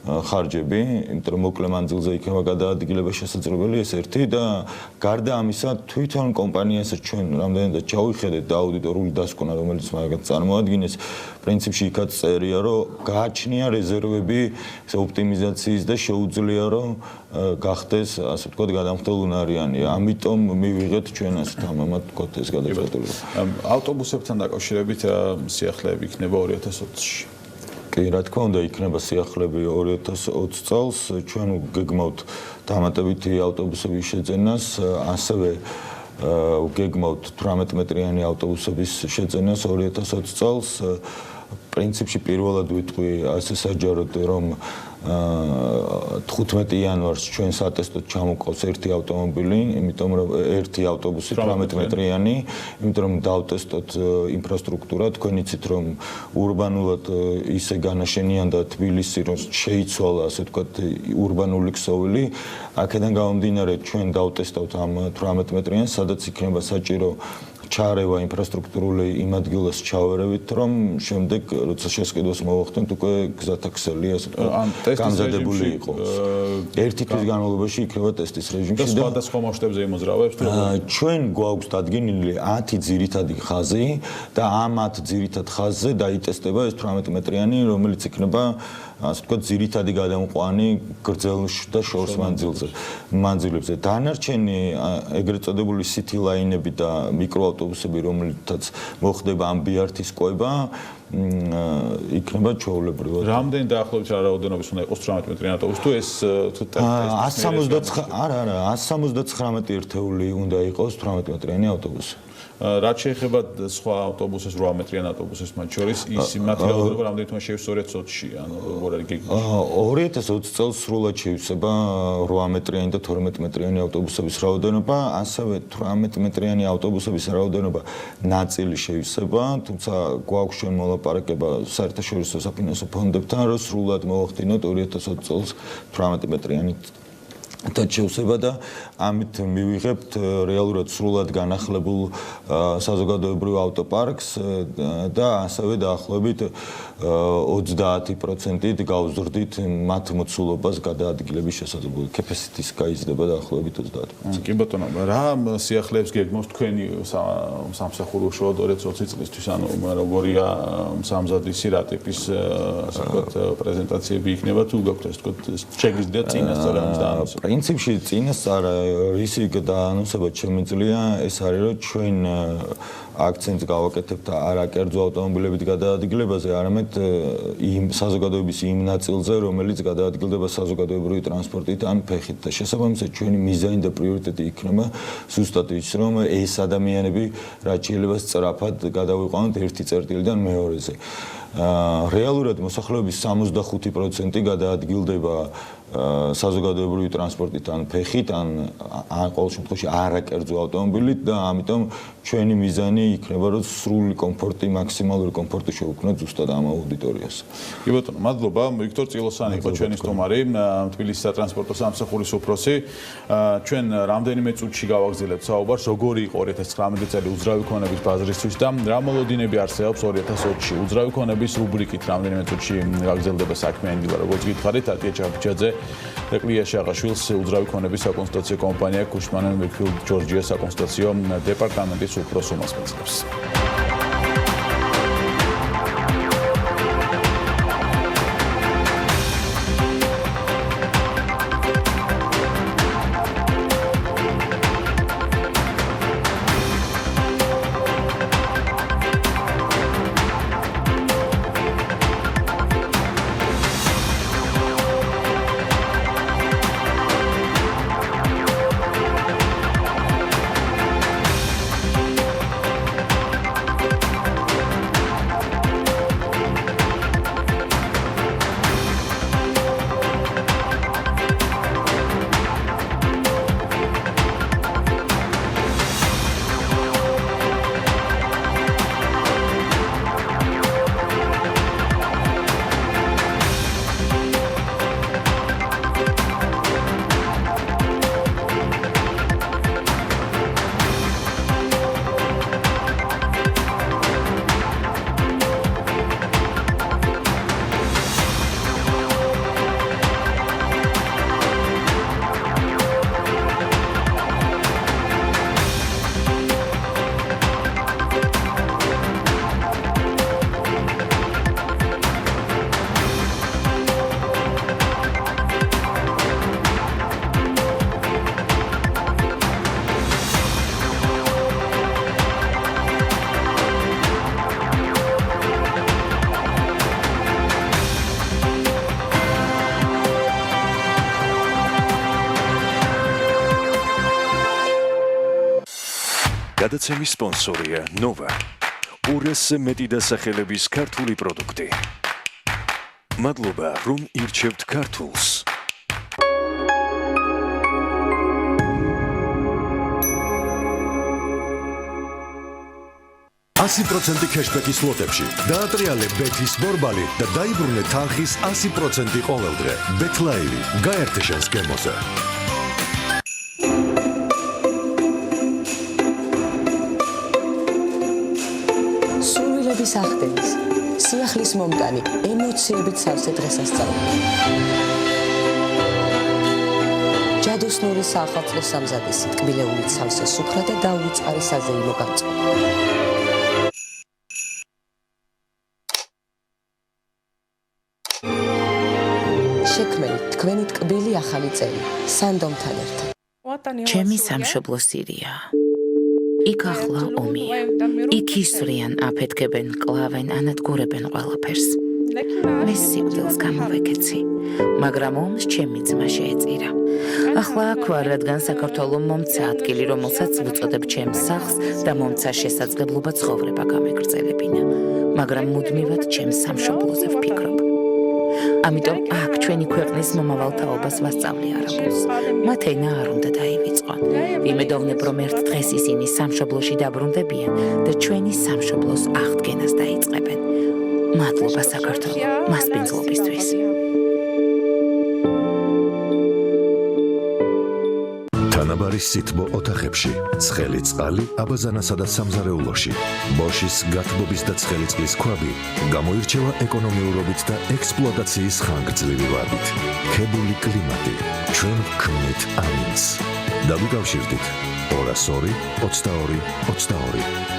V: ხარჯები, იმიტომ რომ მოკლე მანძილზე იქნება გადაადგილება შესაძლებელი, ეს ერთი და გარდა ამისა თვითონ კომპანიასაც ჩვენ რამდენადაც ჩავიხედეთ და აუდიტორული დასკვნა, რომელიც მაგათ წარმოადგენს, პრინციპში იქაც წერია, რომ გააჩნია რეზერვები ოპტიმიზაციის და შეუძლია რომ გახდეს, ასე ვთქვათ, გადამხდელუნარიანი. ამიტომ მივიღეთ ჩვენ ასეთ ამამად ვთქვათ ეს გადაწყვეტილება.
S: ავტობუსებთან დაკავშირებით სიახლეები იქნება 2020-ში.
V: კი, რა თქმა უნდა, იქნება სიახლეები 2020 წელს. ჩვენ გეგმავთ დამატებითი ავტობუსების შეძენას, ასევე გეგმავთ 18 მეტრიანი ავტობუსების შეძენას 2020 წელს. პრინციპში პირველად ვიტყვი ასე საჯაროდ, რომ 15 იანვარს ჩვენ სატესტოდ ჩამოყავს ერთი ავტომობილი, იმიტომ რომ ერთი ავტობუსი 18 მეტრიანი, იმიტომ რომ დავტესტოთ ინფრასტრუქტურა, თქვენ იცით რომ ურბანულად ისე განაშენიანდა თბილისი, რომ შეიცვალა, ასე ვთქვათ, ურბანული ქსოვილი. აქედან გამომდინარე ჩვენ დავტესტავთ ამ 18 მეტრიანს, სადაც იქნება საჭირო ჩარევა ინფრასტრუქტურული იმ ადგილას ჩავერევით, რომ შემდეგ როცა შესყიდვას მოვახდენთ, უკვე გზათაქსელი, ასე ვთქვათ, გამზადებული იყოს. ერთი თვის განმავლობაში იქნება ტესტის რეჟიმში
S: და სხვადასხვა მასშტაბებზე იმოძრავებს.
V: ჩვენ გვაქვს დადგენილი 10 ძირითადი ხაზი და ამ 10 ძირითად ხაზზე დაიტესტება ეს 18 მეტრიანი, რომელიც იქნება ასე ვთქვათ, ძირითადი გადამყვანი გრძელში და შორს მანძილებზე. დანარჩენი ეგრეთ წოდებული city line-ები და მიკროავტობუსები, რომელთაც მოხდება ამ BRT-ის ყובה, იქნება ჩვეულებრივად.
S: რამდენი დაახლოებით რა რაოდენობის უნდა იყოს 18 მეტრიანი ავტობუსი თუ ეს
V: 179 არა, 179 ერთეული უნდა იყოს 18 მეტრიანი ავტობუსი.
S: რაც შეეხება სხვა ავტობუსებს, 8 მეტრიან ავტობუსებს მათ შორის, ის მათი რაოდენობა რამდენი თვეში შევსწორეთ სოციში, ანუ როგორ არის გეგმაში?
V: 2020 წელს სრულად შევსება 8 მეტრიანი და 12 მეტრიანი ავტობუსების რაოდენობა, ასევე 18 მეტრიანი ავტობუსების რაოდენობა ნაწილი შევსება, თუმცა გვაქვს ჩვენ მოლაპარაკება საერთაშორისო საფინანსო ფონდებთან, რომ სრულად მოვახდინოთ 2020 წელს 18 მეტრიანი და შევსება და ამით მივიღებთ რეალურად სრულად განახლებულ საზოგადოებრივ ავტოპარკს და ასევე დაახლოებით 30%-ით გავზრდით მათ მოცულობას გადაადგილების შესაძლებლობით. Capacity-ს გაიზრდება დაახლოებით 30%.
S: კი ბატონო, რა სიახლეებს გეგმავს თქვენი სამსახური უშუალოდ 2020 წლისთვის, ანუ როგორია სამზადისი რა ტიპის ასე ვთქვათ პრეზენტაციები იქნება თუ გაქვთ ასე ვთქვათ შეგიძლიათ წინასწარ ამის დაანონსება?
V: პრინციპში წინასწარ რისი დაანონსება შემიძლია ეს არის რომ ჩვენ აქცენტს გავაკეთებთ არა კერძო ავტომობილებით გადაადგილებაზე, არამედ იმ საზოგადოების იმ ნაწილზე, რომელიც გადაადგილდება საზოგადოებრივი ტრანსპორტით ან ფეხით. და შესაბამისად ჩვენი მიზანი და პრიორიტეტი იქნება ზუსტად ის, რომ ეს ადამიანები რაც შეიძლება სწრაფად გადავიყვანოთ ერთი წერტილიდან მეორეზე. რეალურად მოსახლეობის 65% გადაადგილდება საზოგადოებრივი ტრანსპორტით ან ფეხით ან ყოველ შემთხვევაში არაკერძო ავტომობილით და ამიტომ ჩვენი მიზანი იქნება რომ სრული კომფორტი, მაქსიმალური კომფორტი შევქმნათ ზუსტად ამ აუდიტორიას.
S: კი ბატონო, მადლობა. ვიქტორ წილოსანი იყო ჩვენი სტუმარი, თბილისის სატრანსპორტო სამსახურის უფროსი. ჩვენ რამდენიმე წუთში გავაგრძელებთ საუბარს, როგორი იყო 2019 წელი უძრავი ქონების ბაზრისთვის და რა მოლოდინები არსებობს 2020-ში. უძრავი ქონების რუბრიკით რამდენიმე წუთში გაგრძელდება საქმიანი დილა, როგორც გითხარით, ატია ჩაფიჩაძე და კლია შაღაშვილს უძრავი ქონების საკონსულტაციო კომპანია კუშმან & ვეიქილ ჯორჯია საკონსულტაციო დეპარტამენტის უფროს უმასპინძლებს.
C: გადაცემის სპონსორია ნოვა. 200-ზე მეტი დასახელების ქართული პროდუქტი. მადლობა, რომ ირჩევთ ქართულს.
O: %100% кэшбэкის ლოტებში. დაატრიალე ბეთის ბორბალი და დაიბრუნე თანხის 100% ყოველდღე. ბეთლაივი, გაერთე შენს გემოზე.
D: სახდენის, სიახლის მომტანი, ემოციებით სავსე დღესასწაული. ჯადოსნური საახალწლო სამზადისი, ტკბილეული სავსე სუფრა და დაუვიწყარი საზეიმო გამწყობა. შექმნით თქვენი ტკბილი ახალი წელი, სანდომთან ერთად.
W: ჩემი სამშობლო სირია. იქ ახლა ომია. იქ ისვრიან, აფეთქებენ, კლავენ, ანადგურებენ ყველაფერს. მე სიკვდილს გამოვეკეცი, მაგრამ ომს ჩემი ძმა შეეწირა. ახლა აქ ვარ, რადგან საქართველოს მომცა ადგილი, რომელსაც ვუწოდებ ჩემს სახლს და მომცა შესაძლებლობა ცხოვრება გამეგრძელებინა, მაგრამ მუდმივად ჩემს სამშობლოზე ვფიქრობ. ამიტომ აქ ჩვენი ქვეყნის მომავალ თაობას ვასწავლი არაბულს. მათ ენა არ უნდა დაივიწყონ. ვიმედოვნებ, რომ ერთ დღეს ისინი სამშობლოში დაბრუნდებიან და ჩვენი სამშობლოს აღდგენას დაიწყებენ. მადლობა საქართველო, მასპინძლობისთვის.
O: თანაბარი სითბო ოთახებში, ცხელი წყალი აბაზანასა და სამზარეულოში. ბოშის გათბობის და ცხელი წყლის ქვაბი გამოირჩევა ეკონომიურობით და ექსპლუატაციის ხანგრძლივი ვადით. ქებული კლიმატი, ჩვენ ვქმნით ამინს. დავიკავშირდით 202 22 22.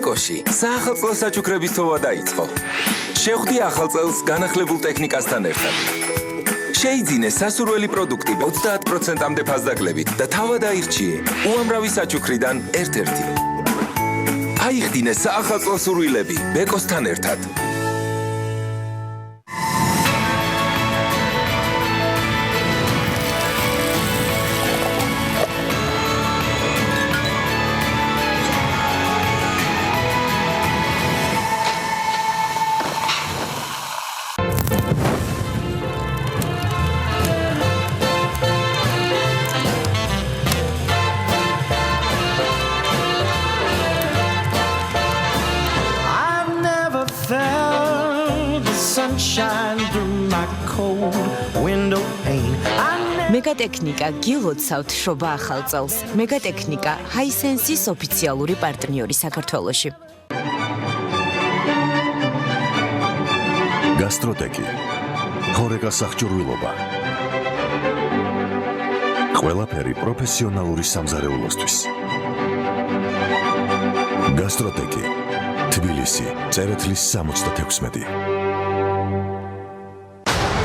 E: ბეკოში საახალწლო საჩუქრების თოვა დაიწყო. შეხვდი ახალ წელს განახლებულ ტექნიკასთან ერთად. შეიძინე სასურველი პროდუქტი 30%-მდე ფასდაკლებით და თავად აირჩიე უამრავი საჩუქრიდან ერთ-ერთი. აიხდინე საახალწლო სურვილები ბეკოსთან ერთად.
F: მეგატექნიკა გილოცავთ შობა ახალ წელს. მეგატექნიკა ჰაისენსის ოფიციალური პარტნიორი საქართველოში.
O: გასტროტეკი, ხორეკას აღჭურვილობა. ყველაფერი პროფესიონალური სამზარეულოსთვის. გასტროტეკი, თბილისი, წერეთლის 66.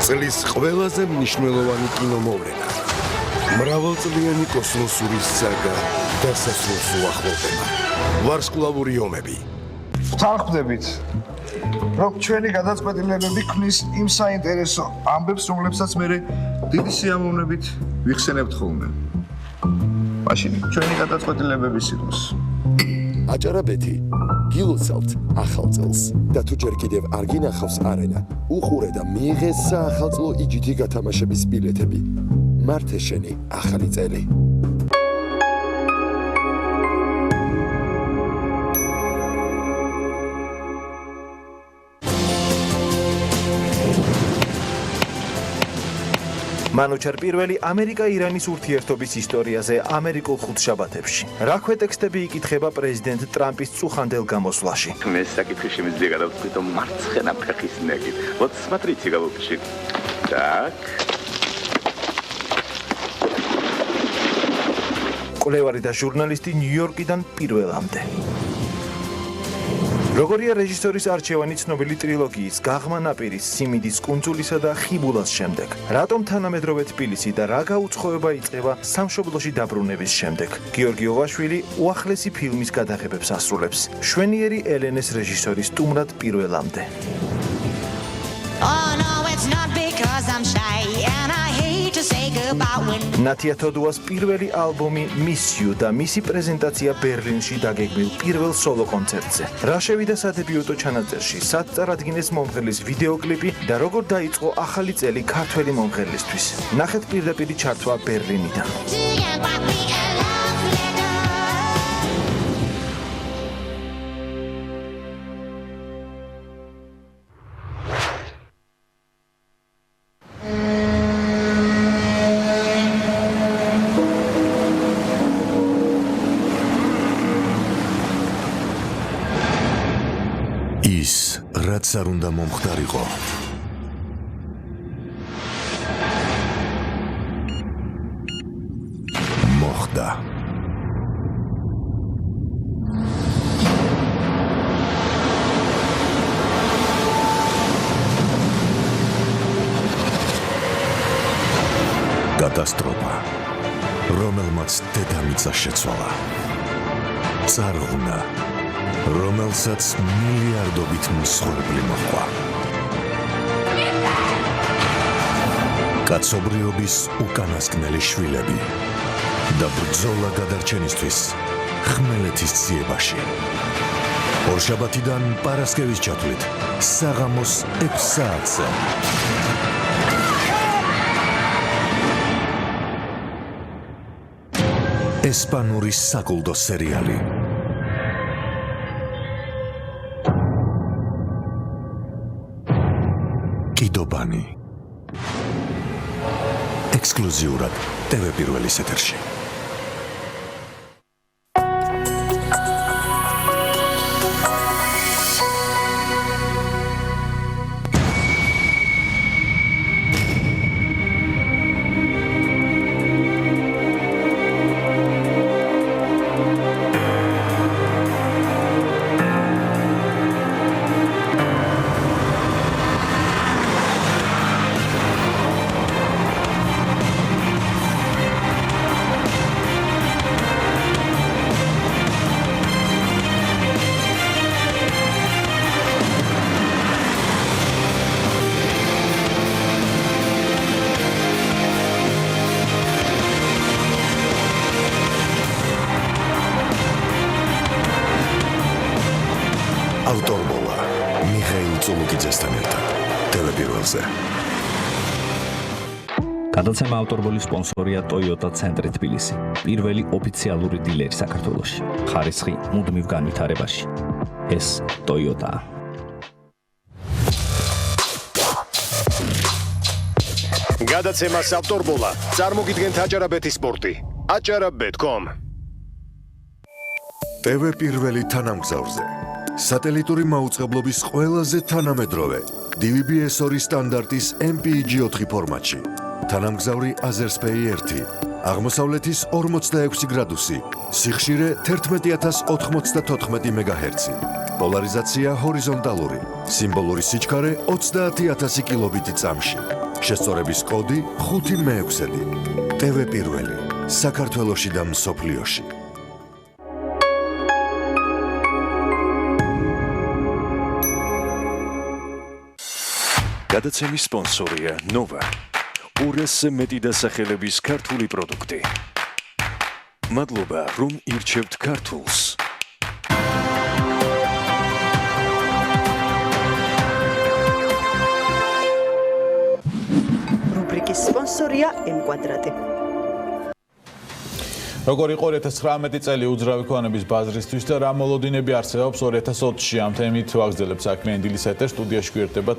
H: წლის ყველაზე მნიშვნელოვანი კინომოვლენა. მრავალწლიანი კოსმოსური საგა დასასრულს უახლოვდება. ვარსკვლავური ომები.
X: ვთანხმდებით, რომ ჩვენი გადაწყვეტილებები ქმნის იმ საინტერესო ამბებს, რომლებსაც მე დიდი სიამოვნებით ვიხსენებთ ხოლმე. მაშინ ჩვენი გადაწყვეტილებების იყოს.
H: აჭარაბეთი გილოცავთ ახალ წელს და თუ ჯერ კიდევ არ გინახავს არენა, უყურე და მიიღე საახალწლო იჯითი გათამაშების ბილეთები. მართე შენი ახალი წელი.
Y: მანუჩარ პირველი ამერიკა-ირანის ურთიერთობის ისტორიაზე ამერიკულ ხუთშაბათებში. რა ქვეტექსტები იკითხება პრეზიდენტ ტრამპის წუხანდელ გამოსვლაში.
Z: მე საკითხი შემიძლია გადავწყვიტო მარცხენა ფეხის ნაკით. Вот смотрите, голубчик. Так.
Y: კვლევარი და ჟურნალისტი ნიუ-იორკიდან პირველამდე. როგორია რეჟისორის არჩევანი ცნობილი ტრილოგიის გაღმა ნაპირის, სიმინდის კუნძულისა და ხიბულას შემდეგ? რატომ თანამედროვე თბილისი და რა გაუცხოება იწყება სამშობლოში დაბრუნების შემდეგ? გიორგი ოვაშვილი უახლესი ფილმის გადაღებებს ასრულებს. შვენიერი ელენეს რეჟისორის სტუმრად პირველამდე. ნათია თოდუას პირველი ალბომი Miss You და მისი პრეზენტაცია ბერლინში დაგეგმილ პირველ სოლო კონცერტზე. რა შევიდა სადებიუტო ჩანაწერში, სად წარადგინეს მომღერლის ვიდეოკლიპი და როგორ დაიწყო ახალი წელი ქართველი მომღერლისთვის. ნახეთ პირდაპირი ჩართვა ბერლინიდან.
O: რაც არ უნდა მომხდარიყო. მოხდა. კატასტროფა, რომელმაც დედამიწა შეცვალა. წარღვნა რომელსაც მილიარდობით მსხვერპლი მოჰყვა. კაცობრიობის უკანასკნელი შვილები და ბრძოლა გადარჩენისთვის ხმელეთის ციებაში. ორშაბათიდან პარასკევის ჩათვლით საღამოს 6 საათზე. ესპანური საკულტო სერიალი. კიდობანი. ექსკლუზიურად TV პირველის ეთერში. ავტორბოლა მიხეილ წულუკიძესთან ერთად TV პირველზე.
G: გადაცემა ავტორბოლის სპონსორია Toyota ცენტრი თბილისი, პირველი ოფიციალური დილერი საქართველოში. ხარისხი მუდმივ განვითარებაში. ეს Toyota.
O: გადაცემას ავტორბოლა წარმოგიდგენთ აჭარაბეთის სპორტი. acarabet.com. TV პირველი თანამგზავრზე. სატელიტური მაუწყებლობის ყველაზე თანამედროვე DVB-S2 სტანდარტის MPEG-4 ფორმატში. თანამგზავრი Azerspay 1, აღმოსავლეთის 46 გრადუსი, სიხშირე 11094 MHz, პოლარიზაცია ჰორიზონტალური, სიმბოლური სიჩქარე 30000 კილობიტი წამში. შესწორების კოდი 5-6. TV პირველი საქართველოში და მსოფლიოში.
C: გადაცემის სპონსორია ნოვა. ურესზე მეტი დასახელების ქართული პროდუქტი. მადლობა, რომ ირჩევთ ქართულს.
I: რუბრიკის სპონსორია M-კვადრატი.
S: როგორ იყო 2019 წელი უძრავი ქონების ბაზრისთვის და რა მოლოდინები არსებობს 2020-ში ამ თემით ვაგრძელებს საქმიანი დილის ეთერს. სტუდიაში გვერდება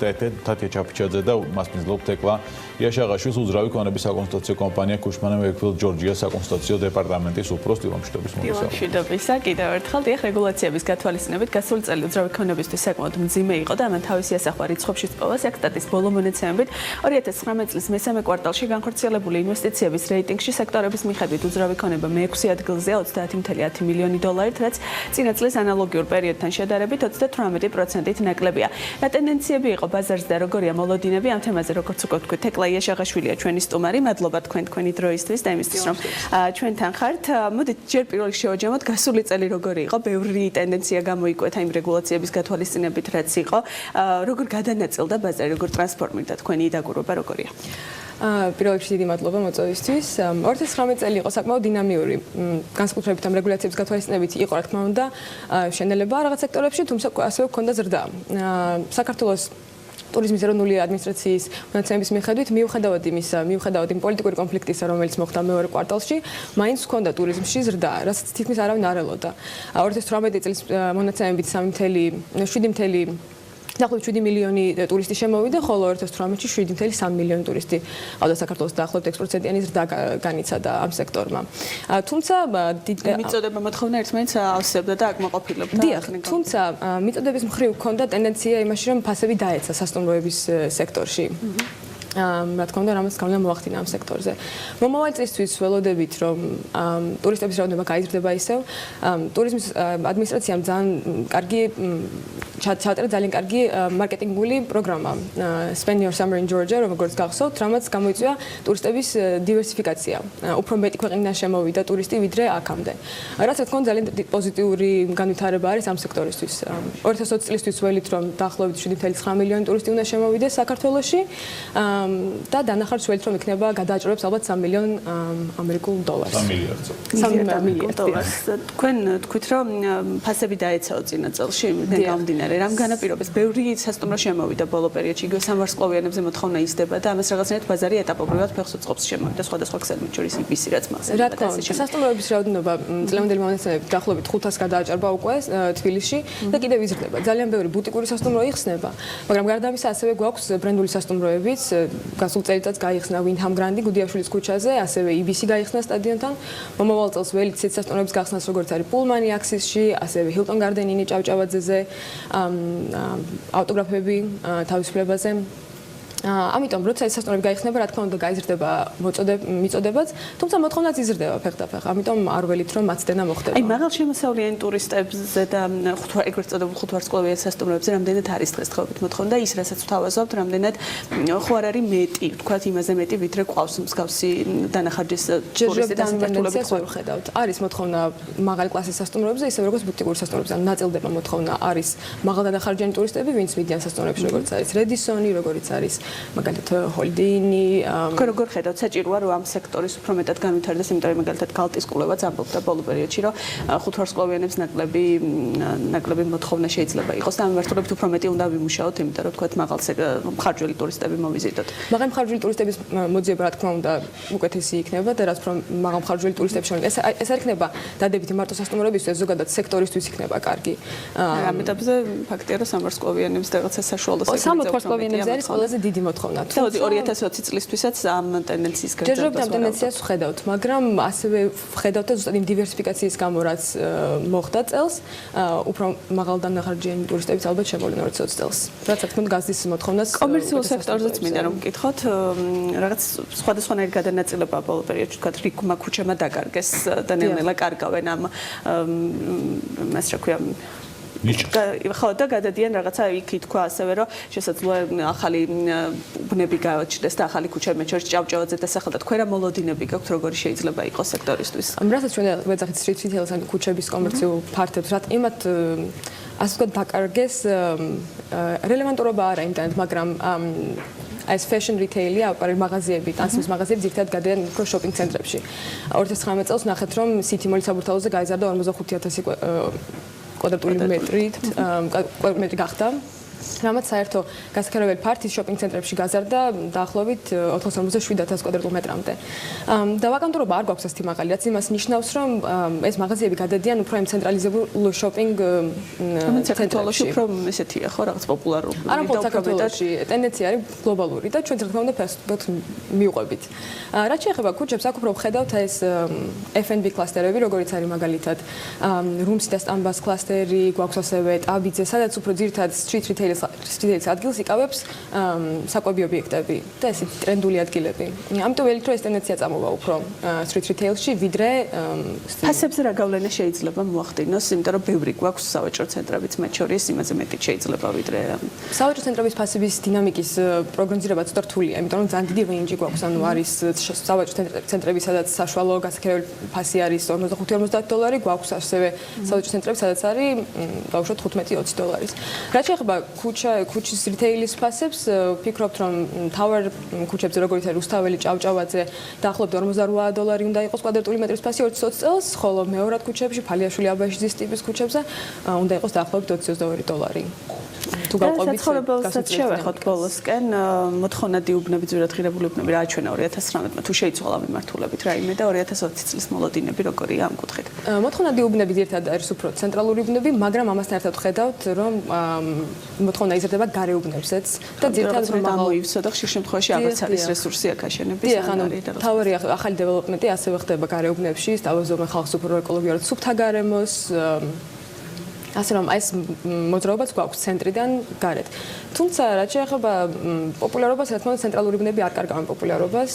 S: თათია ჩაფიჩაძე და მასპინძლობ თეკლა იაშაღაშვილს, უძრავი ქონების საკონსულტაციო კომპანია ქუშმანა ვეიქვილ ჯორჯია საკონსულტაციო დეპარტამენტის უფროს. დილომშვიდობის მოგესალმებით.
J: დილომშვიდობისა კიდევ ერთხელ დიახ, რეგულაციების გათვალისწინებით გასული წელი უძრავი ქონებისთვის საკმაოდ მძიმე იყო და ამან თავისი ასახვა რიცხვებში სპოვა. სექტატის ბოლო მონაცემებით 2019 წლის მესამე კვარტალში განხორციელებული ინვესტიციების რეიტინგში სექტორების მიხედვით უძრავი ქონება მე-6 ადგილზე 30.10 მილიონი დოლარით, რაც წინა წლის ანალოგიურ პერიოდთან შედარებით 38%-ით ნაკლებია. რა ტენდენციები იყო ბაზარზე და როგორია მოლოდინები ამ თემაზე, როგორც უკვე ვთქვით, თეკლა იაშაღაშვილია ჩვენი სტუმარი. მადლობა თქვენი დროისთვის და იმისთვის, რომ ჩვენთან ხართ. მოდით ჯერ პირველი შევაჯამოთ, გასული წელი როგორი იყო? ბევრი ტენდენცია გამოიკვეთა იმ რეგულაციების გათვალისწინებით, რაც იყო. როგორ გადანაწილდა ბაზარი, როგორ ტრანსფორმირდა თქვენი დაგურობა როგორია?
K: პირველ რიგში დიდი მადლობა მოწვევისთვის. 2019 წელი იყო საკმაოდ დინამიური. განსაკუთრებით ამ რეგულაციების გათვალისწინებით იყო, რა თქმა უნდა, შენელება რაღაც სექტორებში, თუმცა ასევე ჰქონდა ზრდა. საქართველოს ტურიზმის ეროვნული ადმინისტრაციის მონაცემების მიხედვით, მიუხედავად იმ პოლიტიკური კონფლიქტისა, რომელიც მოხდა მეორე კვარტალში, მაინც ჰქონდა ტურიზმში ზრდა, რასაც თითქმის არავინ არ ელოდა. 2018 წლის მონაცემებით 7 მილიონი ტურისტი შემოვიდა, ხოლო 2018-ში 7.3 მილიონი ტურისტი ყავდა საქართველოს დაახლოებით 6%-იანი ზრდა განიცადა ამ სექტორმა. თუმცა
J: მიწოდება მოთხოვნა ერთმანეთს ავსებდა და აკმაყოფილებდა.
K: დიახ, თუმცა მიწოდების მხრივ ჰქონდა ტენდენცია იმაში, რომ ფასები დაეცა სასტუმროების სექტორში. რა თქმა უნდა, რამაც გავლენა მოახდინა ამ სექტორზე. მომავალ წლისთვის ველოდებით, რომ ტურისტების რაოდენობა გაიზრდება ისევ. ტურიზმის ადმინისტრაციამ ძალიან კარგი ჩააწერა ძალიან კარგი მარკეტინგული პროგრამა Spend Your Summer in Georgia, როგორც გახსოვთ, რამაც გამოიწვია ტურისტების დივერსიფიკაცია. უფრო მეტი ქვეყნიდან შემოვიდა ტურისტი ვიდრე აქამდე. რაც რა თქმა უნდა ძალიან პოზიტიური განვითარება არის ამ სექტორისთვის. 2020 წლისთვის ველით რომ დაახლოებით 7.9 მილიონი ტურისტი უნდა შემოვიდეს საქართველოში და დანახარს ველით რომ იქნება გადააჭრევებს ალბათ 3 მილიონ ამერიკულ დოლარს.
S: 3 მილიარდს.
K: 3 მილიარდ
J: დოლარს. თქვენ თქვით რომ ფასები დაეცაო წინა წელში, გამომდინარე, რამ განაპირობებს? ბევრი სასტუმრო შემოვიდა ბოლო პერიოდში, იგივე სამვარსკვლავიანებზე მოთხოვნა იზრდება და ამას რაღაცნაირად ბაზარი ეტაპობრივად ფეხს უწყობს შემოვიდა სხვადასხვა ქსელებით შორის იბისი რაც მახსენდება.
K: რა თქმა უნდა, სასტუმროების რაოდენობა წლევანდელი მონაცემებით დაახლოებით 500-ს გადააჭარბა უკვე თბილისში და კიდევ იზრდება. ძალიან ბევრი ბუტიკური სასტუმრო იხსნება, მაგრამ გარდა ამისა ასევე გვაქვს ბრენდული სასტუმროებიც, გასულ წელიწადს გაიხსნა Windham Grand გუდიაშვილის ქუჩაზე, ასევე იბისი გაიხსნა სტადიონთან. მომავალ წელს ველით ცით სასტუმროების გახსნას როგორც არის პულმანი აქსისში, ასევე Hilton Garden Inn ჭავჭავაძეზე, ავტოგრაფები თავისუფლებაზე. ამიტომ როცა ეს სასტუმროები გაიხსნება, რა თქმა უნდა გაიზრდება მიწოდებაც, თუმცა მოთხოვნაც იზრდება ფეხდაფეხ. ამიტომ არ ველით რომ მაცდენა მოხდება.
J: აი მაღალ შემოსავლიანი ტურისტებზე და ეგრეთ წოდებულ ხუთვარსკვლავიან სასტუმროებზე რამდენად არის დღესდღეობით მოთხოვნა და ის რასაც ვთავაზობთ, რამდენად ხო არ არის მეტი, ვთქვათ იმაზე მეტი ვიდრე ყავს მსგავსი დანახარჯის ტურისტი და
K: ტენდენციას ვხედავთ. არის მოთხოვნა მაღალი კლასის სასტუმროებზე, ისე როგორც ბუტიკური სასტუმროებზე. ნაწილდება მოთხოვნა არის მაღალ დანახარჯიანი ტურისტები, ვინც მიდიან სასტუმროებში, როგორც არის Redisoni, როგორც არის მაგალითად ჰოლიდეინი.
J: როგორ ხედავთ, საჭიროა რომ ამ სექტორის უფრო მეტად განვითარდეს, იმიტომ რომ მაგალითად კალტის კლუბებაც ამბობდა ბოლო პერიოდში, რომ ხუთვარსკვლავიანებს ნაკლები მოთხოვნა შეიძლება იყოს და ამ მიმართულებით უფრო მეტი უნდა ვიმუშაოთ, იმიტომ რომ თქვათ მაღალ მხარჯველი ტურისტები მოვიზიტოთ.
K: მაღალ მხარჯველი ტურისტების მოძიება, რა თქმა უნდა, უკეთესი იქნება და რაც უფრო მაღალ მხარჯველი ტურისტები შორის ეს არ იქნება დადებითი მარტო სასტუმროებისთვის, ზოგადად სექტორისთვის იქნება კარგი.
J: ამ ეტაპზე ფაქტია, რომ სამვარსკვლავიანებს რაღაცა საშუალო სექტორი
K: სამვარსკვლავიანებზე არის ყველაზე დიდი მოთხოვნა.
J: და 2020 წლისთვისაც ამ ტენდენციის
K: გრძელდება. ჯერჯერობით ამ ტენდენციას ვხედავთ, მაგრამ ასევე ვხედავთ ზუსტად იმ დივერსიფიკაციის გამო, რაც მოხდა წელს, უფრო მაღალ დანახარჯიანი ტურისტებიც ალბათ შემოვლენ 2020 წელს. რაც რა თქმა უნდა გაზის მოთხოვნას
J: კომერციულ სექტორზეც მინდა რომ ვკითხოთ, რაღაც სხვადასხვანაირი გადანაწილება ბოლო პერიოდში თქვათ რიგმა ქუჩებმა დაკარგეს და ნელ-ნელა კარგავენ ამ მას რა ქვია ხო და გადადიან რაღაცა იქ თქვა ასევე რომ შესაძლოა ახალი ბუნები გააჩნდეს და ახალი ქუჩები მათ შორის ჭავჭავაძე და სახელ და თქვენ რა მოლოდინები გაქვთ როგორი შეიძლება იყოს სექტორისთვის
K: რასაც ჩვენ ვეძახით street retail-ს ან ქუჩების კომერციულ ფართებს რა იმათ ასე ვთქვათ დაკარგეს რელევანტურობა არა იმდანაც მაგრამ as fashion retail-ი აპარელ მაღაზიები, ტანსმის მაღაზიები ძირითადად გადიან უფრო შოპინგ ცენტრებში. 2019 წელს ნახეთ რომ City Mall-ის საბურთალოზე გაიზარდა 45000 კვადრატული მეტრი გახდა. რამაც საერთო გასაქარავებელი ფართის შოპინგ ცენტრებში გაზარდა დაახლოებით 457,000 კვადრატულ მეტრამდე. და ვაკანტურობა არ გვაქვს ასეთი მაღალი, რაც იმას ნიშნავს, რომ ეს მაღაზიები გადადიან უფრო იმ ცენტრალიზებულ შოპინგ ცენტრებში.
J: უფრო ესეთია ხო, რაღაც პოპულარული.
K: არა მხოლოდ საქართველოში, ტენდენცია არის გლობალური და ჩვენ რა თქმა უნდა ფასტ-ფუდს მივყვებით. რაც შეეხება ქუჩებს, აქ უფრო ვხედავთ ეს F&B კლასტერები, როგორიც არის მაგალითად Roomsi და Stambas კლასტერი, გვაქვს ასევე ტაბიძე, სადაც უფრო ძირითადად street retail-ის ადგილს იკავებს საკვები ობიექტები და ეს ტრენდული ადგილები. ამიტომ ველით რომ ეს ტენდენცია წამოვა უფრო street retail-ში, ვიდრე
J: ფასებზე რა გავლენა შეიძლება მოახდინოს, იმიტომ რომ ბევრი გვაქვს სავაჭრო ცენტრებიც მათ შორის, იმაზე მეტი შეიძლება ვიდრე
K: სავაჭრო ცენტრების ფასების დინამიკის პროგნოზირება ცოტა რთულია, იმიტომ რომ ძალიან დიდი რეინჯი გვაქვს, ანუ არის სავაჭრო ცენტრები, სადაც საშუალო გასაქარავებელი ფასი არის $45-50, გვაქვს ასევე სავაჭრო ცენტრები, სადაც არის ბავშვად $15-20. რაც შეეხება ქუჩის რიტეილის ფასებს, ვფიქრობთ რომ თავარ ქუჩებზე როგორც არის რუსთაველი, ჭავჭავაძე, დაახლოებით $48 უნდა იყოს კვადრატული მეტრის ფასი 2020 წელს, ხოლო მეორად ქუჩებში, ფალიაშვილი აბაშიძის ტიპის ქუჩებზე უნდა იყოს დაახლოებით $22. თუ გავყვებით
J: გასაცდელსაც შევეხოთ ბოლოსკენ მოთხოვნა დიუბნები ძვირადღირებული უბნები რა აჩვენა 2019-მა თუ შეიცვალა მიმართულებით რაიმე და 2020 წლის მოლოდინები როგორია ამ კუთხით
K: მოთხოვნა დიუბნები ძირითადად არის უფრო ცენტრალური უბნები მაგრამ ამასთან ერთად ვხედავთ რომ მოთხოვნა იზრდება გარეუბნებზეც და ძირითადად
J: რომ გამოივსო და ხშირ შემთხვევაში აღარც არის რესურსი აქ აშენების
K: თავარი ახალი დეველოპმენტი ასევე ხდება გარეუბნებში სთავაზობენ ხალხს უფრო ეკოლოგიურად სუფთა გარემოს ასე რომ ეს მოძრაობაც გვაქვს ცენტრიდან გარეთ. თუმცა რაც შეეხება პოპულარობას, რა თქმა უნდა, ცენტრალური ბნები არ კარგავენ პოპულარობას.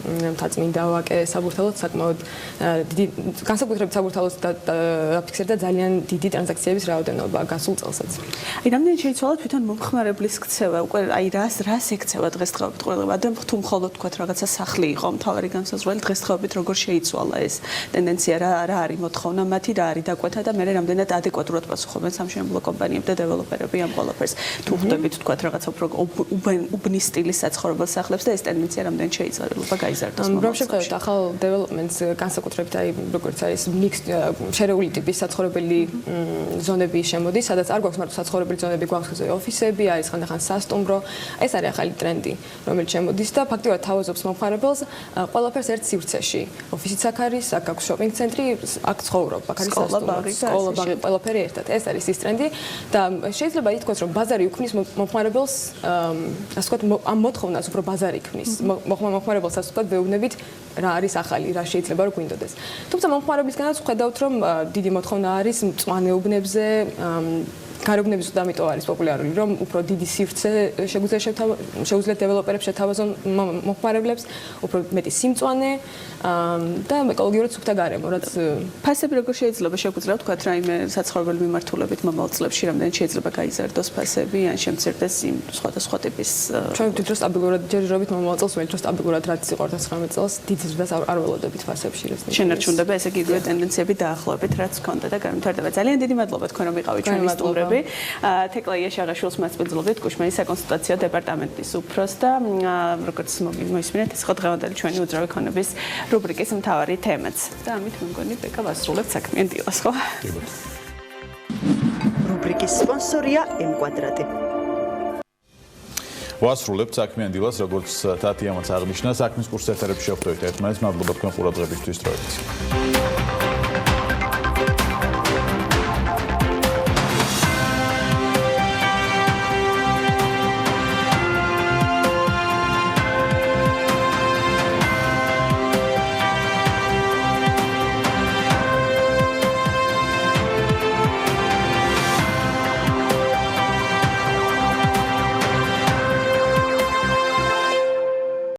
K: მთაწმინდა ვაკე საბურთალოდ საკმაოდ დიდი განსაკუთრებით საბურთალოს დაფიქსირდა ძალიან დიდი ტრანზაქციების რაოდენობა გასულ წელსაც.
J: აი, რამდენი შეიცვალა თვითონ მომხმარებლის ქცევა? უკვე აი რას ექცევა დღესდღეობით ყურადღება? ადრე თუ მხოლოდ თქვა რაღაცა სახლი იყო მთავარი განსაზღვრელი, დღესდღეობით როგორ შეიცვალა ეს ტენდენცია, რა არის მოთხოვნა მათი, რა არის დაკვეთა და მე რამდენად ადეკვატურად პასუხობენ სამშენებლო კომპანიები და დეველოპერები ამ ყველაფერს. თუ ხვდებით თქვა რაღაცა უფრო უბნის სტილის საცხოვრებელ სახლებს და ეს ტენდენცია რამდენი შეიძლება გაიზარდოს?
K: რომ შევხედოთ ახალ დეველოპმენტს, განსაკუთრებით აი როგორც არის შერეული ტიპის საცხოვრებელი ზონები შემოდის, სადაც არ გვაქვს მარტო საცხოვრებელი ზონები, გვაქვს ოფისები, არის ხანდახან სასტუმრო. ეს არის ახალი ტრენდი, რომელიც შემოდის და ფაქტობრივად თავაზობს მომხმარებელს ყველაფერს ერთ სივრცეში. ოფისიც აქ არის, აქ აქვს შოპინგ ცენტრი, აქ ცხოვრობ, აქ არის სასტუმრო, სკოლა, ბაღი, ყველაფერი ერთად. ეს არის ის ტრენდი და შეიძლება ითქვას, რომ ბაზარი უქმნის მომხმარებელს, ასე ვთქვათ, ამ მოთხოვნას უფრო ბაზარი ქმნის. მომხმარებელს ასე ვთქვათ, ვეუბნებით რა არის ახალი, რა შეიძლება რომ გვინდოდეს. თუმცა მომხმარებლისგანაც ვხედავთ, რომ დიდი მოთხოვნა არის მწვანე უბნებზე, გარეგნების ამიტომ არის პოპულარული, რომ უფრო დიდი სივრცე შეუძლია დეველოპერებს შეთავაზონ მომხმარებლებს, უფრო მეტი სიმწვანე და ეკოლოგიურად სუფთა გარემო, რაც
J: ფასები როგორ შეიძლება შეგვიძლია ვთქვათ, რაიმე საცხოვრებელი მიმართულებით მომავალ წლებში რამდენი შეიძლება გაიზარდოს ფასები, ან შემცირდეს იმ სხვადასხვა ტიპის
K: ჩვენ ვთქვით, რომ სტაბილურად ჯერჯერობით მომავალ წელს ვთქვით, რომ სტაბილურად რაც იყო 19 წელს, დიდ ზრდას არ ველოდებით ფასებში.
J: შენარჩუნდება ესე იგი იგივე ტენდენციები დაახლოებით, რაც ჰქონდა და განვითარდება. ძალიან დიდი მადლობა თქვენ რომ იყავით ჩვენი სტუმრები. თეკლა იაშაღაშვილს მასპინძლობით კუშმენის საკონსულტაციო დეპარტამენტის უფროს და როგორც მოისმინეთ, ეს იყო დღევანდელი ჩვენი უძრავი ქონების რუბრიკის მთავარი თემაც. და ამით მე მგონი ბეკა ვასრულებთ საქმიან დილას, ხო?
I: რუბრიკის სპონსორია M-კვადრატი.
S: ვასრულებთ საქმიან დილას, როგორც თათიამაც აღნიშნა, საქმის კურსს ეთერებში შევხვდებით ერთმანეთს. მადლობა თქვენ ყურადღებისთვის, დროებით.